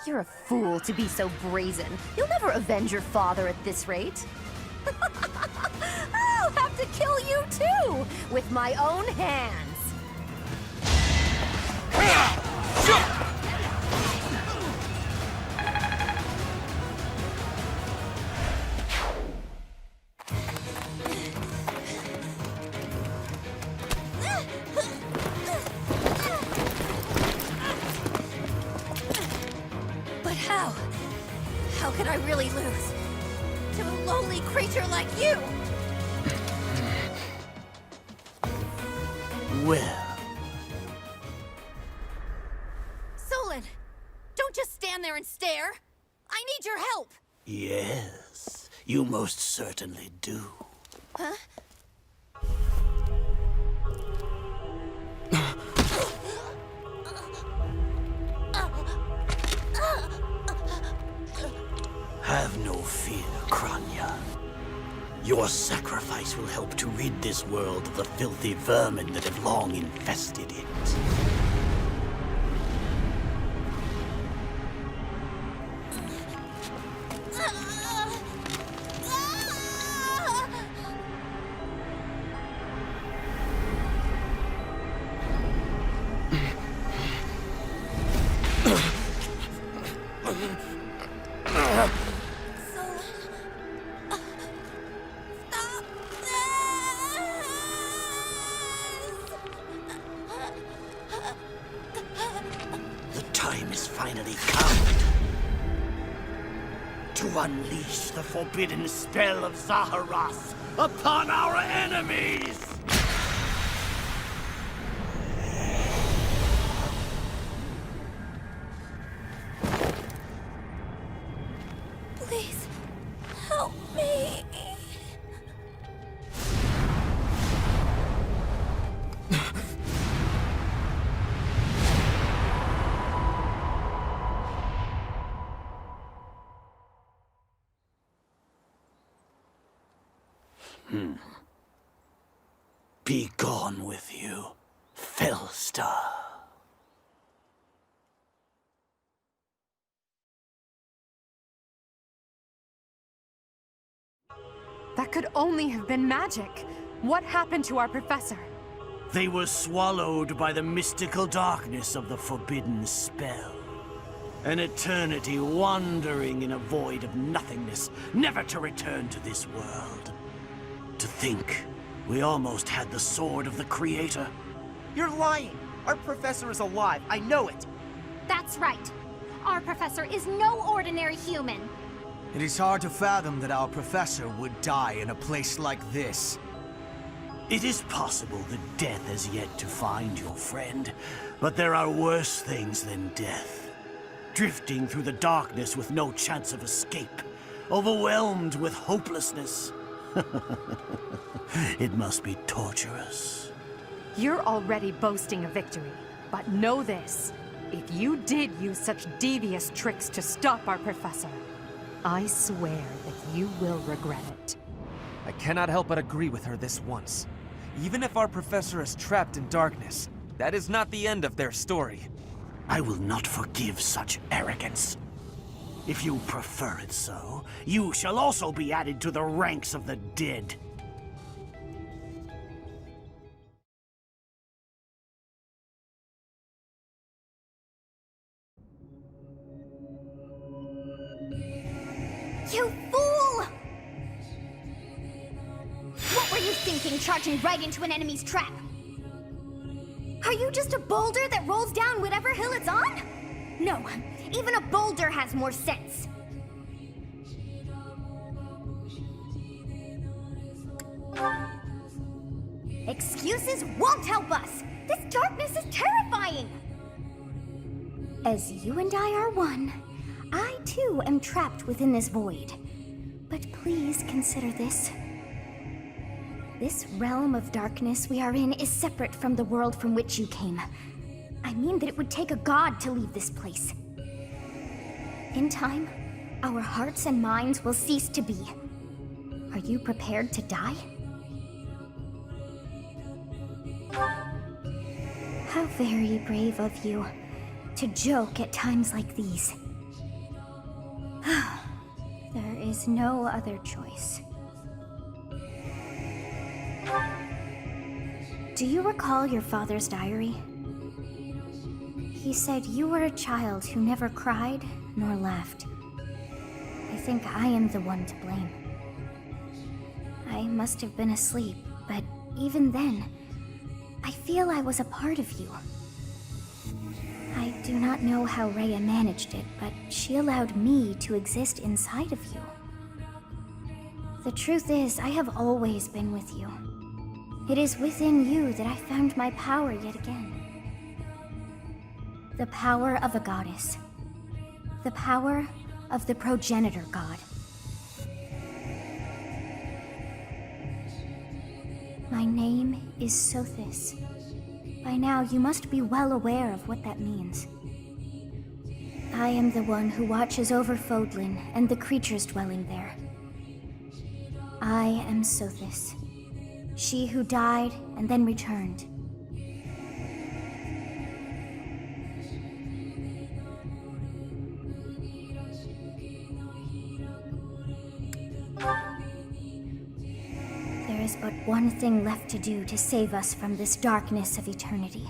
You're a fool to be so brazen. You'll never avenge your father at this rate. I'll have to kill you too, with my own hands. how? How could I really lose? To a lowly creature like you? Well, Solon! Don't just stand there and stare! I need your help! yes, you most certainly do. Huh? Have no fear, Kranya. Your sacrifice will help to rid this world of the filthy vermin that have long infested it. The time has finally come to unleash the forbidden spell of Zaharas upon our enemies! Please, help me. Be gone with you, Fellstar. That could only have been magic. What happened to our professor? They were swallowed by the mystical darkness of the forbidden spell. An eternity wandering in a void of nothingness, never to return to this world. To think, we almost had the sword of the Creator. You're lying! Our professor is alive, I know it! That's right. Our professor is no ordinary human. It is hard to fathom that our professor would die in a place like this. It is possible that death has yet to find your friend, but there are worse things than death. Drifting through the darkness with no chance of escape, overwhelmed with hopelessness. It must be torturous. You're already boasting a victory, but know this. If you did use such devious tricks to stop our professor, I swear that you will regret it. I cannot help but agree with her this once. Even if our professor is trapped in darkness, that is not the end of their story. I will not forgive such arrogance. If you prefer it so, you shall also be added to the ranks of the dead. You fool! What were you thinking, charging right into an enemy's trap? Are you just a boulder that rolls down whatever hill it's on? No, even a boulder has more sense. Excuses won't help us! This darkness is terrifying! As you and I are one, I too am trapped within this void. But please consider this. This realm of darkness we are in is separate from the world from which you came. I mean that it would take a god to leave this place. In time, our hearts and minds will cease to be. Are you prepared to die? How very brave of you to joke at times like these. There is no other choice. Do you recall your father's diary? He said you were a child who never cried nor laughed. I think I am the one to blame. I must have been asleep, but even then, I feel I was a part of you. I do not know how Rhea managed it, but she allowed me to exist inside of you. The truth is, I have always been with you. It is within you that I found my power yet again. The power of a goddess. The power of the progenitor god. My name is Sothis. By now, you must be well aware of what that means. I am the one who watches over Fodlan and the creatures dwelling there. I am Sothis, she who died and then returned. There is but one thing left to do to save us from this darkness of eternity.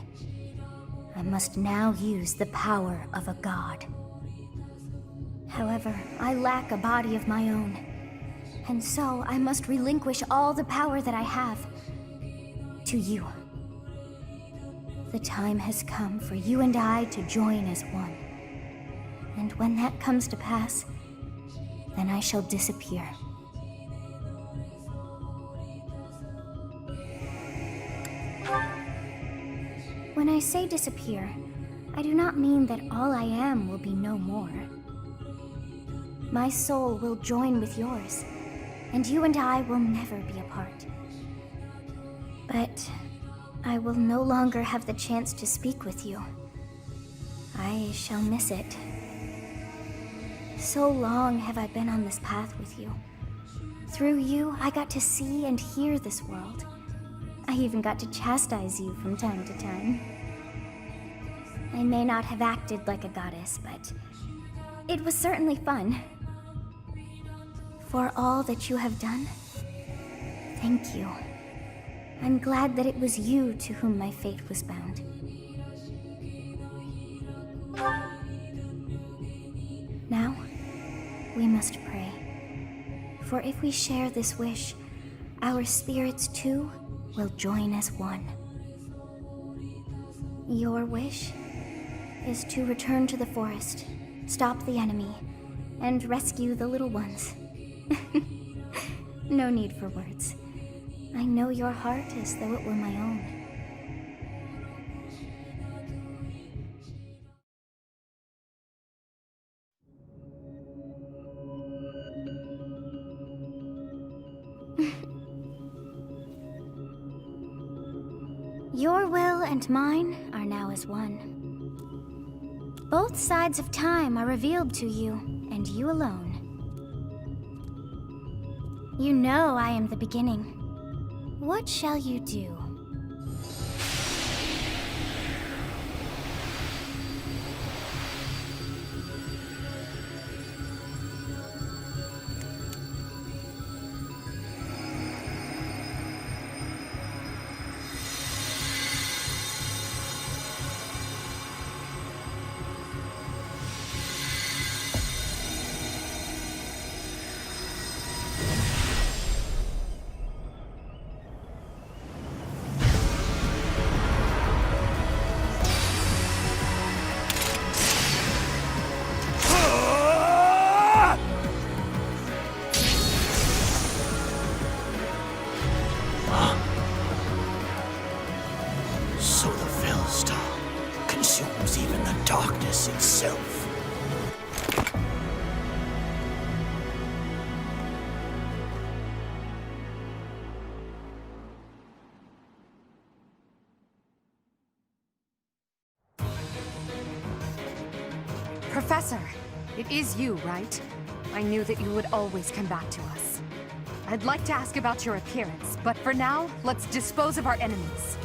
I must now use the power of a god. However, I lack a body of my own, and so I must relinquish all the power that I have to you. The time has come for you and I to join as one. And when that comes to pass, then I shall disappear. When I say disappear, I do not mean that all I am will be no more. My soul will join with yours, and you and I will never be apart. But I will no longer have the chance to speak with you. I shall miss it. So long have I been on this path with you. Through you, I got to see and hear this world. I even got to chastise you from time to time. I may not have acted like a goddess, but it was certainly fun. For all that you have done, thank you. I'm glad that it was you to whom my fate was bound. Now, we must pray. For if we share this wish, our spirits too will join as one. Your wish is to return to the forest, stop the enemy, and rescue the little ones. No need for words. I know your heart as though it were my own. Your will and mine are now as one. Both sides of time are revealed to you, and you alone. You know I am the beginning. What shall you do? So the Fellstar consumes even the darkness itself. Professor, it is you, right? I knew that you would always come back to us. I'd like to ask about your appearance, but for now, let's dispose of our enemies.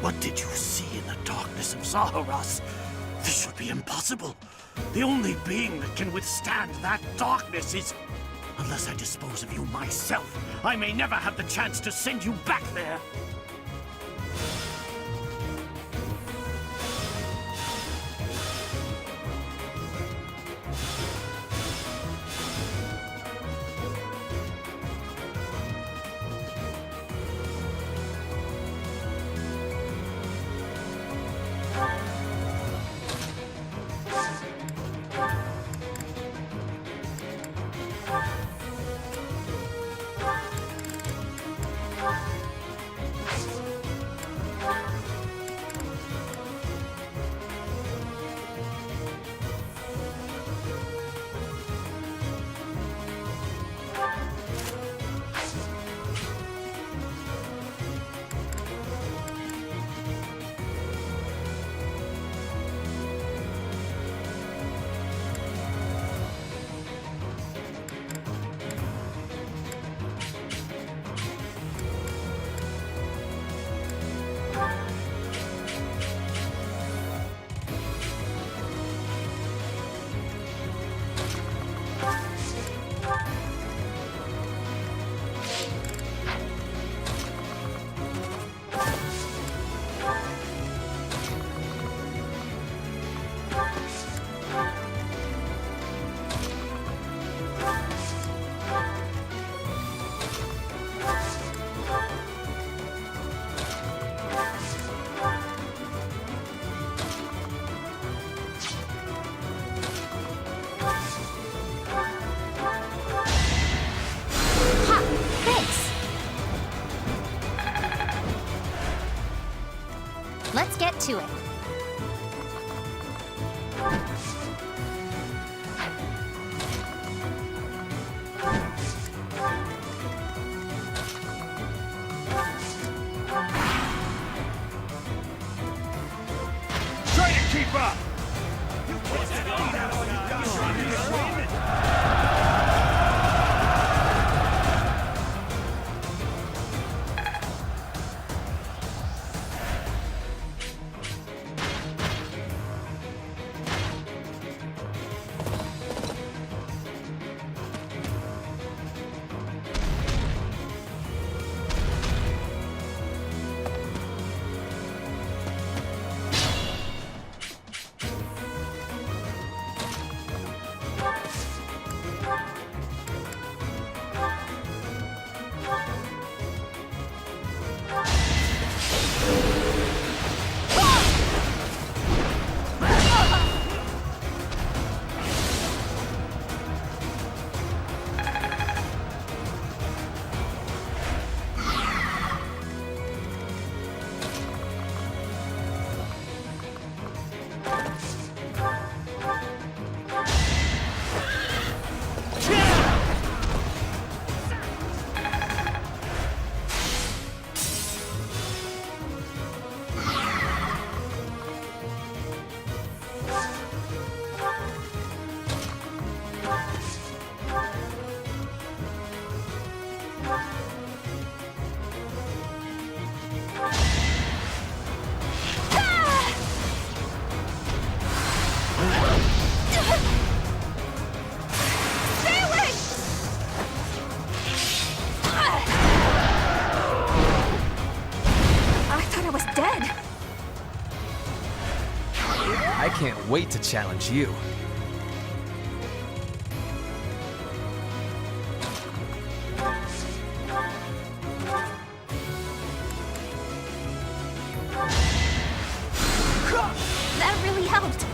What did you see in the darkness of Zaharas? This should be impossible. The only being that can withstand that darkness is... Unless I dispose of you myself, I may never have the chance to send you back there. to it. Try to keep up! I can't wait to challenge you. That really helped.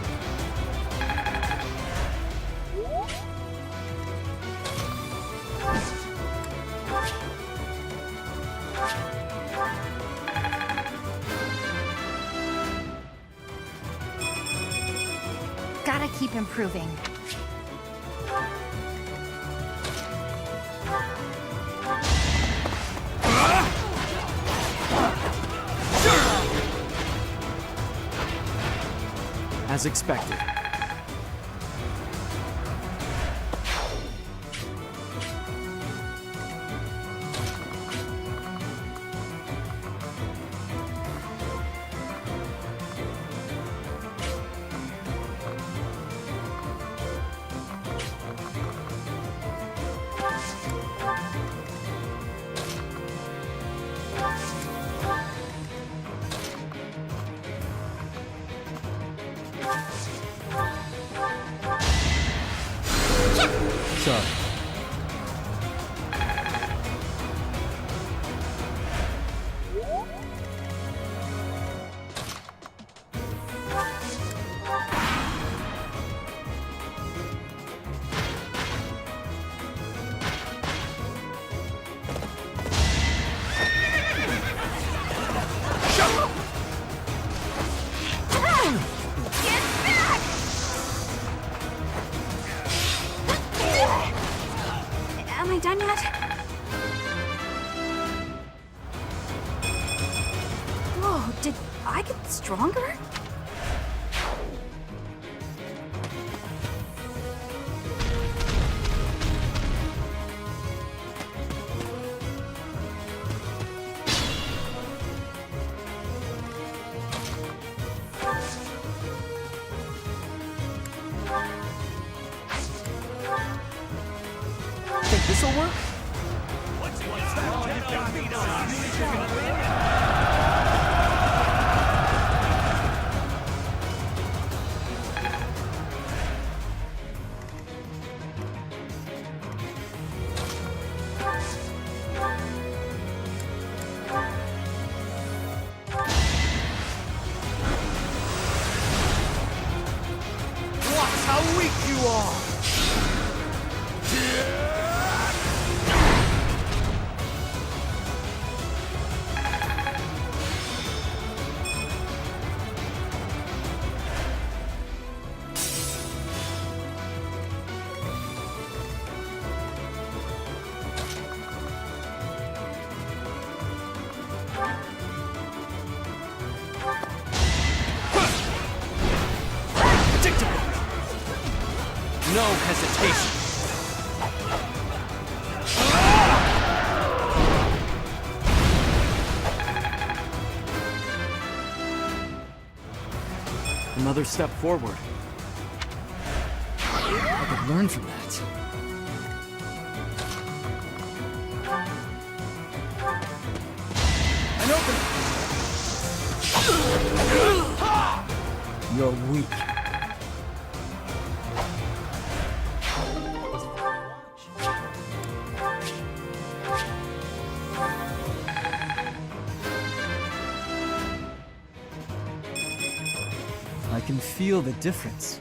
Gotta keep improving. As expected. Sorry. Am I done yet? Whoa, did I get stronger? Think this'll work? Watch how weak you are! no hesitation. Another step forward. I could learn from that. An opening! You're weak. I can feel the difference.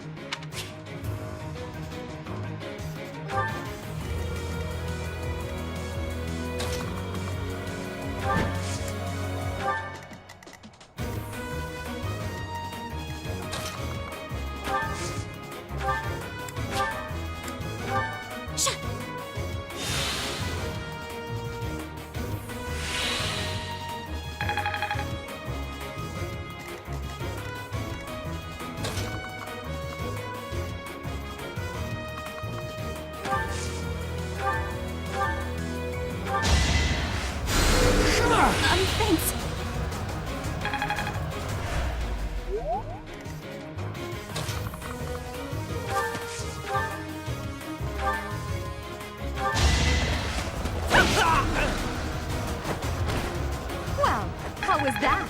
Thanks. Well, how was that?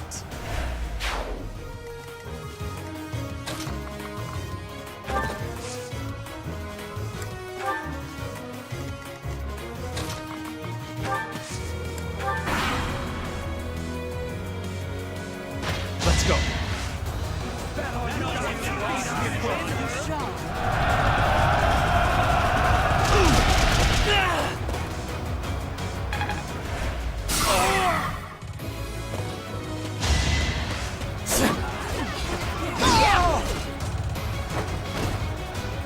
Let's go.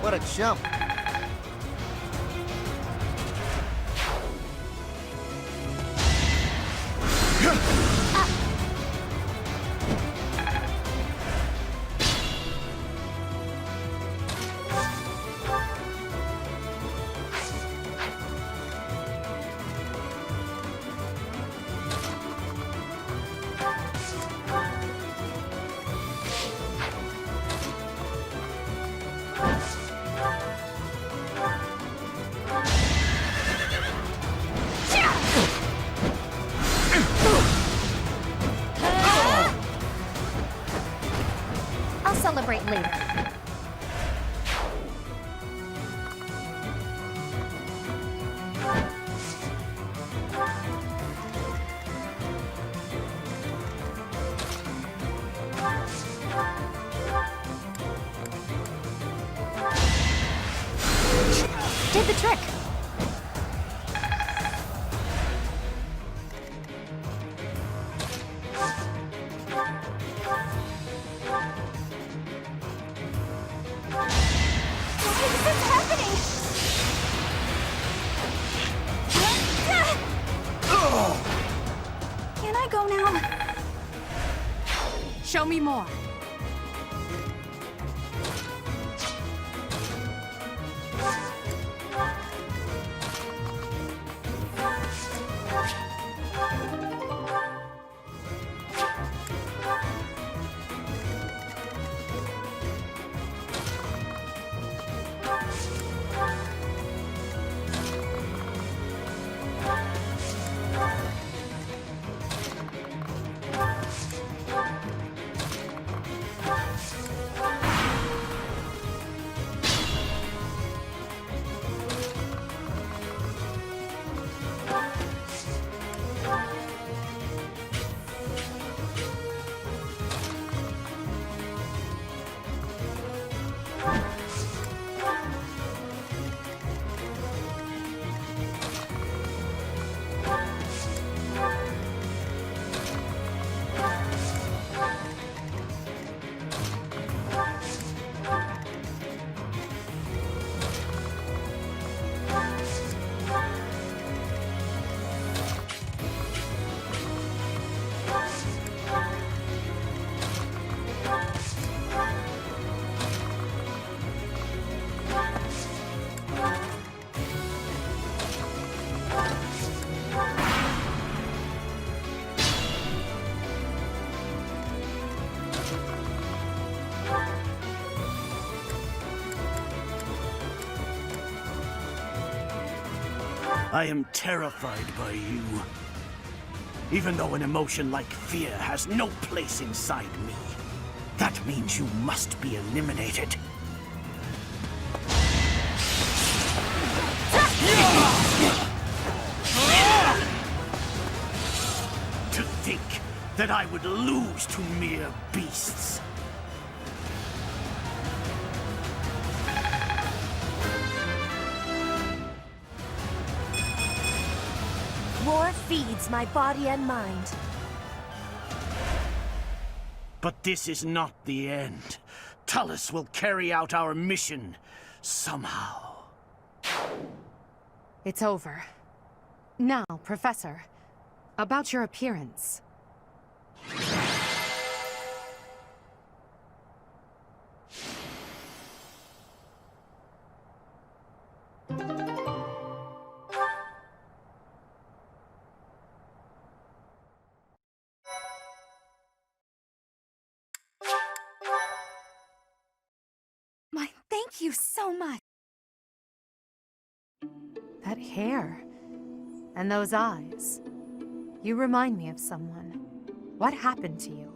What a jump. I'll celebrate later. Did the trick. Why is this happening? Can I go now? Show me more. I am terrified by you. Even though an emotion like fear has no place inside me, that means you must be eliminated. To think that I would lose to mere beasts. War feeds my body and mind. But this is not the end. Tullus will carry out our mission somehow. It's over. Now, Professor, about your appearance. Thank you so much. That hair. And those eyes. You remind me of someone. What happened to you?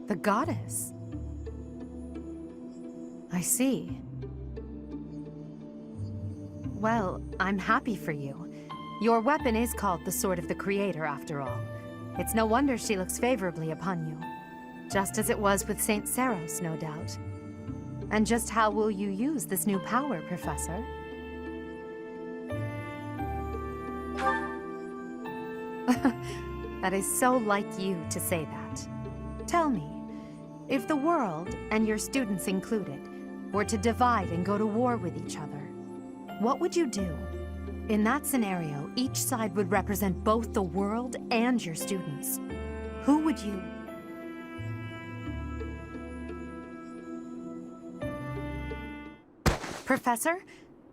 The goddess. I see. Well, I'm happy for you. Your weapon is called the Sword of the Creator, after all. It's no wonder she looks favorably upon you. Just as it was with Saint Saros, no doubt. And just how will you use this new power, Professor? That is so like you to say that. Tell me, if the world, and your students included, were to divide and go to war with each other, what would you do? In that scenario, each side would represent both the world and your students. Who would you... Professor,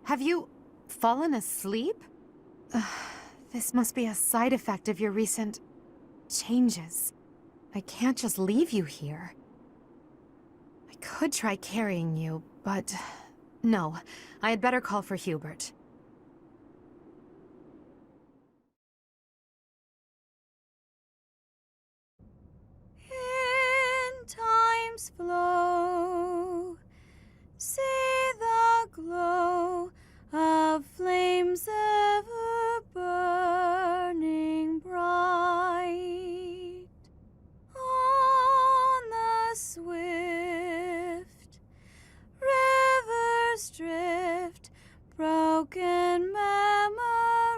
have you fallen asleep? This must be a side effect of your recent changes. I can't just leave you here. I could try carrying you, but no, I had better call for Hubert. In time's flow, see the glow of flames ever burning bright on the swift rivers drift, broken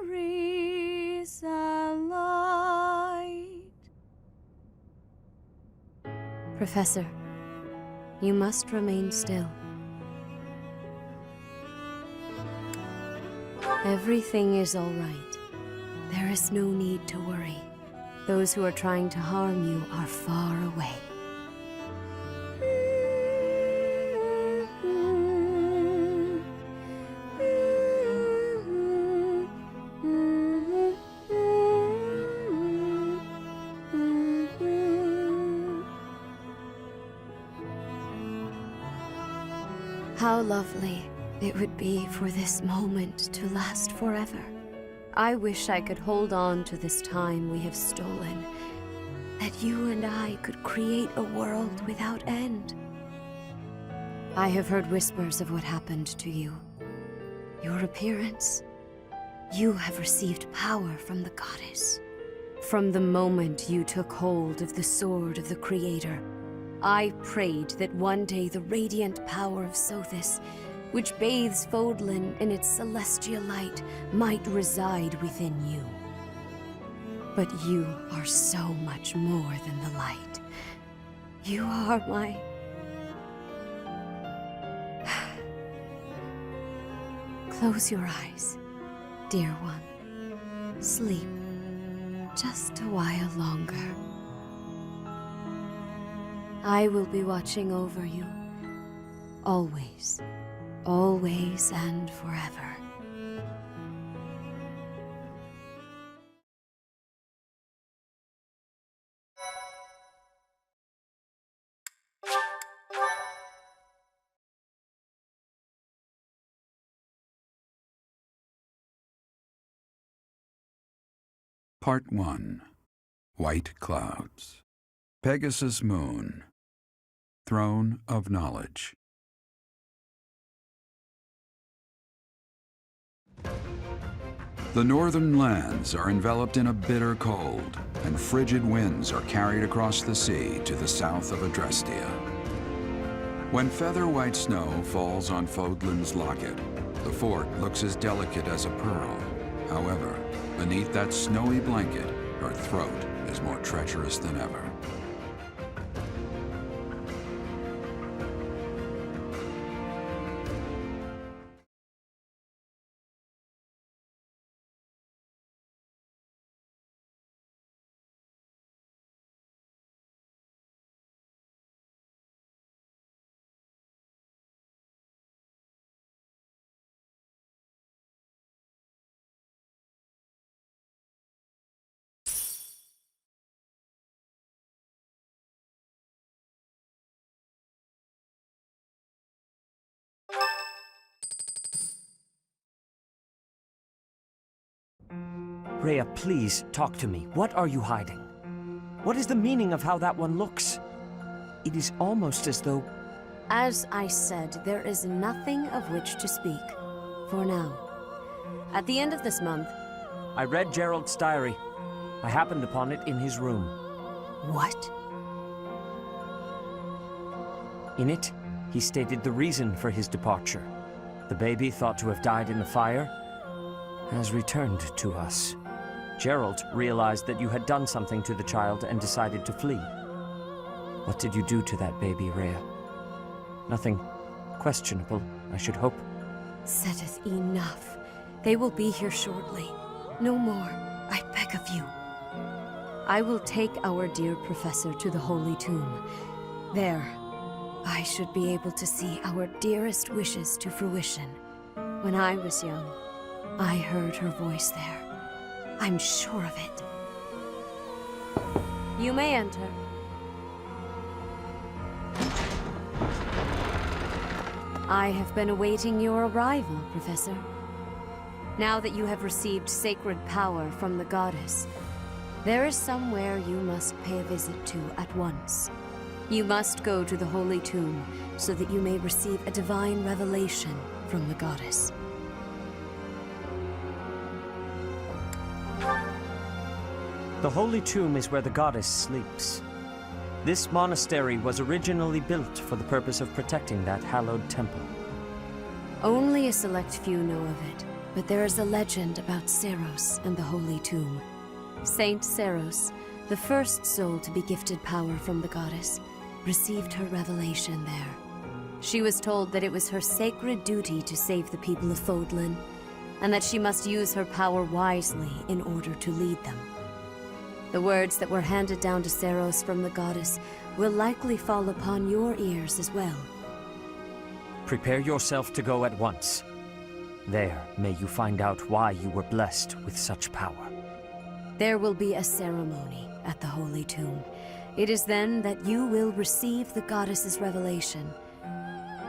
memories alight. Professor, you must remain still. Everything is all right. There is no need to worry. Those who are trying to harm you are far away. How lovely it would be for this moment to last forever. I wish I could hold on to this time we have stolen, that you and I could create a world without end. I have heard whispers of what happened to you. Your appearance. You have received power from the goddess. From the moment you took hold of the Sword of the Creator, I prayed that one day the radiant power of Sothis, which bathes Fodlan in its celestial light, might reside within you. But you are so much more than the light. You are my... Close your eyes, dear one. Sleep just a while longer. I will be watching over you, always, always and forever. Part 1. White Clouds. Pegasus Moon. Throne of Knowledge. The northern lands are enveloped in a bitter cold, and frigid winds are carried across the sea to the south of Adrestia. When feather-white snow falls on Fodlan's locket, the fort looks as delicate as a pearl. However, beneath that snowy blanket, her throat is more treacherous than ever. Rhea, please, talk to me. What are you hiding? What is the meaning of how that one looks? It is almost as though... As I said, there is nothing of which to speak. For now. At the end of this month... I read Gerald's diary. I happened upon it in his room. What? In it, he stated the reason for his departure. The baby, thought to have died in the fire, has returned to us. Gerald realized that you had done something to the child and decided to flee. What did you do to that baby, Rhea? Nothing questionable, I should hope. Setteth enough. They will be here shortly. No more, I beg of you. I will take our dear professor to the Holy Tomb. There, I should be able to see our dearest wishes to fruition. When I was young, I heard her voice there. I'm sure of it. You may enter. I have been awaiting your arrival, Professor. Now that you have received sacred power from the goddess, there is somewhere you must pay a visit to at once. You must go to the Holy Tomb so that you may receive a divine revelation from the goddess. The Holy Tomb is where the goddess sleeps. This monastery was originally built for the purpose of protecting that hallowed temple. Only a select few know of it, but there is a legend about Seros and the Holy Tomb. Saint Seros, the first soul to be gifted power from the goddess, received her revelation there. She was told that it was her sacred duty to save the people of Fodlan, and that she must use her power wisely in order to lead them. The words that were handed down to Seros from the goddess will likely fall upon your ears as well. Prepare yourself to go at once. There, may you find out why you were blessed with such power. There will be a ceremony at the Holy Tomb. It is then that you will receive the goddess's revelation.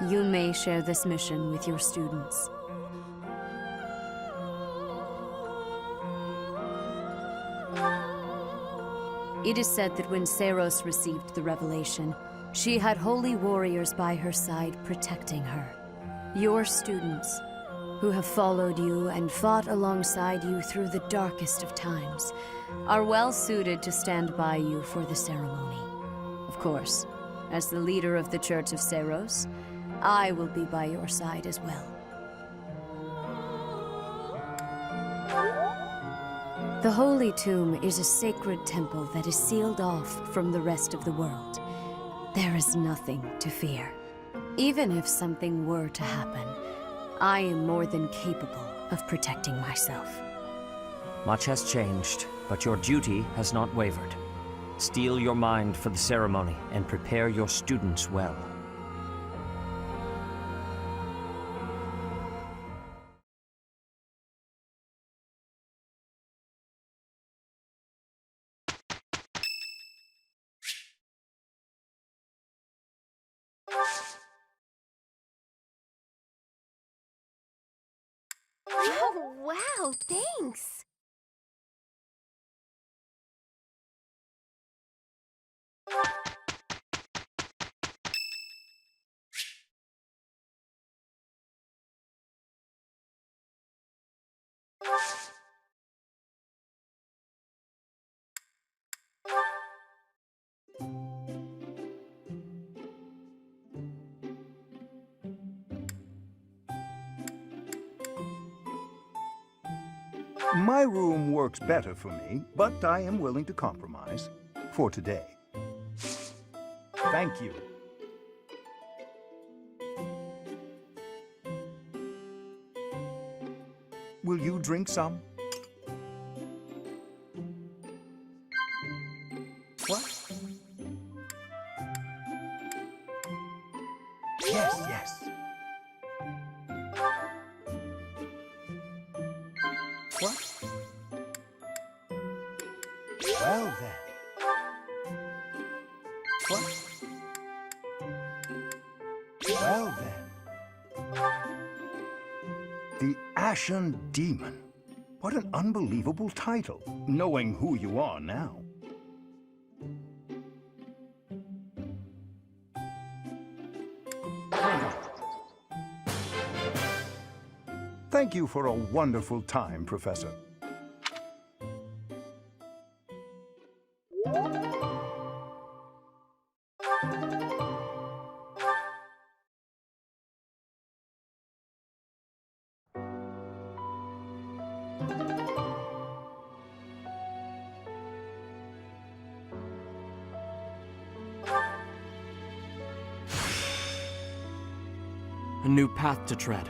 You may share this mission with your students. It is said that when Seros received the revelation, she had holy warriors by her side protecting her. Your students, who have followed you and fought alongside you through the darkest of times, are well suited to stand by you for the ceremony. Of course, as the leader of the Church of Seros, I will be by your side as well. The Holy Tomb is a sacred temple that is sealed off from the rest of the world. There is nothing to fear. Even if something were to happen, I am more than capable of protecting myself. Much has changed, but your duty has not wavered. Steel your mind for the ceremony and prepare your students well. Oh, wow, thanks! My room works better for me, but I am willing to compromise. For today. Thank you. Will you drink some? What? Yes, yes. What? Well then. What? Well then. The Ashen Demon. What an unbelievable title, knowing who you are now. Thank you for a wonderful time, Professor. A new path to tread.